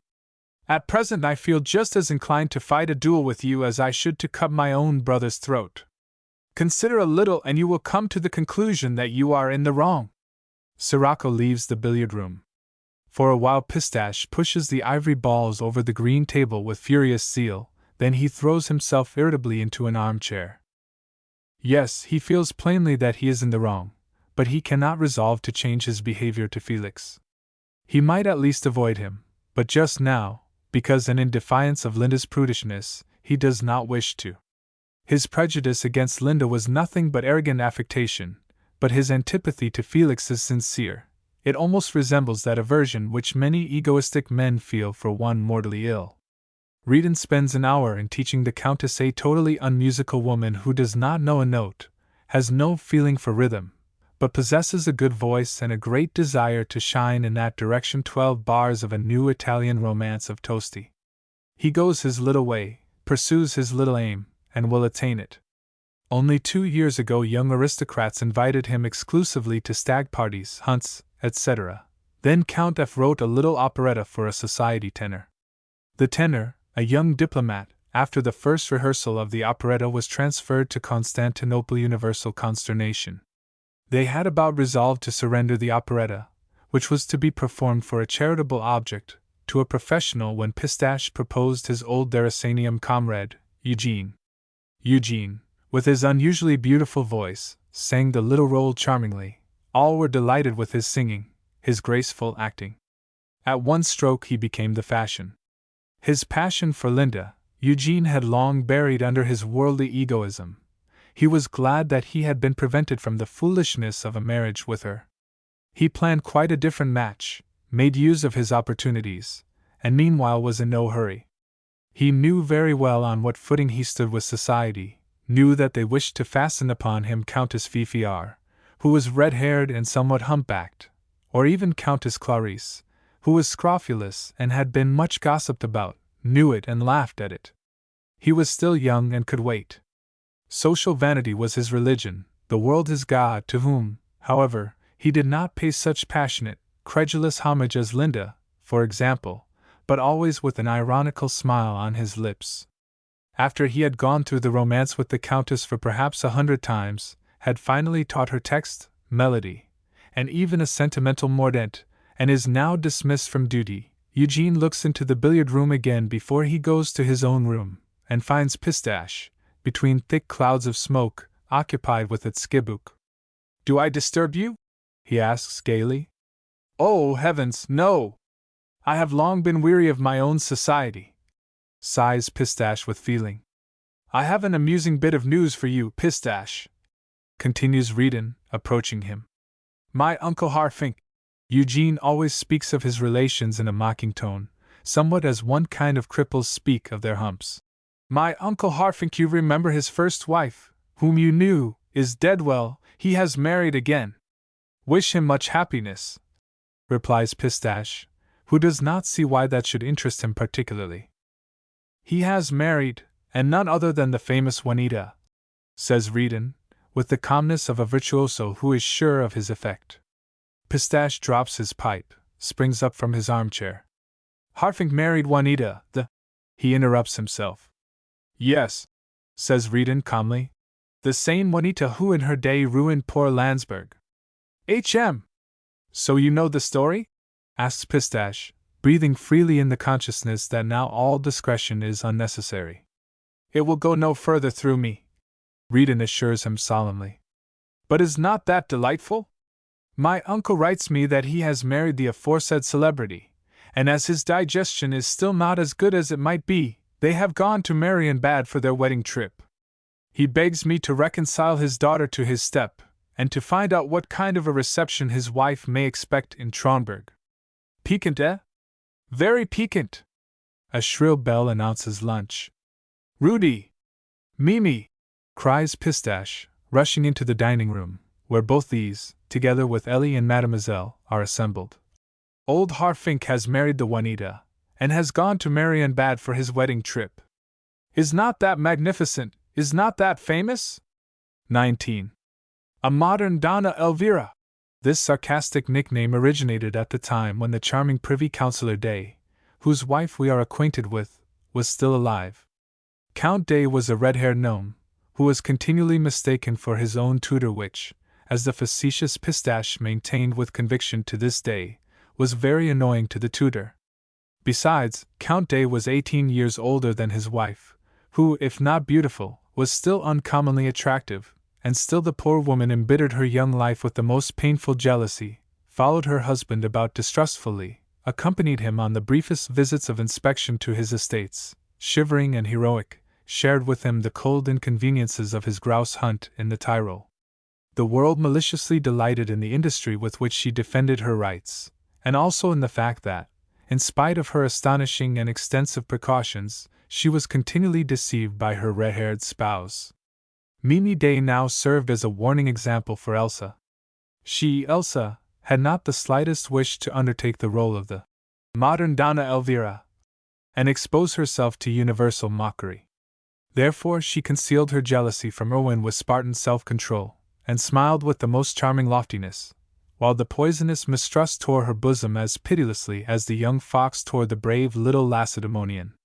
At present I feel just as inclined to fight a duel with you as I should to cut my own brother's throat. Consider a little and you will come to the conclusion that you are in the wrong. Sirocco leaves the billiard room. For a while Pistache pushes the ivory balls over the green table with furious zeal, then he throws himself irritably into an armchair. Yes, he feels plainly that he is in the wrong, but he cannot resolve to change his behavior to Felix. He might at least avoid him, but just now, because and in defiance of Linda's prudishness, he does not wish to. His prejudice against Linda was nothing but arrogant affectation, but his antipathy to Felix is sincere. It almost resembles that aversion which many egoistic men feel for one mortally ill. Reardon spends an hour in teaching the Countess a totally unmusical woman who does not know a note, has no feeling for rhythm, but possesses a good voice and a great desire to shine in that direction 12 bars of a new Italian romance of Tosti. He goes his little way, pursues his little aim, and will attain it. Only 2 years ago young aristocrats invited him exclusively to stag parties, hunts, etc. Then Count F. wrote a little operetta for a society tenor. The tenor, a young diplomat, after the first rehearsal of the operetta was transferred to Constantinople. Universal consternation. They had about resolved to surrender the operetta, which was to be performed for a charitable object, to a professional when Pistache proposed his old Derasanium comrade, Eugene. Eugene, with his unusually beautiful voice, sang the little role charmingly. All were delighted with his singing, his graceful acting. At one stroke he became the fashion. His passion for Linda, Eugene had long buried under his worldly egoism. He was glad that he had been prevented from the foolishness of a marriage with her. He planned quite a different match, made use of his opportunities, and meanwhile was in no hurry. He knew very well on what footing he stood with society, knew that they wished to fasten upon him Countess Fifiar, who was red-haired and somewhat humpbacked, or even Countess Clarice, who was scrofulous and had been much gossiped about, knew it and laughed at it. He was still young and could wait. Social vanity was his religion, the world his God, to whom, however, he did not pay such passionate, credulous homage as Linda, for example, but always with an ironical smile on his lips. After he had gone through the romance with the Countess for perhaps 100 times, had finally taught her text, melody, and even a sentimental mordent, and is now dismissed from duty, Eugene looks into the billiard room again before he goes to his own room, and finds Pistache, between thick clouds of smoke, occupied with its skibook. "Do I disturb you?" he asks gaily. "Oh, heavens, no! I have long been weary of my own society," sighs Pistache with feeling. "I have an amusing bit of news for you, Pistache," continues Reedon, approaching him. "My Uncle Harfink." Eugene always speaks of his relations in a mocking tone, somewhat as one kind of cripples speak of their humps. "My Uncle Harfink, you remember his first wife, whom you knew, is dead. Well, he has married again. Wish him much happiness," replies Pistache, who does not see why that should interest him particularly. "He has married, and none other than the famous Juanita," says Reedon, with the calmness of a virtuoso who is sure of his effect. Pistache drops his pipe, springs up from his armchair. "Harfink married Juanita, He interrupts himself. "Yes," says Reedon calmly, "the same Juanita who in her day ruined poor Lanzberg." "H.M. So you know the story?" asks Pistache, breathing freely in the consciousness that now all discretion is unnecessary. "It will go no further through me," Reedon assures him solemnly. "But is not that delightful? My uncle writes me that he has married the aforesaid celebrity, and as his digestion is still not as good as it might be, they have gone to Marienbad for their wedding trip. He begs me to reconcile his daughter to his step, and to find out what kind of a reception his wife may expect in Traubenberg. Piquant, eh? Very piquant!" A shrill bell announces lunch. "Rudy! Mimi!" cries Pistache, rushing into the dining room, where both these, together with Ellie and Mademoiselle, are assembled. "Old Harfink has married the Juanita, and has gone to Marienbad for his wedding trip. Is not that magnificent? Is not that famous?" 19. A modern Donna Elvira. This sarcastic nickname originated at the time when the charming Privy Councillor Day, whose wife we are acquainted with, was still alive. Count Day was a red-haired gnome, who was continually mistaken for his own tutor, which, as the facetious Pistache maintained with conviction to this day, was very annoying to the tutor. Besides, Count Day was 18 years older than his wife, who, if not beautiful, was still uncommonly attractive, and still the poor woman embittered her young life with the most painful jealousy, followed her husband about distrustfully, accompanied him on the briefest visits of inspection to his estates, shivering and heroic, shared with him the cold inconveniences of his grouse hunt in the Tyrol. The world maliciously delighted in the industry with which she defended her rights, and also in the fact that, in spite of her astonishing and extensive precautions, she was continually deceived by her red-haired spouse. Mimi Day now served as a warning example for Elsa. She, Elsa, had not the slightest wish to undertake the role of the modern Donna Elvira, and expose herself to universal mockery. Therefore she concealed her jealousy from Owen with Spartan self-control, and smiled with the most charming loftiness, while the poisonous mistrust tore her bosom as pitilessly as the young fox tore the brave little Lacedaemonian.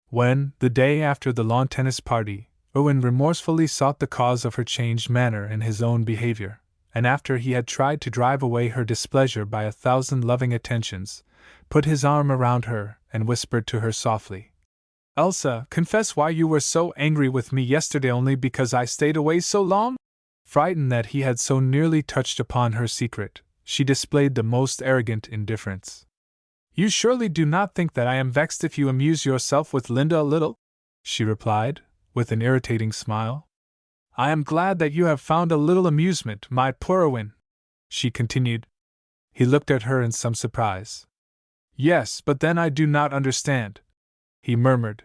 When, the day after the lawn tennis party, Owen remorsefully sought the cause of her changed manner in his own behavior, and after he had tried to drive away her displeasure by 1,000 loving attentions, put his arm around her and whispered to her softly, "Elsa, confess why you were so angry with me yesterday only because I stayed away so long?" Frightened that he had so nearly touched upon her secret, she displayed the most arrogant indifference. "You surely do not think that I am vexed if you amuse yourself with Linda a little?" she replied, with an irritating smile. "I am glad that you have found a little amusement, my poor Owen," she continued. He looked at her in some surprise. "Yes, but then I do not understand," he murmured.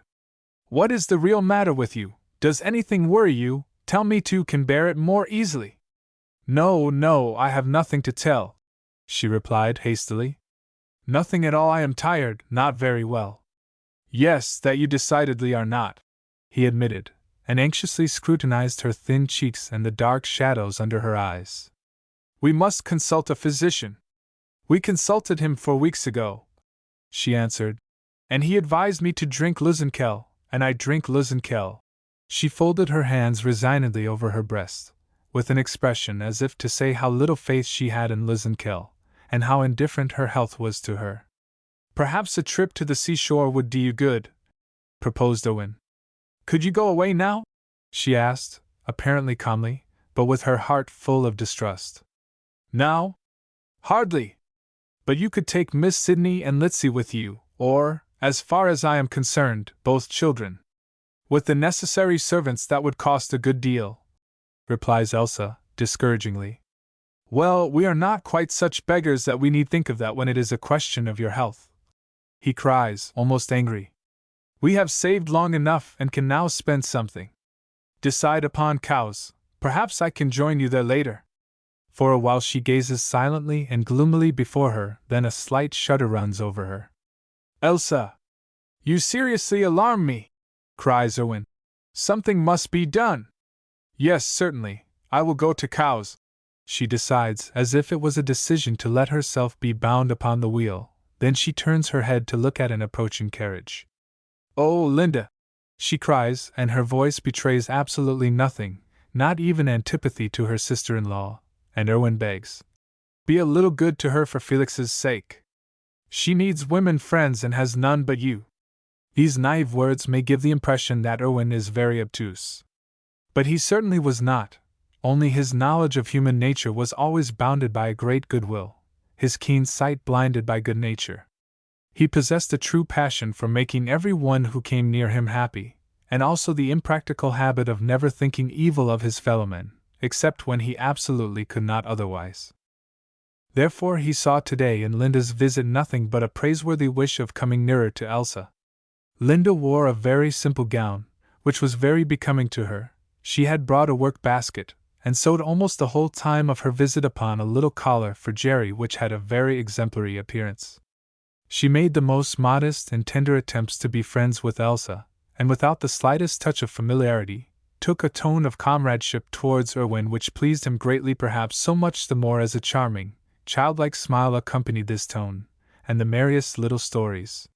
"What is the real matter with you? Does anything worry you? Tell me too, can bear it more easily." "No, no, I have nothing to tell," she replied hastily. "Nothing at all. I am tired, not very well." "Yes, that you decidedly are not," he admitted, and anxiously scrutinized her thin cheeks and the dark shadows under her eyes. "We must consult a physician." "We consulted him 4 weeks ago," she answered, And he advised me to drink Luzenkel, and I drink Luzenkel. She folded her hands resignedly over her breast, with an expression as if to say how little faith she had in Luzenkel, and how indifferent her health was to her. Perhaps a trip to the seashore would do you good, proposed Owen. Could you go away now? She asked, apparently calmly, but with her heart full of distrust. Now? Hardly. But you could take Miss Sidney and Litzy with you, or, as far as I am concerned, both children. With the necessary servants that would cost a good deal, replies Elsa, discouragingly. Well, we are not quite such beggars that we need think of that when it is a question of your health, he cries, almost angry. We have saved long enough and can now spend something. Decide upon cows. Perhaps I can join you there later. For a while she gazes silently and gloomily before her, then a slight shudder runs over her. Elsa! You seriously alarm me, cries Owen. Something must be done. Yes, certainly, I will go to cows, she decides, as if it was a decision to let herself be bound upon the wheel. Then she turns her head to look at an approaching carriage. Oh, Linda! She cries, and her voice betrays absolutely nothing, not even antipathy to her sister-in-law, and Owen begs. Be a little good to her for Felix's sake. She needs women friends and has none but you. These naive words may give the impression that Owen is very obtuse. But he certainly was not, only his knowledge of human nature was always bounded by a great goodwill, his keen sight blinded by good nature. He possessed a true passion for making every one who came near him happy, and also the impractical habit of never thinking evil of his fellowmen, except when he absolutely could not otherwise. Therefore he saw today in Linda's visit nothing but a praiseworthy wish of coming nearer to Elsa. Linda wore a very simple gown, which was very becoming to her. She had brought a work basket, and sewed almost the whole time of her visit upon a little collar for Jerry which had a very exemplary appearance. She made the most modest and tender attempts to be friends with Elsa, and without the slightest touch of familiarity, took a tone of comradeship towards Erwin which pleased him greatly, perhaps so much the more as a charming, childlike smile accompanied this tone, and the merriest little stories.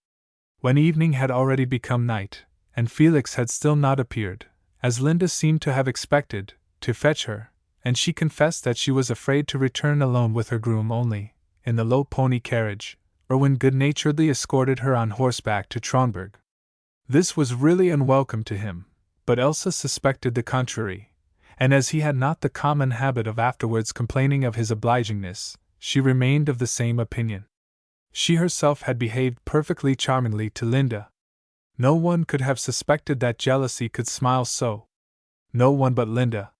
When evening had already become night, and Felix had still not appeared, as Linda seemed to have expected, to fetch her, and she confessed that she was afraid to return alone with her groom only, in the low pony carriage, Erwin good-naturedly escorted her on horseback to Tronberg. This was really unwelcome to him, but Elsa suspected the contrary, and as he had not the common habit of afterwards complaining of his obligingness, she remained of the same opinion. She herself had behaved perfectly charmingly to Linda. No one could have suspected that jealousy could smile so. No one but Linda.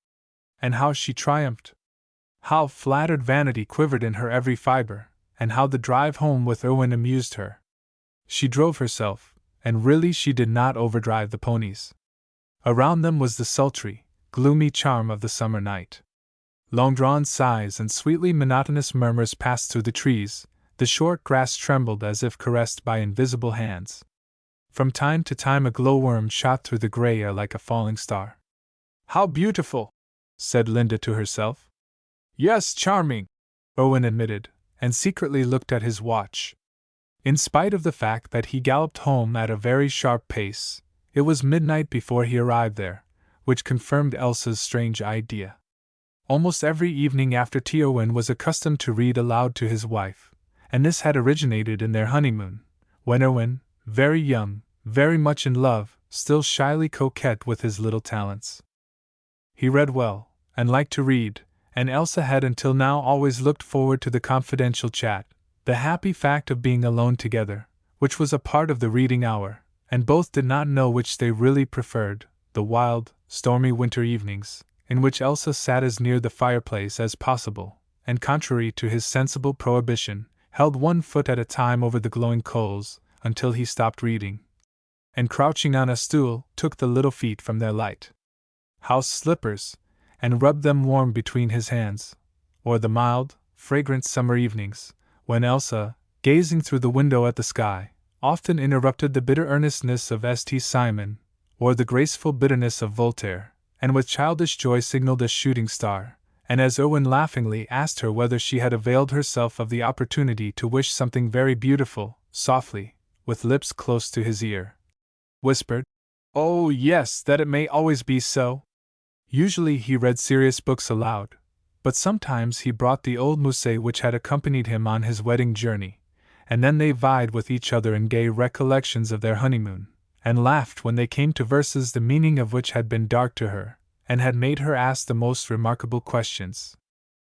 And how she triumphed! How flattered vanity quivered in her every fibre, and how the drive home with Erwin amused her. She drove herself, and really she did not overdrive the ponies. Around them was the sultry, gloomy charm of the summer night. Long-drawn sighs and sweetly monotonous murmurs passed through the trees, the short grass trembled as if caressed by invisible hands. From time to time a glowworm shot through the grey air like a falling star. How beautiful! Said Linda to herself. Yes, charming, Erwin admitted, and secretly looked at his watch. In spite of the fact that he galloped home at a very sharp pace, it was midnight before he arrived there, which confirmed Elsa's strange idea. Almost every evening after tea Erwin was accustomed to read aloud to his wife, and this had originated in their honeymoon, when Erwin, very young, very much in love, still shyly coquetted with his little talents. He read well, and liked to read, and Elsa had until now always looked forward to the confidential chat, the happy fact of being alone together, which was a part of the reading hour, and both did not know which they really preferred, the wild, stormy winter evenings, in which Elsa sat as near the fireplace as possible, and contrary to his sensible prohibition, held one foot at a time over the glowing coals, until he stopped reading, and crouching on a stool, took the little feet from their light house slippers, and rubbed them warm between his hands, or the mild, fragrant summer evenings, when Elsa, gazing through the window at the sky, often interrupted the bitter earnestness of St. Simon, or the graceful bitterness of Voltaire, and with childish joy signaled a shooting star, and as Erwin laughingly asked her whether she had availed herself of the opportunity to wish something very beautiful, softly, with lips close to his ear. Whispered, "Oh, yes, that it may always be so." Usually he read serious books aloud, but sometimes he brought the old Musset which had accompanied him on his wedding journey, and then they vied with each other in gay recollections of their honeymoon, and laughed when they came to verses the meaning of which had been dark to her, and had made her ask the most remarkable questions.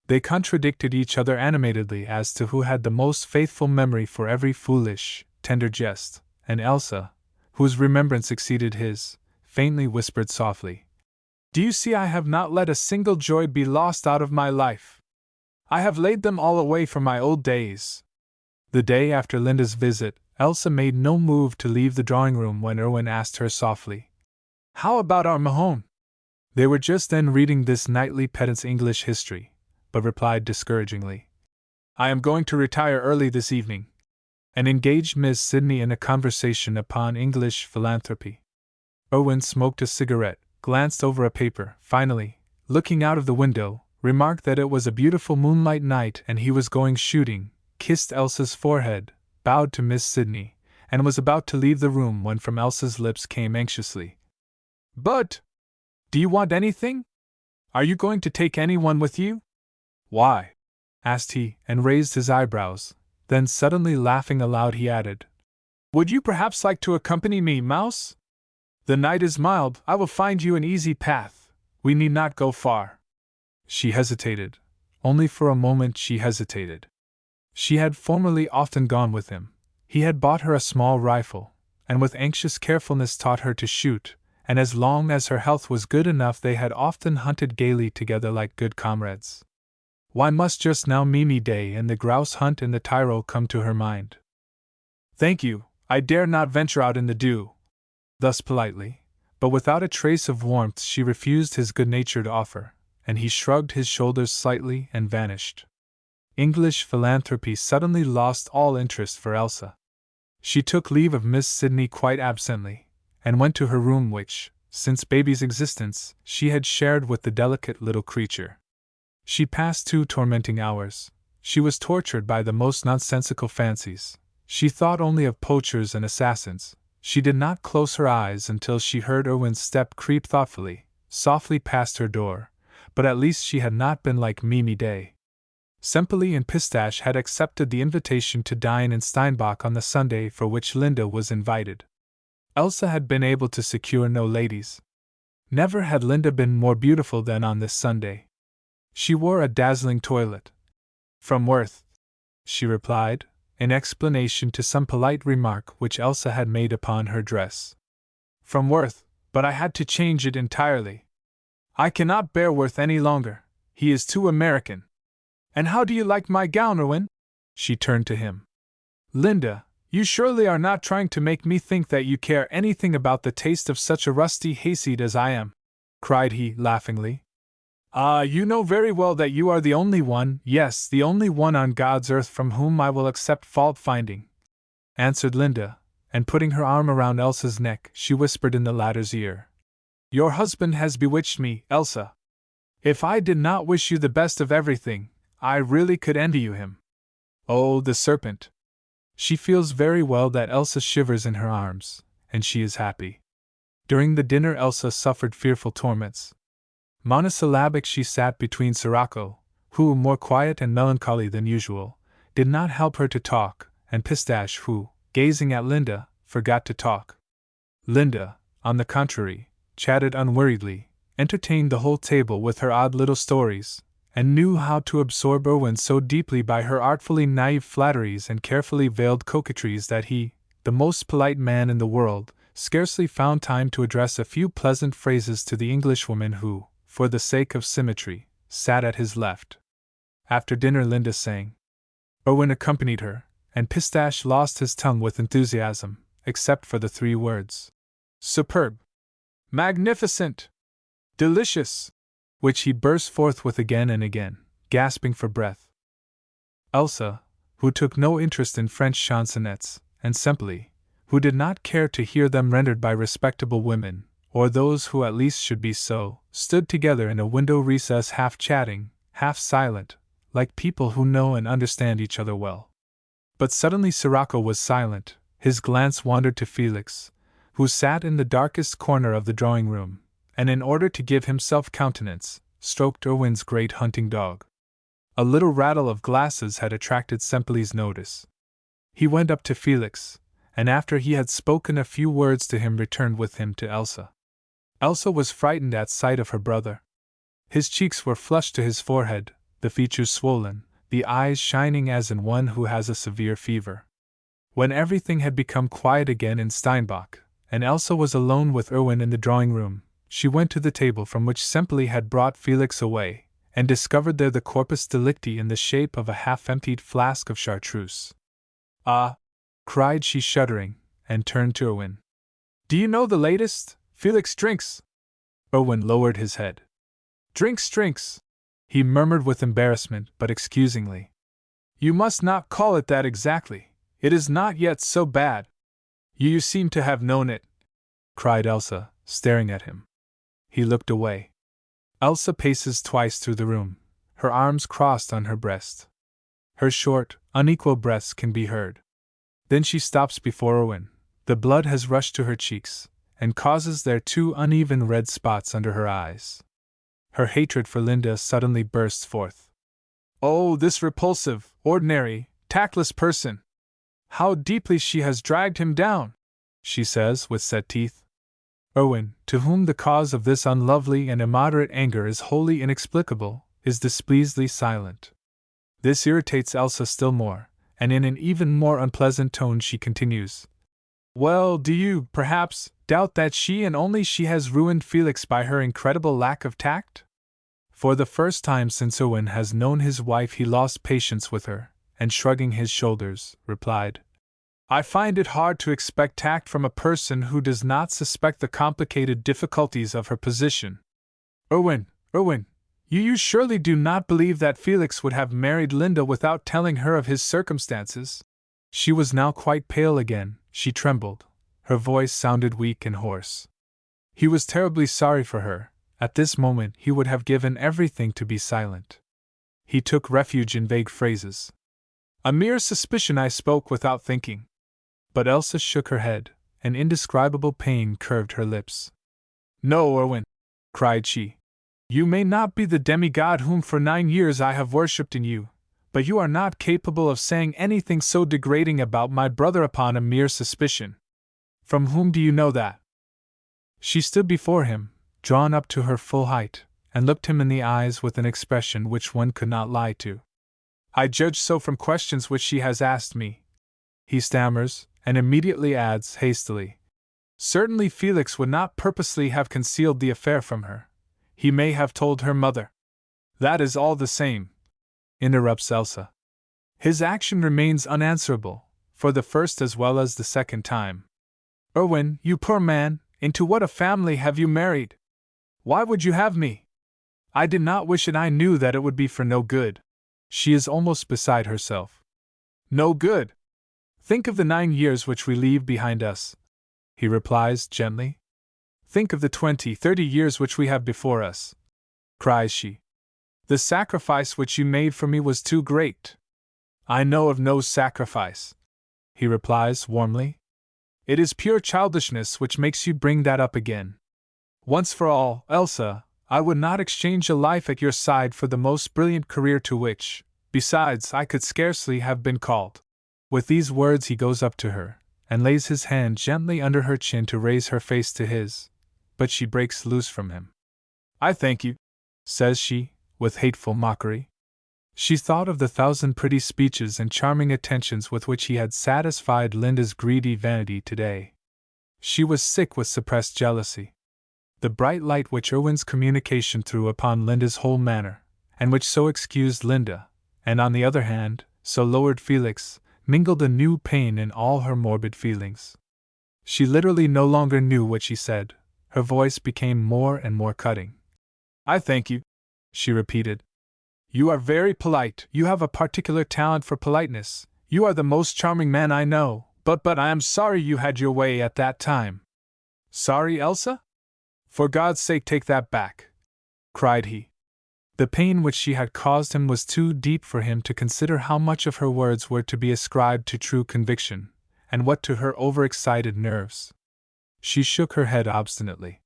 They contradicted each other animatedly as to who had the most faithful memory for every foolish, tender jest, and Elsa, whose remembrance exceeded his, faintly whispered softly, "Do you see I have not let a single joy be lost out of my life? I have laid them all away for my old days." The day after Linda's visit, Elsa made no move to leave the drawing-room when Erwin asked her softly, "How about our Mahone?" They were just then reading this nightly pedant's English history, but replied discouragingly, "I am going to retire early this evening," and engaged Miss Sidney in a conversation upon English philanthropy. Erwin smoked a cigarette, glanced over a paper, finally, looking out of the window, remarked that it was a beautiful moonlight night and he was going shooting, kissed Elsa's forehead, bowed to Miss Sidney, and was about to leave the room when from Elsa's lips came anxiously, "But, do you want anything? Are you going to take anyone with you?" "Why?" asked he, and raised his eyebrows. Then suddenly laughing aloud he added, "Would you perhaps like to accompany me, Mouse? The night is mild, I will find you an easy path, we need not go far." She hesitated. Only for a moment she hesitated. She had formerly often gone with him. He had bought her a small rifle, and with anxious carefulness taught her to shoot, and as long as her health was good enough they had often hunted gaily together like good comrades. Why must just now Mimi Day and the grouse hunt in the Tyrol come to her mind? "Thank you, I dare not venture out in the dew." Thus politely, but without a trace of warmth, she refused his good-natured offer, and he shrugged his shoulders slightly and vanished. English philanthropy suddenly lost all interest for Elsa. She took leave of Miss Sidney quite absently, and went to her room which, since baby's existence, she had shared with the delicate little creature. She passed 2 tormenting hours. She was tortured by the most nonsensical fancies. She thought only of poachers and assassins. She did not close her eyes until she heard Erwin's step creep thoughtfully, softly past her door, but at least she had not been like Mimi Day. Semple and Pistache had accepted the invitation to dine in Steinbach on the Sunday for which Linda was invited. Elsa had been able to secure no ladies. Never had Linda been more beautiful than on this Sunday. She wore a dazzling toilet. "From Worth," she replied, in explanation to some polite remark which Elsa had made upon her dress. "From Worth, but I had to change it entirely. I cannot bear Worth any longer, he is too American. And how do you like my gown, Erwin?" She turned to him. "Linda, you surely are not trying to make me think that you care anything about the taste of such a rusty hayseed as I am," cried he, laughingly. "Ah, you know very well that you are the only one, yes, the only one on God's earth from whom I will accept fault-finding," answered Linda, and putting her arm around Elsa's neck, she whispered in the latter's ear, "Your husband has bewitched me, Elsa. If I did not wish you the best of everything, I really could envy you him. Oh, the serpent!" She feels very well that Elsa shivers in her arms, and she is happy. During the dinner Elsa suffered fearful torments. Monosyllabic she sat between Sirocco, who, more quiet and melancholy than usual, did not help her to talk, and Pistache, who, gazing at Linda, forgot to talk. Linda, on the contrary, chatted unweariedly, entertained the whole table with her odd little stories, and knew how to absorb Erwin so deeply by her artfully naive flatteries and carefully veiled coquetries that he, the most polite man in the world, scarcely found time to address a few pleasant phrases to the Englishwoman who, for the sake of symmetry, sat at his left. After dinner Linda sang. Erwin accompanied her, and Pistache lost his tongue with enthusiasm, except for the 3 words, "Superb! Magnificent! Delicious!" which he burst forth with again and again, gasping for breath. Elsa, who took no interest in French chansonnettes, and Semple, who did not care to hear them rendered by respectable women, or those who at least should be so, stood together in a window recess half chatting, half silent, like people who know and understand each other well. But suddenly Sirocco was silent, His glance wandered to Felix, who sat in the darkest corner of the drawing room, and in order to give himself countenance, stroked Irwin's great hunting dog. A little rattle of glasses had attracted Sempli's notice. He went up to Felix, and after he had spoken a few words to him returned with him to Elsa. Elsa was frightened at sight of her brother. His cheeks were flushed to his forehead, the features swollen, the eyes shining as in one who has a severe fever. When everything had become quiet again in Steinbach, and Elsa was alone with Irwin in the drawing room, she went to the table from which Sempli had brought Felix away, and discovered there the corpus delicti in the shape of a half-emptied flask of chartreuse. "Ah!" cried she, shuddering, and turned to Irwin. "Do you know the latest? Felix drinks!" Irwin lowered his head. Drinks, he murmured with embarrassment, but excusingly. "You must not call it that exactly. It is not yet so bad." You seem to have known it," cried Elsa, staring at him. He looked away. Elsa paces twice through the room, her arms crossed on her breast. Her short, unequal breaths can be heard. Then she stops before Irwin. The blood has rushed to her cheeks, and causes there two uneven red spots under her eyes. Her hatred for Linda suddenly bursts forth. "Oh, this repulsive, ordinary, tactless person! How deeply she has dragged him down!" she says with set teeth. Irwin, to whom the cause of this unlovely and immoderate anger is wholly inexplicable, is displeasedly silent. This irritates Elsa still more, and in an even more unpleasant tone she continues. "Well, do you, perhaps, doubt that she and only she has ruined Felix by her incredible lack of tact?" For the first time since Irwin has known his wife he lost patience with her, and shrugging his shoulders, replied, "I find it hard to expect tact from a person who does not suspect the complicated difficulties of her position. Irwin, you surely do not believe that Felix would have married Linda without telling her of his circumstances?" She was now quite pale again, she trembled, her voice sounded weak and hoarse. He was terribly sorry for her. At this moment he would have given everything to be silent. He took refuge in vague phrases. "A mere suspicion, I spoke without thinking." But Elsa shook her head, an indescribable pain curved her lips. "No, Irwin," cried she. "You may not be the demigod whom for 9 years I have worshipped in you, but you are not capable of saying anything so degrading about my brother upon a mere suspicion. From whom do you know that?" She stood before him, drawn up to her full height, and looked him in the eyes with an expression which one could not lie to. "I judge so from questions which she has asked me," he stammers, and immediately adds hastily, "Certainly Felix would not purposely have concealed the affair from her. He may have told her mother." "That is all the same," interrupts Elsa. "His action remains unanswerable, for the first as well as the second time. Irwin, you poor man, into what a family have you married? Why would you have me? I did not wish it. I knew that it would be for no good." She is almost beside herself. "No good? Think of the 9 years which we leave behind us," he replies gently. "Think of the 20, 30 years which we have before us," cries she. "The sacrifice which you made for me was too great." "I know of no sacrifice," he replies warmly. "It is pure childishness which makes you bring that up again. Once for all, Elsa, I would not exchange a life at your side for the most brilliant career to which, besides, I could scarcely have been called." With these words he goes up to her, and lays his hand gently under her chin to raise her face to his, but she breaks loose from him. "I thank you," says she, with hateful mockery. She thought of the 1,000 pretty speeches and charming attentions with which he had satisfied Linda's greedy vanity today. She was sick with suppressed jealousy. The bright light which Irwin's communication threw upon Linda's whole manner, and which so excused Linda, and on the other hand, so lowered Felix, mingled a new pain in all her morbid feelings. She literally no longer knew what she said. Her voice became more and more cutting. "I thank you," she repeated. "You are very polite. You have a particular talent for politeness. You are the most charming man I know, but I am sorry you had your way at that time." "Sorry, Elsa? For God's sake take that back," cried he. The pain which she had caused him was too deep for him to consider how much of her words were to be ascribed to true conviction, and what to her overexcited nerves. She shook her head obstinately.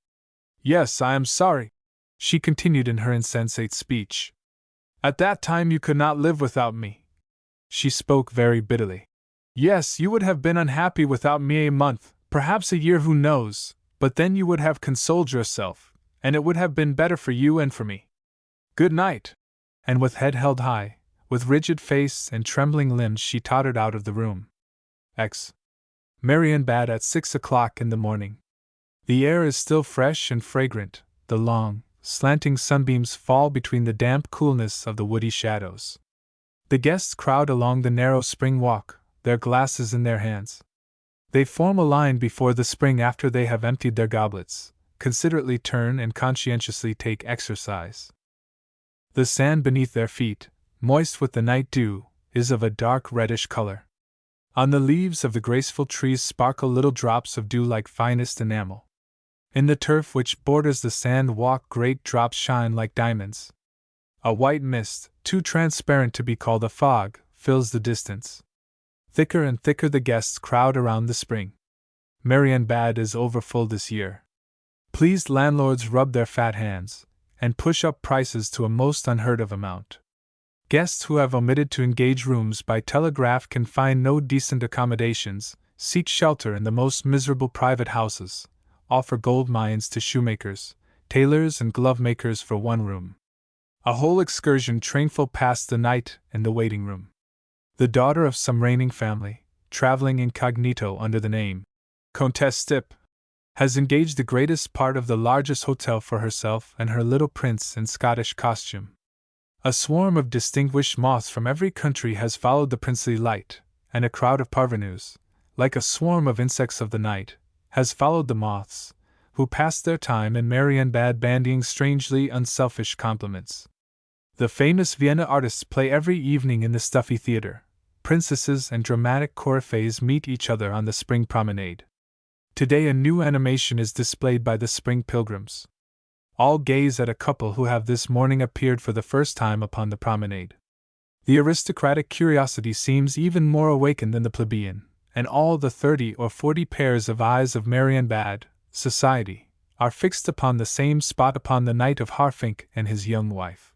Yes, I am sorry, she continued in her insensate speech. At that time you could not live without me. She spoke very bitterly. Yes, you would have been unhappy without me a month, perhaps a year, who knows, but then you would have consoled yourself, and it would have been better for you and for me. Good night. And with head held high, with rigid face and trembling limbs, she tottered out of the room. Marian bad at 6 o'clock in the morning. The air is still fresh and fragrant, the long, slanting sunbeams fall between the damp coolness of the woody shadows. The guests crowd along the narrow spring walk, their glasses in their hands. They form a line before the spring after they have emptied their goblets, considerately turn and conscientiously take exercise. The sand beneath their feet, moist with the night dew, is of a dark reddish color. On the leaves of the graceful trees sparkle little drops of dew like finest enamel. In the turf which borders the sand walk great drops shine like diamonds. A white mist, too transparent to be called a fog, fills the distance. Thicker and thicker the guests crowd around the spring. Marienbad is overfull this year. Pleased landlords rub their fat hands, and push up prices to a most unheard of amount. Guests who have omitted to engage rooms by telegraph can find no decent accommodations, seek shelter in the most miserable private houses, offer gold mines to shoemakers, tailors, and glove makers for one room. A whole excursion trainful passed the night in the waiting room. The daughter of some reigning family, traveling incognito under the name Countess Stipp, has engaged the greatest part of the largest hotel for herself and her little prince in Scottish costume. A swarm of distinguished moths from every country has followed the princely light, and a crowd of parvenus, like a swarm of insects of the night, has followed the moths, who pass their time in Marienbad bandying strangely unselfish compliments. The famous Vienna artists play every evening in the stuffy theater. Princesses and dramatic coryphees meet each other on the spring promenade. Today a new animation is displayed by the spring pilgrims. All gaze at a couple who have this morning appeared for the first time upon the promenade. The aristocratic curiosity seems even more awakened than the plebeian, and all the 30 or 40 pairs of eyes of Marienbad society are fixed upon the same spot, upon the knight of Harfink and his young wife.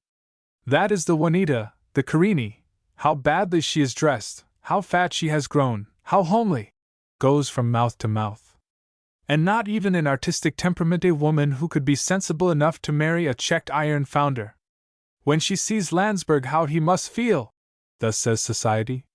That is the Juanita, the Carini. How badly she is dressed, how fat she has grown, how homely, goes from mouth to mouth. And not even an artistic temperament, a woman who could be sensible enough to marry a checked iron founder. When she sees Lanzberg, how he must feel, thus says society.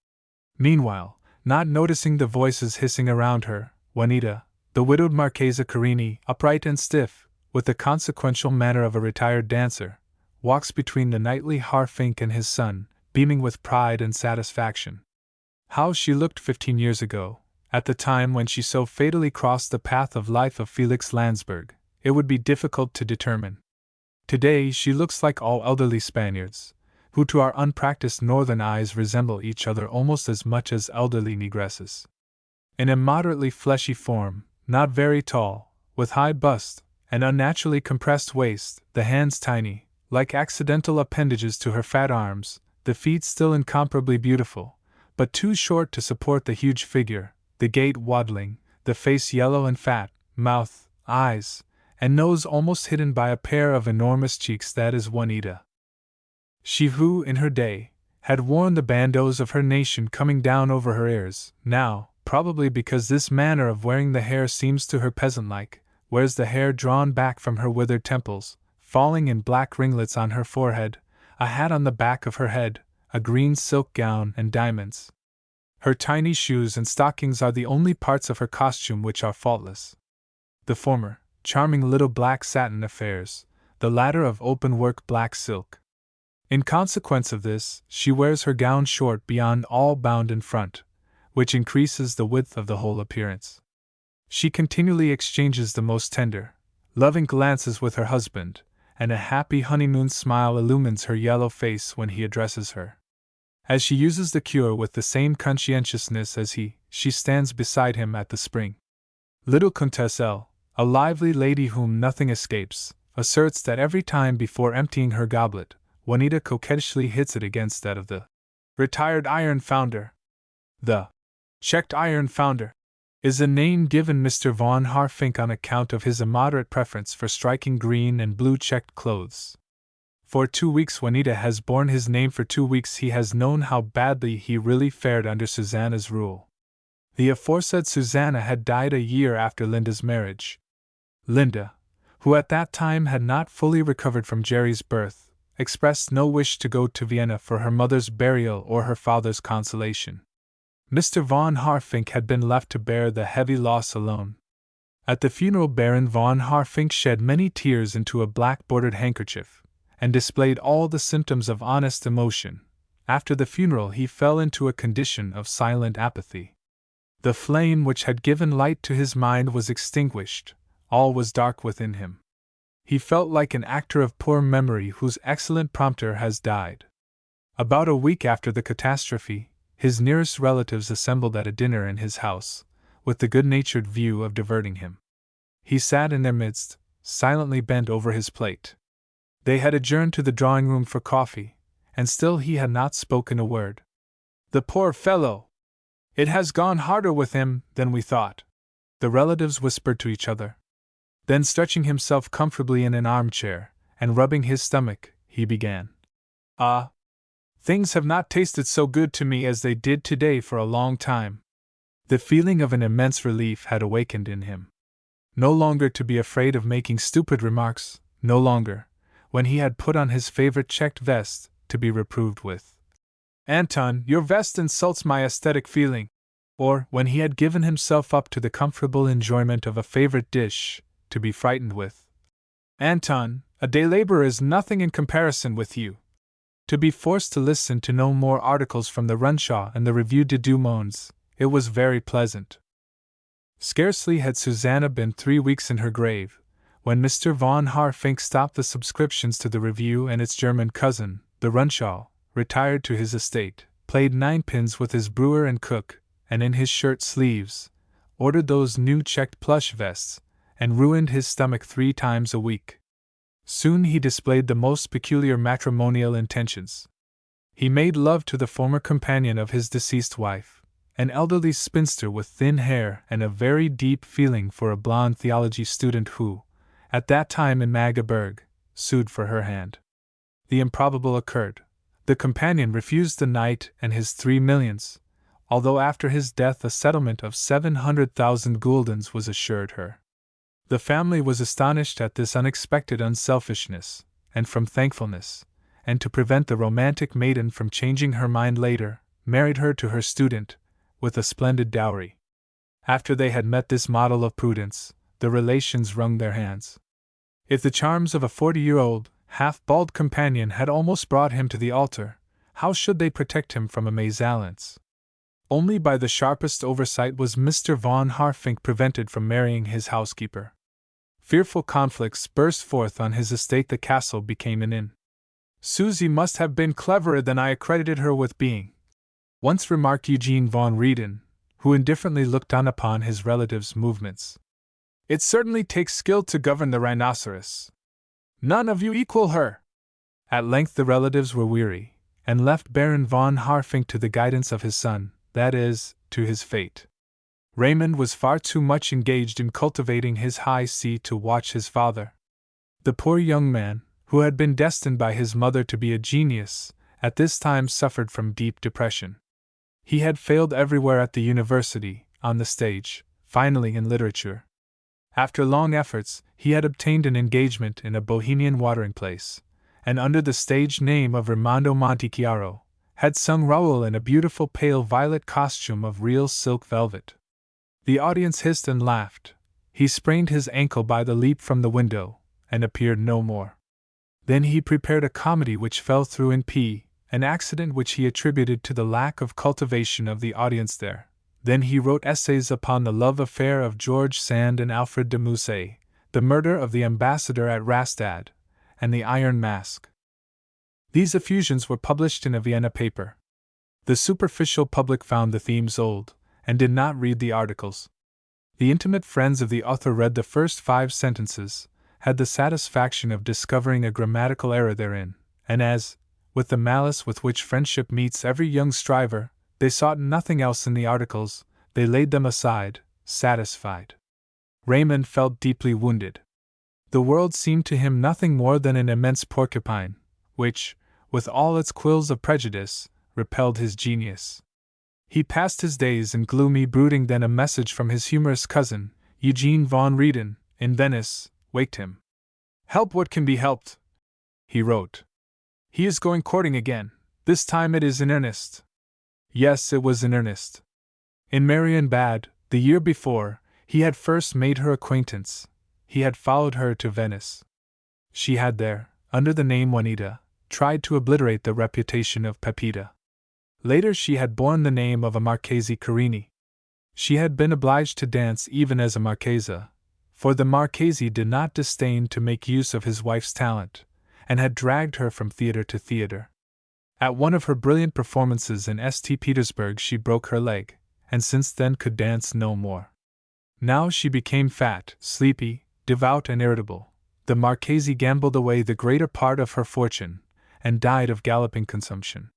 Meanwhile, not noticing the voices hissing around her, Juanita, the widowed Marchesa Carini, upright and stiff, with the consequential manner of a retired dancer, walks between the knightly Harfink and his son, beaming with pride and satisfaction. How she looked 15 years ago, at the time when she so fatally crossed the path of life of Felix Lanzberg, it would be difficult to determine. Today she looks like all elderly Spaniards, who to our unpracticed northern eyes resemble each other almost as much as elderly negresses. In a moderately fleshy form, not very tall, with high bust, and unnaturally compressed waist, the hands tiny, like accidental appendages to her fat arms, the feet still incomparably beautiful, but too short to support the huge figure, the gait waddling, the face yellow and fat, mouth, eyes, and nose almost hidden by a pair of enormous cheeks. That is Juanita. She who, in her day, had worn the bandeaus of her nation coming down over her ears, now, probably because this manner of wearing the hair seems to her peasant-like, wears the hair drawn back from her withered temples, falling in black ringlets on her forehead, a hat on the back of her head, a green silk gown and diamonds. Her tiny shoes and stockings are the only parts of her costume which are faultless. The former, charming little black satin affairs, the latter of open-work black silk. In consequence of this, she wears her gown short beyond all bound in front, which increases the width of the whole appearance. She continually exchanges the most tender, loving glances with her husband, and a happy honeymoon smile illumines her yellow face when he addresses her. As she uses the cure with the same conscientiousness as he, she stands beside him at the spring. Little Countess L., a lively lady whom nothing escapes, asserts that every time before emptying her goblet, Juanita coquettishly hits it against that of the retired iron founder. The Checked iron founder is a name given Mr. von Harfink on account of his immoderate preference for striking green and blue checked clothes. For 2 weeks Juanita has borne his name. For 2 weeks he has known how badly he really fared under Susanna's rule. The aforesaid Susanna had died a year after Linda's marriage. Linda, who at that time had not fully recovered from Jerry's birth, expressed no wish to go to Vienna for her mother's burial or her father's consolation. Mr. von Harfink had been left to bear the heavy loss alone. At the funeral Baron von Harfink shed many tears into a black-bordered handkerchief, and displayed all the symptoms of honest emotion. After the funeral he fell into a condition of silent apathy. The flame which had given light to his mind was extinguished, all was dark within him. He felt like an actor of poor memory whose excellent prompter has died. About a week after the catastrophe, his nearest relatives assembled at a dinner in his house, with the good-natured view of diverting him. He sat in their midst, silently bent over his plate. They had adjourned to the drawing-room for coffee, and still he had not spoken a word. "The poor fellow! It has gone harder with him than we thought," the relatives whispered to each other. Then, stretching himself comfortably in an armchair, and rubbing his stomach, he began. "Ah! Things have not tasted so good to me as they did today for a long time." The feeling of an immense relief had awakened in him. No longer to be afraid of making stupid remarks, no longer, when he had put on his favorite checked vest, to be reproved with, "Anton, your vest insults my aesthetic feeling," or, when he had given himself up to the comfortable enjoyment of a favorite dish, to be frightened with, "Anton, a day laborer is nothing in comparison with you." To be forced to listen to no more articles from the Rundschau and the Revue des Deux Mondes, it was very pleasant. Scarcely had Susanna been 3 weeks in her grave, when Mr. von Harfink stopped the subscriptions to the Review, and its German cousin, the Rundschau, retired to his estate, played ninepins with his brewer and cook, and in his shirt sleeves, ordered those new checked plush vests, and ruined his stomach 3 times a week. Soon he displayed the most peculiar matrimonial intentions. He made love to the former companion of his deceased wife, an elderly spinster with thin hair and a very deep feeling for a blonde theology student who, at that time in Magdeburg, sued for her hand. The improbable occurred. The companion refused the knight and his 3 millions, although after his death a settlement of 700,000 guldens was assured her. The family was astonished at this unexpected unselfishness, and from thankfulness, and to prevent the romantic maiden from changing her mind later, married her to her student, with a splendid dowry. After they had met this model of prudence, the relations wrung their hands. If the charms of a 40-year-old, half-bald companion had almost brought him to the altar, how should they protect him from a mésalliance? Only by the sharpest oversight was Mr. von Harfink prevented from marrying his housekeeper. Fearful conflicts burst forth on his estate. The castle became an inn. "Susie must have been cleverer than I accredited her with being," once remarked Eugene von Rieden, who indifferently looked on upon his relative's movements. "It certainly takes skill to govern the rhinoceros. None of you equal her." At length the relatives were weary, and left Baron von Harfink to the guidance of his son, that is, to his fate. Raymond was far too much engaged in cultivating his high seat to watch his father. The poor young man, who had been destined by his mother to be a genius, at this time suffered from deep depression. He had failed everywhere at the university, on the stage, finally in literature. After long efforts, he had obtained an engagement in a Bohemian watering place, and under the stage name of Raimondo Montichiaro, had sung Raoul in a beautiful pale violet costume of real silk velvet. The audience hissed and laughed. He sprained his ankle by the leap from the window, and appeared no more. Then he prepared a comedy which fell through in P, an accident which he attributed to the lack of cultivation of the audience there. Then he wrote essays upon the love affair of George Sand and Alfred de Musset, the murder of the ambassador at Rastatt, and the Iron Mask. These effusions were published in a Vienna paper. The superficial public found the themes old, and did not read the articles. The intimate friends of the author read the first 5 sentences, had the satisfaction of discovering a grammatical error therein, and as, with the malice with which friendship meets every young striver, they sought nothing else in the articles, they laid them aside, satisfied. Raymond felt deeply wounded. The world seemed to him nothing more than an immense porcupine, which, with all its quills of prejudice, repelled his genius. He passed his days in gloomy brooding. Then a message from his humorous cousin, Eugene von Rieden, in Venice, waked him. "Help what can be helped," he wrote. "He is going courting again. This time it is in earnest." Yes, it was in earnest. In Marienbad, the year before, he had first made her acquaintance. He had followed her to Venice. She had there, under the name Juanita, tried to obliterate the reputation of Pepita. Later she had borne the name of a Marchese Carini. She had been obliged to dance even as a Marchesa, for the Marchese did not disdain to make use of his wife's talent, and had dragged her from theater to theater. At one of her brilliant performances in St. Petersburg she broke her leg, and since then could dance no more. Now she became fat, sleepy, devout and irritable. The Marchese gambled away the greater part of her fortune, and died of galloping consumption.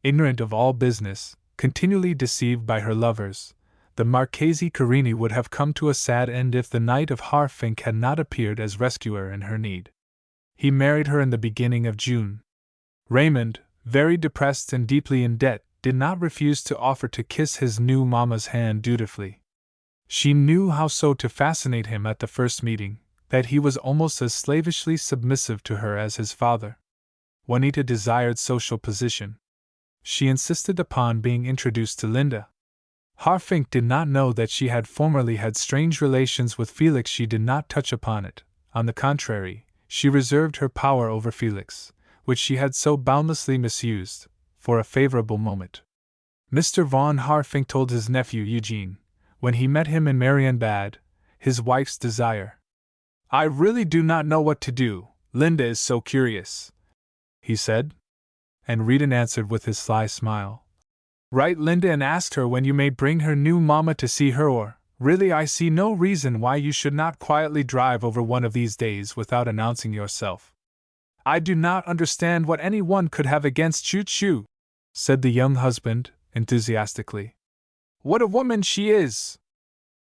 Ignorant of all business, continually deceived by her lovers, the Marchese Carini would have come to a sad end if the Knight of Harfink had not appeared as rescuer in her need. He married her in the beginning of June. Raymond, very depressed and deeply in debt, did not refuse to offer to kiss his new mamma's hand dutifully. She knew how so to fascinate him at the first meeting, that he was almost as slavishly submissive to her as his father. Juanita desired social position. She insisted upon being introduced to Linda. Harfink did not know that she had formerly had strange relations with Felix. She did not touch upon it. On the contrary, she reserved her power over Felix, which she had so boundlessly misused, for a favorable moment. Mr. von Harfink told his nephew Eugene, when he met him in Marienbad, his wife's desire. "I really do not know what to do, Linda is so curious," he said. And Rieden answered with his sly smile, "Write Linda and ask her when you may bring her new mamma to see her, or, really I see no reason why you should not quietly drive over one of these days without announcing yourself." "I do not understand what any one could have against Choo-Choo," said the young husband, enthusiastically. "What a woman she is!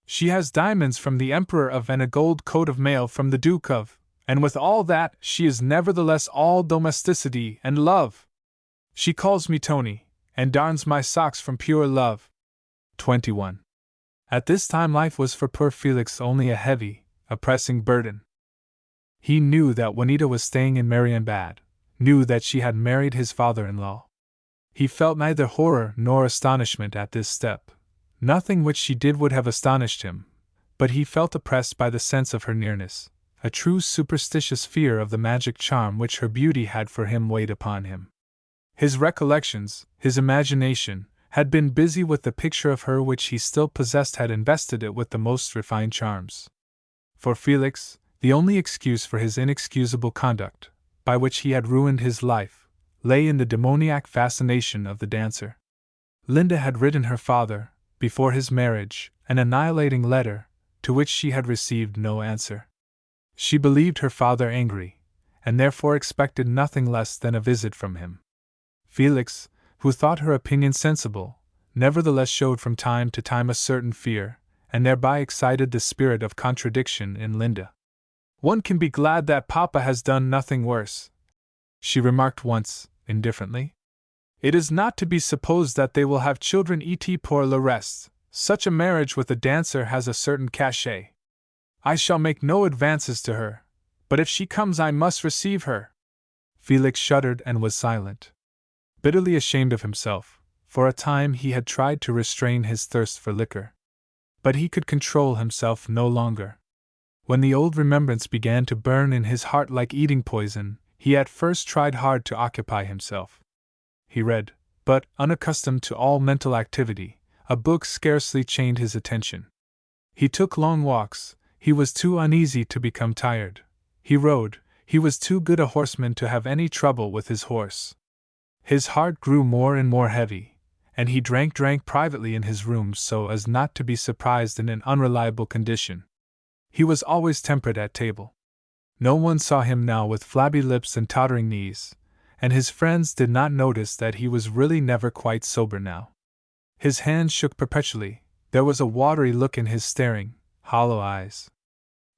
She has diamonds from the Emperor of and a gold coat of mail from the Duke of, and with all that she is nevertheless all domesticity and love. She calls me Tony, and darns my socks from pure love." 21. At this time life was for poor Felix only a heavy, oppressing burden. He knew that Juanita was staying in Marienbad, knew that she had married his father-in-law. He felt neither horror nor astonishment at this step. Nothing which she did would have astonished him, but he felt oppressed by the sense of her nearness. A true superstitious fear of the magic charm which her beauty had for him weighed upon him. His recollections, his imagination, had been busy with the picture of her which he still possessed, had invested it with the most refined charms. For Felix, the only excuse for his inexcusable conduct, by which he had ruined his life, lay in the demoniac fascination of the dancer. Linda had written her father, before his marriage, an annihilating letter, to which she had received no answer. She believed her father angry, and therefore expected nothing less than a visit from him. Felix, who thought her opinion sensible, nevertheless showed from time to time a certain fear, and thereby excited the spirit of contradiction in Linda. "One can be glad that Papa has done nothing worse," she remarked once, indifferently. "It is not to be supposed that they will have children et pour le reste. Such a marriage with a dancer has a certain cachet. I shall make no advances to her, but if she comes I must receive her." Felix shuddered and was silent. Bitterly ashamed of himself, for a time he had tried to restrain his thirst for liquor. But he could control himself no longer. When the old remembrance began to burn in his heart like eating poison, he at first tried hard to occupy himself. He read, but, unaccustomed to all mental activity, a book scarcely chained his attention. He took long walks, he was too uneasy to become tired. He rode, he was too good a horseman to have any trouble with his horse. His heart grew more and more heavy, and he drank privately in his rooms so as not to be surprised in an unreliable condition. He was always temperate at table. No one saw him now with flabby lips and tottering knees, and his friends did not notice that he was really never quite sober now. His hands shook perpetually, There was a watery look in his staring, hollow eyes.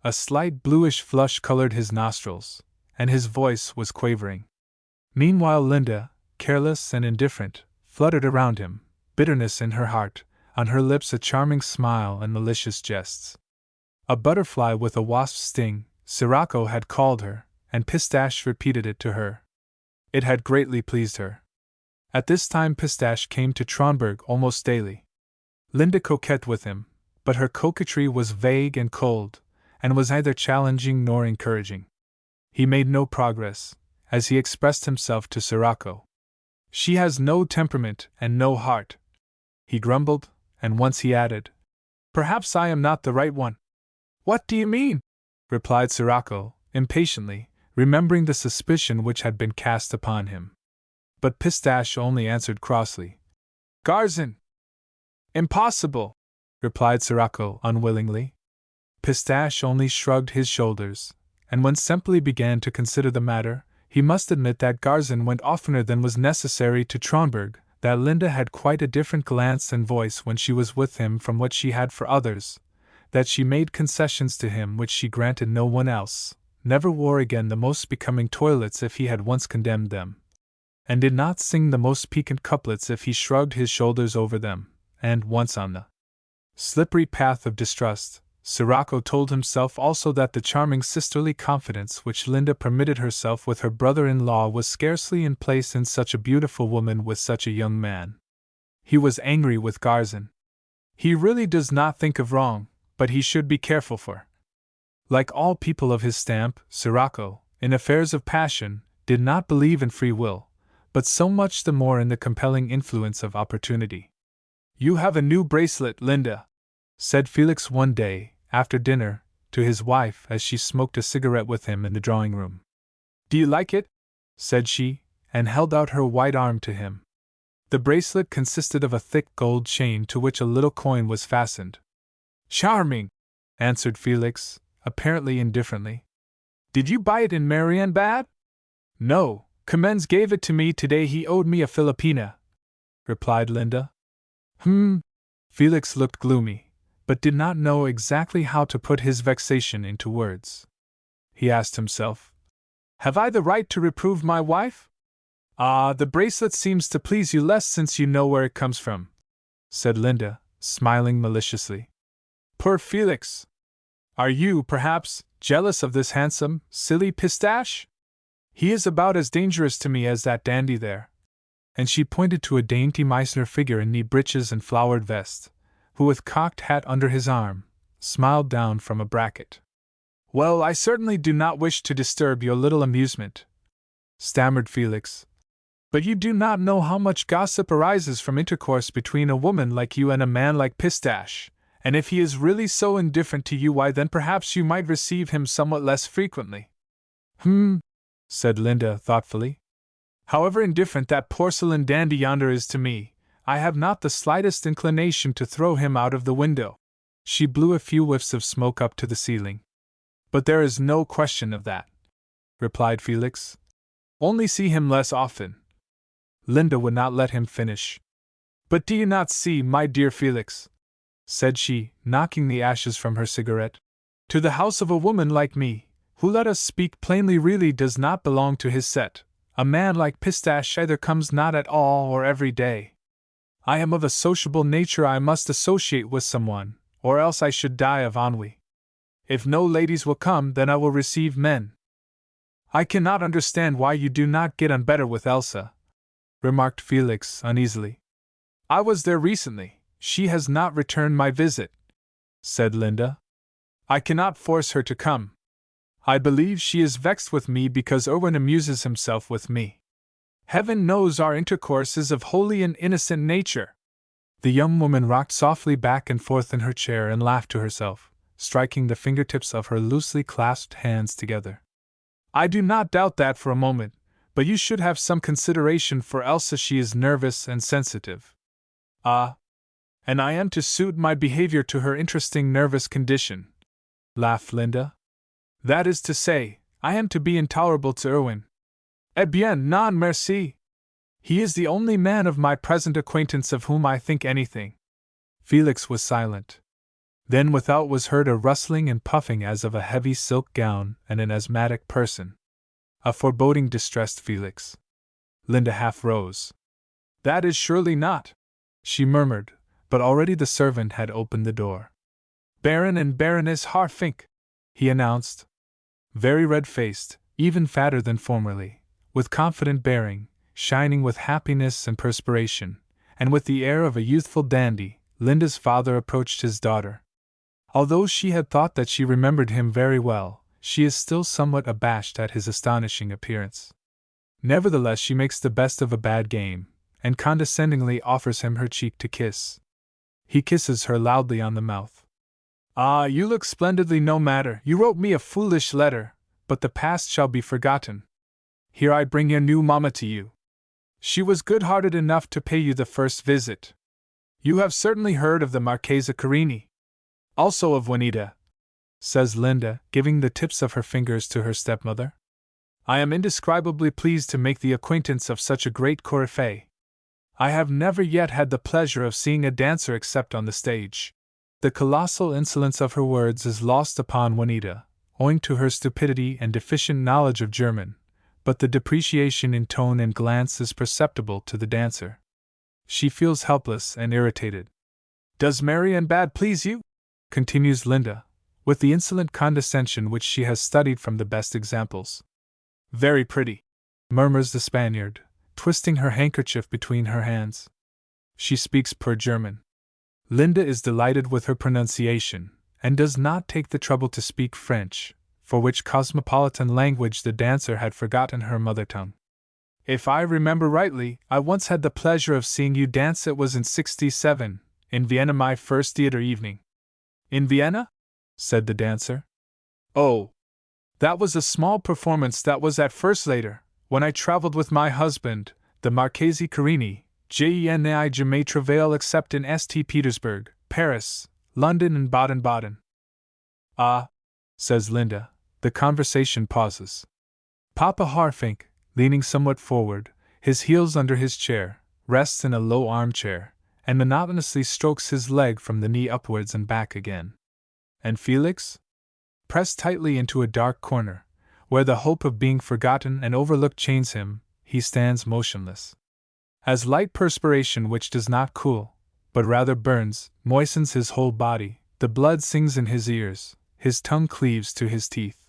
A slight bluish flush colored his nostrils, and his voice was quavering. Meanwhile Linda, careless and indifferent, fluttered around him, bitterness in her heart, on her lips a charming smile and malicious jests. A butterfly with a wasp's sting, Sirocco had called her, and Pistache repeated it to her. It had greatly pleased her. At this time Pistache came to Tronberg almost daily. Linda coquetted with him, but her coquetry was vague and cold, and was neither challenging nor encouraging. He made no progress, as he expressed himself to Sirocco. She has no temperament and no heart, he grumbled, and once he added, Perhaps I am not the right one. What do you mean? Replied Sirocco, impatiently, remembering the suspicion which had been cast upon him. But Pistache only answered crossly, Garzon! Impossible! Replied Sirocco unwillingly. Pistache only shrugged his shoulders, and when Semple began to consider the matter, he must admit that Garzon went oftener than was necessary to Tronberg, that Linda had quite a different glance and voice when she was with him from what she had for others, that she made concessions to him which she granted no one else, never wore again the most becoming toilets if he had once condemned them, and did not sing the most piquant couplets if he shrugged his shoulders over them, and once on the slippery path of distrust, Sirocco told himself also that the charming sisterly confidence which Linda permitted herself with her brother-in-law was scarcely in place in such a beautiful woman with such a young man. He was angry with Garzon. He really does not think of wrong, but he should be careful for. Like all people of his stamp, Sirocco, in affairs of passion, did not believe in free will, but so much the more in the compelling influence of opportunity. You have a new bracelet, Linda, said Felix one day, after dinner, to his wife as she smoked a cigarette with him in the drawing-room. Do you like it? Said she, and held out her white arm to him. The bracelet consisted of a thick gold chain to which a little coin was fastened. Charming, answered Felix, apparently indifferently. Did you buy it in Marienbad? No, Comens gave it to me today. He owed me a Filipina, replied Linda. Felix looked gloomy, but did not know exactly how to put his vexation into words. He asked himself, Have I the right to reprove my wife? The bracelet seems to please you less since you know where it comes from, said Linda, smiling maliciously. Poor Felix! Are you, perhaps, jealous of this handsome, silly Pistache? He is about as dangerous to me as that dandy there. And she pointed to a dainty Meissner figure in knee breeches and flowered vest, who with cocked hat under his arm, smiled down from a bracket. Well, I certainly do not wish to disturb your little amusement, stammered Felix. But you do not know how much gossip arises from intercourse between a woman like you and a man like Pistache, and if he is really so indifferent to you, why then perhaps you might receive him somewhat less frequently. Said Linda thoughtfully. However indifferent that porcelain dandy yonder is to me, I have not the slightest inclination to throw him out of the window. She blew a few whiffs of smoke up to the ceiling. But there is no question of that, replied Felix. Only see him less often. Linda would not let him finish. But do you not see, my dear Felix, said she, knocking the ashes from her cigarette, to the house of a woman like me, who, let us speak plainly, really does not belong to his set, a man like Pistache either comes not at all or every day. I am of a sociable nature. I must associate with someone, or else I should die of ennui. If no ladies will come, then I will receive men. I cannot understand why you do not get on better with Elsa, remarked Felix uneasily. I was there recently. She has not returned my visit, said Linda. I cannot force her to come. I believe she is vexed with me because Erwin amuses himself with me. Heaven knows our intercourse is of holy and innocent nature. The young woman rocked softly back and forth in her chair and laughed to herself, striking the fingertips of her loosely clasped hands together. I do not doubt that for a moment, but you should have some consideration for Elsa. She is nervous and sensitive. And I am to suit my behavior to her interesting nervous condition, laughed Linda. That is to say, I am to be intolerable to Erwin. Eh bien, non merci. He is the only man of my present acquaintance of whom I think anything. Felix was silent. Then without was heard a rustling and puffing as of a heavy silk gown and an asthmatic person. A foreboding distressed Felix. Linda half rose. "That is surely not," she murmured, but already the servant had opened the door. "Baron and Baroness Harfink," he announced. Very red-faced, even fatter than formerly, with confident bearing, shining with happiness and perspiration, and with the air of a youthful dandy, Linda's father approached his daughter. Although she had thought that she remembered him very well, she is still somewhat abashed at his astonishing appearance. Nevertheless, she makes the best of a bad game, and condescendingly offers him her cheek to kiss. He kisses her loudly on the mouth. "Ah, you look splendidly, no matter. You wrote me a foolish letter, but the past shall be forgotten. Here I bring your new mamma to you. She was good-hearted enough to pay you the first visit. You have certainly heard of the Marchesa Carini. Also of Juanita," says Linda, giving the tips of her fingers to her stepmother. "I am indescribably pleased to make the acquaintance of such a great coryphée. I have never yet had the pleasure of seeing a dancer except on the stage." The colossal insolence of her words is lost upon Juanita, owing to her stupidity and deficient knowledge of German, but the depreciation in tone and glance is perceptible to the dancer. She feels helpless and irritated. "Does merry and bad please you?" continues Linda, with the insolent condescension which she has studied from the best examples. "Very pretty," murmurs the Spaniard, twisting her handkerchief between her hands. She speaks poor German. Linda is delighted with her pronunciation, and does not take the trouble to speak French, for which cosmopolitan language the dancer had forgotten her mother tongue. "If I remember rightly, I once had the pleasure of seeing you dance. It was in '67, in Vienna, my first theater evening." "In Vienna?" said the dancer. "Oh, that was a small performance that was at first later, when I traveled with my husband, the Marchese Carini, Jeni jamais travail except in St. Petersburg, Paris, London and Baden-Baden." "Ah," says Linda. The conversation pauses. Papa Harfink, leaning somewhat forward, his heels under his chair, rests in a low armchair, and monotonously strokes his leg from the knee upwards and back again. And Felix? Pressed tightly into a dark corner, where the hope of being forgotten and overlooked chains him, he stands motionless. As light perspiration which does not cool, but rather burns, moistens his whole body, the blood sings in his ears, his tongue cleaves to his teeth.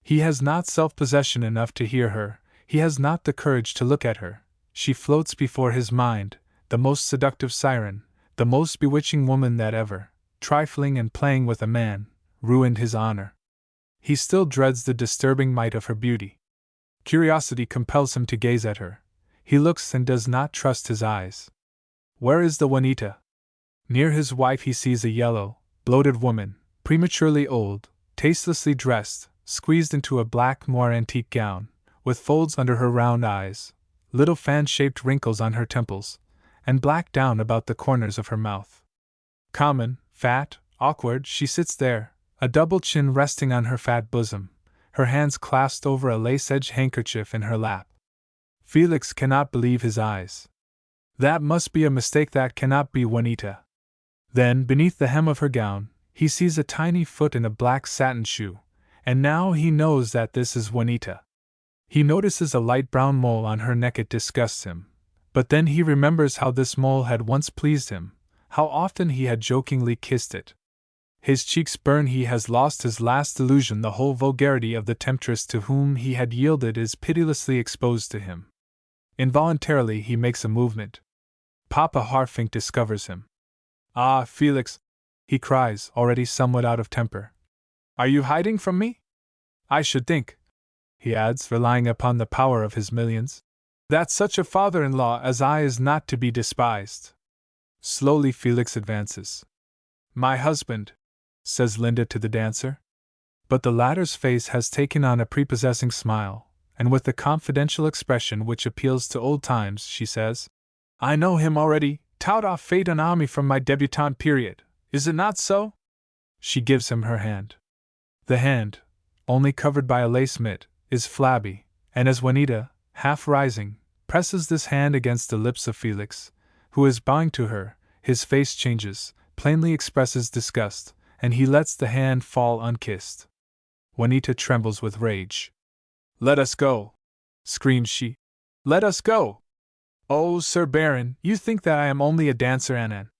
He has not self-possession enough to hear her, he has not the courage to look at her. She floats before his mind, the most seductive siren, the most bewitching woman that ever, trifling and playing with a man, ruined his honor. He still dreads the disturbing might of her beauty. Curiosity compels him to gaze at her. He looks and does not trust his eyes. Where is the Juanita? Near his wife he sees a yellow, bloated woman, prematurely old, tastelessly dressed, squeezed into a black moire antique gown, with folds under her round eyes, little fan-shaped wrinkles on her temples, and black down about the corners of her mouth. Common, fat, awkward, she sits there, a double chin resting on her fat bosom, her hands clasped over a lace-edged handkerchief in her lap. Felix cannot believe his eyes. That must be a mistake, that cannot be Juanita. Then, beneath the hem of her gown, he sees a tiny foot in a black satin shoe, and now he knows that this is Juanita. He notices a light brown mole on her neck. It disgusts him, but then he remembers how this mole had once pleased him, how often he had jokingly kissed it. His cheeks burn. He has lost his last illusion. The whole vulgarity of the temptress to whom he had yielded is pitilessly exposed to him. Involuntarily he makes a movement. Papa Harfink discovers him. "Ah, Felix," he cries, already somewhat out of temper. "Are you hiding from me? I should think," he adds, relying upon the power of his millions, "that such a father-in-law as I is not to be despised." Slowly Felix advances. "My husband," says Linda to the dancer. But the latter's face has taken on a prepossessing smile, and with the confidential expression which appeals to old times, she says, "I know him already, tout au fait un ami from my debutante period, is it not so?" She gives him her hand. The hand, only covered by a lace mitt, is flabby, and as Juanita, half rising, presses this hand against the lips of Felix, who is bowing to her, his face changes, plainly expresses disgust, and he lets the hand fall unkissed. Juanita trembles with rage. "Let us go!" screams she. "Let us go! Oh, Sir Baron, you think that I am only a dancer and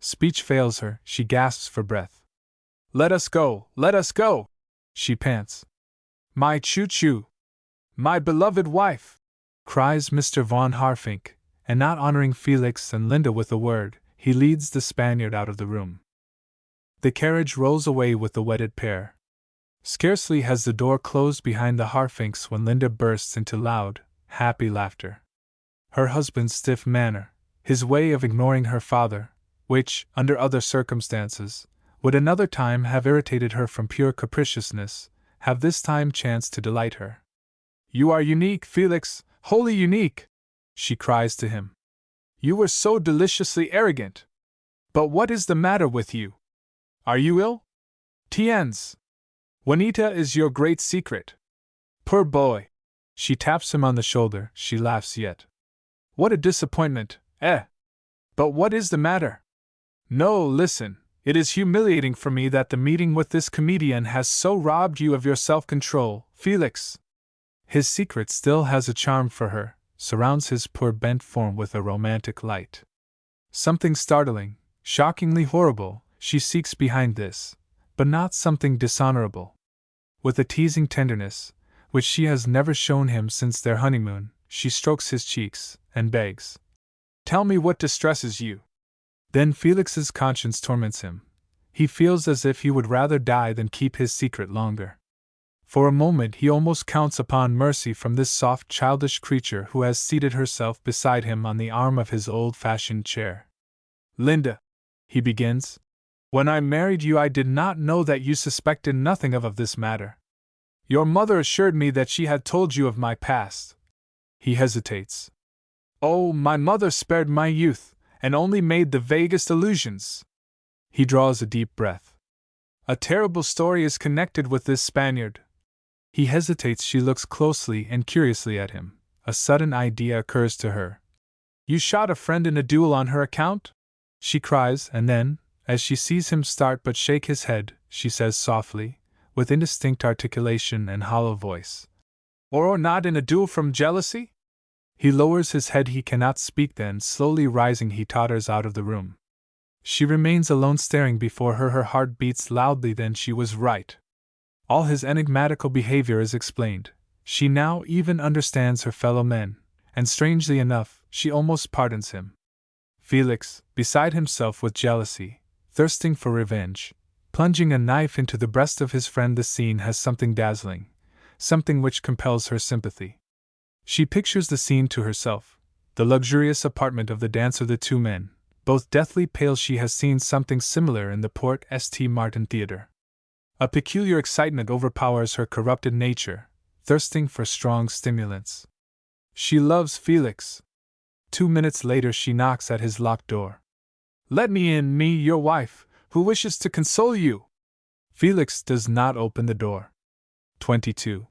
Speech fails her, she gasps for breath. "Let us go! Let us go!" she pants. "My choo-choo! My beloved wife!" cries Mr. von Harfink, and not honoring Felix and Linda with a word, he leads the Spaniard out of the room. The carriage rolls away with the wedded pair. Scarcely has the door closed behind the Harfinks when Linda bursts into loud, happy laughter. Her husband's stiff manner, his way of ignoring her father, which, under other circumstances, would another time have irritated her from pure capriciousness, have this time chanced to delight her. "You are unique, Felix, wholly unique!" she cries to him. "You were so deliciously arrogant! But what is the matter with you? Are you ill? Tiens! Juanita is your great secret. Poor boy!" She taps him on the shoulder, she laughs yet. "What a disappointment, eh? But what is the matter? No, listen, it is humiliating for me that the meeting with this comedian has so robbed you of your self-control, Felix." His secret still has a charm for her, surrounds his poor bent form with a romantic light. Something startling, shockingly horrible, she seeks behind this, but not something dishonorable. With a teasing tenderness, which she has never shown him since their honeymoon, she strokes his cheeks, and begs, "Tell me what distresses you." Then Felix's conscience torments him. He feels as if he would rather die than keep his secret longer. For a moment he almost counts upon mercy from this soft childish creature who has seated herself beside him on the arm of his old-fashioned chair. "Linda," he begins, "when I married you I did not know that you suspected nothing of this matter. Your mother assured me that she had told you of my past." He hesitates. "Oh, my mother spared my youth, and only made the vaguest allusions." He draws a deep breath. "A terrible story is connected with this Spaniard." He hesitates. She looks closely and curiously at him. A sudden idea occurs to her. "You shot a friend in a duel on her account?" she cries, and then, as she sees him start but shake his head, she says softly, with indistinct articulation and hollow voice, or not in a duel from jealousy?" He lowers his head. He cannot speak. Then, slowly rising, he totters out of the room. She remains alone, staring before her. Her heart beats loudly. Then she was right. All his enigmatical behavior is explained. She now even understands her fellow men, and strangely enough, she almost pardons him. Felix, beside himself with jealousy, thirsting for revenge, plunging a knife into the breast of his friend. The scene has something dazzling, something which compels her sympathy. She pictures the scene to herself, the luxurious apartment of the dancer, the two men, both deathly pale. She has seen something similar in the Porte St. Martin Theatre. A peculiar excitement overpowers her corrupted nature, thirsting for strong stimulants. She loves Felix. 2 minutes later she knocks at his locked door. "Let me in, me, your wife, who wishes to console you." Felix does not open the door. 22.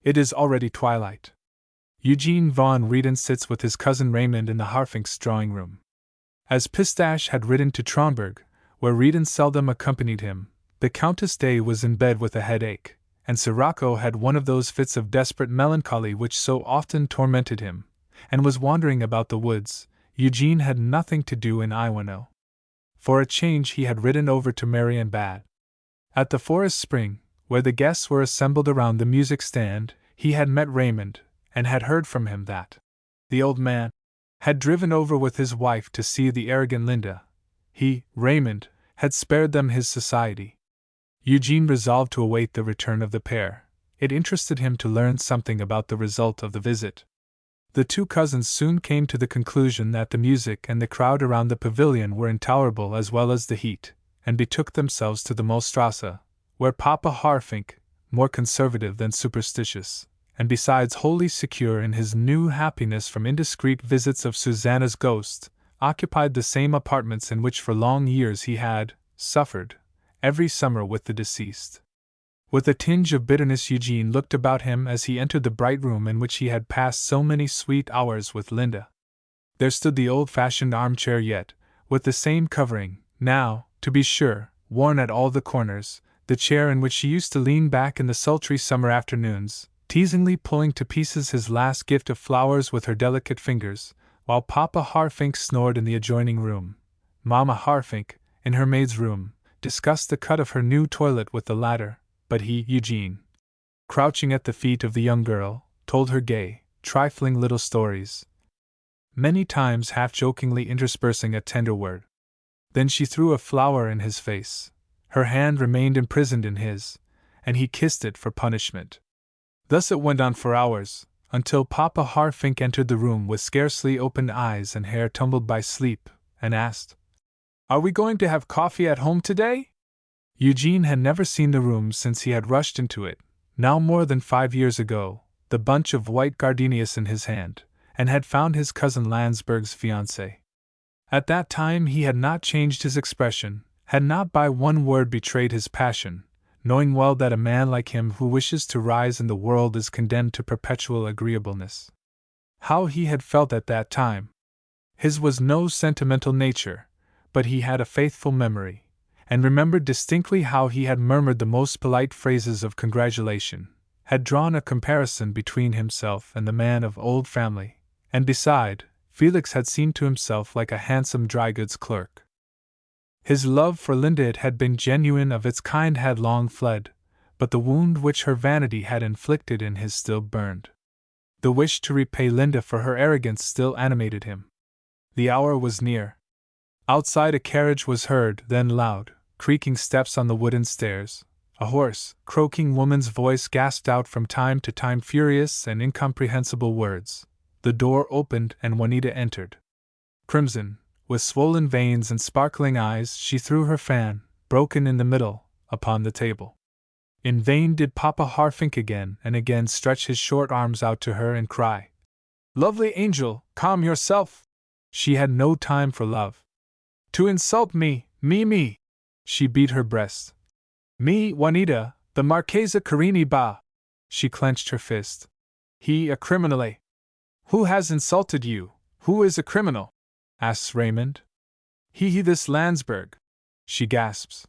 It is already twilight. Eugene von Rieden sits with his cousin Raymond in the Harfinks' drawing room. As Pistache had ridden to Tromberg, where Rieden seldom accompanied him, the Countess Day was in bed with a headache, and Sirocco had one of those fits of desperate melancholy which so often tormented him, and was wandering about the woods. Eugene had nothing to do in Iwano. For a change he had ridden over to Marienbad. At the forest spring, where the guests were assembled around the music stand, he had met Raymond, and had heard from him that the old man had driven over with his wife to see the arrogant Linda. He, Raymond, had spared them his society. Eugene resolved to await the return of the pair. It interested him to learn something about the result of the visit. The two cousins soon came to the conclusion that the music and the crowd around the pavilion were intolerable as well as the heat, and betook themselves to the Mostrasse, where Papa Harfink, more conservative than superstitious, and besides wholly secure in his new happiness from indiscreet visits of Susanna's ghost, occupied the same apartments in which for long years he had suffered every summer with the deceased. With a tinge of bitterness Eugene looked about him as he entered the bright room in which he had passed so many sweet hours with Linda. There stood the old-fashioned armchair yet, with the same covering, now, to be sure, worn at all the corners, the chair in which she used to lean back in the sultry summer afternoons, teasingly pulling to pieces his last gift of flowers with her delicate fingers, while Papa Harfink snored in the adjoining room. Mamma Harfink, in her maid's room, discussed the cut of her new toilet with the latter, but he, Eugene, crouching at the feet of the young girl, told her gay, trifling little stories, many times half-jokingly interspersing a tender word. Then she threw a flower in his face. Her hand remained imprisoned in his, and he kissed it for punishment. Thus it went on for hours, until Papa Harfink entered the room with scarcely opened eyes and hair tumbled by sleep, and asked, "Are we going to have coffee at home today?" Eugene had never seen the room since he had rushed into it, now more than 5 years ago, the bunch of white gardenias in his hand, and had found his cousin Lanzberg's fiancée. At that time he had not changed his expression, had not by one word betrayed his passion, knowing well that a man like him who wishes to rise in the world is condemned to perpetual agreeableness. How he had felt at that time! His was no sentimental nature, but he had a faithful memory, and remembered distinctly how he had murmured the most polite phrases of congratulation, had drawn a comparison between himself and the man of old family, and beside, Felix had seemed to himself like a handsome dry goods clerk. His love for Linda, it had been genuine, of its kind had long fled, but the wound which her vanity had inflicted in his still burned. The wish to repay Linda for her arrogance still animated him. The hour was near. Outside a carriage was heard, then loud, creaking steps on the wooden stairs. A hoarse, croaking woman's voice gasped out from time to time furious and incomprehensible words. The door opened and Juanita entered. Crimson, with swollen veins and sparkling eyes, she threw her fan, broken in the middle, upon the table. In vain did Papa Harfink again and again stretch his short arms out to her and cry, "Lovely angel, calm yourself!" She had no time for love. "To insult me, me! She beat her breast. "Me, Juanita, the Marchesa Carini Ba!" She clenched her fist. "He, a criminale!" "Who has insulted you? Who is a criminal?" asks Raymond. He, this Lanzberg," she gasps.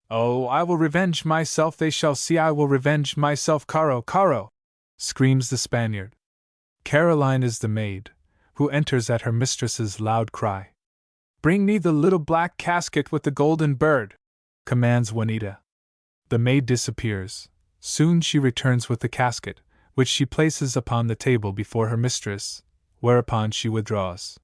"Oh, I will revenge myself, they shall see, I will revenge myself, caro, screams the Spaniard. Caroline is the maid, who enters at her mistress's loud cry. "Bring me the little black casket with the golden bird," commands Juanita. The maid disappears. Soon she returns with the casket, which she places upon the table before her mistress, whereupon she withdraws.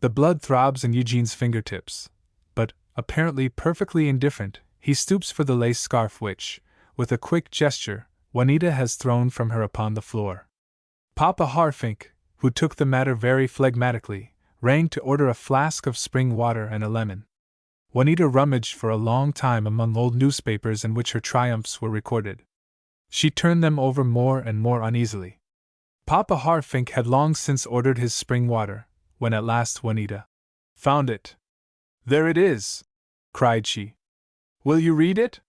The blood throbs in Eugene's fingertips, but, apparently perfectly indifferent, he stoops for the lace scarf which, with a quick gesture, Juanita has thrown from her upon the floor. Papa Harfink, who took the matter very phlegmatically, rang to order a flask of spring water and a lemon. Juanita rummaged for a long time among old newspapers in which her triumphs were recorded. She turned them over more and more uneasily. Papa Harfink had long since ordered his spring water, when at last Juanita found it. "There it is!" cried she. "Will you read it?"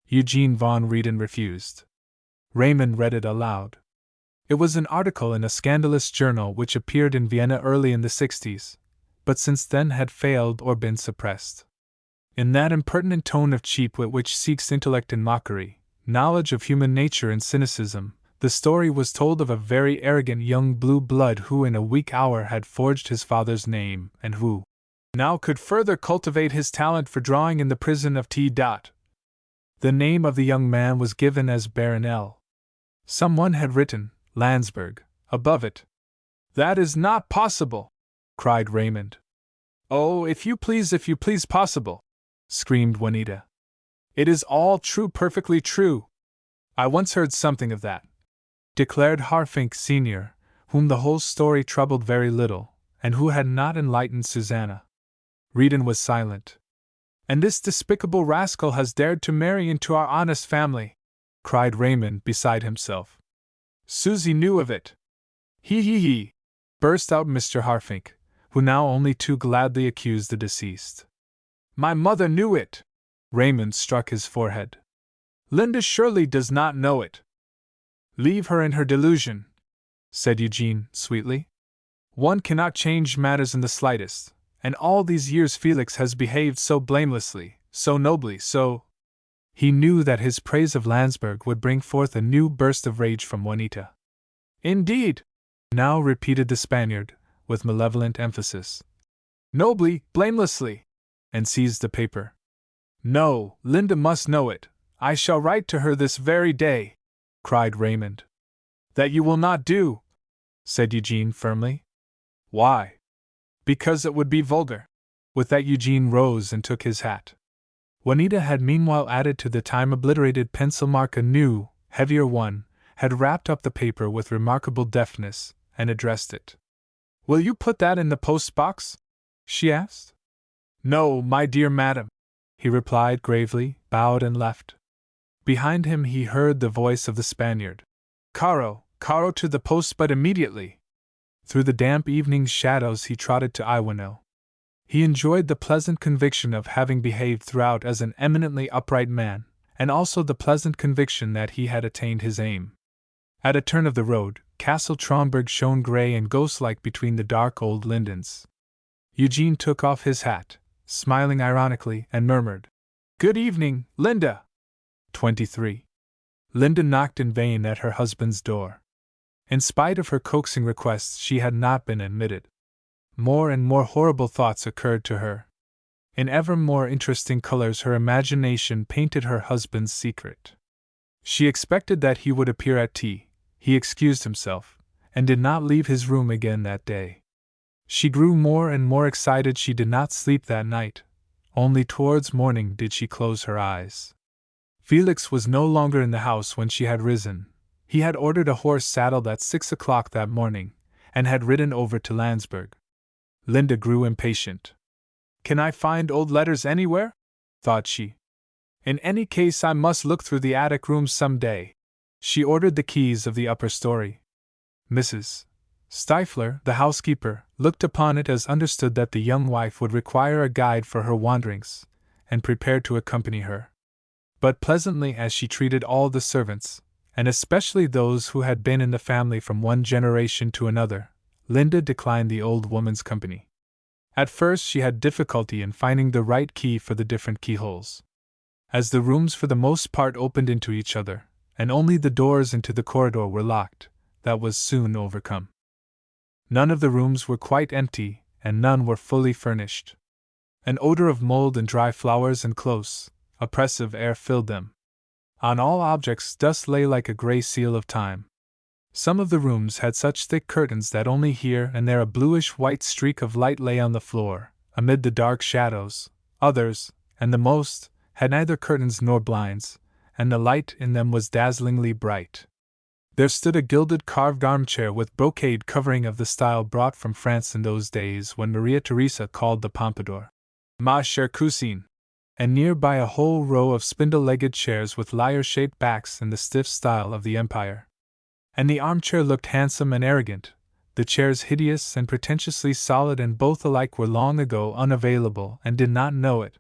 Eugene von Rieden refused. Raymond read it aloud. It was an article in a scandalous journal which appeared in Vienna early in the 60s, but since then had failed or been suppressed. In that impertinent tone of cheap wit which seeks intellect in mockery, knowledge of human nature and cynicism, the story was told of a very arrogant young blue blood who in a weak hour had forged his father's name and who now could further cultivate his talent for drawing in the prison of T. The name of the young man was given as Baron L. Someone had written, Lanzberg, above it. "That is not possible!" cried Raymond. "Oh, if you please, possible!" screamed Juanita. "It is all true, perfectly true. I once heard something of that," declared Harfink Sr., whom the whole story troubled very little, and who had not enlightened Susanna. Rieden was silent. "And this despicable rascal has dared to marry into our honest family!" cried Raymond, beside himself. "Susie knew of it!" He! Burst out Mr. Harfink, who now only too gladly accused the deceased. "My mother knew it!" Raymond struck his forehead. "Linda surely does not know it." "Leave her in her delusion," said Eugene, sweetly. "One cannot change matters in the slightest, And all these years Felix has behaved so blamelessly, so nobly, so. He knew that his praise of Lanzberg would bring forth a new burst of rage from Juanita. Indeed! Now repeated the Spaniard, with malevolent emphasis. Nobly, blamelessly! And seized the paper. No, Linda must know it. I shall write to her this very day, cried Raymond. That you will not do, said Eugene firmly. Why? Because it would be vulgar. With that Eugene rose and took his hat. Juanita had meanwhile added to the time-obliterated pencil mark a new, heavier one, had wrapped up the paper with remarkable deftness, and addressed it. Will you put that in the post-box? She asked. No, my dear madam, he replied gravely, bowed and left. Behind him he heard the voice of the Spaniard. Caro to the post, but immediately! Through the damp evening shadows he trotted to Iwano. He enjoyed the pleasant conviction of having behaved throughout as an eminently upright man, and also the pleasant conviction that he had attained his aim. At a turn of the road, Castle Tromberg shone grey and ghost-like between the dark old lindens. Eugene took off his hat, smiling ironically, and murmured, Good evening, Linda! 23. Linda knocked in vain at her husband's door. In spite of her coaxing requests, she had not been admitted. More and more horrible thoughts occurred to her. In ever more interesting colors her imagination painted her husband's secret. She expected that he would appear at tea. He excused himself, and did not leave his room again that day. She grew more and more excited. She did not sleep that night. Only towards morning did she close her eyes. Felix was no longer in the house when she had risen. He had ordered a horse saddled at 6 o'clock that morning, and had ridden over to Lanzberg. Linda grew impatient. Can I find old letters anywhere? Thought she. In any case, I must look through the attic rooms some day. She ordered the keys of the upper story. Mrs. Stifler, the housekeeper, looked upon it as understood that the young wife would require a guide for her wanderings, and prepared to accompany her. But pleasantly as she treated all the servants, and especially those who had been in the family from one generation to another, Linda declined the old woman's company. At first she had difficulty in finding the right key for the different keyholes. As the rooms for the most part opened into each other, and only the doors into the corridor were locked, that was soon overcome. None of the rooms were quite empty, and none were fully furnished. An odor of mold and dry flowers and close, oppressive air filled them. On all objects dust lay like a grey seal of time. Some of the rooms had such thick curtains that only here and there a bluish-white streak of light lay on the floor, amid the dark shadows. Others, and the most, had neither curtains nor blinds, and the light in them was dazzlingly bright. There stood a gilded carved armchair with brocade covering of the style brought from France in those days when Maria Theresa called the Pompadour Ma chère cousine, and near by a whole row of spindle-legged chairs with lyre-shaped backs in the stiff style of the Empire. And the armchair looked handsome and arrogant, the chairs hideous and pretentiously solid, and both alike were long ago unavailable and did not know it.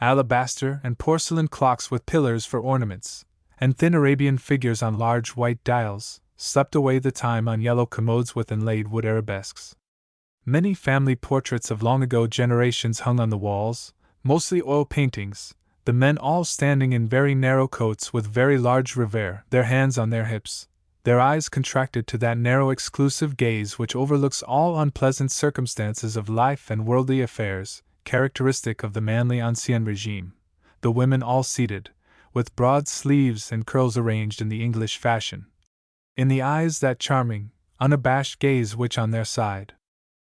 Alabaster and porcelain clocks with pillars for ornaments, and thin Arabian figures on large white dials, slept away the time on yellow commodes with inlaid wood arabesques. Many family portraits of long-ago generations hung on the walls, mostly oil paintings, the men all standing in very narrow coats with very large revers, their hands on their hips, their eyes contracted to that narrow exclusive gaze which overlooks all unpleasant circumstances of life and worldly affairs, characteristic of the manly Ancien Regime, the women all seated, with broad sleeves and curls arranged in the English fashion. In the eyes that charming, unabashed gaze which on their side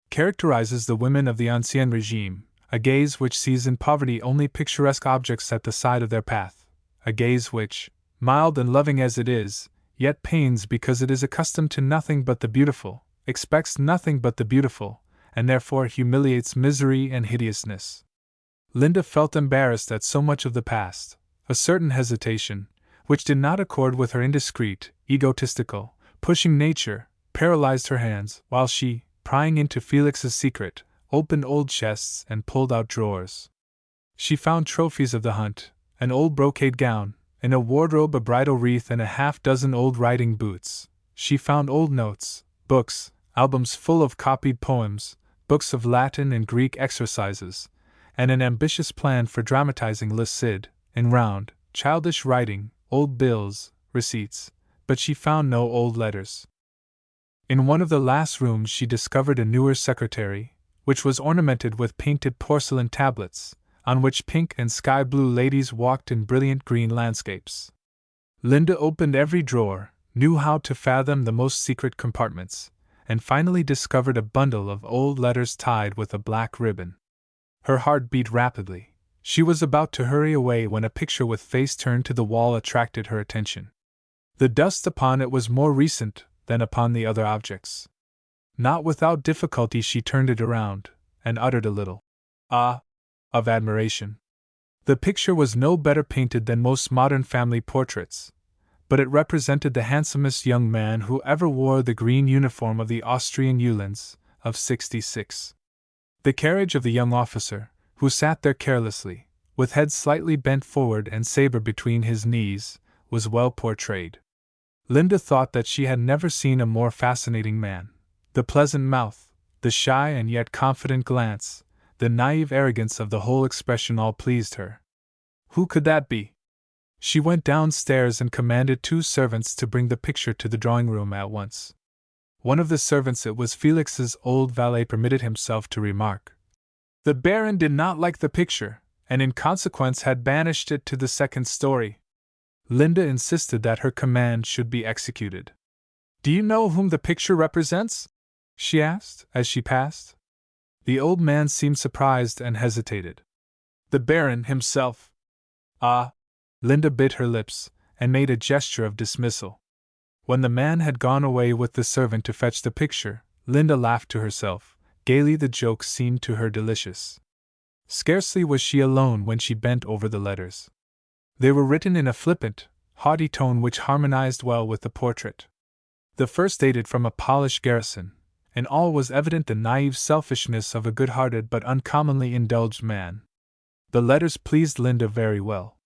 characterizes the women of the Ancien Regime, a gaze which sees in poverty only picturesque objects at the side of their path, a gaze which, mild and loving as it is, yet pains because it is accustomed to nothing but the beautiful, expects nothing but the beautiful, and therefore humiliates misery and hideousness. Linda felt embarrassed at so much of the past, a certain hesitation, which did not accord with her indiscreet, egotistical, pushing nature, paralyzed her hands, while she, prying into Felix's secret, opened old chests and pulled out drawers. She found trophies of the hunt, an old brocade gown, in a wardrobe a bridal wreath and a half-dozen old riding boots. She found old notes, books, albums full of copied poems, books of Latin and Greek exercises, and an ambitious plan for dramatizing Le Cid, in round, childish writing, old bills, receipts, but she found no old letters. In one of the last rooms she discovered a newer secretary, which was ornamented with painted porcelain tablets, on which pink and sky blue ladies walked in brilliant green landscapes. Linda opened every drawer, knew how to fathom the most secret compartments, and finally discovered a bundle of old letters tied with a black ribbon. Her heart beat rapidly. She was about to hurry away when a picture with face turned to the wall attracted her attention. The dust upon it was more recent than upon the other objects. Not without difficulty she turned it around, and uttered a little "ah" of admiration. The picture was no better painted than most modern family portraits, but it represented the handsomest young man who ever wore the green uniform of the Austrian Uhlans of '66. The carriage of the young officer, who sat there carelessly, with head slightly bent forward and saber between his knees, was well portrayed. Linda thought that she had never seen a more fascinating man. The pleasant mouth, the shy and yet confident glance, the naive arrogance of the whole expression all pleased her. Who could that be? She went downstairs and commanded 2 servants to bring the picture to the drawing-room at once. One of the servants, it was Felix's old valet, permitted himself to remark. The Baron did not like the picture, and in consequence had banished it to the 2nd story. Linda insisted that her command should be executed. "Do you know whom the picture represents?" she asked, as she passed. The old man seemed surprised and hesitated. "The Baron himself." "Ah!" Linda bit her lips, and made a gesture of dismissal. When the man had gone away with the servant to fetch the picture, Linda laughed to herself. Gaily the joke seemed to her delicious. Scarcely was she alone when she bent over the letters. They were written in a flippant, haughty tone which harmonized well with the portrait. The first dated from a Polish garrison, and all was evident the naive selfishness of a good-hearted but uncommonly indulged man. The letters pleased Linda very well.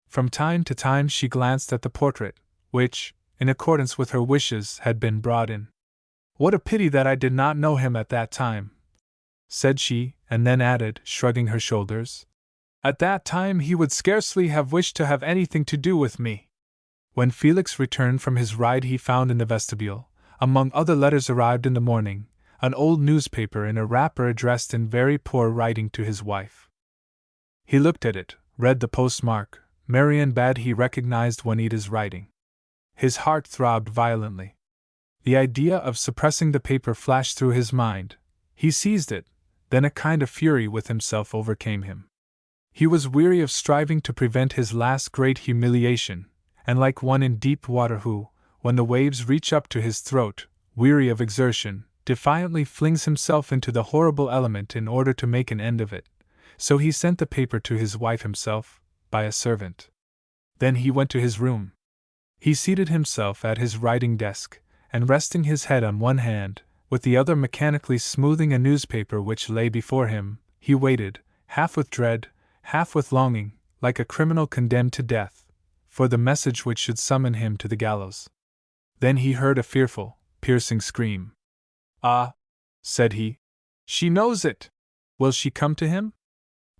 From time to time she glanced at the portrait, which, in accordance with her wishes, had been brought in. "What a pity that I did not know him at that time," said she, and then added, shrugging her shoulders, "At that time he would scarcely have wished to have anything to do with me." When Felix returned from his ride he found in the vestibule, among other letters arrived in the morning, an old newspaper in a wrapper addressed in very poor writing to his wife. He looked at it, read the postmark, Marion Bad. He recognized Juanita's writing. His heart throbbed violently. The idea of suppressing the paper flashed through his mind. He seized it, then a kind of fury with himself overcame him. He was weary of striving to prevent his last great humiliation, and like one in deep water who, when the waves reach up to his throat, weary of exertion, defiantly flings himself into the horrible element in order to make an end of it, so he sent the paper to his wife himself, by a servant. Then he went to his room. He seated himself at his writing desk, and resting his head on one hand, with the other mechanically smoothing a newspaper which lay before him, he waited, half with dread, half with longing, like a criminal condemned to death, for the message which should summon him to the gallows. Then he heard a fearful, piercing scream. "Ah!" said he. "She knows it! Will she come to him?"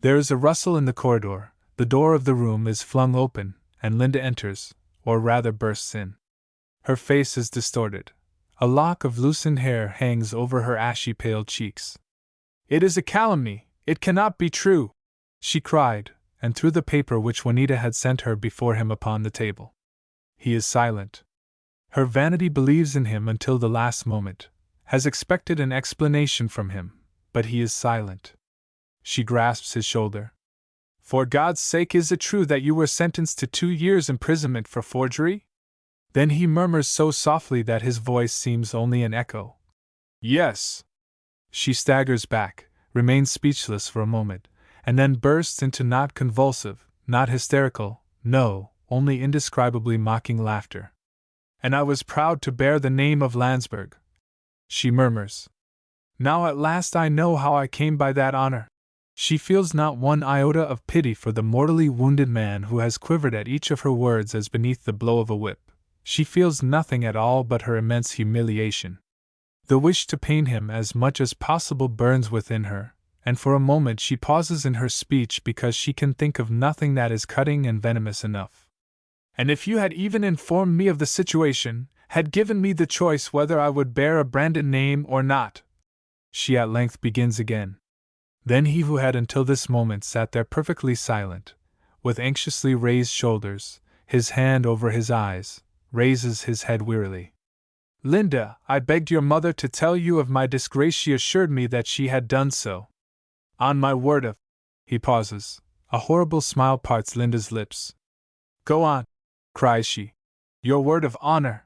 There is a rustle in the corridor, the door of the room is flung open, and Linda enters, or rather bursts in. Her face is distorted. A lock of loosened hair hangs over her ashy-pale cheeks. "It is a calumny! It cannot be true!" she cried, and threw the paper which Juanita had sent her before him upon the table. He is silent. Her vanity believes in him until the last moment, has expected an explanation from him, but he is silent. She grasps his shoulder. "For God's sake, is it true that you were sentenced to 2 years' imprisonment for forgery?" Then he murmurs so softly that his voice seems only an echo. "Yes." She staggers back, remains speechless for a moment, and then bursts into not convulsive, not hysterical, no, only indescribably mocking laughter. "And I was proud to bear the name of Lanzberg," she murmurs. "Now at last I know how I came by that honor." She feels not one iota of pity for the mortally wounded man who has quivered at each of her words as beneath the blow of a whip. She feels nothing at all but her immense humiliation. The wish to pain him as much as possible burns within her, and for a moment she pauses in her speech because she can think of nothing that is cutting and venomous enough. And if you had even informed me of the situation, had given me the choice whether I would bear a branded name or not, she at length begins again. Then he who had until this moment sat there perfectly silent, with anxiously raised shoulders, his hand over his eyes, raises his head wearily. Linda, I begged your mother to tell you of my disgrace. She assured me that she had done so. On my word of... He pauses. A horrible smile parts Linda's lips. Go on, cries she. Your word of honor.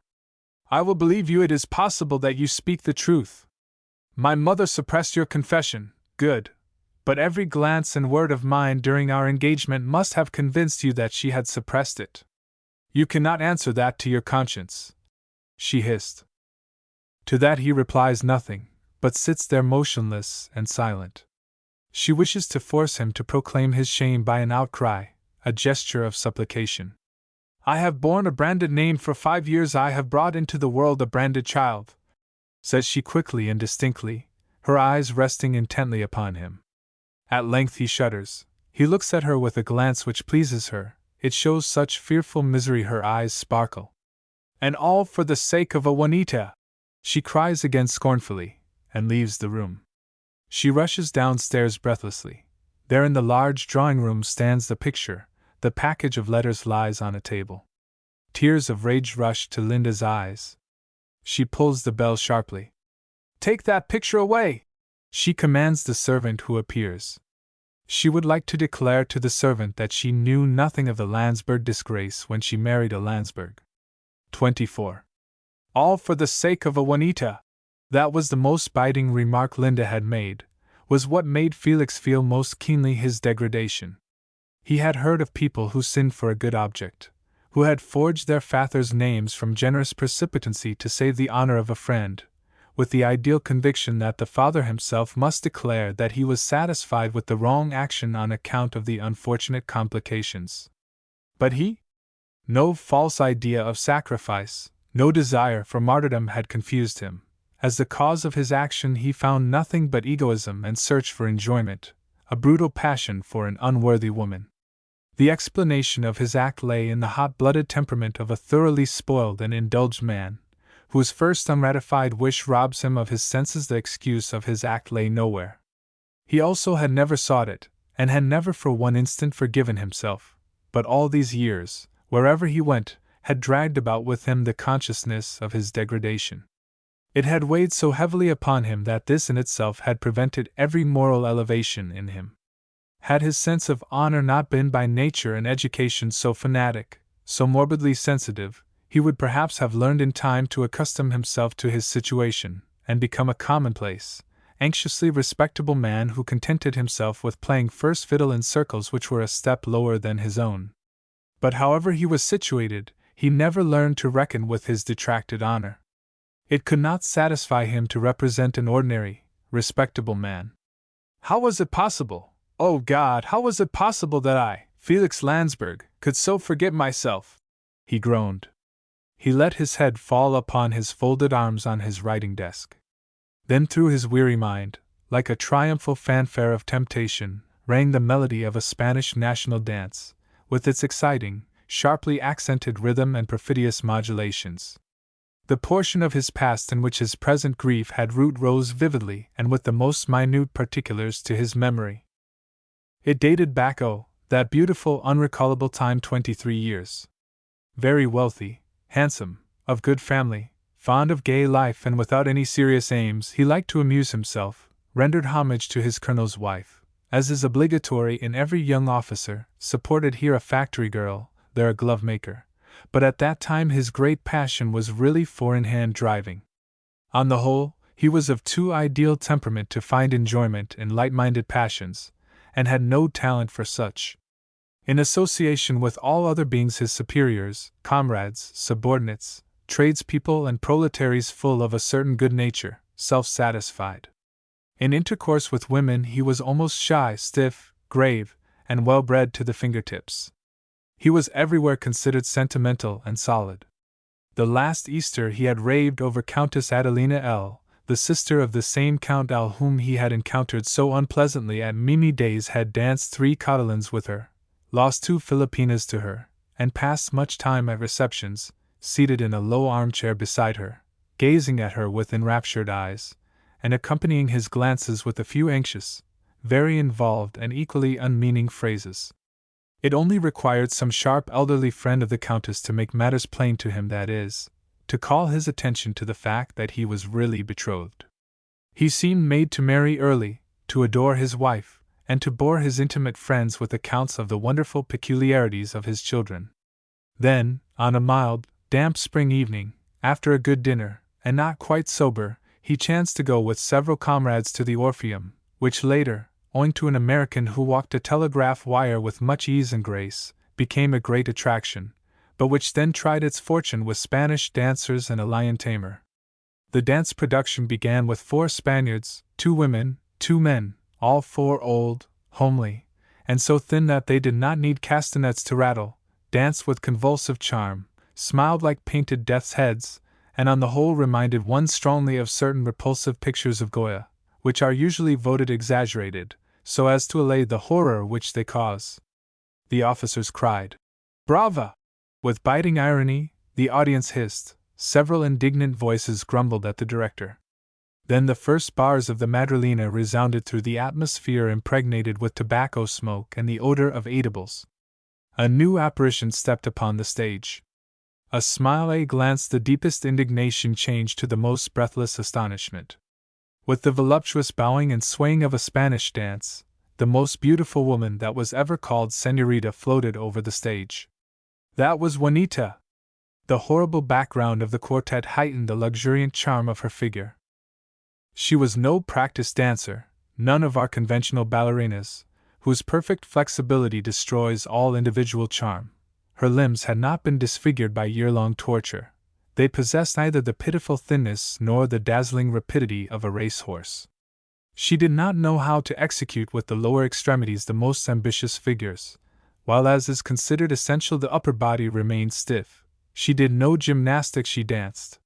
I will believe you. It is possible that you speak the truth. My mother suppressed your confession, good. But every glance and word of mine during our engagement must have convinced you that she had suppressed it. You cannot answer that to your conscience, she hissed. To that he replies nothing, but sits there motionless and silent. She wishes to force him to proclaim his shame by an outcry, a gesture of supplication. I have borne a branded name for 5 years. I have brought into the world a branded child, says she quickly and distinctly, her eyes resting intently upon him. At length he shudders. He looks at her with a glance which pleases her. It shows such fearful misery her eyes sparkle. And all for the sake of a Juanita! She cries again scornfully, and leaves the room. She rushes downstairs breathlessly. There in the large drawing-room stands the picture. The package of letters lies on a table. Tears of rage rush to Linda's eyes. She pulls the bell sharply. Take that picture away! She commands the servant who appears. She would like to declare to the servant that she knew nothing of the Lanzberg disgrace when she married a Lanzberg. 24. All for the sake of a Juanita! That was the most biting remark Linda had made, was what made Felix feel most keenly his degradation. He had heard of people who sinned for a good object, who had forged their fathers' names from generous precipitancy to save the honor of a friend, with the ideal conviction that the father himself must declare that he was satisfied with the wrong action on account of the unfortunate complications. But he? No false idea of sacrifice, no desire for martyrdom had confused him. As the cause of his action he found nothing but egoism and search for enjoyment, a brutal passion for an unworthy woman. The explanation of his act lay in the hot-blooded temperament of a thoroughly spoiled and indulged man, whose first unratified wish robs him of his senses. The excuse of his act lay nowhere. He also had never sought it, and had never for one instant forgiven himself, but all these years, wherever he went, had dragged about with him the consciousness of his degradation. It had weighed so heavily upon him that this in itself had prevented every moral elevation in him. Had his sense of honor not been by nature and education so fanatic, so morbidly sensitive, he would perhaps have learned in time to accustom himself to his situation, and become a commonplace, anxiously respectable man who contented himself with playing first fiddle in circles which were a step lower than his own. But however he was situated, he never learned to reckon with his detracted honor. It could not satisfy him to represent an ordinary, respectable man. How was it possible, oh God, how was it possible that I, Felix Lanzberg, could so forget myself? He groaned. He let his head fall upon his folded arms on his writing desk. Then through his weary mind, like a triumphal fanfare of temptation, rang the melody of a Spanish national dance, with its exciting, sharply accented rhythm and perfidious modulations. The portion of his past in which his present grief had root rose vividly and with the most minute particulars to his memory. It dated back, that beautiful, unrecallable time, 23 years. Very wealthy, handsome, of good family, fond of gay life and without any serious aims, he liked to amuse himself, rendered homage to his colonel's wife, as is obligatory in every young officer, supported here a factory girl, there a glove maker. But at that time his great passion was really four-in-hand driving. On the whole, he was of too ideal temperament to find enjoyment in light-minded passions, and had no talent for such. In association with all other beings his superiors, comrades, subordinates, tradespeople and proletaries full of a certain good nature, self-satisfied. In intercourse with women he was almost shy, stiff, grave, and well-bred to the fingertips. He was everywhere considered sentimental and solid. The last Easter he had raved over Countess Adelina L., the sister of the same Count Al whom he had encountered so unpleasantly at Mimi Days, had danced 3 Catalans with her, lost 2 Filipinas to her, and passed much time at receptions, seated in a low armchair beside her, gazing at her with enraptured eyes, and accompanying his glances with a few anxious, very involved and equally unmeaning phrases. It only required some sharp elderly friend of the Countess to make matters plain to him, that is, to call his attention to the fact that he was really betrothed. He seemed made to marry early, to adore his wife, and to bore his intimate friends with accounts of the wonderful peculiarities of his children. Then, on a mild, damp spring evening, after a good dinner, and not quite sober, he chanced to go with several comrades to the Orpheum, which later, owing to an American who walked a telegraph wire with much ease and grace, became a great attraction, but which then tried its fortune with Spanish dancers and a lion tamer. The dance production began with 4 Spaniards, 2 women, 2 men, all 4 old, homely, and so thin that they did not need castanets to rattle, danced with convulsive charm, smiled like painted death's heads, and on the whole reminded one strongly of certain repulsive pictures of Goya, which are usually voted exaggerated, so as to allay the horror which they cause. The officers cried, "Brava!" with biting irony, the audience hissed, several indignant voices grumbled at the director. Then the first bars of the Madrilena resounded through the atmosphere impregnated with tobacco smoke and the odor of edibles. A new apparition stepped upon the stage. A smile, a glance, the deepest indignation changed to the most breathless astonishment. With the voluptuous bowing and swaying of a Spanish dance, the most beautiful woman that was ever called señorita floated over the stage. That was Juanita! The horrible background of the quartet heightened the luxuriant charm of her figure. She was no practiced dancer, none of our conventional ballerinas, whose perfect flexibility destroys all individual charm. Her limbs had not been disfigured by year-long torture. They possessed neither the pitiful thinness nor the dazzling rapidity of a racehorse. She did not know how to execute with the lower extremities the most ambitious figures, while, as is considered essential, the upper body remained stiff. She did no gymnastics, she danced.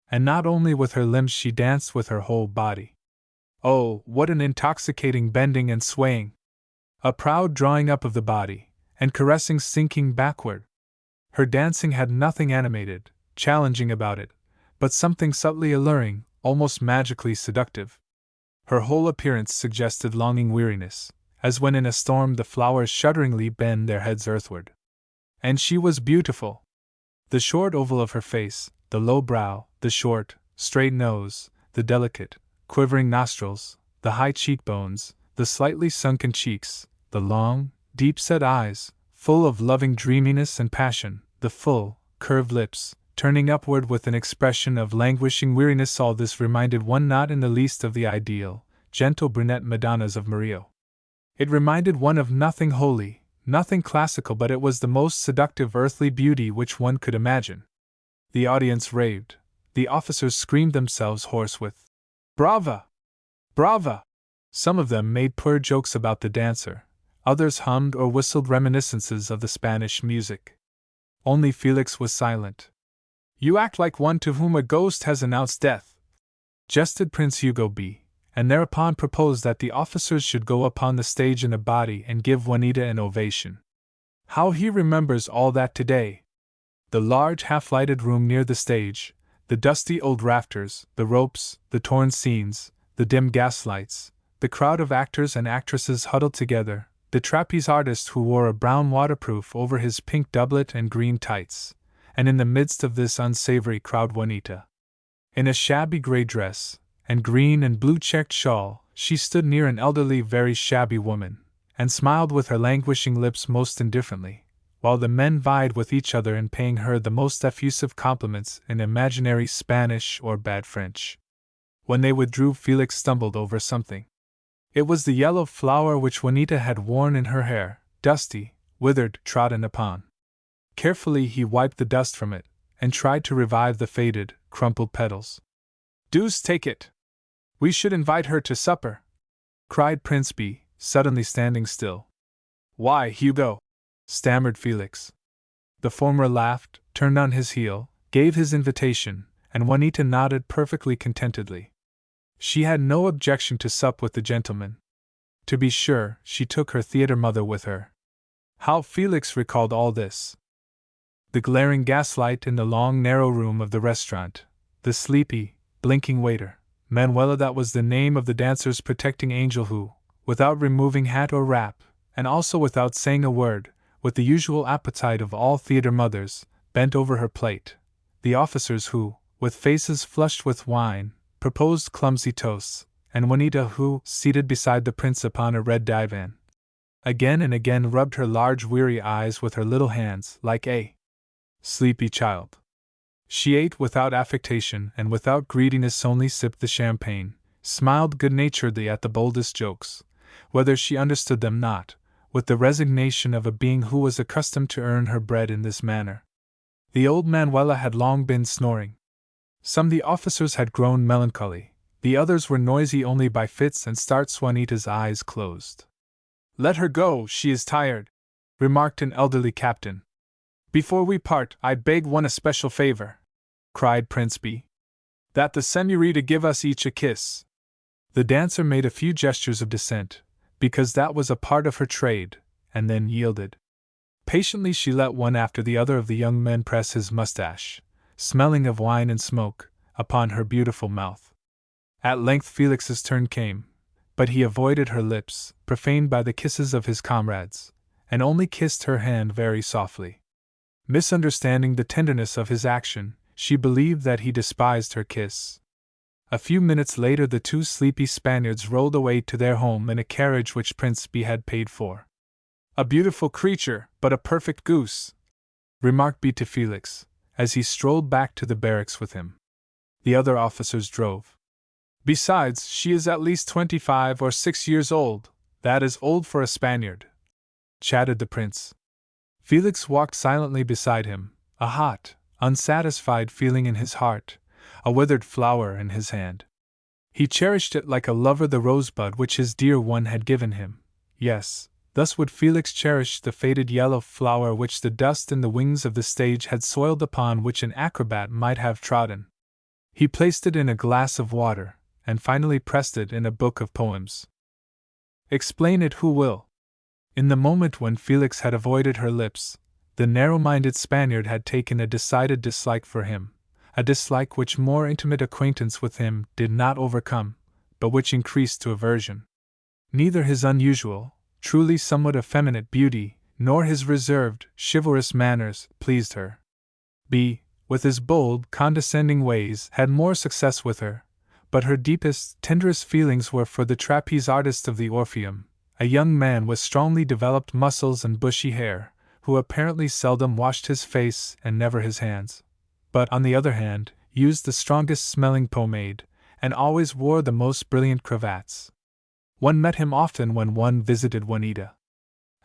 And not only with her limbs, she danced with her whole body. Oh, what an intoxicating bending and swaying! A proud drawing up of the body, and caressing sinking backward. Her dancing had nothing animated, challenging about it, but something subtly alluring, almost magically seductive. Her whole appearance suggested longing weariness, as when in a storm the flowers shudderingly bend their heads earthward. And she was beautiful. The short oval of her face, the low brow, the short, straight nose, the delicate, quivering nostrils, the high cheekbones, the slightly sunken cheeks, the long, deep-set eyes, full of loving dreaminess and passion, the full, curved lips, turning upward with an expression of languishing weariness, all this reminded one not in the least of the ideal, gentle brunette Madonnas of Murillo. It reminded one of nothing holy, nothing classical, but it was the most seductive earthly beauty which one could imagine. The audience raved. The officers screamed themselves hoarse with "Brava! Brava!" Some of them made poor jokes about the dancer, others hummed or whistled reminiscences of the Spanish music. Only Felix was silent. "You act like one to whom a ghost has announced death," jested Prince Hugo B., and thereupon proposed that the officers should go upon the stage in a body and give Juanita an ovation. How he remembers all that today! The large half-lighted room near the stage, the dusty old rafters, the ropes, the torn scenes, the dim gaslights, the crowd of actors and actresses huddled together, the trapeze artist who wore a brown waterproof over his pink doublet and green tights, and in the midst of this unsavory crowd Juanita. In a shabby gray dress, and green and blue checked shawl, she stood near an elderly, very shabby woman, and smiled with her languishing lips most indifferently, while the men vied with each other in paying her the most effusive compliments in imaginary Spanish or bad French. When they withdrew, Felix stumbled over something. It was the yellow flower which Juanita had worn in her hair, dusty, withered, trodden upon. Carefully he wiped the dust from it, and tried to revive the faded, crumpled petals. "Deuce take it! We should invite her to supper!" cried Prince B., suddenly standing still. "Why, Hugo!" stammered Felix. The former laughed, turned on his heel, gave his invitation, and Juanita nodded perfectly contentedly. She had no objection to sup with the gentleman. To be sure, she took her theatre mother with her. How Felix recalled all this! The glaring gaslight in the long narrow room of the restaurant, the sleepy, blinking waiter, Manuela, that was the name of the dancer's protecting angel who, without removing hat or wrap, and also without saying a word, with the usual appetite of all theatre mothers, bent over her plate, the officers who, with faces flushed with wine, proposed clumsy toasts, and Juanita who, seated beside the prince upon a red divan, again and again rubbed her large weary eyes with her little hands like a sleepy child. She ate without affectation and without greediness, only sipped the champagne, smiled good-naturedly at the boldest jokes, whether she understood them not, with the resignation of a being who was accustomed to earn her bread in this manner. The old Manuela had long been snoring. Some the officers had grown melancholy, the others were noisy only by fits and starts. Juanita's eyes closed. "Let her go, she is tired," remarked an elderly captain. "Before we part, I beg one especial favor," cried Prince B. "That the señorita give us each a kiss." The dancer made a few gestures of dissent, because that was a part of her trade, and then yielded. Patiently she let one after the other of the young men press his mustache, smelling of wine and smoke, upon her beautiful mouth. At length Felix's turn came, but he avoided her lips, profaned by the kisses of his comrades, and only kissed her hand very softly. Misunderstanding the tenderness of his action, she believed that he despised her kiss. A few minutes later the two sleepy Spaniards rolled away to their home in a carriage which Prince B had paid for. "A beautiful creature, but a perfect goose," remarked B to Felix, as he strolled back to the barracks with him. The other officers drove. "Besides, she is at least 25 or 6 years old, that is old for a Spaniard," chatted the prince. Felix walked silently beside him, a hot, unsatisfied feeling in his heart, a withered flower in his hand. He cherished it like a lover the rosebud which his dear one had given him. Yes, thus would Felix cherish the faded yellow flower which the dust and the wings of the stage had soiled, upon which an acrobat might have trodden. He placed it in a glass of water, and finally pressed it in a book of poems. Explain it who will. In the moment when Felix had avoided her lips, the narrow-minded Spaniard had taken a decided dislike for him, a dislike which more intimate acquaintance with him did not overcome, but which increased to aversion. Neither his unusual, truly somewhat effeminate beauty, nor his reserved, chivalrous manners pleased her. B, with his bold, condescending ways, had more success with her, but her deepest, tenderest feelings were for the trapeze artist of the Orpheum, a young man with strongly developed muscles and bushy hair, who apparently seldom washed his face and never his hands, but, on the other hand, used the strongest smelling pomade, and always wore the most brilliant cravats. One met him often when one visited Juanita.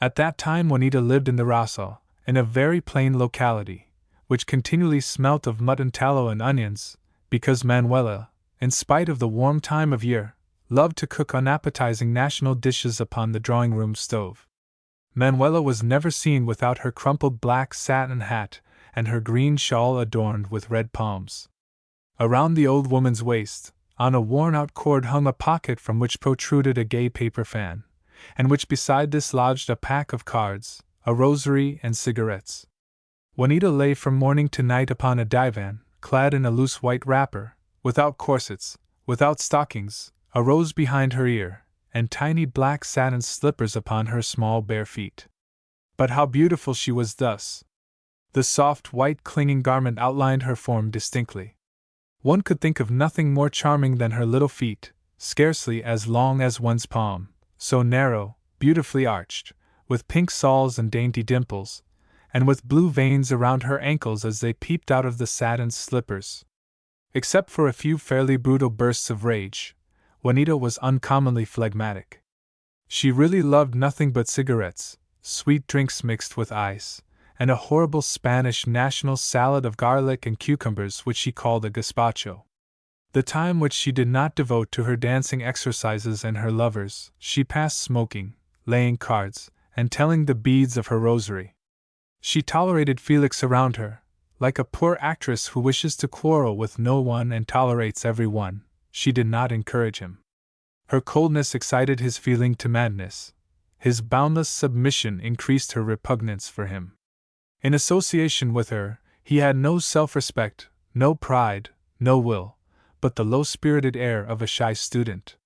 At that time Juanita lived in the Raso, in a very plain locality, which continually smelt of mutton tallow and onions, because Manuela, in spite of the warm time of year, loved to cook unappetizing national dishes upon the drawing-room stove. Manuela was never seen without her crumpled black satin hat and her green shawl adorned with red palms. Around the old woman's waist, on a worn-out cord, hung a pocket from which protruded a gay paper fan, and which beside this lodged a pack of cards, a rosary, and cigarettes. Juanita lay from morning to night upon a divan, clad in a loose white wrapper, without corsets, without stockings, a rose behind her ear, and tiny black satin slippers upon her small bare feet. But how beautiful she was thus! The soft white clinging garment outlined her form distinctly. One could think of nothing more charming than her little feet, scarcely as long as one's palm, so narrow, beautifully arched, with pink soles and dainty dimples, and with blue veins around her ankles as they peeped out of the satin slippers. Except for a few fairly brutal bursts of rage, Juanita was uncommonly phlegmatic. She really loved nothing but cigarettes, sweet drinks mixed with ice, and a horrible Spanish national salad of garlic and cucumbers which she called a gazpacho. The time which she did not devote to her dancing exercises and her lovers, she passed smoking, laying cards, and telling the beads of her rosary. She tolerated Felix around her, like a poor actress who wishes to quarrel with no one and tolerates every one. she did not encourage him. Her coldness excited his feeling to madness. His boundless submission increased her repugnance for him. In association with her, he had no self-respect, no pride, no will, but the low-spirited air of a shy student.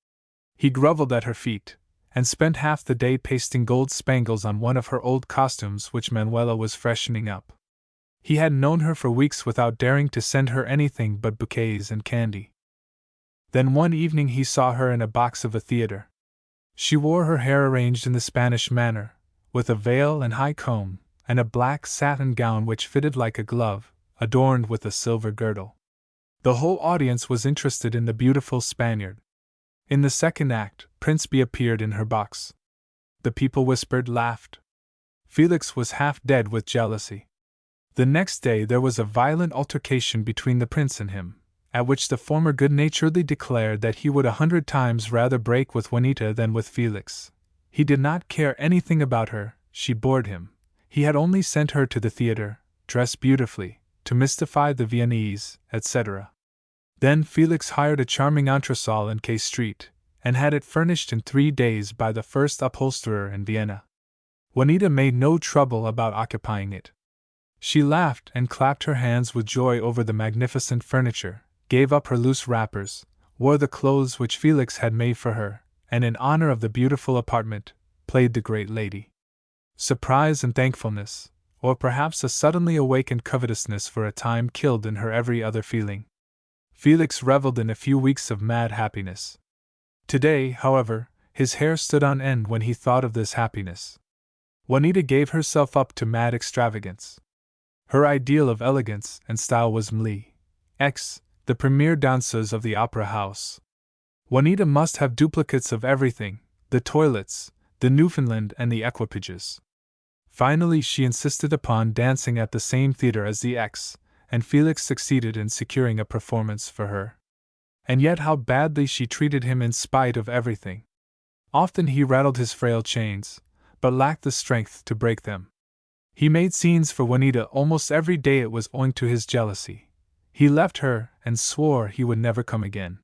He grovelled at her feet, and spent half the day pasting gold spangles on one of her old costumes which Manuela was freshening up. He had known her for weeks without daring to send her anything but bouquets and candy. Then one evening he saw her in a box of a theater. She wore her hair arranged in the Spanish manner, with a veil and high comb, and a black satin gown which fitted like a glove, adorned with a silver girdle. The whole audience was interested in the beautiful Spaniard. In the second act, Prince B appeared in her box. The people whispered, laughed. Felix was half dead with jealousy. The next day there was a violent altercation between the prince and him, at which the former good-naturedly declared that he would 100 times rather break with Juanita than with Felix. He did not care anything about her, she bored him. He had only sent her to the theater, dressed beautifully, to mystify the Viennese, etc. Then Felix hired a charming entresol in K Street, and had it furnished in 3 days by the first upholsterer in Vienna. Juanita made no trouble about occupying it. She laughed and clapped her hands with joy over the magnificent furniture, gave up her loose wrappers, wore the clothes which Felix had made for her, and in honor of the beautiful apartment, played the great lady. Surprise and thankfulness, or perhaps a suddenly awakened covetousness for a time killed in her every other feeling. Felix revelled in a few weeks of mad happiness. Today, however, his hair stood on end when he thought of this happiness. Juanita gave herself up to mad extravagance. Her ideal of elegance and style was Mlle X, the premier danseuse of the opera house. Juanita must have duplicates of everything, the toilets, the Newfoundland and the equipages. Finally she insisted upon dancing at the same theater as the X, and Felix succeeded in securing a performance for her. And yet how badly she treated him in spite of everything. Often he rattled his frail chains, but lacked the strength to break them. He made scenes for Juanita almost every day. It was owing to his jealousy. He left her and swore he would never come again.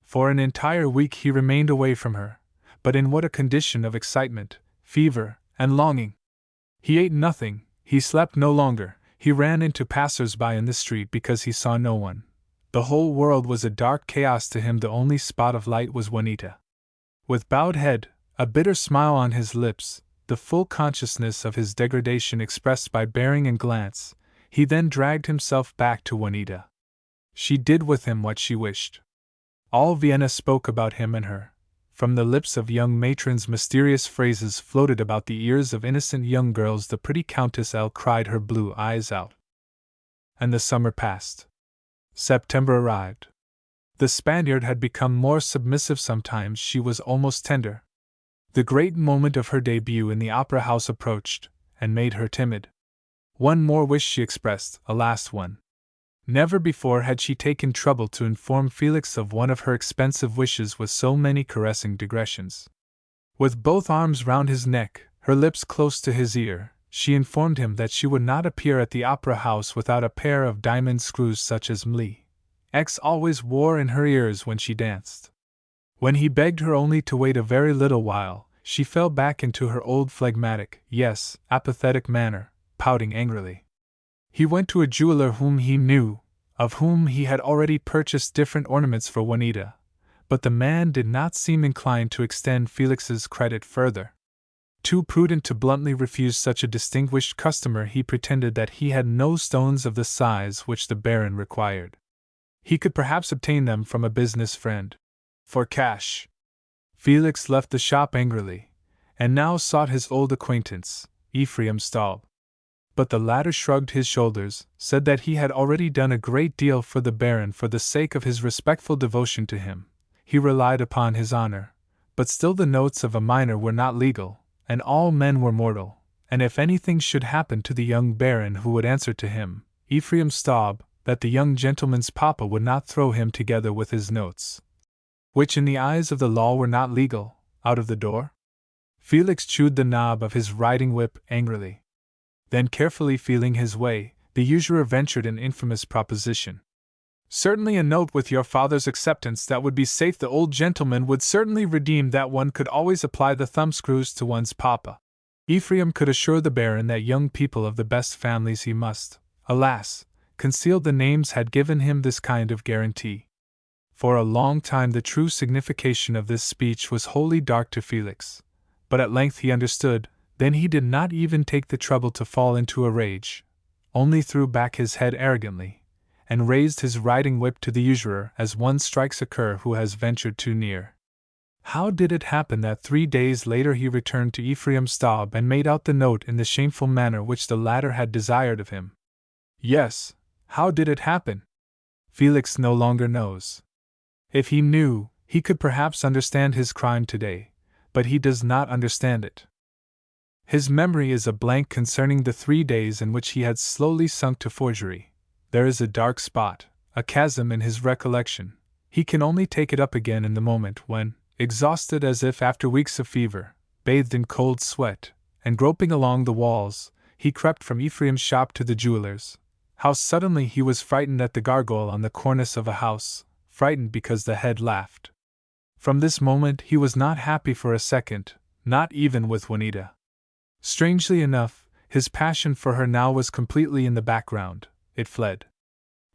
For an entire week he remained away from her, but in what a condition of excitement, fever, and longing! He ate nothing, he slept no longer, he ran into passers-by in the street because he saw no one. The whole world was a dark chaos to him. The only spot of light was Juanita. With bowed head, a bitter smile on his lips, the full consciousness of his degradation expressed by bearing and glance, he then dragged himself back to Juanita. She did with him what she wished. All Vienna spoke about him and her. From the lips of young matrons mysterious phrases floated about the ears of innocent young girls. The pretty Countess L. cried her blue eyes out. And the summer passed. September arrived. The Spaniard had become more submissive. Sometimes she was almost tender. The great moment of her debut in the opera house approached, and made her timid. One more wish she expressed, a last one. Never before had she taken trouble to inform Felix of one of her expensive wishes with so many caressing digressions. With both arms round his neck, her lips close to his ear, she informed him that she would not appear at the opera house without a pair of diamond screws such as Mlle X always wore in her ears when she danced. When he begged her only to wait a very little while, she fell back into her old phlegmatic, yes, apathetic manner, pouting angrily. He went to a jeweler whom he knew, of whom he had already purchased different ornaments for Juanita, but the man did not seem inclined to extend Felix's credit further. Too prudent to bluntly refuse such a distinguished customer, he pretended that he had no stones of the size which the Baron required. He could perhaps obtain them from a business friend. For cash. Felix left the shop angrily, and now sought his old acquaintance, Ephraim Staub. But the latter shrugged his shoulders, said that he had already done a great deal for the Baron for the sake of his respectful devotion to him. He relied upon his honor, but still the notes of a minor were not legal, and all men were mortal, and if anything should happen to the young Baron, who would answer to him, Ephraim Staub, that the young gentleman's papa would not throw him together with his notes, which in the eyes of the law were not legal, out of the door? Felix chewed the knob of his riding whip angrily. Then, carefully feeling his way, the usurer ventured an infamous proposition. Certainly a note with your father's acceptance that would be safe. The old gentleman would certainly redeem that. One could always apply the thumbscrews to one's papa. Ephraim could assure the Baron that young people of the best families he must, alas, conceal the names had given him this kind of guarantee. For a long time the true signification of this speech was wholly dark to Felix, but at length he understood. Then he did not even take the trouble to fall into a rage, only threw back his head arrogantly, and raised his riding whip to the usurer as one strikes a cur who has ventured too near. How did it happen that 3 days later he returned to Ephraim Staub and made out the note in the shameful manner which the latter had desired of him? Yes, how did it happen? Felix no longer knows. If he knew, he could perhaps understand his crime today, but he does not understand it. His memory is a blank concerning the 3 days in which he had slowly sunk to forgery. There is a dark spot, a chasm in his recollection. He can only take it up again in the moment when, exhausted as if after weeks of fever, bathed in cold sweat, and groping along the walls, he crept from Ephraim's shop to the jeweller's. How suddenly he was frightened at the gargoyle on the cornice of a house, frightened because the head laughed. From this moment he was not happy for a second, not even with Juanita. Strangely enough, his passion for her now was completely in the background. It fled.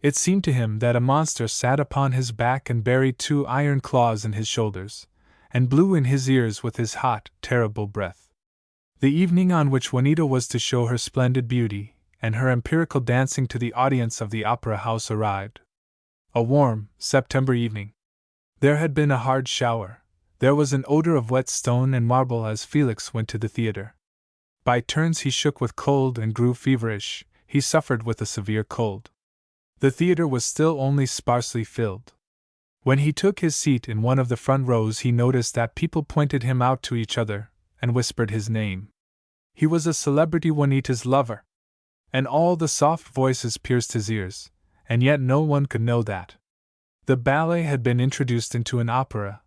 It seemed to him that a monster sat upon his back and buried 2 iron claws in his shoulders, and blew in his ears with his hot, terrible breath. The evening on which Juanita was to show her splendid beauty, and her empirical dancing to the audience of the opera house arrived. A warm, September evening. There had been a hard shower. There was an odor of wet stone and marble as Felix went to the theater. By turns he shook with cold and grew feverish. He suffered with a severe cold. The theater was still only sparsely filled. When he took his seat in one of the front rows he noticed that people pointed him out to each other, and whispered his name. He was a celebrity, Juanita's lover. And all the soft voices pierced his ears, and yet no one could know that. The ballet had been introduced into an opera.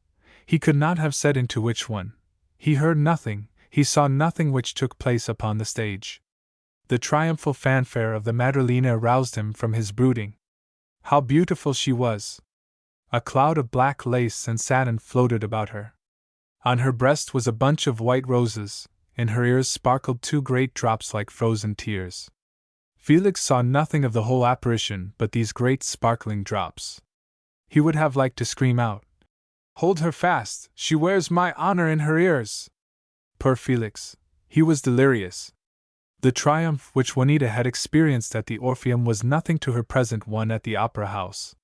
He could not have said into which one. He heard nothing, he saw nothing which took place upon the stage. The triumphal fanfare of the Madrilena roused him from his brooding. How beautiful she was! A cloud of black lace and satin floated about her. On her breast was a bunch of white roses, in her ears sparkled 2 great drops like frozen tears. Felix saw nothing of the whole apparition but these great sparkling drops. He would have liked to scream out, "Hold her fast, she wears my honor in her ears!" Poor Felix, he was delirious. The triumph which Juanita had experienced at the Orpheum was nothing to her present one at the opera house.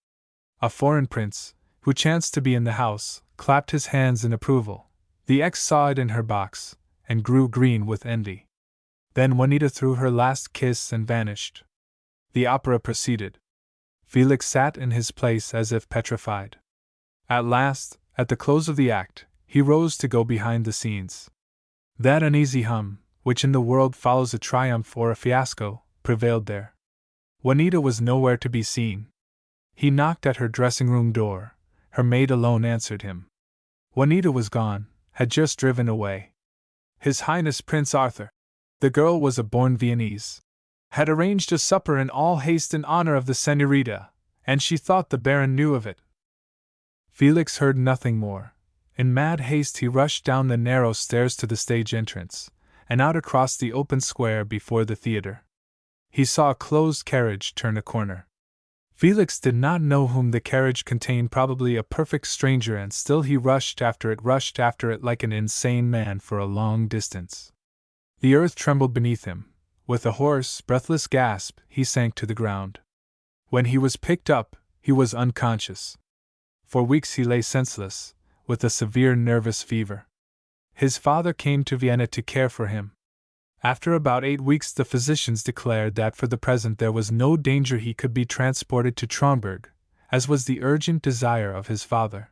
A foreign prince, who chanced to be in the house, clapped his hands in approval. The ex saw it in her box, and grew green with envy. Then Juanita threw her last kiss and vanished. The opera proceeded. Felix sat in his place as if petrified. At last, at the close of the act, he rose to go behind the scenes. That uneasy hum, which in the world follows a triumph or a fiasco, prevailed there. Juanita was nowhere to be seen. He knocked at her dressing-room door. Her maid alone answered him. Juanita was gone, had just driven away. His Highness Prince Arthur, the girl was a born Viennese, had arranged a supper in all haste in honor of the señorita, and she thought the Baron knew of it. Felix heard nothing more. In mad haste he rushed down the narrow stairs to the stage entrance, and out across the open square before the theater. He saw a closed carriage turn a corner. Felix did not know whom the carriage contained, probably a perfect stranger, and still he rushed after it like an insane man for a long distance. The earth trembled beneath him. With a hoarse, breathless gasp, he sank to the ground. When he was picked up, he was unconscious. For weeks he lay senseless, with a severe nervous fever. His father came to Vienna to care for him. After about 8 weeks the physicians declared that for the present there was no danger he could be transported to Tromberg, as was the urgent desire of his father.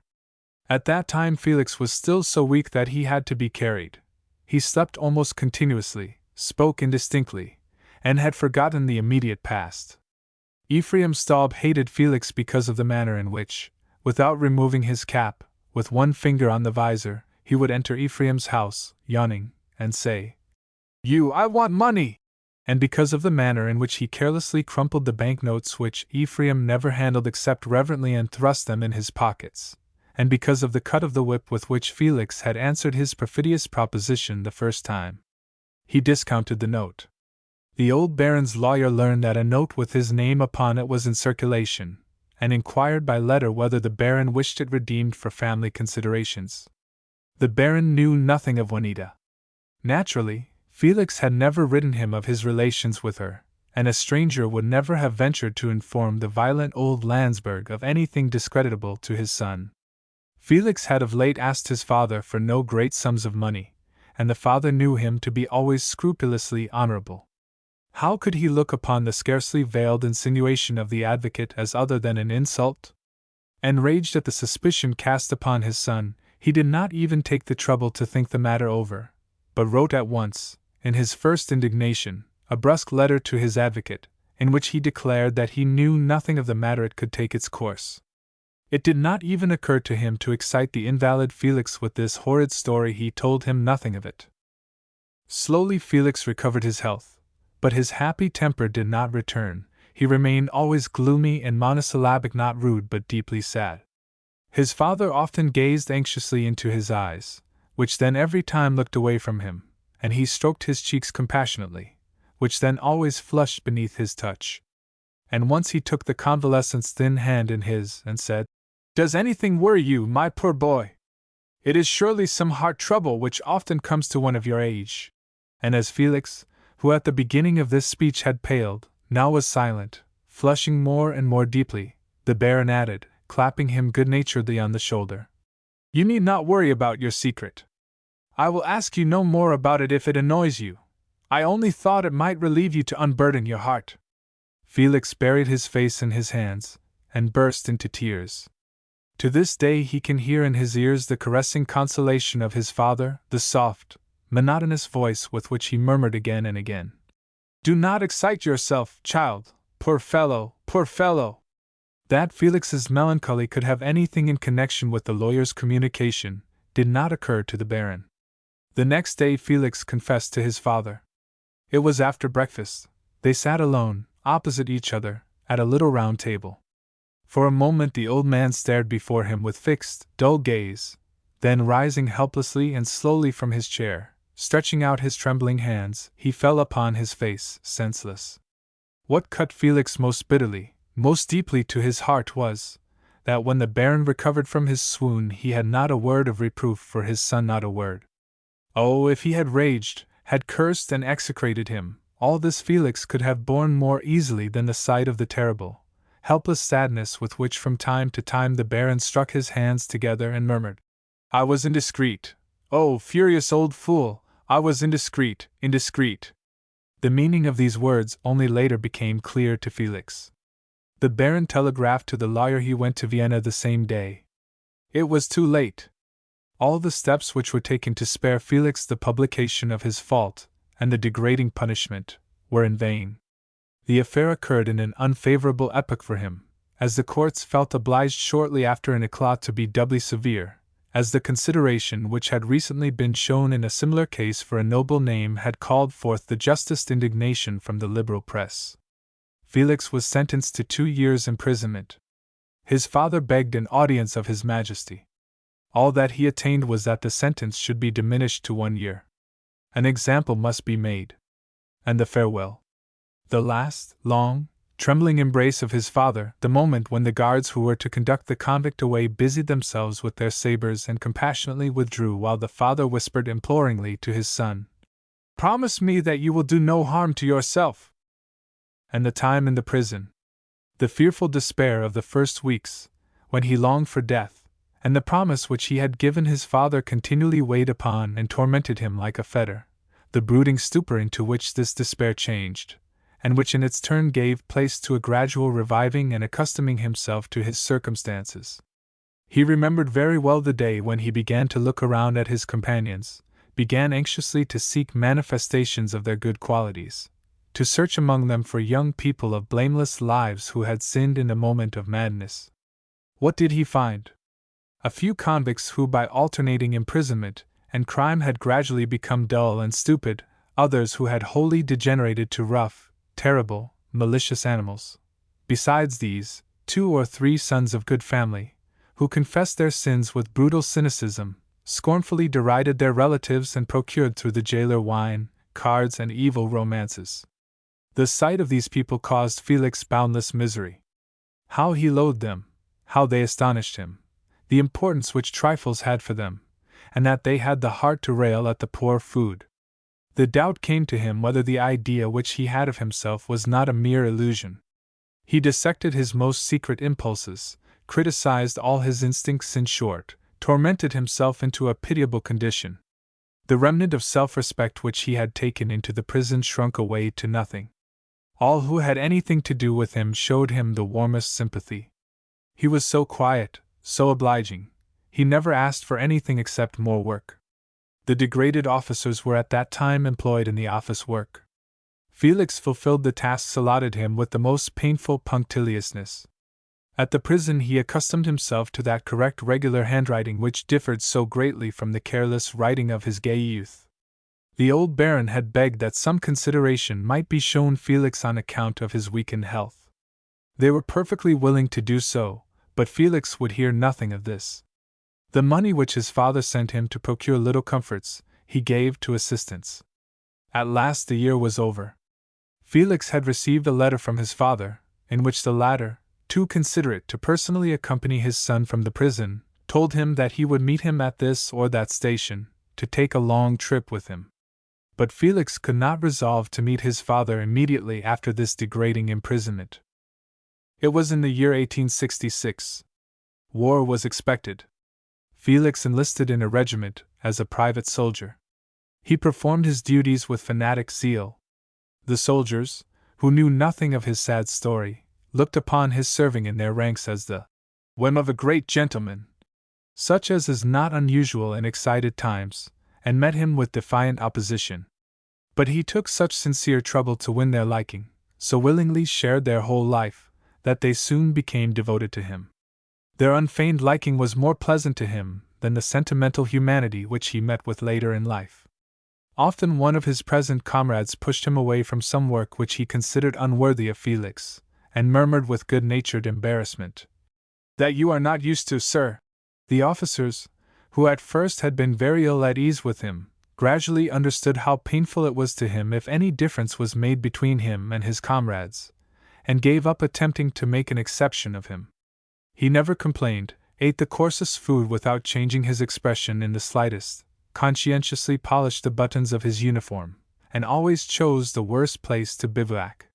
At that time Felix was still so weak that he had to be carried. He slept almost continuously, spoke indistinctly, and had forgotten the immediate past. Ephraim Staub hated Felix because of the manner in which, without removing his cap, with one finger on the visor, he would enter Ephraim's house, yawning, and say, "You, I want money!" and because of the manner in which he carelessly crumpled the banknotes which Ephraim never handled except reverently and thrust them in his pockets, and because of the cut of the whip with which Felix had answered his perfidious proposition the first time, he discounted the note. The old baron's lawyer learned that a note with his name upon it was in circulation, and inquired by letter whether the baron wished it redeemed for family considerations. The baron knew nothing of Juanita. Naturally, Felix had never written him of his relations with her, and a stranger would never have ventured to inform the violent old Lanzberg of anything discreditable to his son. Felix had of late asked his father for no great sums of money, and the father knew him to be always scrupulously honorable. How could he look upon the scarcely veiled insinuation of the advocate as other than an insult? Enraged at the suspicion cast upon his son, he did not even take the trouble to think the matter over, but wrote at once, in his first indignation, a brusque letter to his advocate, in which he declared that he knew nothing of the matter. It could take its course. It did not even occur to him to excite the invalid Felix with this horrid story. He told him nothing of it. Slowly Felix recovered his health, but his happy temper did not return. He remained always gloomy and monosyllabic, not rude but deeply sad. His father often gazed anxiously into his eyes, which then every time looked away from him, and he stroked his cheeks compassionately, which then always flushed beneath his touch. And once he took the convalescent's thin hand in his and said, "Does anything worry you, my poor boy? It is surely some heart trouble which often comes to one of your age." And as Felix, who at the beginning of this speech had paled, now was silent, flushing more and more deeply, the baron added, clapping him good-naturedly on the shoulder, "You need not worry about your secret. I will ask you no more about it if it annoys you. I only thought it might relieve you to unburden your heart." Felix buried his face in his hands, and burst into tears. To this day he can hear in his ears the caressing consolation of his father, the soft, monotonous voice with which he murmured again and again, "Do not excite yourself, child, poor fellow, poor fellow!" That Felix's melancholy could have anything in connection with the lawyer's communication did not occur to the baron. The next day Felix confessed to his father. It was after breakfast. They sat alone, opposite each other, at a little round table. For a moment the old man stared before him with fixed, dull gaze, then rising helplessly and slowly from his chair, stretching out his trembling hands, he fell upon his face, senseless. What cut Felix most bitterly, most deeply to his heart was, that when the baron recovered from his swoon he had not a word of reproof for his son, not a word. Oh, if he had raged, had cursed and execrated him, all this Felix could have borne more easily than the sight of the terrible, helpless sadness with which from time to time the baron struck his hands together and murmured, "I was indiscreet. Oh, furious old fool, I was indiscreet, indiscreet." The meaning of these words only later became clear to Felix. The baron telegraphed to the lawyer he went to Vienna the same day. It was too late. All the steps which were taken to spare Felix the publication of his fault and the degrading punishment were in vain. The affair occurred in an unfavorable epoch for him, as the courts felt obliged shortly after an éclat to be doubly severe, as the consideration which had recently been shown in a similar case for a noble name had called forth the justest indignation from the liberal press. Felix was sentenced to 2 years' imprisonment. His father begged an audience of His Majesty. All that he attained was that the sentence should be diminished to 1 year. An example must be made. And the farewell. The last, long, trembling embrace of his father, the moment when the guards who were to conduct the convict away busied themselves with their sabers and compassionately withdrew, while the father whispered imploringly to his son, "Promise me that you will do no harm to yourself." And the time in the prison. The fearful despair of the first weeks, when he longed for death, and the promise which he had given his father continually weighed upon and tormented him like a fetter, the brooding stupor into which this despair changed, and which in its turn gave place to a gradual reviving and accustoming himself to his circumstances. He remembered very well the day when he began to look around at his companions, began anxiously to seek manifestations of their good qualities, to search among them for young people of blameless lives who had sinned in a moment of madness. What did he find? A few convicts who by alternating imprisonment and crime had gradually become dull and stupid, others who had wholly degenerated to rough, terrible, malicious animals. Besides these, 2 or 3 sons of good family, who confessed their sins with brutal cynicism, scornfully derided their relatives and procured through the jailer wine, cards, and evil romances. The sight of these people caused Felix boundless misery. How he loathed them, how they astonished him, the importance which trifles had for them, and that they had the heart to rail at the poor food. The doubt came to him whether the idea which he had of himself was not a mere illusion. He dissected his most secret impulses, criticized all his instincts, in short, tormented himself into a pitiable condition. The remnant of self-respect which he had taken into the prison shrunk away to nothing. All who had anything to do with him showed him the warmest sympathy. He was so quiet, so obliging, he never asked for anything except more work. The degraded officers were at that time employed in the office work. Felix fulfilled the tasks allotted him with the most painful punctiliousness. At the prison he accustomed himself to that correct regular handwriting which differed so greatly from the careless writing of his gay youth. The old baron had begged that some consideration might be shown Felix on account of his weakened health. They were perfectly willing to do so, but Felix would hear nothing of this. The money which his father sent him to procure little comforts, he gave to assistants. At last the year was over. Felix had received a letter from his father, in which the latter, too considerate to personally accompany his son from the prison, told him that he would meet him at this or that station, to take a long trip with him. But Felix could not resolve to meet his father immediately after this degrading imprisonment. It was in the year 1866. War was expected. Felix enlisted in a regiment, as a private soldier. He performed his duties with fanatic zeal. The soldiers, who knew nothing of his sad story, looked upon his serving in their ranks as the whim of a great gentleman, such as is not unusual in excited times, and met him with defiant opposition. But he took such sincere trouble to win their liking, so willingly shared their whole life, that they soon became devoted to him. Their unfeigned liking was more pleasant to him than the sentimental humanity which he met with later in life. Often one of his present comrades pushed him away from some work which he considered unworthy of Felix, and murmured with good-natured embarrassment, "That you are not used to, sir." The officers, who at first had been very ill at ease with him, gradually understood how painful it was to him if any difference was made between him and his comrades, and gave up attempting to make an exception of him. He never complained, ate the coarsest food without changing his expression in the slightest, conscientiously polished the buttons of his uniform, and always chose the worst place to bivouac.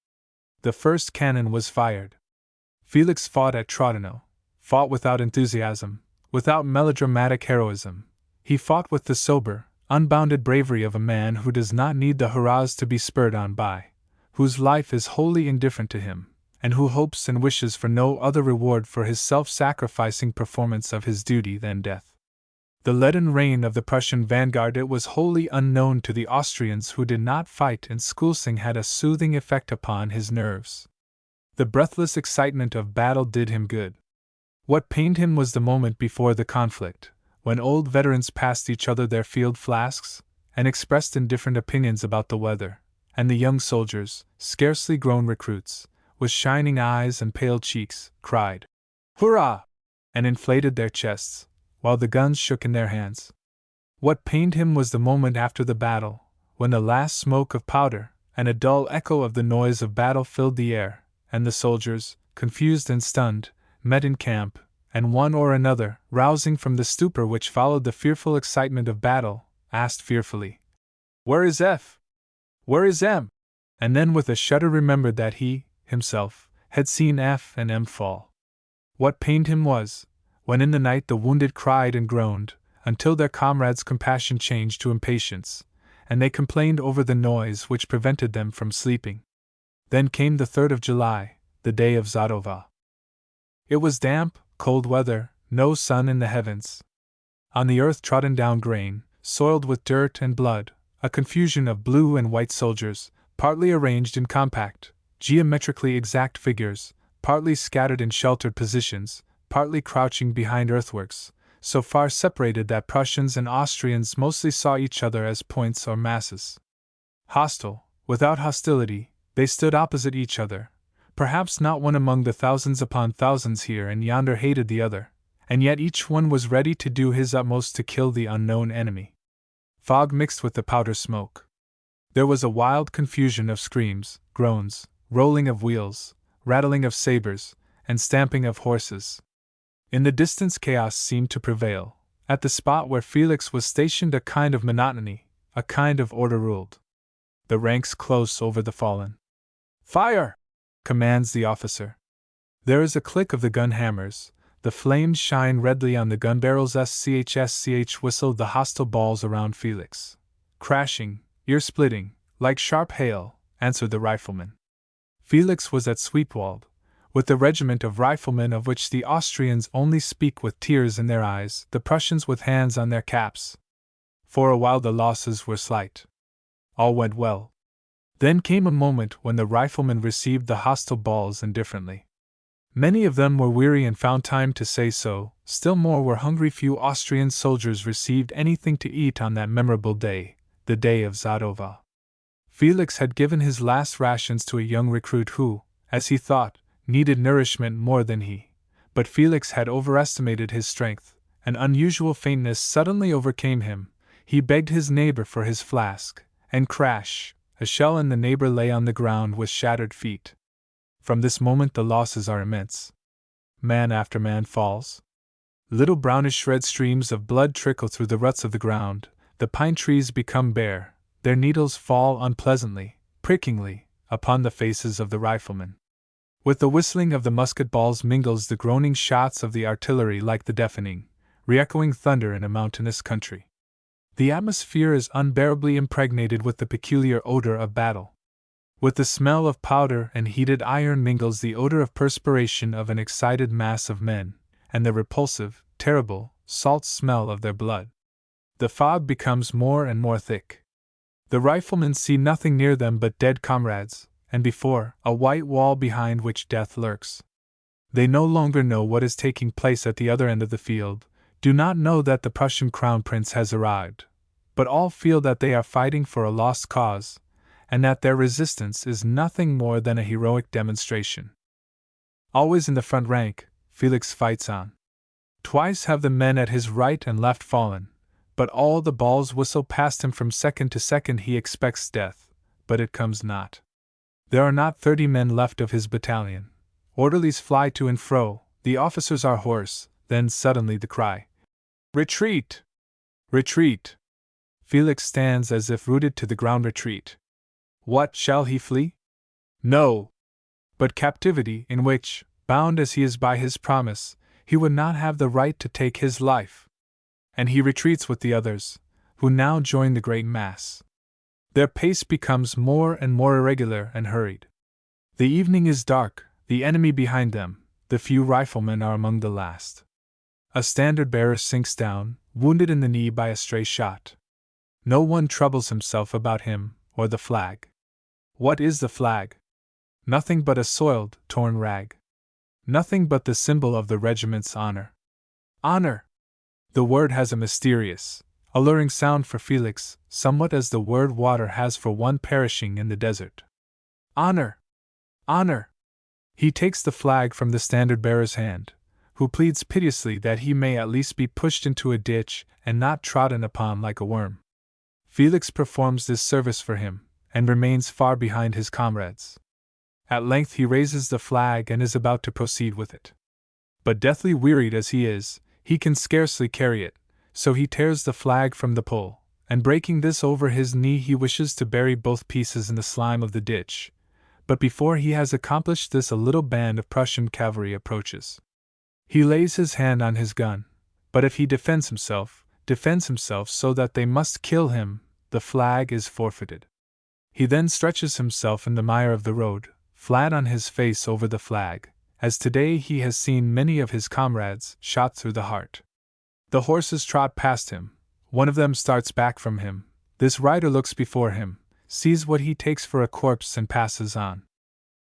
The first cannon was fired. Felix fought at Trotino, fought without enthusiasm, without melodramatic heroism. He fought with the sober, unbounded bravery of a man who does not need the hurrahs to be spurred on by, whose life is wholly indifferent to him, and who hopes and wishes for no other reward for his self-sacrificing performance of his duty than death. The leaden rain of the Prussian vanguard it was wholly unknown to the Austrians who did not fight, and Skulsing had a soothing effect upon his nerves. The breathless excitement of battle did him good. What pained him was the moment before the conflict, when old veterans passed each other their field flasks, and expressed indifferent opinions about the weather, and the young soldiers, scarcely grown recruits, with shining eyes and pale cheeks, cried, "Hurrah!" and inflated their chests, while the guns shook in their hands. What pained him was the moment after the battle, when the last smoke of powder, and a dull echo of the noise of battle filled the air, and the soldiers, confused and stunned, met in camp, and one or another, rousing from the stupor which followed the fearful excitement of battle, asked fearfully, "Where is F? Where is M?" and then with a shudder remembered that he, himself, had seen F and M fall. What pained him was, when in the night the wounded cried and groaned, until their comrades' compassion changed to impatience, and they complained over the noise which prevented them from sleeping. Then came the 3rd of July, the day of Zadova. It was damp, cold weather, no sun in the heavens. On the earth trodden down grain, soiled with dirt and blood, a confusion of blue and white soldiers, partly arranged in compact, geometrically exact figures, partly scattered in sheltered positions, partly crouching behind earthworks, so far separated that Prussians and Austrians mostly saw each other as points or masses. Hostile, without hostility, they stood opposite each other. Perhaps not one among the thousands upon thousands here and yonder hated the other, and yet each one was ready to do his utmost to kill the unknown enemy. Fog mixed with the powder smoke. There was a wild confusion of screams, groans, rolling of wheels, rattling of sabers, and stamping of horses. In the distance chaos seemed to prevail. At the spot where Felix was stationed a kind of monotony, a kind of order ruled. The ranks close over the fallen. "Fire!" commands the officer. There is a click of the gun hammers, the flames shine redly on the gun barrels. SCH whistled the hostile balls around Felix. Crashing, ear-splitting, like sharp hail, answered the riflemen. Felix was at Sweetwald, with the regiment of riflemen of which the Austrians only speak with tears in their eyes, the Prussians with hands on their caps. For a while the losses were slight. All went well. Then came a moment when the riflemen received the hostile balls indifferently. Many of them were weary and found time to say so, still more were hungry. Few Austrian soldiers received anything to eat on that memorable day, the day of Zadova. Felix had given his last rations to a young recruit who, as he thought, needed nourishment more than he. But Felix had overestimated his strength. An unusual faintness suddenly overcame him. He begged his neighbor for his flask, and crash! A shell and the neighbor lay on the ground with shattered feet. From this moment the losses are immense. Man after man falls. Little brownish red streams of blood trickle through the ruts of the ground. The pine trees become bare. Their needles fall unpleasantly, prickingly, upon the faces of the riflemen. With the whistling of the musket balls mingles the groaning shots of the artillery like the deafening, re-echoing thunder in a mountainous country. The atmosphere is unbearably impregnated with the peculiar odor of battle. With the smell of powder and heated iron mingles the odor of perspiration of an excited mass of men, and the repulsive, terrible, salt smell of their blood. The fog becomes more and more thick. The riflemen see nothing near them but dead comrades, and before, a white wall behind which death lurks. They no longer know what is taking place at the other end of the field, do not know that the Prussian crown prince has arrived, but all feel that they are fighting for a lost cause, and that their resistance is nothing more than a heroic demonstration. Always in the front rank, Felix fights on. Twice have the men at his right and left fallen, but all the balls whistle past him from second to second. He expects death, but it comes not. There are not 30 men left of his battalion. Orderlies fly to and fro, the officers are hoarse, then suddenly the cry, "Retreat! Retreat!" Felix stands as if rooted to the ground. Retreat. What, shall he flee? No! But captivity, in which, bound as he is by his promise, he would not have the right to take his life. And he retreats with the others, who now join the great mass. Their pace becomes more and more irregular and hurried. The evening is dark, the enemy behind them, the few riflemen are among the last. A standard-bearer sinks down, wounded in the knee by a stray shot. No one troubles himself about him, or the flag. What is the flag? Nothing but a soiled, torn rag. Nothing but the symbol of the regiment's honor. Honor! The word has a mysterious, alluring sound for Felix, somewhat as the word water has for one perishing in the desert. Honor! Honor! He takes the flag from the standard-bearer's hand, who pleads piteously that he may at least be pushed into a ditch and not trodden upon like a worm. Felix performs this service for him, and remains far behind his comrades. At length he raises the flag and is about to proceed with it. But deathly wearied as he is, he can scarcely carry it, so he tears the flag from the pole, and breaking this over his knee he wishes to bury both pieces in the slime of the ditch. But before he has accomplished this a little band of Prussian cavalry approaches. He lays his hand on his gun, but if he defends himself so that they must kill him, the flag is forfeited. He then stretches himself in the mire of the road, flat on his face over the flag, as today he has seen many of his comrades shot through the heart. The horses trot past him, one of them starts back from him, this rider looks before him, sees what he takes for a corpse and passes on.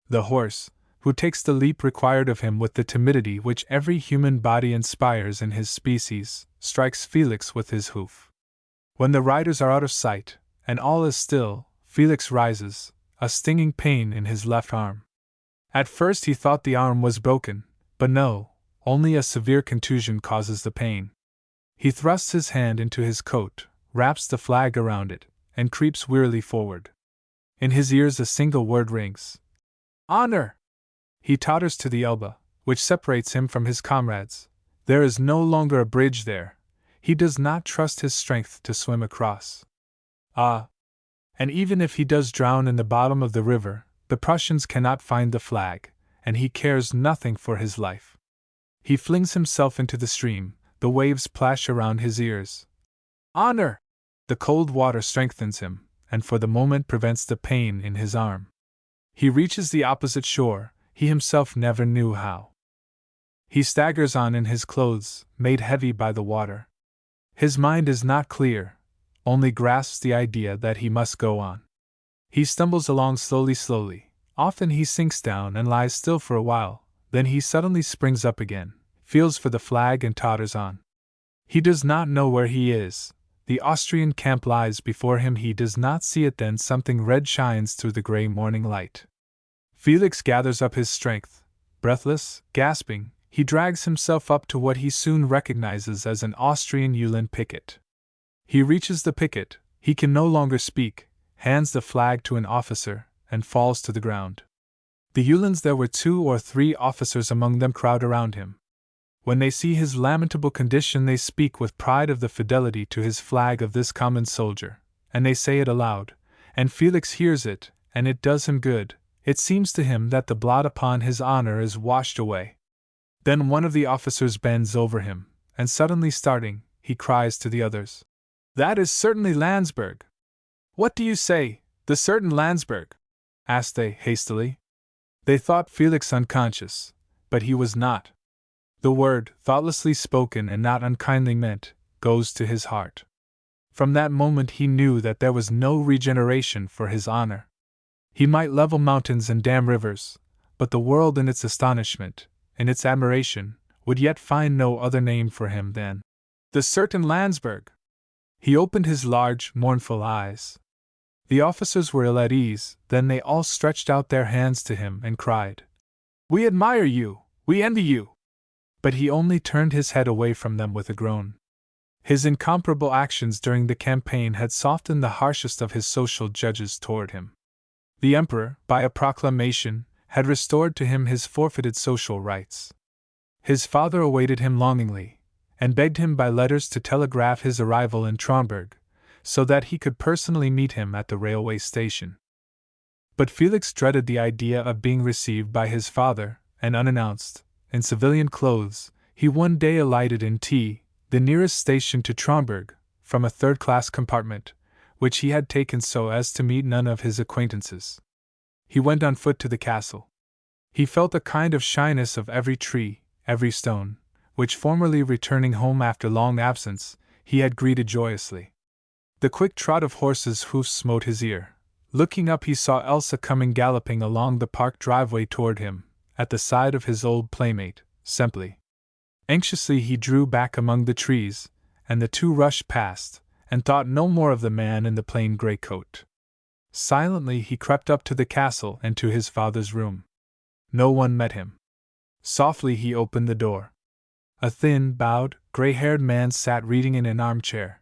The horse, who takes the leap required of him with the timidity which every human body inspires in his species, strikes Felix with his hoof. When the riders are out of sight, and all is still, Felix rises, a stinging pain in his left arm. At first he thought the arm was broken, but no, only a severe contusion causes the pain. He thrusts his hand into his coat, wraps the flag around it, and creeps wearily forward. In his ears a single word rings. Honor! He totters to the elbow, which separates him from his comrades. There is no longer a bridge there. He does not trust his strength to swim across. Ah! And even if he does drown in the bottom of the river, the Prussians cannot find the flag, and he cares nothing for his life. He flings himself into the stream, the waves plash around his ears. Honor! The cold water strengthens him, and for the moment prevents the pain in his arm. He reaches the opposite shore, he himself never knew how. He staggers on in his clothes, made heavy by the water. His mind is not clear, only grasps the idea that he must go on. He stumbles along slowly. Often he sinks down and lies still for a while, then he suddenly springs up again, feels for the flag and totters on. He does not know where he is. The Austrian camp lies before him. He does not see it. Then something red shines through the gray morning light. Felix gathers up his strength. Breathless, gasping, he drags himself up to what he soon recognizes as an Austrian Uhlans picket. He reaches the picket, he can no longer speak, hands the flag to an officer, and falls to the ground. The Uhlans, there were 2 or 3 officers among them, crowd around him. When they see his lamentable condition, they speak with pride of the fidelity to his flag of this common soldier, and they say it aloud, and Felix hears it, and it does him good. It seems to him that the blot upon his honor is washed away. Then one of the officers bends over him, and suddenly starting, he cries to the others, "That is certainly Lanzberg." "What do you say, the certain Lanzberg?" asked they hastily. They thought Felix unconscious, but he was not. The word, thoughtlessly spoken and not unkindly meant, goes to his heart. From that moment he knew that there was no regeneration for his honor. He might level mountains and dam rivers, but the world in its astonishment, in its admiration, would yet find no other name for him than the certain Lanzberg. He opened his large, mournful eyes. The officers were ill at ease, then they all stretched out their hands to him and cried, "We admire you, we envy you!" But he only turned his head away from them with a groan. His incomparable actions during the campaign had softened the harshest of his social judges toward him. The Emperor, by a proclamation, had restored to him his forfeited social rights. His father awaited him longingly, and begged him by letters to telegraph his arrival in Tromberg, so that he could personally meet him at the railway station. But Felix dreaded the idea of being received by his father, and unannounced, in civilian clothes, he one day alighted in T, the nearest station to Tromberg, from a third-class compartment, which he had taken so as to meet none of his acquaintances. He went on foot to the castle. He felt a kind of shyness of every tree, every stone, which formerly, returning home after long absence, he had greeted joyously. The quick trot of horses' hoofs smote his ear. Looking up, he saw Elsa coming galloping along the park driveway toward him, at the side of his old playmate, Semple. Anxiously he drew back among the trees, and the two rushed past, and thought no more of the man in the plain grey coat. Silently he crept up to the castle and to his father's room. No one met him. Softly he opened the door. A thin, bowed, grey-haired man sat reading in an armchair.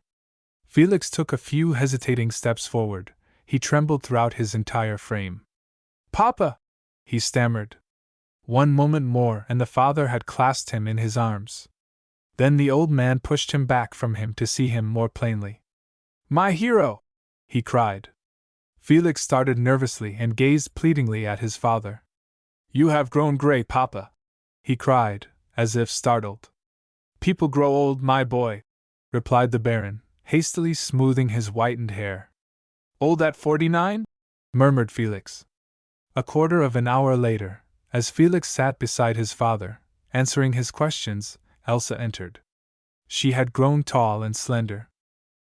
Felix took a few hesitating steps forward. He trembled throughout his entire frame. "Papa!" he stammered. One moment more and the father had clasped him in his arms. Then the old man pushed him back from him to see him more plainly. "My hero!" he cried. Felix started nervously and gazed pleadingly at his father. "You have grown grey, Papa," he cried, as if startled. "People grow old, my boy," replied the Baron, hastily smoothing his whitened hair. "Old at 49? murmured Felix. A quarter of an hour later, as Felix sat beside his father, answering his questions, Elsa entered. She had grown tall and slender.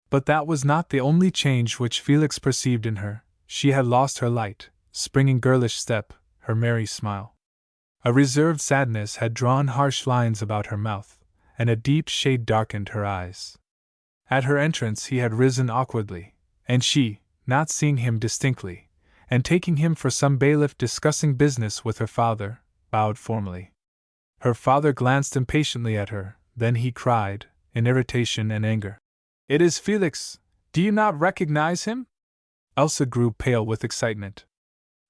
But that was not the only change which Felix perceived in her. She had lost her light, springing girlish step, her merry smile. A reserved sadness had drawn harsh lines about her mouth, and a deep shade darkened her eyes. At her entrance he had risen awkwardly, and she, not seeing him distinctly, and taking him for some bailiff discussing business with her father, bowed formally. Her father glanced impatiently at her, then he cried, in irritation and anger, "It is Felix! Do you not recognize him?" Elsa grew pale with excitement.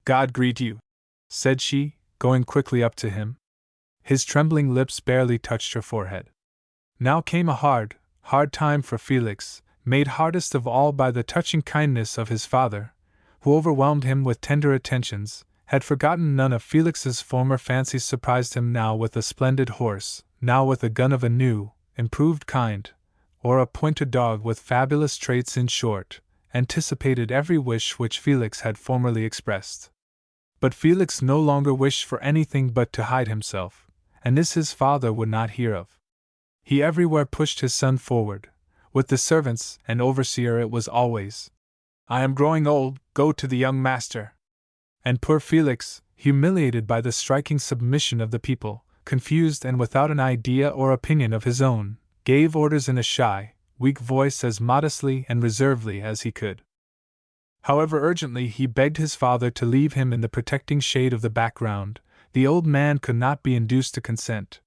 "God greet you," said she, going quickly up to him. His trembling lips barely touched her forehead. Now came a hard time for Felix, made hardest of all by the touching kindness of his father, who overwhelmed him with tender attentions, had forgotten none of Felix's former fancies, surprised him now with a splendid horse, now with a gun of a new, improved kind, or a pointer dog with fabulous traits, in short, anticipated every wish which Felix had formerly expressed. But Felix no longer wished for anything but to hide himself, and this his father would not hear of. He everywhere pushed his son forward. With the servants and overseer it was always, "I am growing old, go to the young master." And poor Felix, humiliated by the striking submission of the people, confused and without an idea or opinion of his own, gave orders in a shy, weak voice as modestly and reservedly as he could. However urgently he begged his father to leave him in the protecting shade of the background, the old man could not be induced to consent.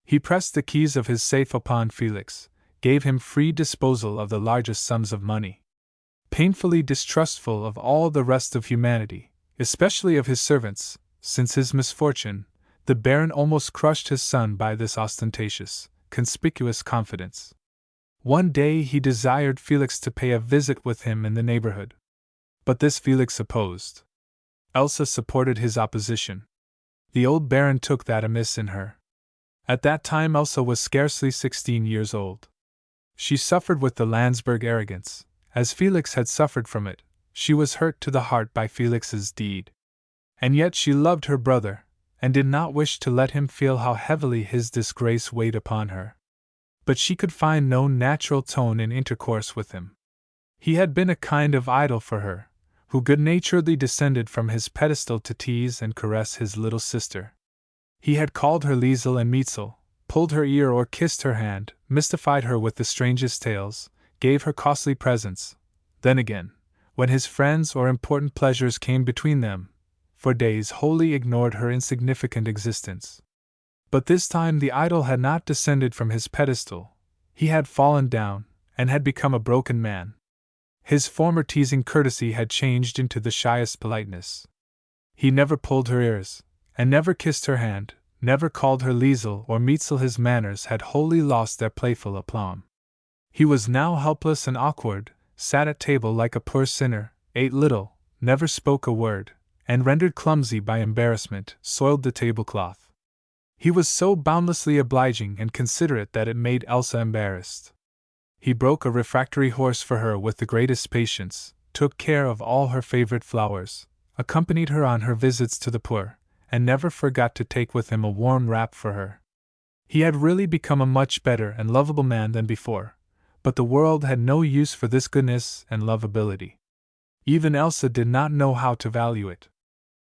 He pressed the keys of his safe upon Felix, gave him free disposal of the largest sums of money. Painfully distrustful of all the rest of humanity, especially of his servants, since his misfortune, the Baron almost crushed his son by this ostentatious, conspicuous confidence. One day he desired Felix to pay a visit with him in the neighborhood. But this Felix opposed. Elsa supported his opposition. The old Baron took that amiss in her. At that time Elsa was scarcely 16 years old. She suffered with the Lanzberg arrogance, as Felix had suffered from it. She was hurt to the heart by Felix's deed. And yet she loved her brother, and did not wish to let him feel how heavily his disgrace weighed upon her. But she could find no natural tone in intercourse with him. He had been a kind of idol for her, who good-naturedly descended from his pedestal to tease and caress his little sister. He had called her Liesel and Mietzel, pulled her ear or kissed her hand, mystified her with the strangest tales, gave her costly presents. Then again, when his friends or important pleasures came between them, for days wholly ignored her insignificant existence. But this time the idol had not descended from his pedestal. He had fallen down, and had become a broken man. His former teasing courtesy had changed into the shyest politeness. He never pulled her ears, and never kissed her hand, never called her Liesel or Mietzel. His manners had wholly lost their playful aplomb. He was now helpless and awkward, sat at table like a poor sinner, ate little, never spoke a word, and rendered clumsy by embarrassment, soiled the tablecloth. He was so boundlessly obliging and considerate that it made Elsa embarrassed. He broke a refractory horse for her with the greatest patience, took care of all her favorite flowers, accompanied her on her visits to the poor, and never forgot to take with him a warm wrap for her. He had really become a much better and lovable man than before, but the world had no use for this goodness and lovability. Even Elsa did not know how to value it.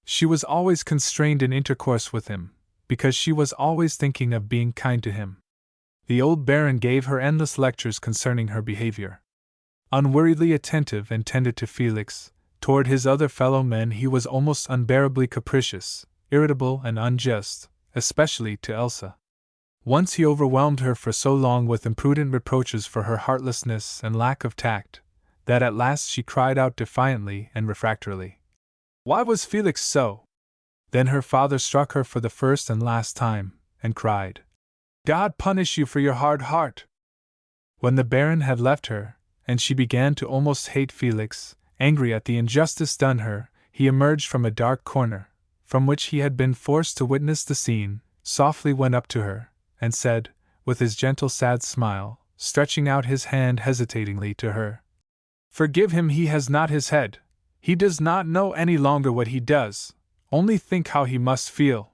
She was always constrained in intercourse with him, because she was always thinking of being kind to him. The old Baron gave her endless lectures concerning her behavior. Unweariedly attentive and tender to Felix, toward his other fellow men he was almost unbearably capricious, irritable and unjust, especially to Elsa. Once he overwhelmed her for so long with imprudent reproaches for her heartlessness and lack of tact, that at last she cried out defiantly and refractorily, "Why was Felix so?" Then her father struck her for the first and last time, and cried, "God punish you for your hard heart!" When the Baron had left her, and she began to almost hate Felix, angry at the injustice done her, he emerged from a dark corner, from which he had been forced to witness the scene, softly went up to her, and said, with his gentle sad smile, stretching out his hand hesitatingly to her, "Forgive him, he has not his head. He does not know any longer what he does. Only think how he must feel."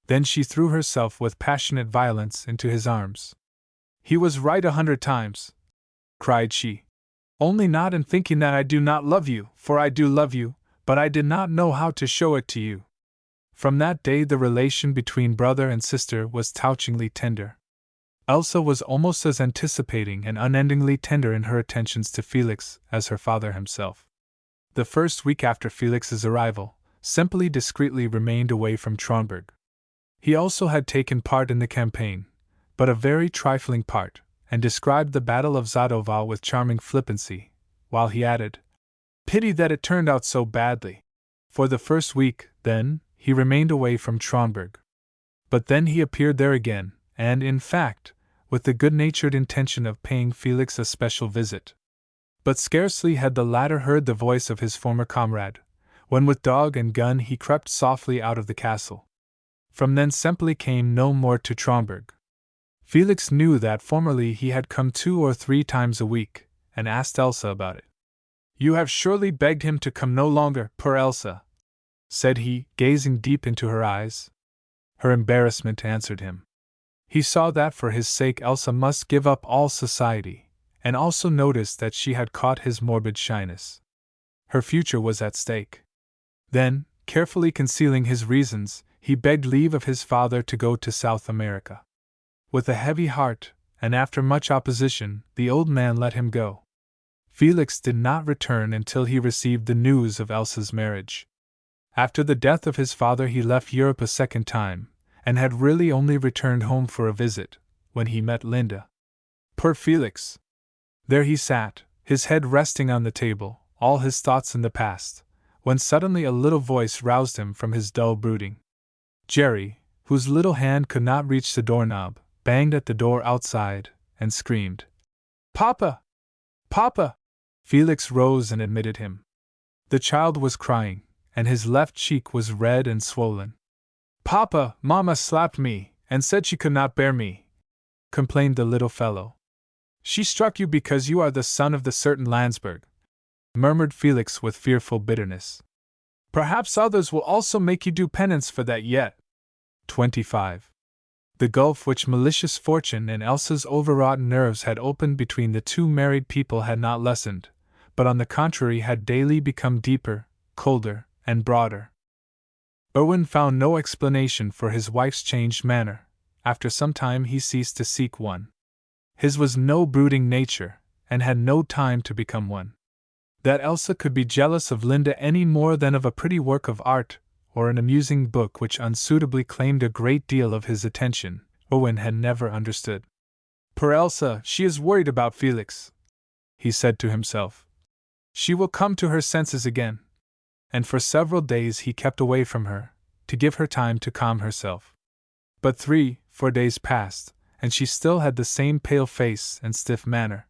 Then she threw herself with passionate violence into his arms. "He was right 100 times," cried she. "Only not in thinking that I do not love you, for I do love you, but I did not know how to show it to you." From that day the relation between brother and sister was touchingly tender. Elsa was almost as anticipating and unendingly tender in her attentions to Felix as her father himself. The first week after Felix's arrival, simply discreetly remained away from Tromberg. He also had taken part in the campaign, but a very trifling part, and described the Battle of Zadoval with charming flippancy, while he added, "Pity that it turned out so badly." For the first week, then, he remained away from Tromberg. But then he appeared there again, and, in fact, with the good-natured intention of paying Felix a special visit. But scarcely had the latter heard the voice of his former comrade, when with dog and gun he crept softly out of the castle. From thence Semple came no more to Tromberg. Felix knew that formerly he had come 2 or 3 times a week, and asked Elsa about it. "You have surely begged him to come no longer, poor Elsa," said he, gazing deep into her eyes. Her embarrassment answered him. He saw that for his sake Elsa must give up all society, and also noticed that she had caught his morbid shyness. Her future was at stake. Then, carefully concealing his reasons, he begged leave of his father to go to South America. With a heavy heart, and after much opposition, the old man let him go. Felix did not return until he received the news of Elsa's marriage. After the death of his father he left Europe a second time, and had really only returned home for a visit, when he met Linda. Poor Felix! There he sat, his head resting on the table, all his thoughts in the past, when suddenly a little voice roused him from his dull brooding. Jerry, whose little hand could not reach the doorknob, banged at the door outside, and screamed, "Papa! Papa!" Felix rose and admitted him. The child was crying, and his left cheek was red and swollen. "Papa, Mama slapped me, and said she could not bear me," complained the little fellow. "She struck you because you are the son of the certain Lanzberg," murmured Felix with fearful bitterness. "Perhaps others will also make you do penance for that yet." 25. The gulf which malicious fortune and Elsa's overwrought nerves had opened between the two married people had not lessened, but on the contrary had daily become deeper, colder, and broader. Owen found no explanation for his wife's changed manner. After some time he ceased to seek one. His was no brooding nature, and had no time to become one. That Elsa could be jealous of Linda any more than of a pretty work of art, or an amusing book which unsuitably claimed a great deal of his attention, Owen had never understood. "Poor Elsa, she is worried about Felix," he said to himself. "She will come to her senses again." And for several days he kept away from her, to give her time to calm herself. But 3-4 days passed, and she still had the same pale face and stiff manner.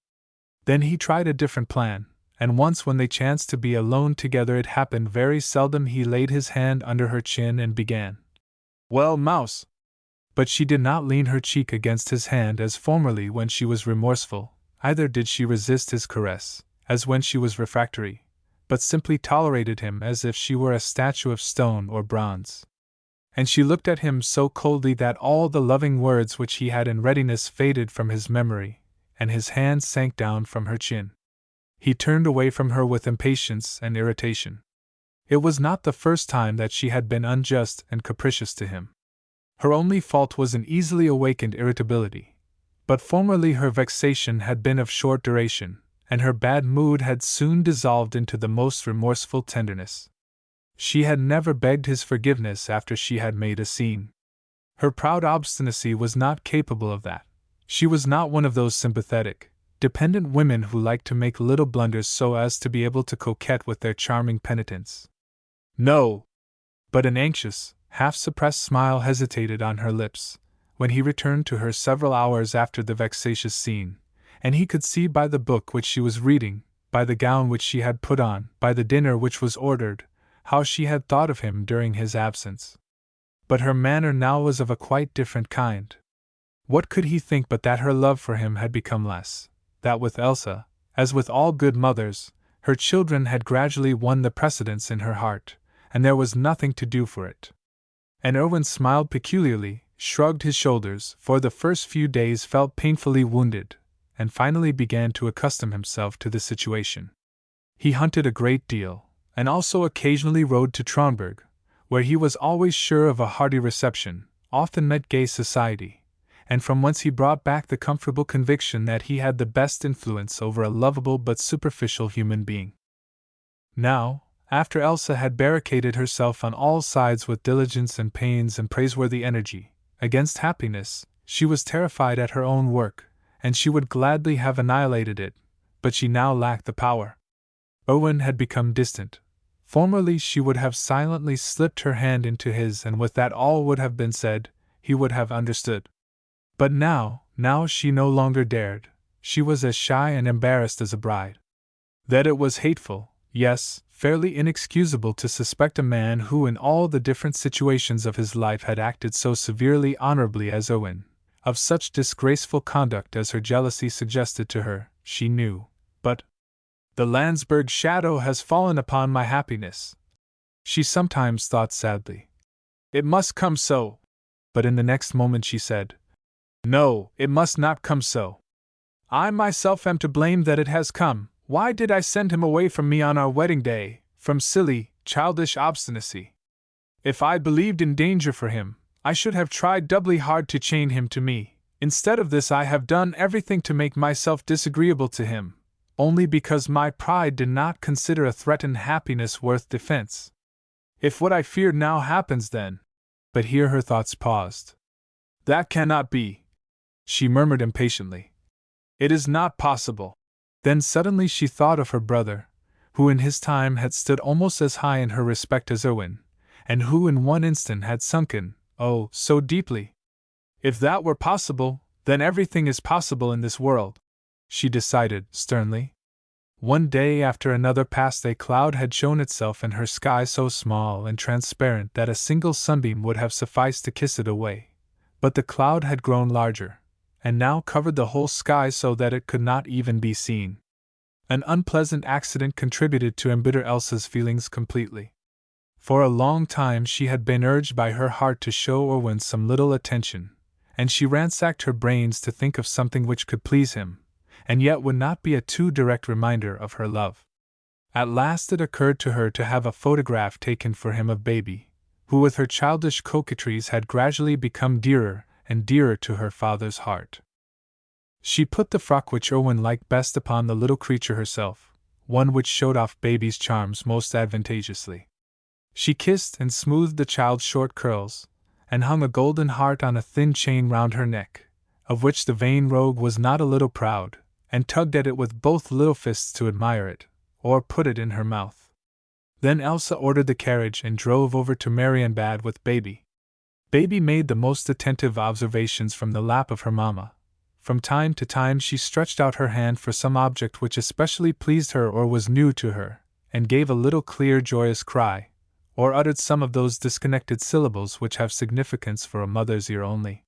Then he tried a different plan, and once when they chanced to be alone together it happened very seldom he laid his hand under her chin and began, "Well, Mouse." But she did not lean her cheek against his hand as formerly when she was remorseful, either did she resist his caress, as when she was refractory, but simply tolerated him as if she were a statue of stone or bronze. And she looked at him so coldly that all the loving words which he had in readiness faded from his memory, and his hand sank down from her chin. He turned away from her with impatience and irritation. It was not the first time that she had been unjust and capricious to him. Her only fault was an easily awakened irritability, but formerly her vexation had been of short duration, and her bad mood had soon dissolved into the most remorseful tenderness. She had never begged his forgiveness after she had made a scene. Her proud obstinacy was not capable of that. She was not one of those sympathetic, dependent women who like to make little blunders so as to be able to coquet with their charming penitents. No! But an anxious, half-suppressed smile hesitated on her lips, when he returned to her several hours after the vexatious scene, and he could see by the book which she was reading, by the gown which she had put on, by the dinner which was ordered, how she had thought of him during his absence. But her manner now was of a quite different kind. What could he think but that her love for him had become less, that with Elsa, as with all good mothers, her children had gradually won the precedence in her heart, and there was nothing to do for it. And Erwin smiled peculiarly, shrugged his shoulders, for the first few days felt painfully wounded, and finally began to accustom himself to the situation. He hunted a great deal, and also occasionally rode to Tromberg, where he was always sure of a hearty reception, often met gay society, and from whence he brought back the comfortable conviction that he had the best influence over a lovable but superficial human being. Now, after Elsa had barricaded herself on all sides with diligence and pains and praiseworthy energy, against happiness, she was terrified at her own work, and she would gladly have annihilated it, but she now lacked the power. Owen had become distant. Formerly she would have silently slipped her hand into his, and with that all would have been said, he would have understood. But now she no longer dared. She was as shy and embarrassed as a bride. That it was hateful, yes, fairly inexcusable to suspect a man who in all the different situations of his life had acted so severely honorably as Owen, of such disgraceful conduct as her jealousy suggested to her, she knew, but the Lanzberg shadow has fallen upon my happiness, she sometimes thought sadly. It must come so. But in the next moment she said, no, it must not come so. I myself am to blame that it has come. Why did I send him away from me on our wedding day, from silly, childish obstinacy? If I believed in danger for him, I should have tried doubly hard to chain him to me. Instead of this, I have done everything to make myself disagreeable to him, only because my pride did not consider a threatened happiness worth defense. If what I feared now happens, then. But here her thoughts paused. That cannot be, she murmured impatiently. It is not possible. Then suddenly she thought of her brother, who in his time had stood almost as high in her respect as Owen, and who in one instant had sunken, oh, so deeply. If that were possible, then everything is possible in this world, she decided sternly. One day after another passed, a cloud had shown itself in her sky so small and transparent that a single sunbeam would have sufficed to kiss it away. But the cloud had grown larger, and now covered the whole sky so that it could not even be seen. An unpleasant accident contributed to embitter Elsa's feelings completely. For a long time she had been urged by her heart to show Owen some little attention, and she ransacked her brains to think of something which could please him, and yet would not be a too direct reminder of her love. At last it occurred to her to have a photograph taken for him of baby, who with her childish coquetries had gradually become dearer and dearer to her father's heart. She put the frock which Owen liked best upon the little creature herself, one which showed off baby's charms most advantageously. She kissed and smoothed the child's short curls, and hung a golden heart on a thin chain round her neck, of which the vain rogue was not a little proud, and tugged at it with both little fists to admire it, or put it in her mouth. Then Elsa ordered the carriage and drove over to Marienbad with baby. Baby made the most attentive observations from the lap of her mamma. From time to time she stretched out her hand for some object which especially pleased her or was new to her, and gave a little clear joyous cry, or uttered some of those disconnected syllables which have significance for a mother's ear only.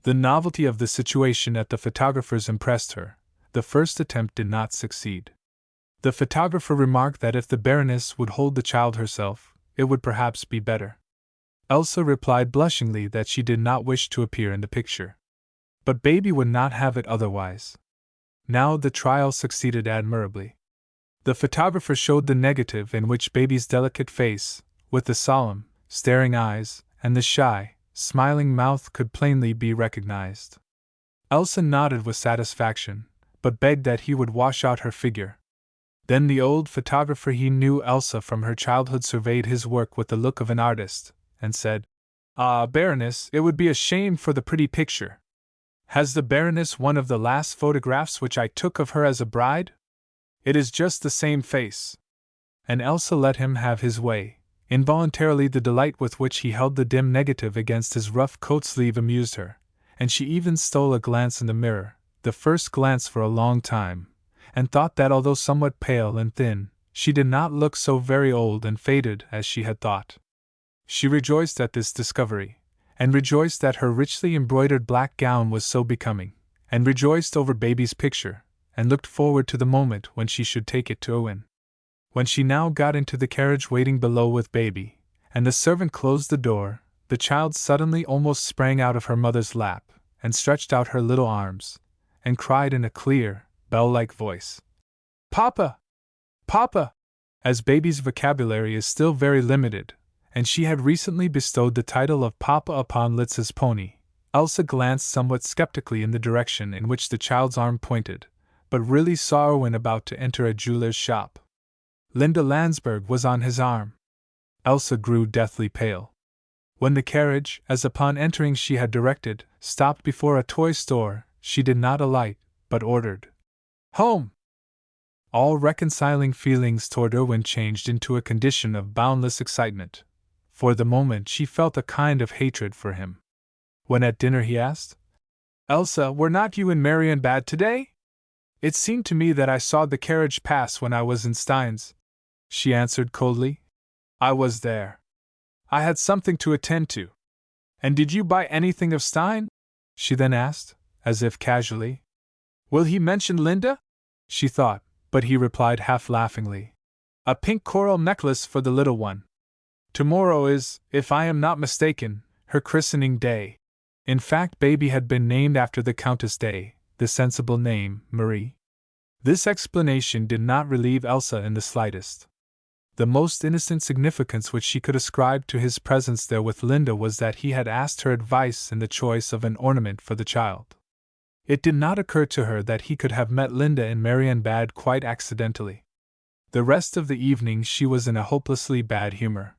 The novelty of the situation at the photographer's impressed her. The first attempt did not succeed. The photographer remarked that if the Baroness would hold the child herself, it would perhaps be better. Elsa replied blushingly that she did not wish to appear in the picture. But baby would not have it otherwise. Now the trial succeeded admirably. The photographer showed the negative in which baby's delicate face, with the solemn, staring eyes, and the shy, smiling mouth could plainly be recognized. Elsa nodded with satisfaction, but begged that he would wash out her figure. Then the old photographer, he knew Elsa from her childhood, surveyed his work with the look of an artist, and said, "Ah, Baroness, it would be a shame for the pretty picture. Has the Baroness one of the last photographs which I took of her as a bride? It is just the same face." And Elsa let him have his way. Involuntarily the delight with which he held the dim negative against his rough coat sleeve amused her, and she even stole a glance in the mirror, the first glance for a long time, and thought that although somewhat pale and thin, she did not look so very old and faded as she had thought. She rejoiced at this discovery, and rejoiced that her richly embroidered black gown was so becoming, and rejoiced over baby's picture, and looked forward to the moment when she should take it to Owen. When she now got into the carriage waiting below with baby, and the servant closed the door, the child suddenly almost sprang out of her mother's lap, and stretched out her little arms, and cried in a clear, bell-like voice, "Papa! Papa!" As baby's vocabulary is still very limited, and she had recently bestowed the title of Papa upon Litz's pony, Elsa glanced somewhat skeptically in the direction in which the child's arm pointed, but really saw Owen about to enter a jeweler's shop. Linda Lanzberg was on his arm. Elsa grew deathly pale. When the carriage, as upon entering she had directed, stopped before a toy store, she did not alight, but ordered, "Home!" All reconciling feelings toward Erwin changed into a condition of boundless excitement. For the moment she felt a kind of hatred for him. When at dinner he asked, "Elsa, were not you in Marienbad today? It seemed to me that I saw the carriage pass when I was in Stein's." She answered coldly, "I was there. I had something to attend to." "And did you buy anything of Stein?" she then asked, as if casually. "Will he mention Linda?" she thought, but he replied half laughingly, "A pink coral necklace for the little one. Tomorrow is, if I am not mistaken, her christening day." In fact, baby had been named after the Countess Day, the sensible name, Marie. This explanation did not relieve Elsa in the slightest. The most innocent significance which she could ascribe to his presence there with Linda was that he had asked her advice in the choice of an ornament for the child. It did not occur to her that he could have met Linda in Marienbad quite accidentally. The rest of the evening she was in a hopelessly bad humor.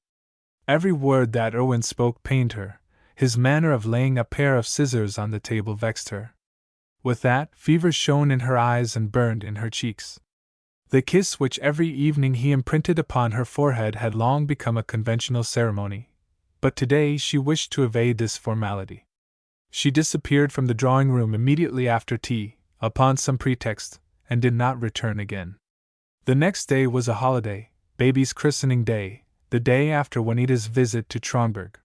Every word that Erwin spoke pained her. His manner of laying a pair of scissors on the table vexed her. With that, fever shone in her eyes and burned in her cheeks. The kiss which every evening he imprinted upon her forehead had long become a conventional ceremony, but today she wished to evade this formality. She disappeared from the drawing-room immediately after tea, upon some pretext, and did not return again. The next day was a holiday, baby's christening day, the day after Juanita's visit to Tromberg.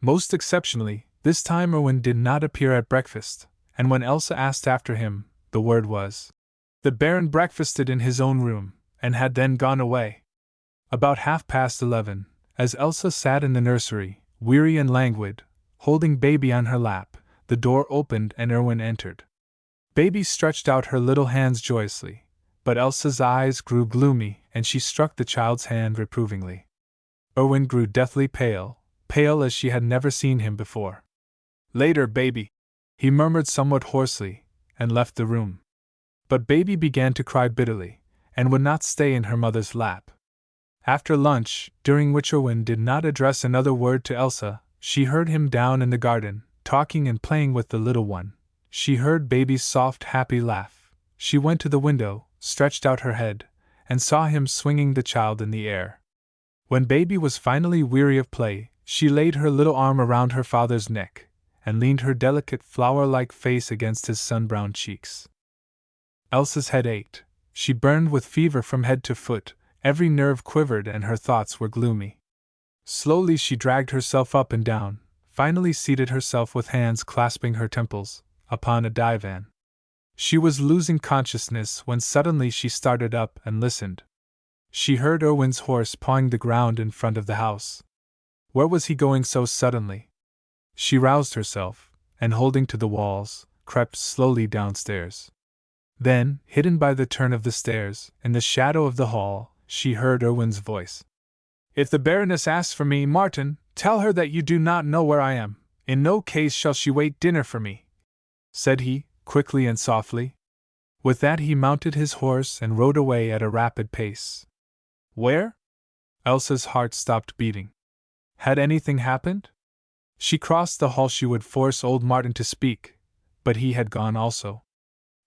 Most exceptionally, this time Erwin did not appear at breakfast, and when Elsa asked after him, the word was, "The Baron breakfasted in his own room, and had then gone away." About 11:30, as Elsa sat in the nursery, weary and languid, holding baby on her lap, the door opened and Erwin entered. Baby stretched out her little hands joyously, but Elsa's eyes grew gloomy and she struck the child's hand reprovingly. Erwin grew deathly pale, pale as she had never seen him before. "Later, baby," he murmured somewhat hoarsely, and left the room. But baby began to cry bitterly, and would not stay in her mother's lap. After lunch, during which Erwin did not address another word to Elsa, she heard him down in the garden, talking and playing with the little one. She heard baby's soft, happy laugh. She went to the window, stretched out her head, and saw him swinging the child in the air. When baby was finally weary of play, she laid her little arm around her father's neck, and leaned her delicate flower-like face against his sun-browned cheeks. Elsa's head ached. She burned with fever from head to foot, every nerve quivered and her thoughts were gloomy. Slowly she dragged herself up and down, finally seated herself with hands clasping her temples, upon a divan. She was losing consciousness when suddenly she started up and listened. She heard Erwin's horse pawing the ground in front of the house. Where was he going so suddenly? She roused herself, and holding to the walls, crept slowly downstairs. Then, hidden by the turn of the stairs, in the shadow of the hall, she heard Erwin's voice. "If the Baroness asks for me, Martin, tell her that you do not know where I am. In no case shall she wait dinner for me," said he, quickly and softly. With that he mounted his horse and rode away at a rapid pace. Where? Elsa's heart stopped beating. Had anything happened? She crossed the hall. She would force old Martin to speak, but he had gone also.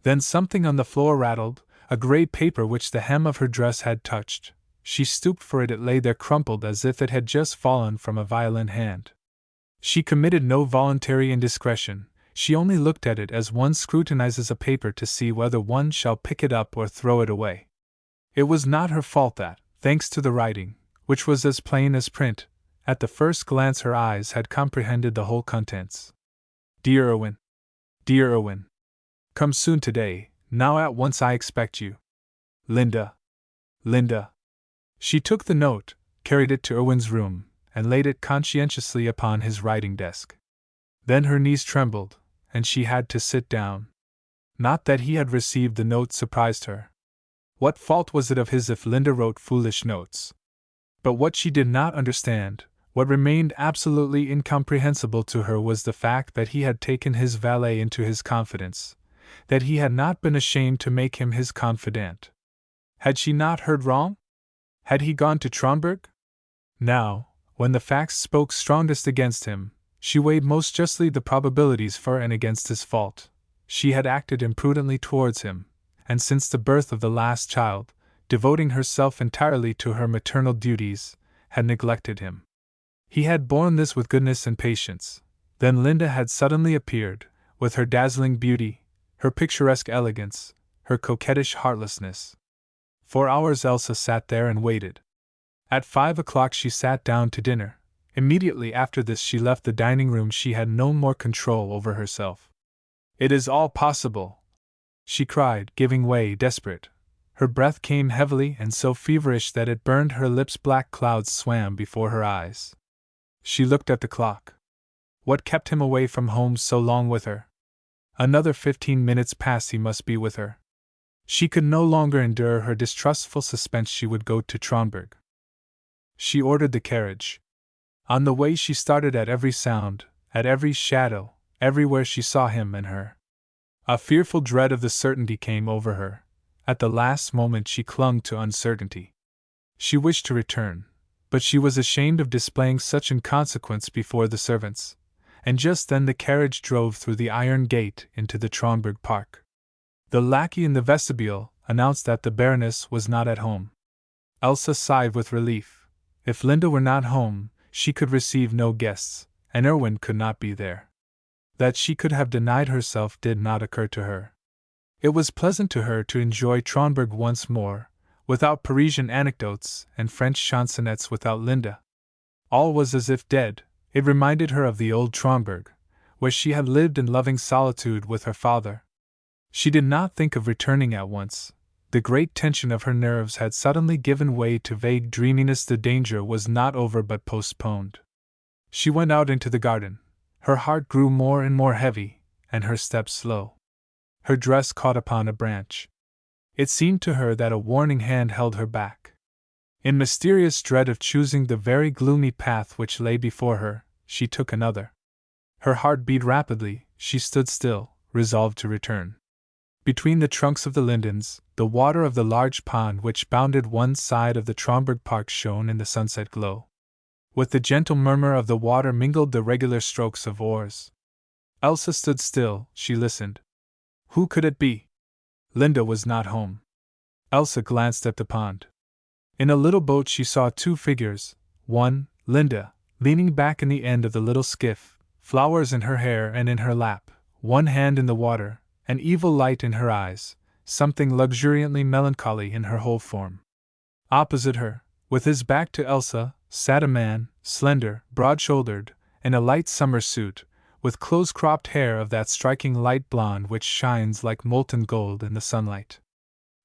Then something on the floor rattled, a grey paper which the hem of her dress had touched. She stooped for it. It lay there crumpled as if it had just fallen from a violent hand. She committed no voluntary indiscretion. She only looked at it as one scrutinizes a paper to see whether one shall pick it up or throw it away. It was not her fault that, thanks to the writing, which was as plain as print, at the first glance her eyes had comprehended the whole contents. Dear Erwin. Dear Erwin. Come soon today, now at once I expect you. Linda. Linda. She took the note, carried it to Erwin's room, and laid it conscientiously upon his writing desk. Then her knees trembled, and she had to sit down. Not that he had received the note surprised her. What fault was it of his if Linda wrote foolish notes? But what she did not understand, what remained absolutely incomprehensible to her, was the fact that he had taken his valet into his confidence, that he had not been ashamed to make him his confidant. Had she not heard wrong? Had he gone to Tromberg? Now, when the facts spoke strongest against him, she weighed most justly the probabilities for and against his fault. She had acted imprudently towards him, and since the birth of the last child, devoting herself entirely to her maternal duties, had neglected him. He had borne this with goodness and patience. Then Linda had suddenly appeared, with her dazzling beauty, her picturesque elegance, her coquettish heartlessness. For hours Elsa sat there and waited. At 5 o'clock she sat down to dinner. Immediately after this she left the dining room. She had no more control over herself. "It is all possible!" she cried, giving way, desperate. Her breath came heavily and so feverish that it burned her lips. Black clouds swam before her eyes. She looked at the clock. What kept him away from home so long with her? Another 15 minutes past he must be with her. She could no longer endure her distrustful suspense. She would go to Tromberg. She ordered the carriage. On the way she started at every sound, at every shadow, everywhere she saw him and her. A fearful dread of the certainty came over her. At the last moment she clung to uncertainty. She wished to return, but she was ashamed of displaying such inconsequence before the servants, and just then the carriage drove through the iron gate into the Tromberg Park. The lackey in the vestibule announced that the Baroness was not at home. Elsa sighed with relief. If Linda were not home, she could receive no guests, and Erwin could not be there. That she could have denied herself did not occur to her. It was pleasant to her to enjoy Tromberg once more, without Parisian anecdotes and French chansonnettes, without Linda. All was as if dead. It reminded her of the old Tromberg, where she had lived in loving solitude with her father. She did not think of returning at once. The great tension of her nerves had suddenly given way to vague dreaminess. The danger was not over but postponed. She went out into the garden. Her heart grew more and more heavy, and her steps slow. Her dress caught upon a branch. It seemed to her that a warning hand held her back. In mysterious dread of choosing the very gloomy path which lay before her, she took another. Her heart beat rapidly. She stood still, resolved to return. Between the trunks of the lindens, the water of the large pond which bounded one side of the Tromberg Park shone in the sunset glow. With the gentle murmur of the water mingled the regular strokes of oars. Elsa stood still. She listened. Who could it be? Linda was not home. Elsa glanced at the pond. In a little boat she saw two figures. One, Linda, leaning back in the end of the little skiff, flowers in her hair and in her lap, one hand in the water, an evil light in her eyes, something luxuriantly melancholy in her whole form. Opposite her, with his back to Elsa, sat a man, slender, broad-shouldered, in a light summer suit, with close-cropped hair of that striking light blonde which shines like molten gold in the sunlight.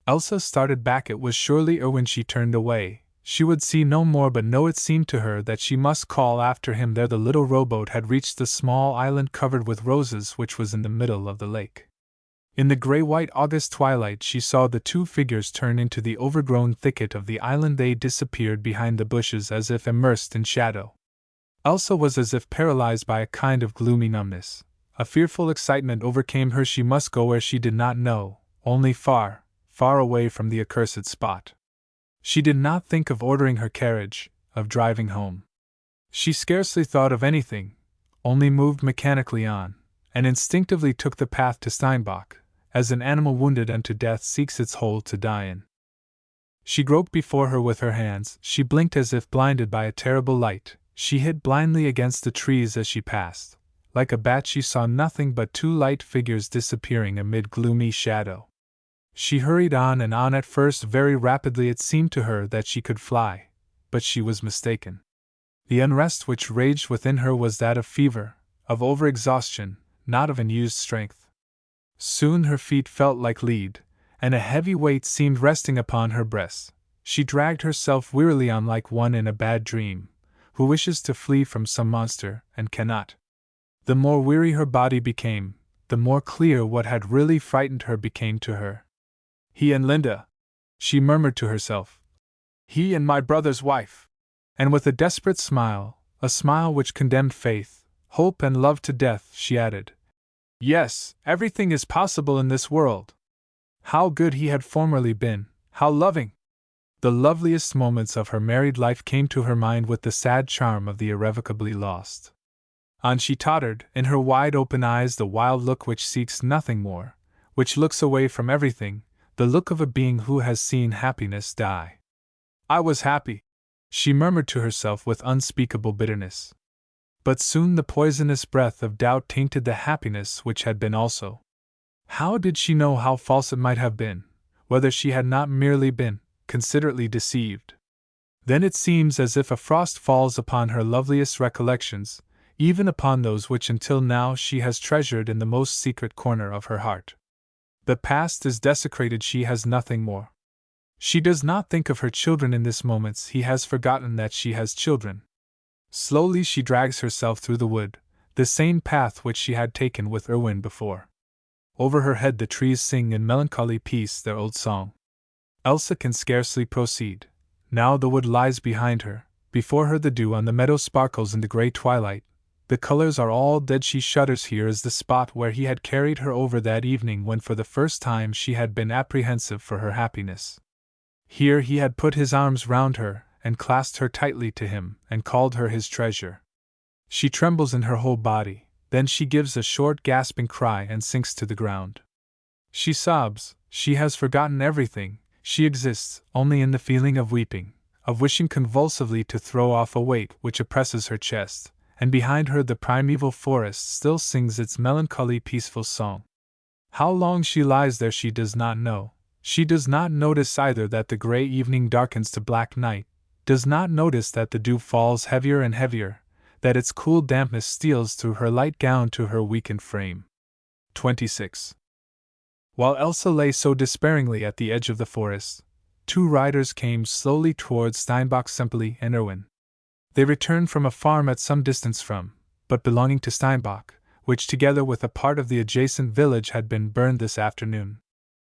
Elsa started back. It was surely Erwin. She turned away. She would see no more, but no, it seemed to her that she must call after him. There the little rowboat had reached the small island covered with roses which was in the middle of the lake. In the grey-white August twilight she saw the two figures turn into the overgrown thicket of the island. They disappeared behind the bushes as if immersed in shadow. Elsa was as if paralyzed by a kind of gloomy numbness. A fearful excitement overcame her. She must go where she did not know, only far, far away from the accursed spot. She did not think of ordering her carriage, of driving home. She scarcely thought of anything, only moved mechanically on, and instinctively took the path to Steinbach, as an animal wounded unto death seeks its hole to die in. She groped before her with her hands. She blinked as if blinded by a terrible light. She hit blindly against the trees as she passed. Like a bat she saw nothing but two light figures disappearing amid gloomy shadow. She hurried on and on, at first very rapidly. It seemed to her that she could fly, but she was mistaken. The unrest which raged within her was that of fever, of overexhaustion, not of unused strength. Soon her feet felt like lead, and a heavy weight seemed resting upon her breast. She dragged herself wearily on like one in a bad dream, who wishes to flee from some monster, and cannot. The more weary her body became, the more clear what had really frightened her became to her. He and Linda, she murmured to herself. He and my brother's wife. And with a desperate smile, a smile which condemned faith, hope, and love to death, she added, Yes, everything is possible in this world. How good he had formerly been, how loving! The loveliest moments of her married life came to her mind with the sad charm of the irrevocably lost. On she tottered, in her wide-open eyes the wild look which seeks nothing more, which looks away from everything, the look of a being who has seen happiness die. I was happy, she murmured to herself with unspeakable bitterness. But soon the poisonous breath of doubt tainted the happiness which had been also. How did she know how false it might have been, whether she had not merely been considerately deceived? Then it seems as if a frost falls upon her loveliest recollections, even upon those which until now she has treasured in the most secret corner of her heart. The past is desecrated, she has nothing more. She does not think of her children in this moment, he has forgotten that she has children. Slowly she drags herself through the wood, the same path which she had taken with Erwin before. Over her head the trees sing in melancholy peace their old song. Elsa can scarcely proceed. Now the wood lies behind her, before her the dew on the meadow sparkles in the grey twilight. The colors are all dead, she shudders. Here is the spot where he had carried her over that evening when for the first time she had been apprehensive for her happiness. Here he had put his arms round her, and clasped her tightly to him, and called her his treasure. She trembles in her whole body, then she gives a short gasping cry and sinks to the ground. She sobs, she has forgotten everything, she exists only in the feeling of weeping, of wishing convulsively to throw off a weight which oppresses her chest, and behind her the primeval forest still sings its melancholy peaceful song. How long she lies there she does not know. She does not notice either that the grey evening darkens to black night, does not notice that the dew falls heavier and heavier, that its cool dampness steals through her light gown to her weakened frame. 26. While Elsa lay so despairingly at the edge of the forest, two riders came slowly towards Steinbach, Semple and Erwin. They returned from a farm at some distance from, but belonging to Steinbach, which together with a part of the adjacent village had been burned this afternoon.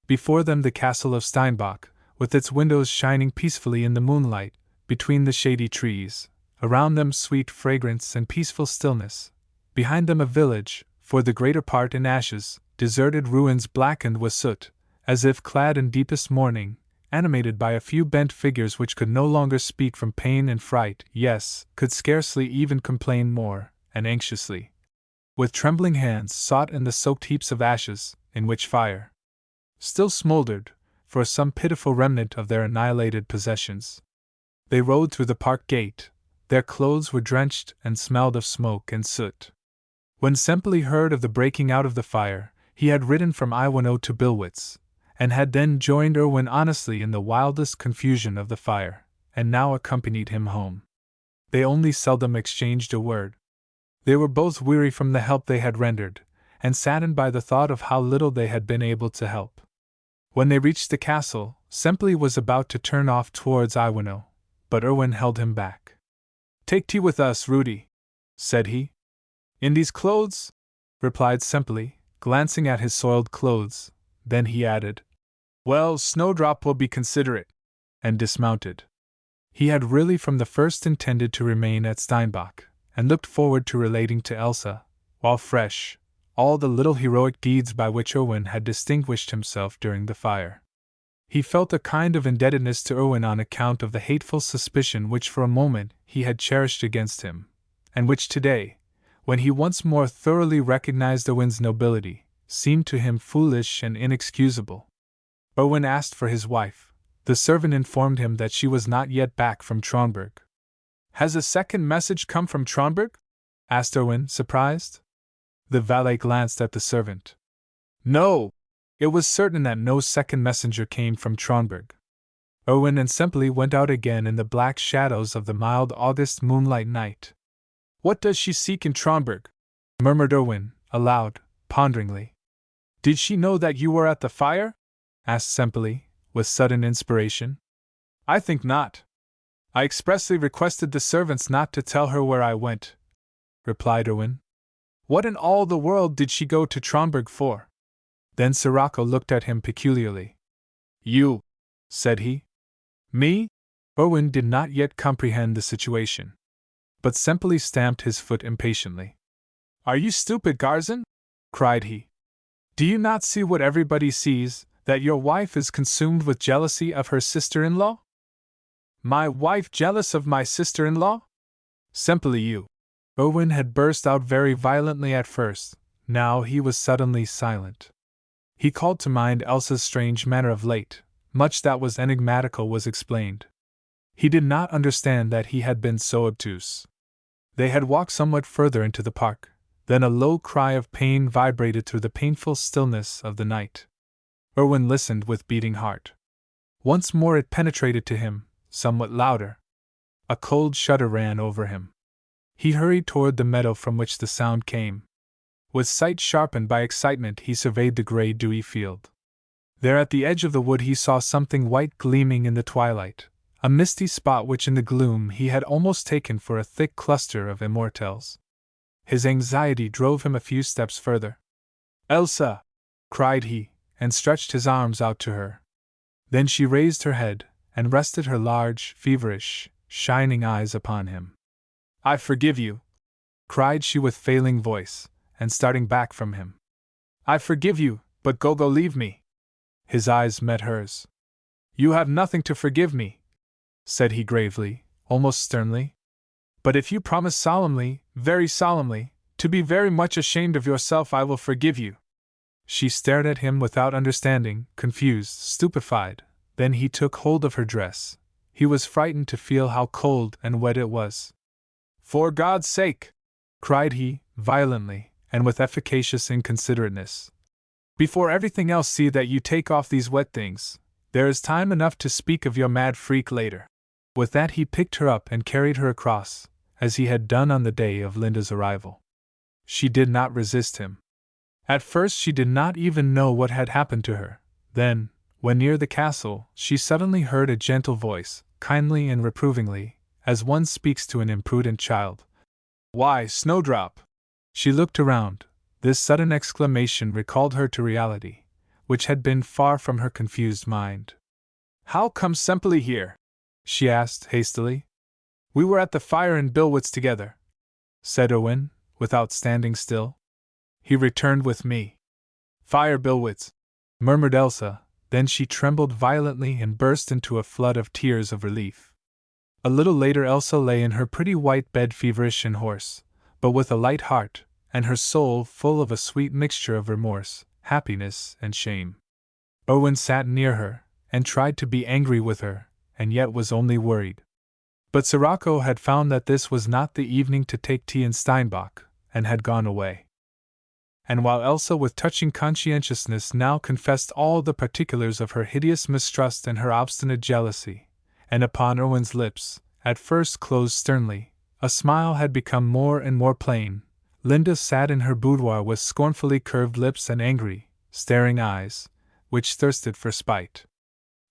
Before them the castle of Steinbach, with its windows shining peacefully in the moonlight, between the shady trees, around them sweet fragrance and peaceful stillness. Behind them a village, for the greater part in ashes, deserted ruins blackened with soot, as if clad in deepest mourning, animated by a few bent figures which could no longer speak from pain and fright, yes, could scarcely even complain more, and anxiously, with trembling hands, sought in the soaked heaps of ashes, in which fire still smoldered, for some pitiful remnant of their annihilated possessions. They rode through the park gate. Their clothes were drenched and smelled of smoke and soot. When Semple heard of the breaking out of the fire, he had ridden from Iwano to Billwitz, and had then joined Erwin honestly in the wildest confusion of the fire, and now accompanied him home. They only seldom exchanged a word. They were both weary from the help they had rendered, and saddened by the thought of how little they had been able to help. When they reached the castle, Semple was about to turn off towards Iwano, but Erwin held him back. "Take tea with us, Rudy," said he. "In these clothes?" replied Semple, glancing at his soiled clothes. Then he added, "Well, Snowdrop will be considerate," and dismounted. He had really from the first intended to remain at Steinbach, and looked forward to relating to Elsa, while fresh, all the little heroic deeds by which Erwin had distinguished himself during the fire. He felt a kind of indebtedness to Erwin on account of the hateful suspicion which for a moment he had cherished against him, and which today, when he once more thoroughly recognized Erwin's nobility, seemed to him foolish and inexcusable. Erwin asked for his wife. The servant informed him that she was not yet back from Tromberg. "Has a second message come from Tromberg?" asked Erwin, surprised. The valet glanced at the servant. No! It was certain that no second messenger came from Tromberg. Erwin and Semple went out again in the black shadows of the mild August moonlight night. "What does she seek in Tromberg?" murmured Erwin, aloud, ponderingly. "Did she know that you were at the fire?" asked Semple, with sudden inspiration. "I think not. I expressly requested the servants not to tell her where I went," replied Erwin. "What in all the world did she go to Tromberg for?" Then Sirocco looked at him peculiarly. "You," said he. "Me?" Erwin did not yet comprehend the situation. But Semple stamped his foot impatiently. "Are you stupid, Garzon?" cried he. "Do you not see what everybody sees, that your wife is consumed with jealousy of her sister-in-law? My wife jealous of my sister-in-law? Simply you. Owen had burst out very violently at first, now he was suddenly silent. He called to mind Elsa's strange manner of late, much that was enigmatical was explained. He did not understand that he had been so obtuse. They had walked somewhat further into the park, then a low cry of pain vibrated through the painful stillness of the night. Owen listened with beating heart. Once more it penetrated to him, somewhat louder. A cold shudder ran over him. He hurried toward the meadow from which the sound came. With sight sharpened by excitement, he surveyed the gray, dewy field. There at the edge of the wood he saw something white gleaming in the twilight, a misty spot which in the gloom he had almost taken for a thick cluster of immortelles. His anxiety drove him a few steps further. "Elsa!" cried he, and stretched his arms out to her. Then she raised her head, and rested her large, feverish, shining eyes upon him. "I forgive you!" cried she with failing voice, and starting back from him. "I forgive you, but go leave me!" His eyes met hers. "You have nothing to forgive me," said he gravely, almost sternly. "But if you promise solemnly, very solemnly, to be very much ashamed of yourself, I will forgive you." She stared at him without understanding, confused, stupefied. Then he took hold of her dress. He was frightened to feel how cold and wet it was. "For God's sake!" cried he, violently, and with efficacious inconsiderateness. "Before everything else, see that you take off these wet things. There is time enough to speak of your mad freak later." With that he picked her up and carried her across, as he had done on the day of Linda's arrival. She did not resist him. At first she did not even know what had happened to her. Then, when near the castle, she suddenly heard a gentle voice, kindly and reprovingly, as one speaks to an imprudent child. "Why, Snowdrop!" She looked around. This sudden exclamation recalled her to reality, which had been far from her confused mind. "How comes Semele here?" she asked hastily. "We were at the fire in Billwoods together," said Owen, without standing still. "He returned with me." "Fire Billwoods," murmured Elsa, then she trembled violently and burst into a flood of tears of relief. A little later Elsa lay in her pretty white bed, feverish and hoarse, but with a light heart, and her soul full of a sweet mixture of remorse, happiness, and shame. Owen sat near her, and tried to be angry with her, and yet was only worried. But Sirocco had found that this was not the evening to take tea in Steinbach, and had gone away. And while Elsa with touching conscientiousness now confessed all the particulars of her hideous mistrust and her obstinate jealousy, and upon Owen's lips, at first closed sternly, a smile had become more and more plain, Linda sat in her boudoir with scornfully curved lips and angry, staring eyes, which thirsted for spite.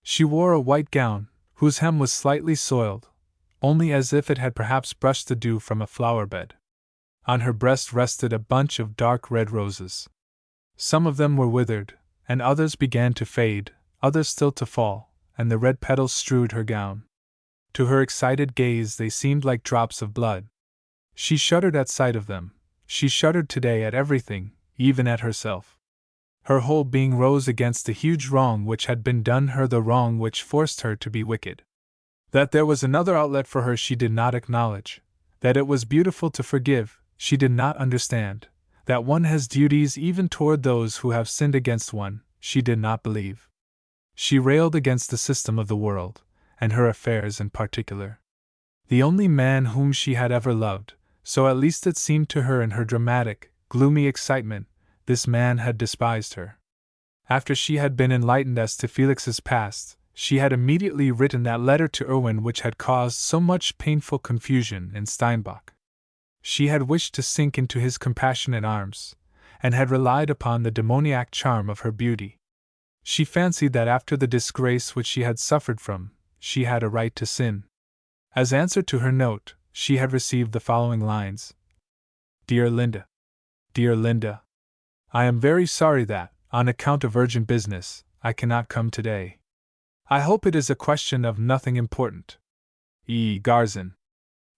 She wore a white gown, whose hem was slightly soiled, only as if it had perhaps brushed the dew from a flower-bed. On her breast rested a bunch of dark red roses. Some of them were withered, and others began to fade, others still to fall, and the red petals strewed her gown. To her excited gaze they seemed like drops of blood. She shuddered at sight of them. She shuddered today at everything, even at herself. Her whole being rose against the huge wrong which had been done her, the wrong which forced her to be wicked. That there was another outlet for her she did not acknowledge. That it was beautiful to forgive, she did not understand. That one has duties even toward those who have sinned against one, she did not believe. She railed against the system of the world, and her affairs in particular. The only man whom she had ever loved, so at least it seemed to her in her dramatic, gloomy excitement, this man had despised her. After she had been enlightened as to Felix's past, she had immediately written that letter to Erwin which had caused so much painful confusion in Steinbach. She had wished to sink into his compassionate arms, and had relied upon the demoniac charm of her beauty. She fancied that after the disgrace which she had suffered from, she had a right to sin. As answer to her note, she had received the following lines. Dear Linda. Dear Linda. I am very sorry that, on account of urgent business, I cannot come today. I hope it is a question of nothing important. E. Garzin.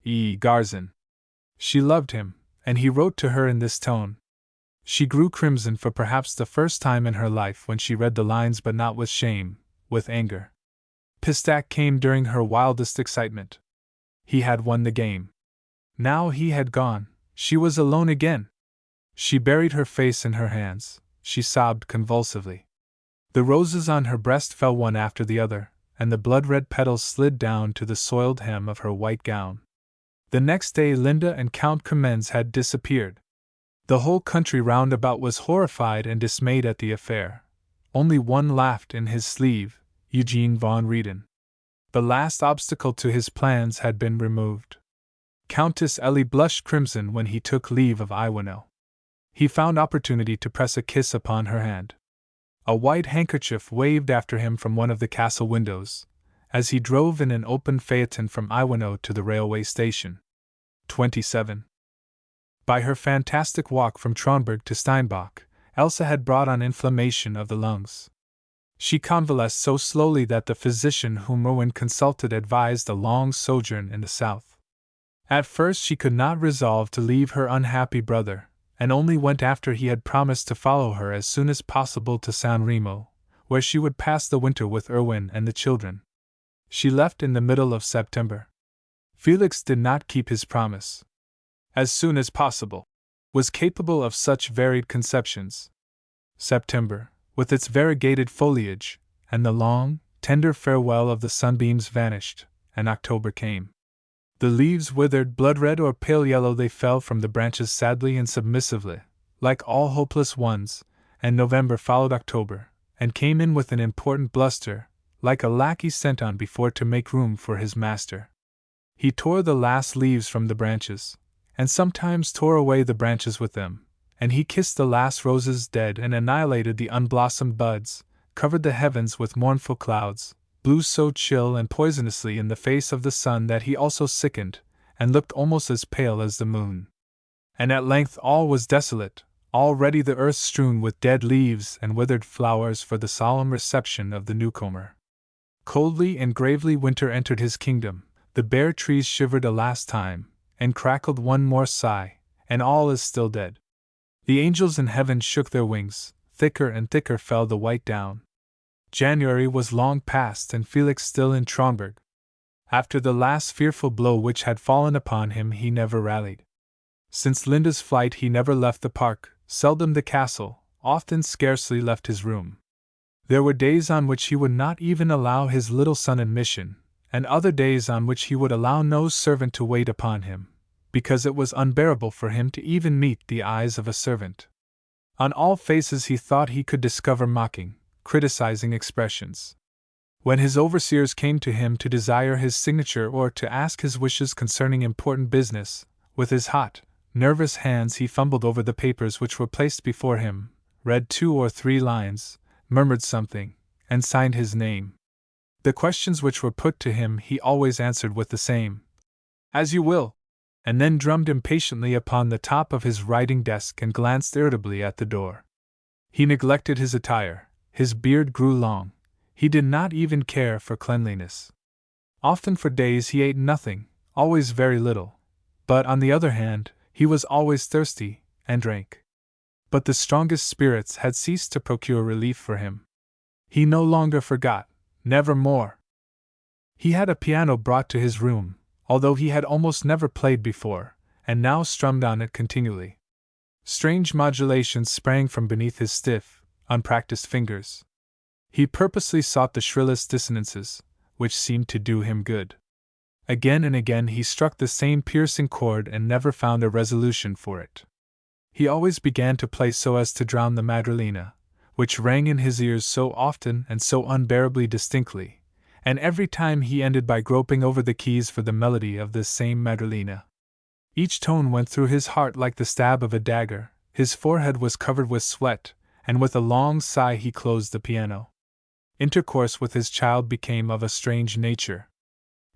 E. Garzin. She loved him, and he wrote to her in this tone. She grew crimson for perhaps the first time in her life when she read the lines, but not with shame, with anger. Pistak came during her wildest excitement. He had won the game. Now he had gone, she was alone again. She buried her face in her hands, she sobbed convulsively. The roses on her breast fell one after the other, and the blood-red petals slid down to the soiled hem of her white gown. The next day Linda and Count Comens had disappeared. The whole country round about was horrified and dismayed at the affair. Only one laughed in his sleeve, Eugene von Rieden. The last obstacle to his plans had been removed. Countess Ellie blushed crimson when he took leave of Iwano. He found opportunity to press a kiss upon her hand. A white handkerchief waved after him from one of the castle windows, as he drove in an open phaeton from Iwano to the railway station. 27. By her fantastic walk from Tronberg to Steinbach, Elsa had brought on inflammation of the lungs. She convalesced so slowly that the physician whom Owen consulted advised a long sojourn in the south. At first she could not resolve to leave her unhappy brother, and only went after he had promised to follow her as soon as possible to San Remo, where she would pass the winter with Erwin and the children. She left in the middle of September. Felix did not keep his promise. As soon as possible was capable of such varied conceptions. September, with its variegated foliage, and the long, tender farewell of the sunbeams vanished, and October came. The leaves withered blood-red or pale yellow, they fell from the branches sadly and submissively, like all hopeless ones, and November followed October, and came in with an important bluster, like a lackey sent on before to make room for his master. He tore the last leaves from the branches, and sometimes tore away the branches with them, and he kissed the last roses dead and annihilated the unblossomed buds, covered the heavens with mournful clouds, blew so chill and poisonously in the face of the sun that he also sickened, and looked almost as pale as the moon. And at length all was desolate, already the earth strewn with dead leaves and withered flowers for the solemn reception of the newcomer. Coldly and gravely winter entered his kingdom, the bare trees shivered a last time, and crackled one more sigh, and all is still dead. The angels in heaven shook their wings, thicker and thicker fell the white down. January was long past and Felix still in Tronberg. After the last fearful blow which had fallen upon him he never rallied. Since Linda's flight he never left the park, seldom the castle, often scarcely left his room. There were days on which he would not even allow his little son admission, and other days on which he would allow no servant to wait upon him, because it was unbearable for him to even meet the eyes of a servant. On all faces he thought he could discover mocking, criticizing expressions. When his overseers came to him to desire his signature or to ask his wishes concerning important business, with his hot, nervous hands he fumbled over the papers which were placed before him, read 2 or 3 lines, murmured something, and signed his name. The questions which were put to him he always answered with the same, "As you will," and then drummed impatiently upon the top of his writing desk and glanced irritably at the door. He neglected his attire. His beard grew long. He did not even care for cleanliness. Often for days he ate nothing, always very little. But on the other hand, he was always thirsty, and drank. But the strongest spirits had ceased to procure relief for him. He no longer forgot, never more. He had a piano brought to his room, although he had almost never played before, and now strummed on it continually. Strange modulations sprang from beneath his stiff, unpracticed fingers. He purposely sought the shrillest dissonances, which seemed to do him good. Again and again he struck the same piercing chord and never found a resolution for it. He always began to play so as to drown the Madrelina, which rang in his ears so often and so unbearably distinctly, and every time he ended by groping over the keys for the melody of this same Madrelina. Each tone went through his heart like the stab of a dagger, his forehead was covered with sweat, and with a long sigh he closed the piano. Intercourse with his child became of a strange nature.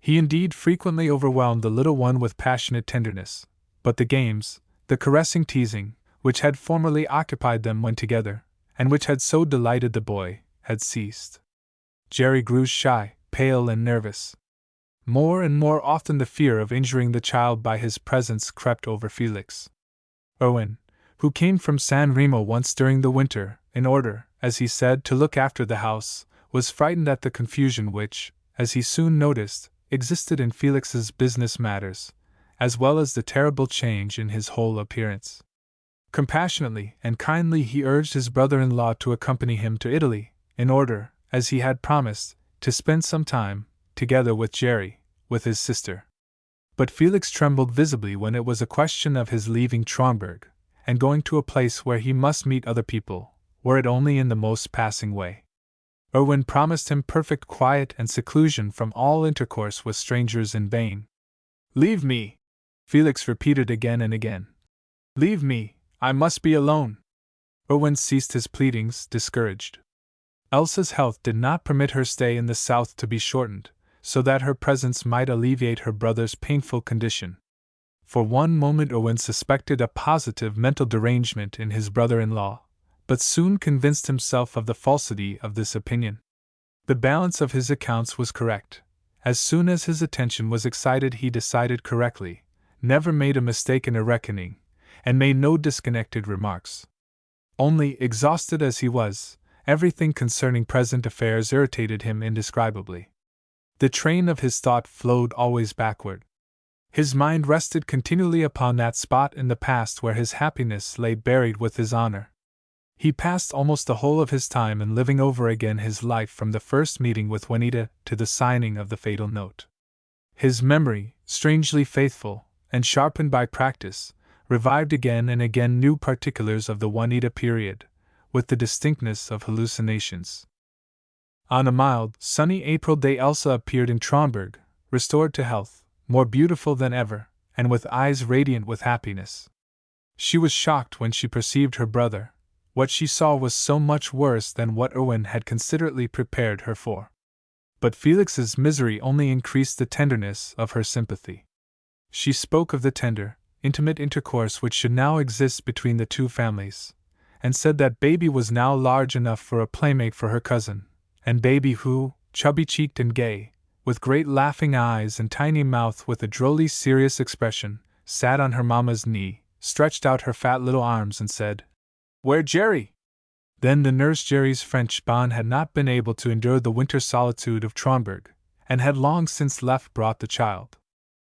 He indeed frequently overwhelmed the little one with passionate tenderness, but the games, the caressing teasing, which had formerly occupied them when together, and which had so delighted the boy, had ceased. Jerry grew shy, pale and nervous. More and more often the fear of injuring the child by his presence crept over Felix. Owen, who came from San Remo once during the winter, in order, as he said, to look after the house, was frightened at the confusion which, as he soon noticed, existed in Felix's business matters, as well as the terrible change in his whole appearance. Compassionately and kindly he urged his brother-in-law to accompany him to Italy, in order, as he had promised, to spend some time, together with Jerry, with his sister. But Felix trembled visibly when it was a question of his leaving Tromberg, and going to a place where he must meet other people, were it only in the most passing way. Owen promised him perfect quiet and seclusion from all intercourse with strangers in vain. "Leave me!" Felix repeated again and again. "Leave me, I must be alone." Owen ceased his pleadings, discouraged. Elsa's health did not permit her stay in the south to be shortened, so that her presence might alleviate her brother's painful condition. For one moment Owen suspected a positive mental derangement in his brother-in-law, but soon convinced himself of the falsity of this opinion. The balance of his accounts was correct. As soon as his attention was excited he decided correctly, never made a mistake in a reckoning, and made no disconnected remarks. Only, exhausted as he was, everything concerning present affairs irritated him indescribably. The train of his thought flowed always backward. His mind rested continually upon that spot in the past where his happiness lay buried with his honor. He passed almost the whole of his time in living over again his life from the first meeting with Juanita to the signing of the fatal note. His memory, strangely faithful, and sharpened by practice, revived again and again new particulars of the Juanita period, with the distinctness of hallucinations. On a mild, sunny April day Elsa appeared in Tromberg, restored to health, more beautiful than ever, and with eyes radiant with happiness. She was shocked when she perceived her brother. What she saw was so much worse than what Owen had considerately prepared her for. But Felix's misery only increased the tenderness of her sympathy. She spoke of the tender, intimate intercourse which should now exist between the two families, and said that Baby was now large enough for a playmate for her cousin, and Baby who, chubby-cheeked and gay, with great laughing eyes and tiny mouth with a drolly serious expression, sat on her mamma's knee, stretched out her fat little arms and said, "Where Jerry?" Then the nurse Jerry's French bonne had not been able to endure the winter solitude of Tromberg, and had long since left brought the child.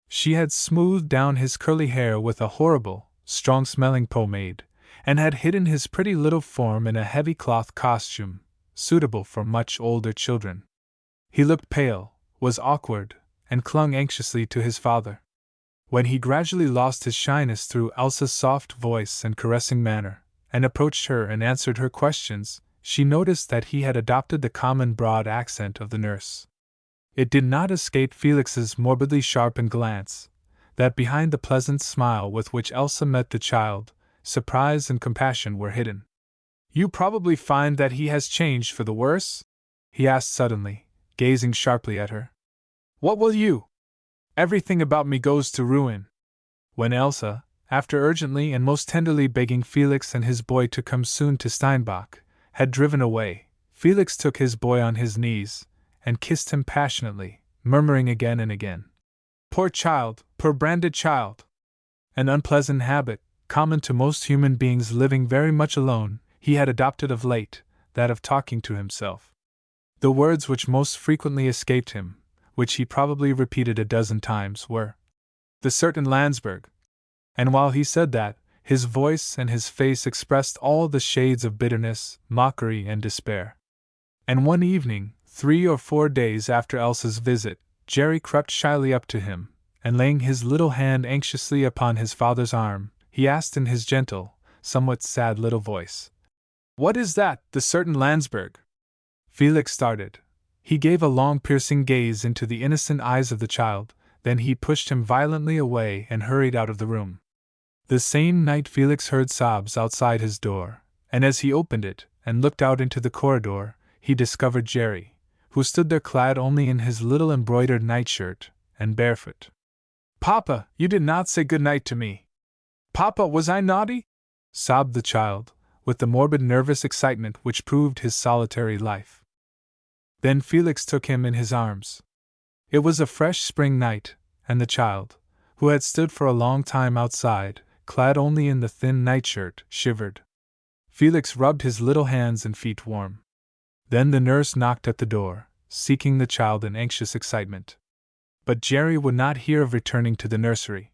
She had smoothed down his curly hair with a horrible, strong-smelling pomade, and had hidden his pretty little form in a heavy cloth costume, suitable for much older children. He looked pale, was awkward, and clung anxiously to his father. When he gradually lost his shyness through Elsa's soft voice and caressing manner, and approached her and answered her questions, she noticed that he had adopted the common broad accent of the nurse. It did not escape Felix's morbidly sharpened glance that behind the pleasant smile with which Elsa met the child, surprise and compassion were hidden. "You probably find that he has changed for the worse?" he asked suddenly, gazing sharply at her. "What will you? Everything about me goes to ruin." When Elsa, after urgently and most tenderly begging Felix and his boy to come soon to Steinbach, had driven away, Felix took his boy on his knees, and kissed him passionately, murmuring again and again, "Poor child, poor branded child!" An unpleasant habit, common to most human beings living very much alone, he had adopted of late, that of talking to himself. The words which most frequently escaped him, which he probably repeated a dozen times, were, "The certain Lanzberg." And while he said that, his voice and his face expressed all the shades of bitterness, mockery, and despair. And one evening, 3 or 4 days after Elsa's visit, Jerry crept shyly up to him, and laying his little hand anxiously upon his father's arm, he asked in his gentle, somewhat sad little voice, "What is that, the certain Lanzberg?" Felix started. He gave a long piercing gaze into the innocent eyes of the child, then he pushed him violently away and hurried out of the room. The same night Felix heard sobs outside his door, and as he opened it and looked out into the corridor, he discovered Jerry, who stood there clad only in his little embroidered nightshirt, and barefoot. "Papa, you did not say good night to me. Papa, was I naughty?" sobbed the child, with the morbid nervous excitement which proved his solitary life. Then Felix took him in his arms. It was a fresh spring night, and the child, who had stood for a long time outside, clad only in the thin nightshirt, shivered. Felix rubbed his little hands and feet warm. Then the nurse knocked at the door, seeking the child in anxious excitement. But Jerry would not hear of returning to the nursery.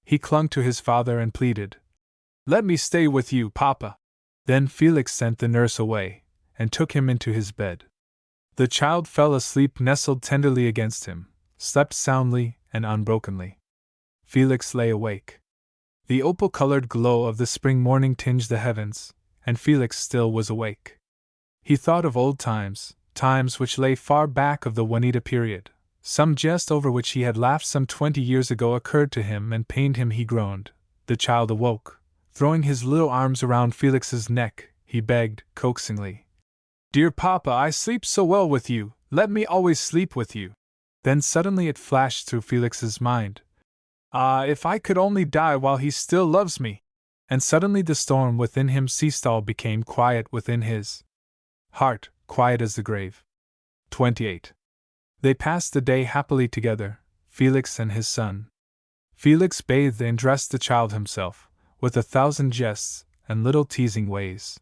He clung to his father and pleaded, "Let me stay with you, Papa." Then Felix sent the nurse away, and took him into his bed. The child fell asleep nestled tenderly against him, slept soundly and unbrokenly. Felix lay awake. The opal-colored glow of the spring morning tinged the heavens, and Felix still was awake. He thought of old times, times which lay far back of the Juanita period. Some jest over which he had laughed some 20 years ago occurred to him and pained him. He groaned. The child awoke. Throwing his little arms around Felix's neck, he begged, coaxingly, "Dear Papa, I sleep so well with you, let me always sleep with you." Then suddenly it flashed through Felix's mind, "Ah, if I could only die while he still loves me!" And suddenly the storm within him ceased. All became quiet within his heart, quiet as the grave. 28. They passed the day happily together, Felix and his son. Felix bathed and dressed the child himself, with 1,000 jests and little teasing ways.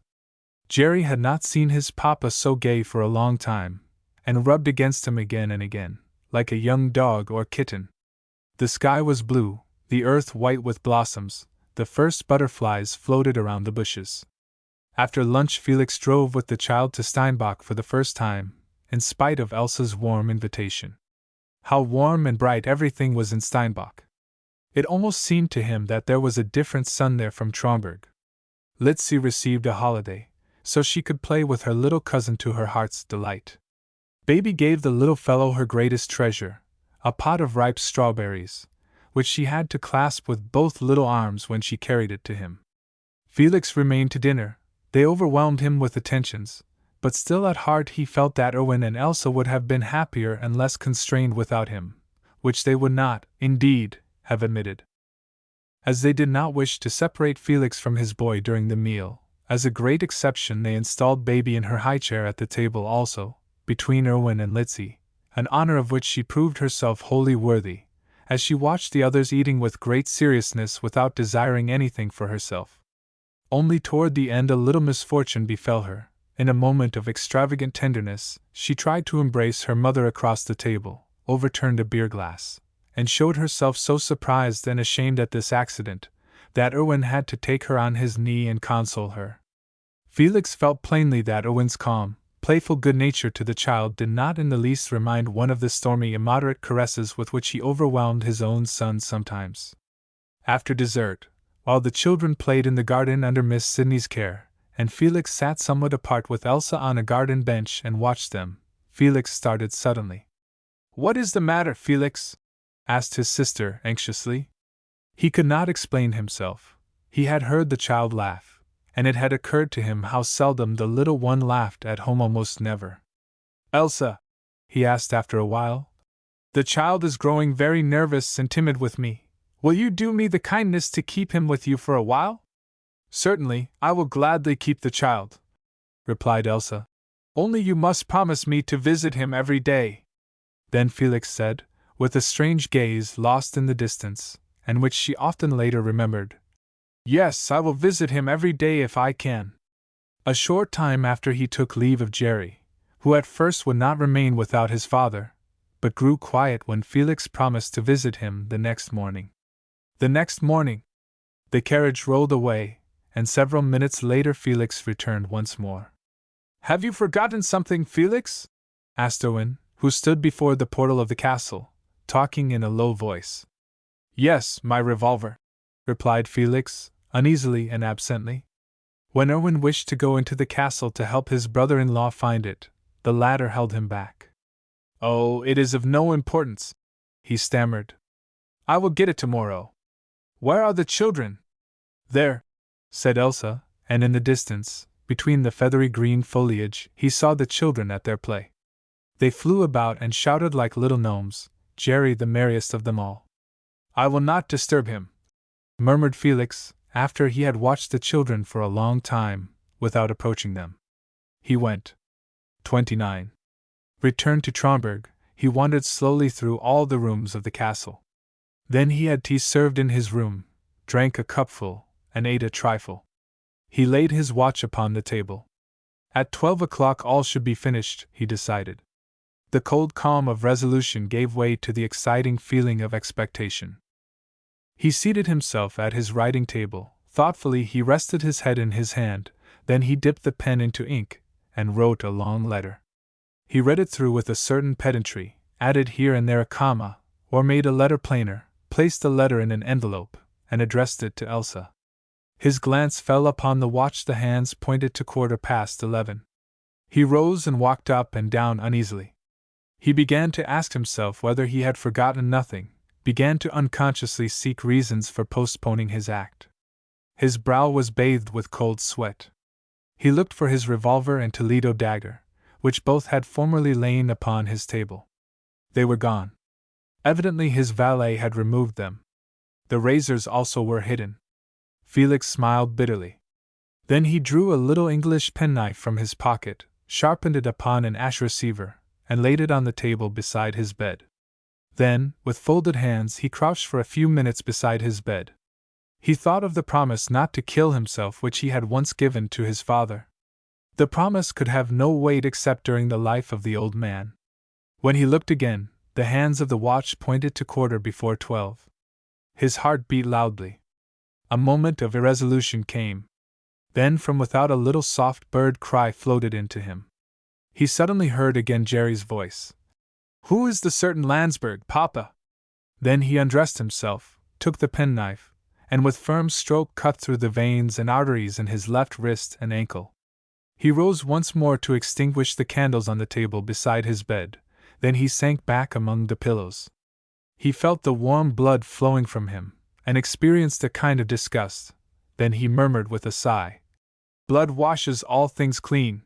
Jerry had not seen his papa so gay for a long time, and rubbed against him again and again, like a young dog or kitten. The sky was blue, the earth white with blossoms, the first butterflies floated around the bushes. After lunch Felix drove with the child to Steinbach for the first time, in spite of Elsa's warm invitation. How warm and bright everything was in Steinbach! It almost seemed to him that there was a different sun there from Tromberg. Litzy received a holiday, so she could play with her little cousin to her heart's delight. Baby gave the little fellow her greatest treasure, a pot of ripe strawberries, which she had to clasp with both little arms when she carried it to him. Felix remained to dinner. They overwhelmed him with attentions, but still at heart he felt that Erwin and Elsa would have been happier and less constrained without him, which they would not, indeed, have admitted. As they did not wish to separate Felix from his boy during the meal, as a great exception they installed Baby in her high chair at the table also, between Erwin and Litzy, an honor of which she proved herself wholly worthy, as she watched the others eating with great seriousness without desiring anything for herself. Only toward the end a little misfortune befell her. In a moment of extravagant tenderness, she tried to embrace her mother across the table, overturned a beer glass, and showed herself so surprised and ashamed at this accident, that Erwin had to take her on his knee and console her. Felix felt plainly that Erwin's calm, playful good nature to the child did not in the least remind one of the stormy, immoderate caresses with which he overwhelmed his own son sometimes. After dessert, while the children played in the garden under Miss Sidney's care, and Felix sat somewhat apart with Elsa on a garden bench and watched them, Felix started suddenly. "What is the matter, Felix?" asked his sister anxiously. He could not explain himself. He had heard the child laugh, and it had occurred to him how seldom the little one laughed at home, almost never. "Elsa," he asked after a while, "the child is growing very nervous and timid with me. Will you do me the kindness to keep him with you for a while?" "Certainly, I will gladly keep the child," replied Elsa. "Only you must promise me to visit him every day." Then Felix said, with a strange gaze lost in the distance, and which she often later remembered, "Yes, I will visit him every day if I can." A short time after he took leave of Jerry, who at first would not remain without his father, but grew quiet when Felix promised to visit him the next morning. The next morning, the carriage rolled away, and several minutes later Felix returned once more. "Have you forgotten something, Felix?" asked Erwin, who stood before the portal of the castle, talking in a low voice. "Yes, my revolver," replied Felix, uneasily and absently. When Erwin wished to go into the castle to help his brother-in-law find it, the latter held him back. "Oh, it is of no importance," he stammered. "I will get it tomorrow. Where are the children?" "There," said Elsa, and in the distance, between the feathery green foliage, he saw the children at their play. They flew about and shouted like little gnomes, Jerry the merriest of them all. "I will not disturb him," murmured Felix, after he had watched the children for a long time, without approaching them. He went. 29. Returned to Tromberg, he wandered slowly through all the rooms of the castle. Then he had tea served in his room, drank a cupful, and ate a trifle. He laid his watch upon the table. At 12 o'clock all should be finished, he decided. The cold calm of resolution gave way to the exciting feeling of expectation. He seated himself at his writing table. Thoughtfully he rested his head in his hand, then he dipped the pen into ink, and wrote a long letter. He read it through with a certain pedantry, added here and there a comma, or made a letter plainer, placed the letter in an envelope, and addressed it to Elsa. His glance fell upon the watch. The hands pointed to 11:15. He rose and walked up and down uneasily. He began to ask himself whether he had forgotten nothing, began to unconsciously seek reasons for postponing his act. His brow was bathed with cold sweat. He looked for his revolver and Toledo dagger, which both had formerly lain upon his table. They were gone. Evidently his valet had removed them. The razors also were hidden. Felix smiled bitterly. Then he drew a little English penknife from his pocket, sharpened it upon an ash receiver, and laid it on the table beside his bed. Then, with folded hands, he crouched for a few minutes beside his bed. He thought of the promise not to kill himself which he had once given to his father. The promise could have no weight except during the life of the old man. When he looked again, the hands of the watch pointed to 12:15. His heart beat loudly. A moment of irresolution came. Then from without a little soft bird cry floated into him. He suddenly heard again Jerry's voice. "Who is the certain Lanzberg, Papa?" Then he undressed himself, took the penknife, and with firm stroke cut through the veins and arteries in his left wrist and ankle. He rose once more to extinguish the candles on the table beside his bed, then he sank back among the pillows. He felt the warm blood flowing from him, and experienced a kind of disgust. Then he murmured with a sigh, "Blood washes all things clean."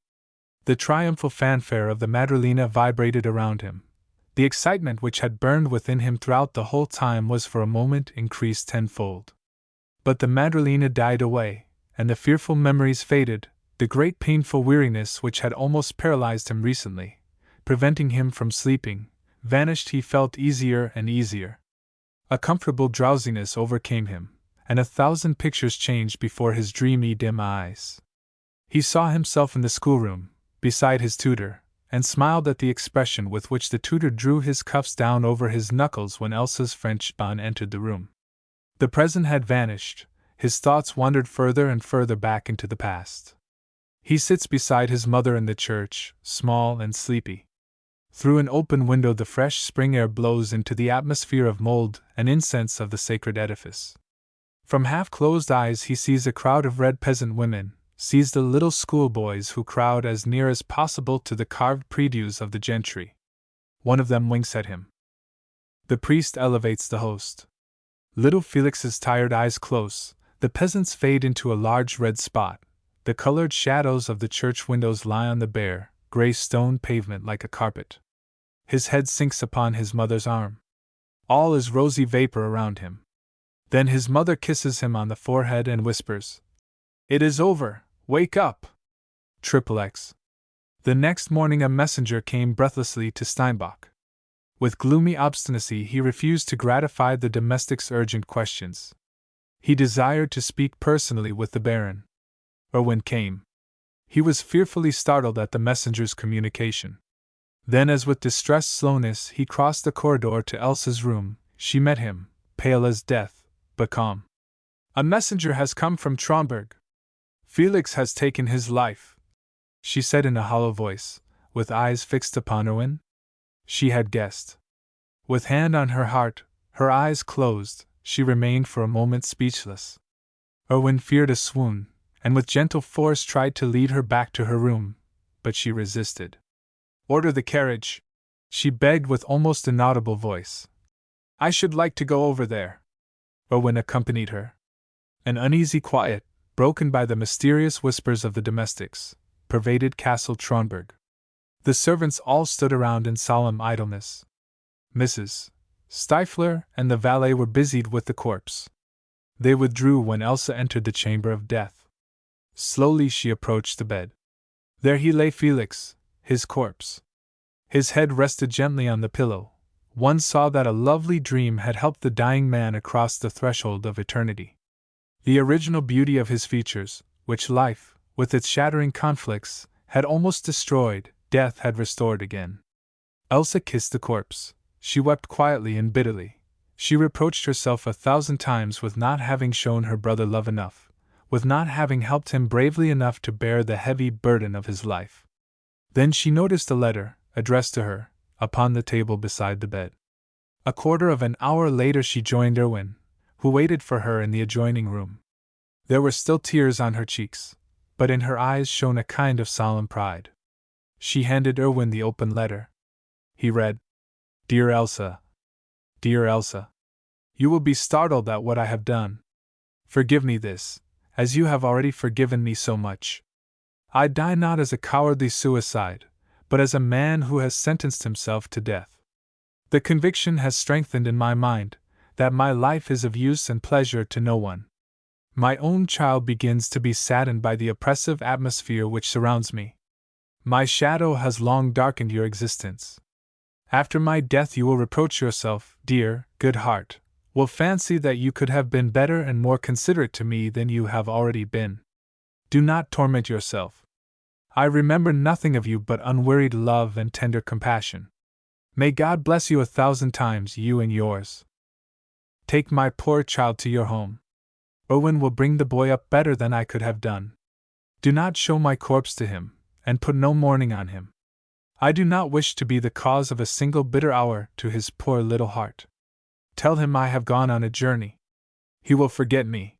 The triumphal fanfare of the Madrelina vibrated around him. The excitement which had burned within him throughout the whole time was for a moment increased tenfold. But the Madrelina died away, and the fearful memories faded. The great painful weariness which had almost paralyzed him recently, preventing him from sleeping, vanished. He felt easier and easier. A comfortable drowsiness overcame him, and 1,000 pictures changed before his dreamy dim eyes. He saw himself in the schoolroom, beside his tutor, and smiled at the expression with which the tutor drew his cuffs down over his knuckles when Elsa's French bonne entered the room. The present had vanished. His thoughts wandered further and further back into the past. He sits beside his mother in the church, small and sleepy. Through an open window the fresh spring air blows into the atmosphere of mold and incense of the sacred edifice. From half-closed eyes he sees a crowd of red peasant women, sees the little schoolboys who crowd as near as possible to the carved prie-dieux of the gentry. One of them winks at him. The priest elevates the host. Little Felix's tired eyes close, the peasants fade into a large red spot. The colored shadows of the church windows lie on the bare, gray stone pavement like a carpet. His head sinks upon his mother's arm. All is rosy vapor around him. Then his mother kisses him on the forehead and whispers, "It is over, wake up!" XXX. The next morning a messenger came breathlessly to Steinbach. With gloomy obstinacy he refused to gratify the domestic's urgent questions. He desired to speak personally with the Baron. Erwin came. He was fearfully startled at the messenger's communication. Then, as with distressed slowness, he crossed the corridor to Elsa's room. She met him, pale as death, but calm. "A messenger has come from Tromberg. Felix has taken his life," she said in a hollow voice, with eyes fixed upon Erwin. She had guessed. With hand on her heart, her eyes closed, she remained for a moment speechless. Erwin feared a swoon, and with gentle force tried to lead her back to her room, but she resisted. "Order the carriage," she begged with almost inaudible voice. "I should like to go over there." Erwin accompanied her. An uneasy quiet, broken by the mysterious whispers of the domestics, pervaded Castle Tromberg. The servants all stood around in solemn idleness. Mrs. Stifler and the valet were busied with the corpse. They withdrew when Elsa entered the chamber of death. Slowly she approached the bed. There he lay, Felix, his corpse. His head rested gently on the pillow. One saw that a lovely dream had helped the dying man across the threshold of eternity. The original beauty of his features, which life, with its shattering conflicts, had almost destroyed, death had restored again. Elsa kissed the corpse. She wept quietly and bitterly. She reproached herself 1,000 times with not having shown her brother love enough, with not having helped him bravely enough to bear the heavy burden of his life. Then she noticed a letter, addressed to her, upon the table beside the bed. A quarter of an hour later she joined Erwin, who waited for her in the adjoining room. There were still tears on her cheeks, but in her eyes shone a kind of solemn pride. She handed Erwin the open letter. He read, Dear Elsa, you will be startled at what I have done. Forgive me this, as you have already forgiven me so much. I die not as a cowardly suicide, but as a man who has sentenced himself to death. The conviction has strengthened in my mind that my life is of use and pleasure to no one. My own child begins to be saddened by the oppressive atmosphere which surrounds me. My shadow has long darkened your existence. After my death you will reproach yourself, dear, good heart, will fancy that you could have been better and more considerate to me than you have already been. Do not torment yourself. I remember nothing of you but unwearied love and tender compassion. May God bless you 1,000 times, you and yours. Take my poor child to your home. Owen will bring the boy up better than I could have done. Do not show my corpse to him, and put no mourning on him. I do not wish to be the cause of a single bitter hour to his poor little heart. Tell him I have gone on a journey. He will forget me.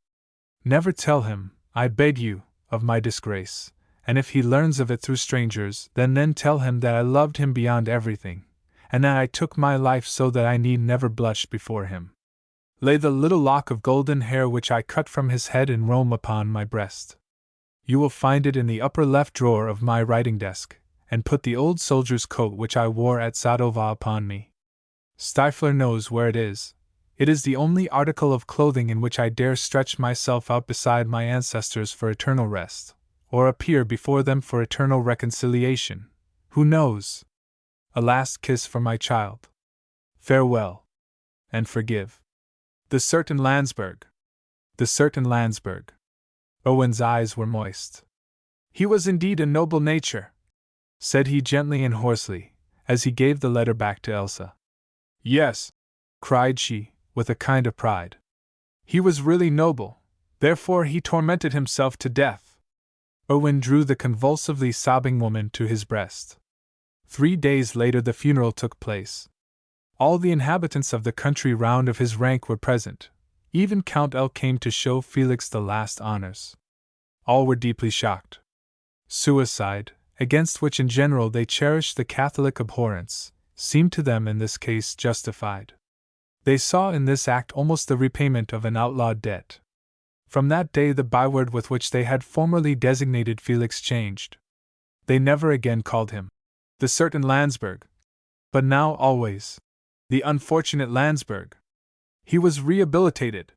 Never tell him, I beg you, of my disgrace, and if he learns of it through strangers, then tell him that I loved him beyond everything, and that I took my life so that I need never blush before him. Lay the little lock of golden hair which I cut from his head in Rome upon my breast. You will find it in the upper left drawer of my writing desk, and put the old soldier's coat which I wore at Sadova upon me. Stifler knows where it is. It is the only article of clothing in which I dare stretch myself out beside my ancestors for eternal rest, or appear before them for eternal reconciliation. Who knows? A last kiss for my child. Farewell. And forgive. The certain Lanzberg. Owen's eyes were moist. He was indeed a noble nature, said he gently and hoarsely, as he gave the letter back to Elsa. Yes, cried she, with a kind of pride. He was really noble, therefore he tormented himself to death. Owen drew the convulsively sobbing woman to his breast. 3 days later the funeral took place. All the inhabitants of the country round of his rank were present. Even Count L came to show Felix the last honors. All were deeply shocked. Suicide, against which in general they cherished the Catholic abhorrence, seemed to them in this case justified. They saw in this act almost the repayment of an outlawed debt. From that day the byword with which they had formerly designated Felix changed. They never again called him the certain Lanzberg, but now always the unfortunate Lanzberg. He was rehabilitated,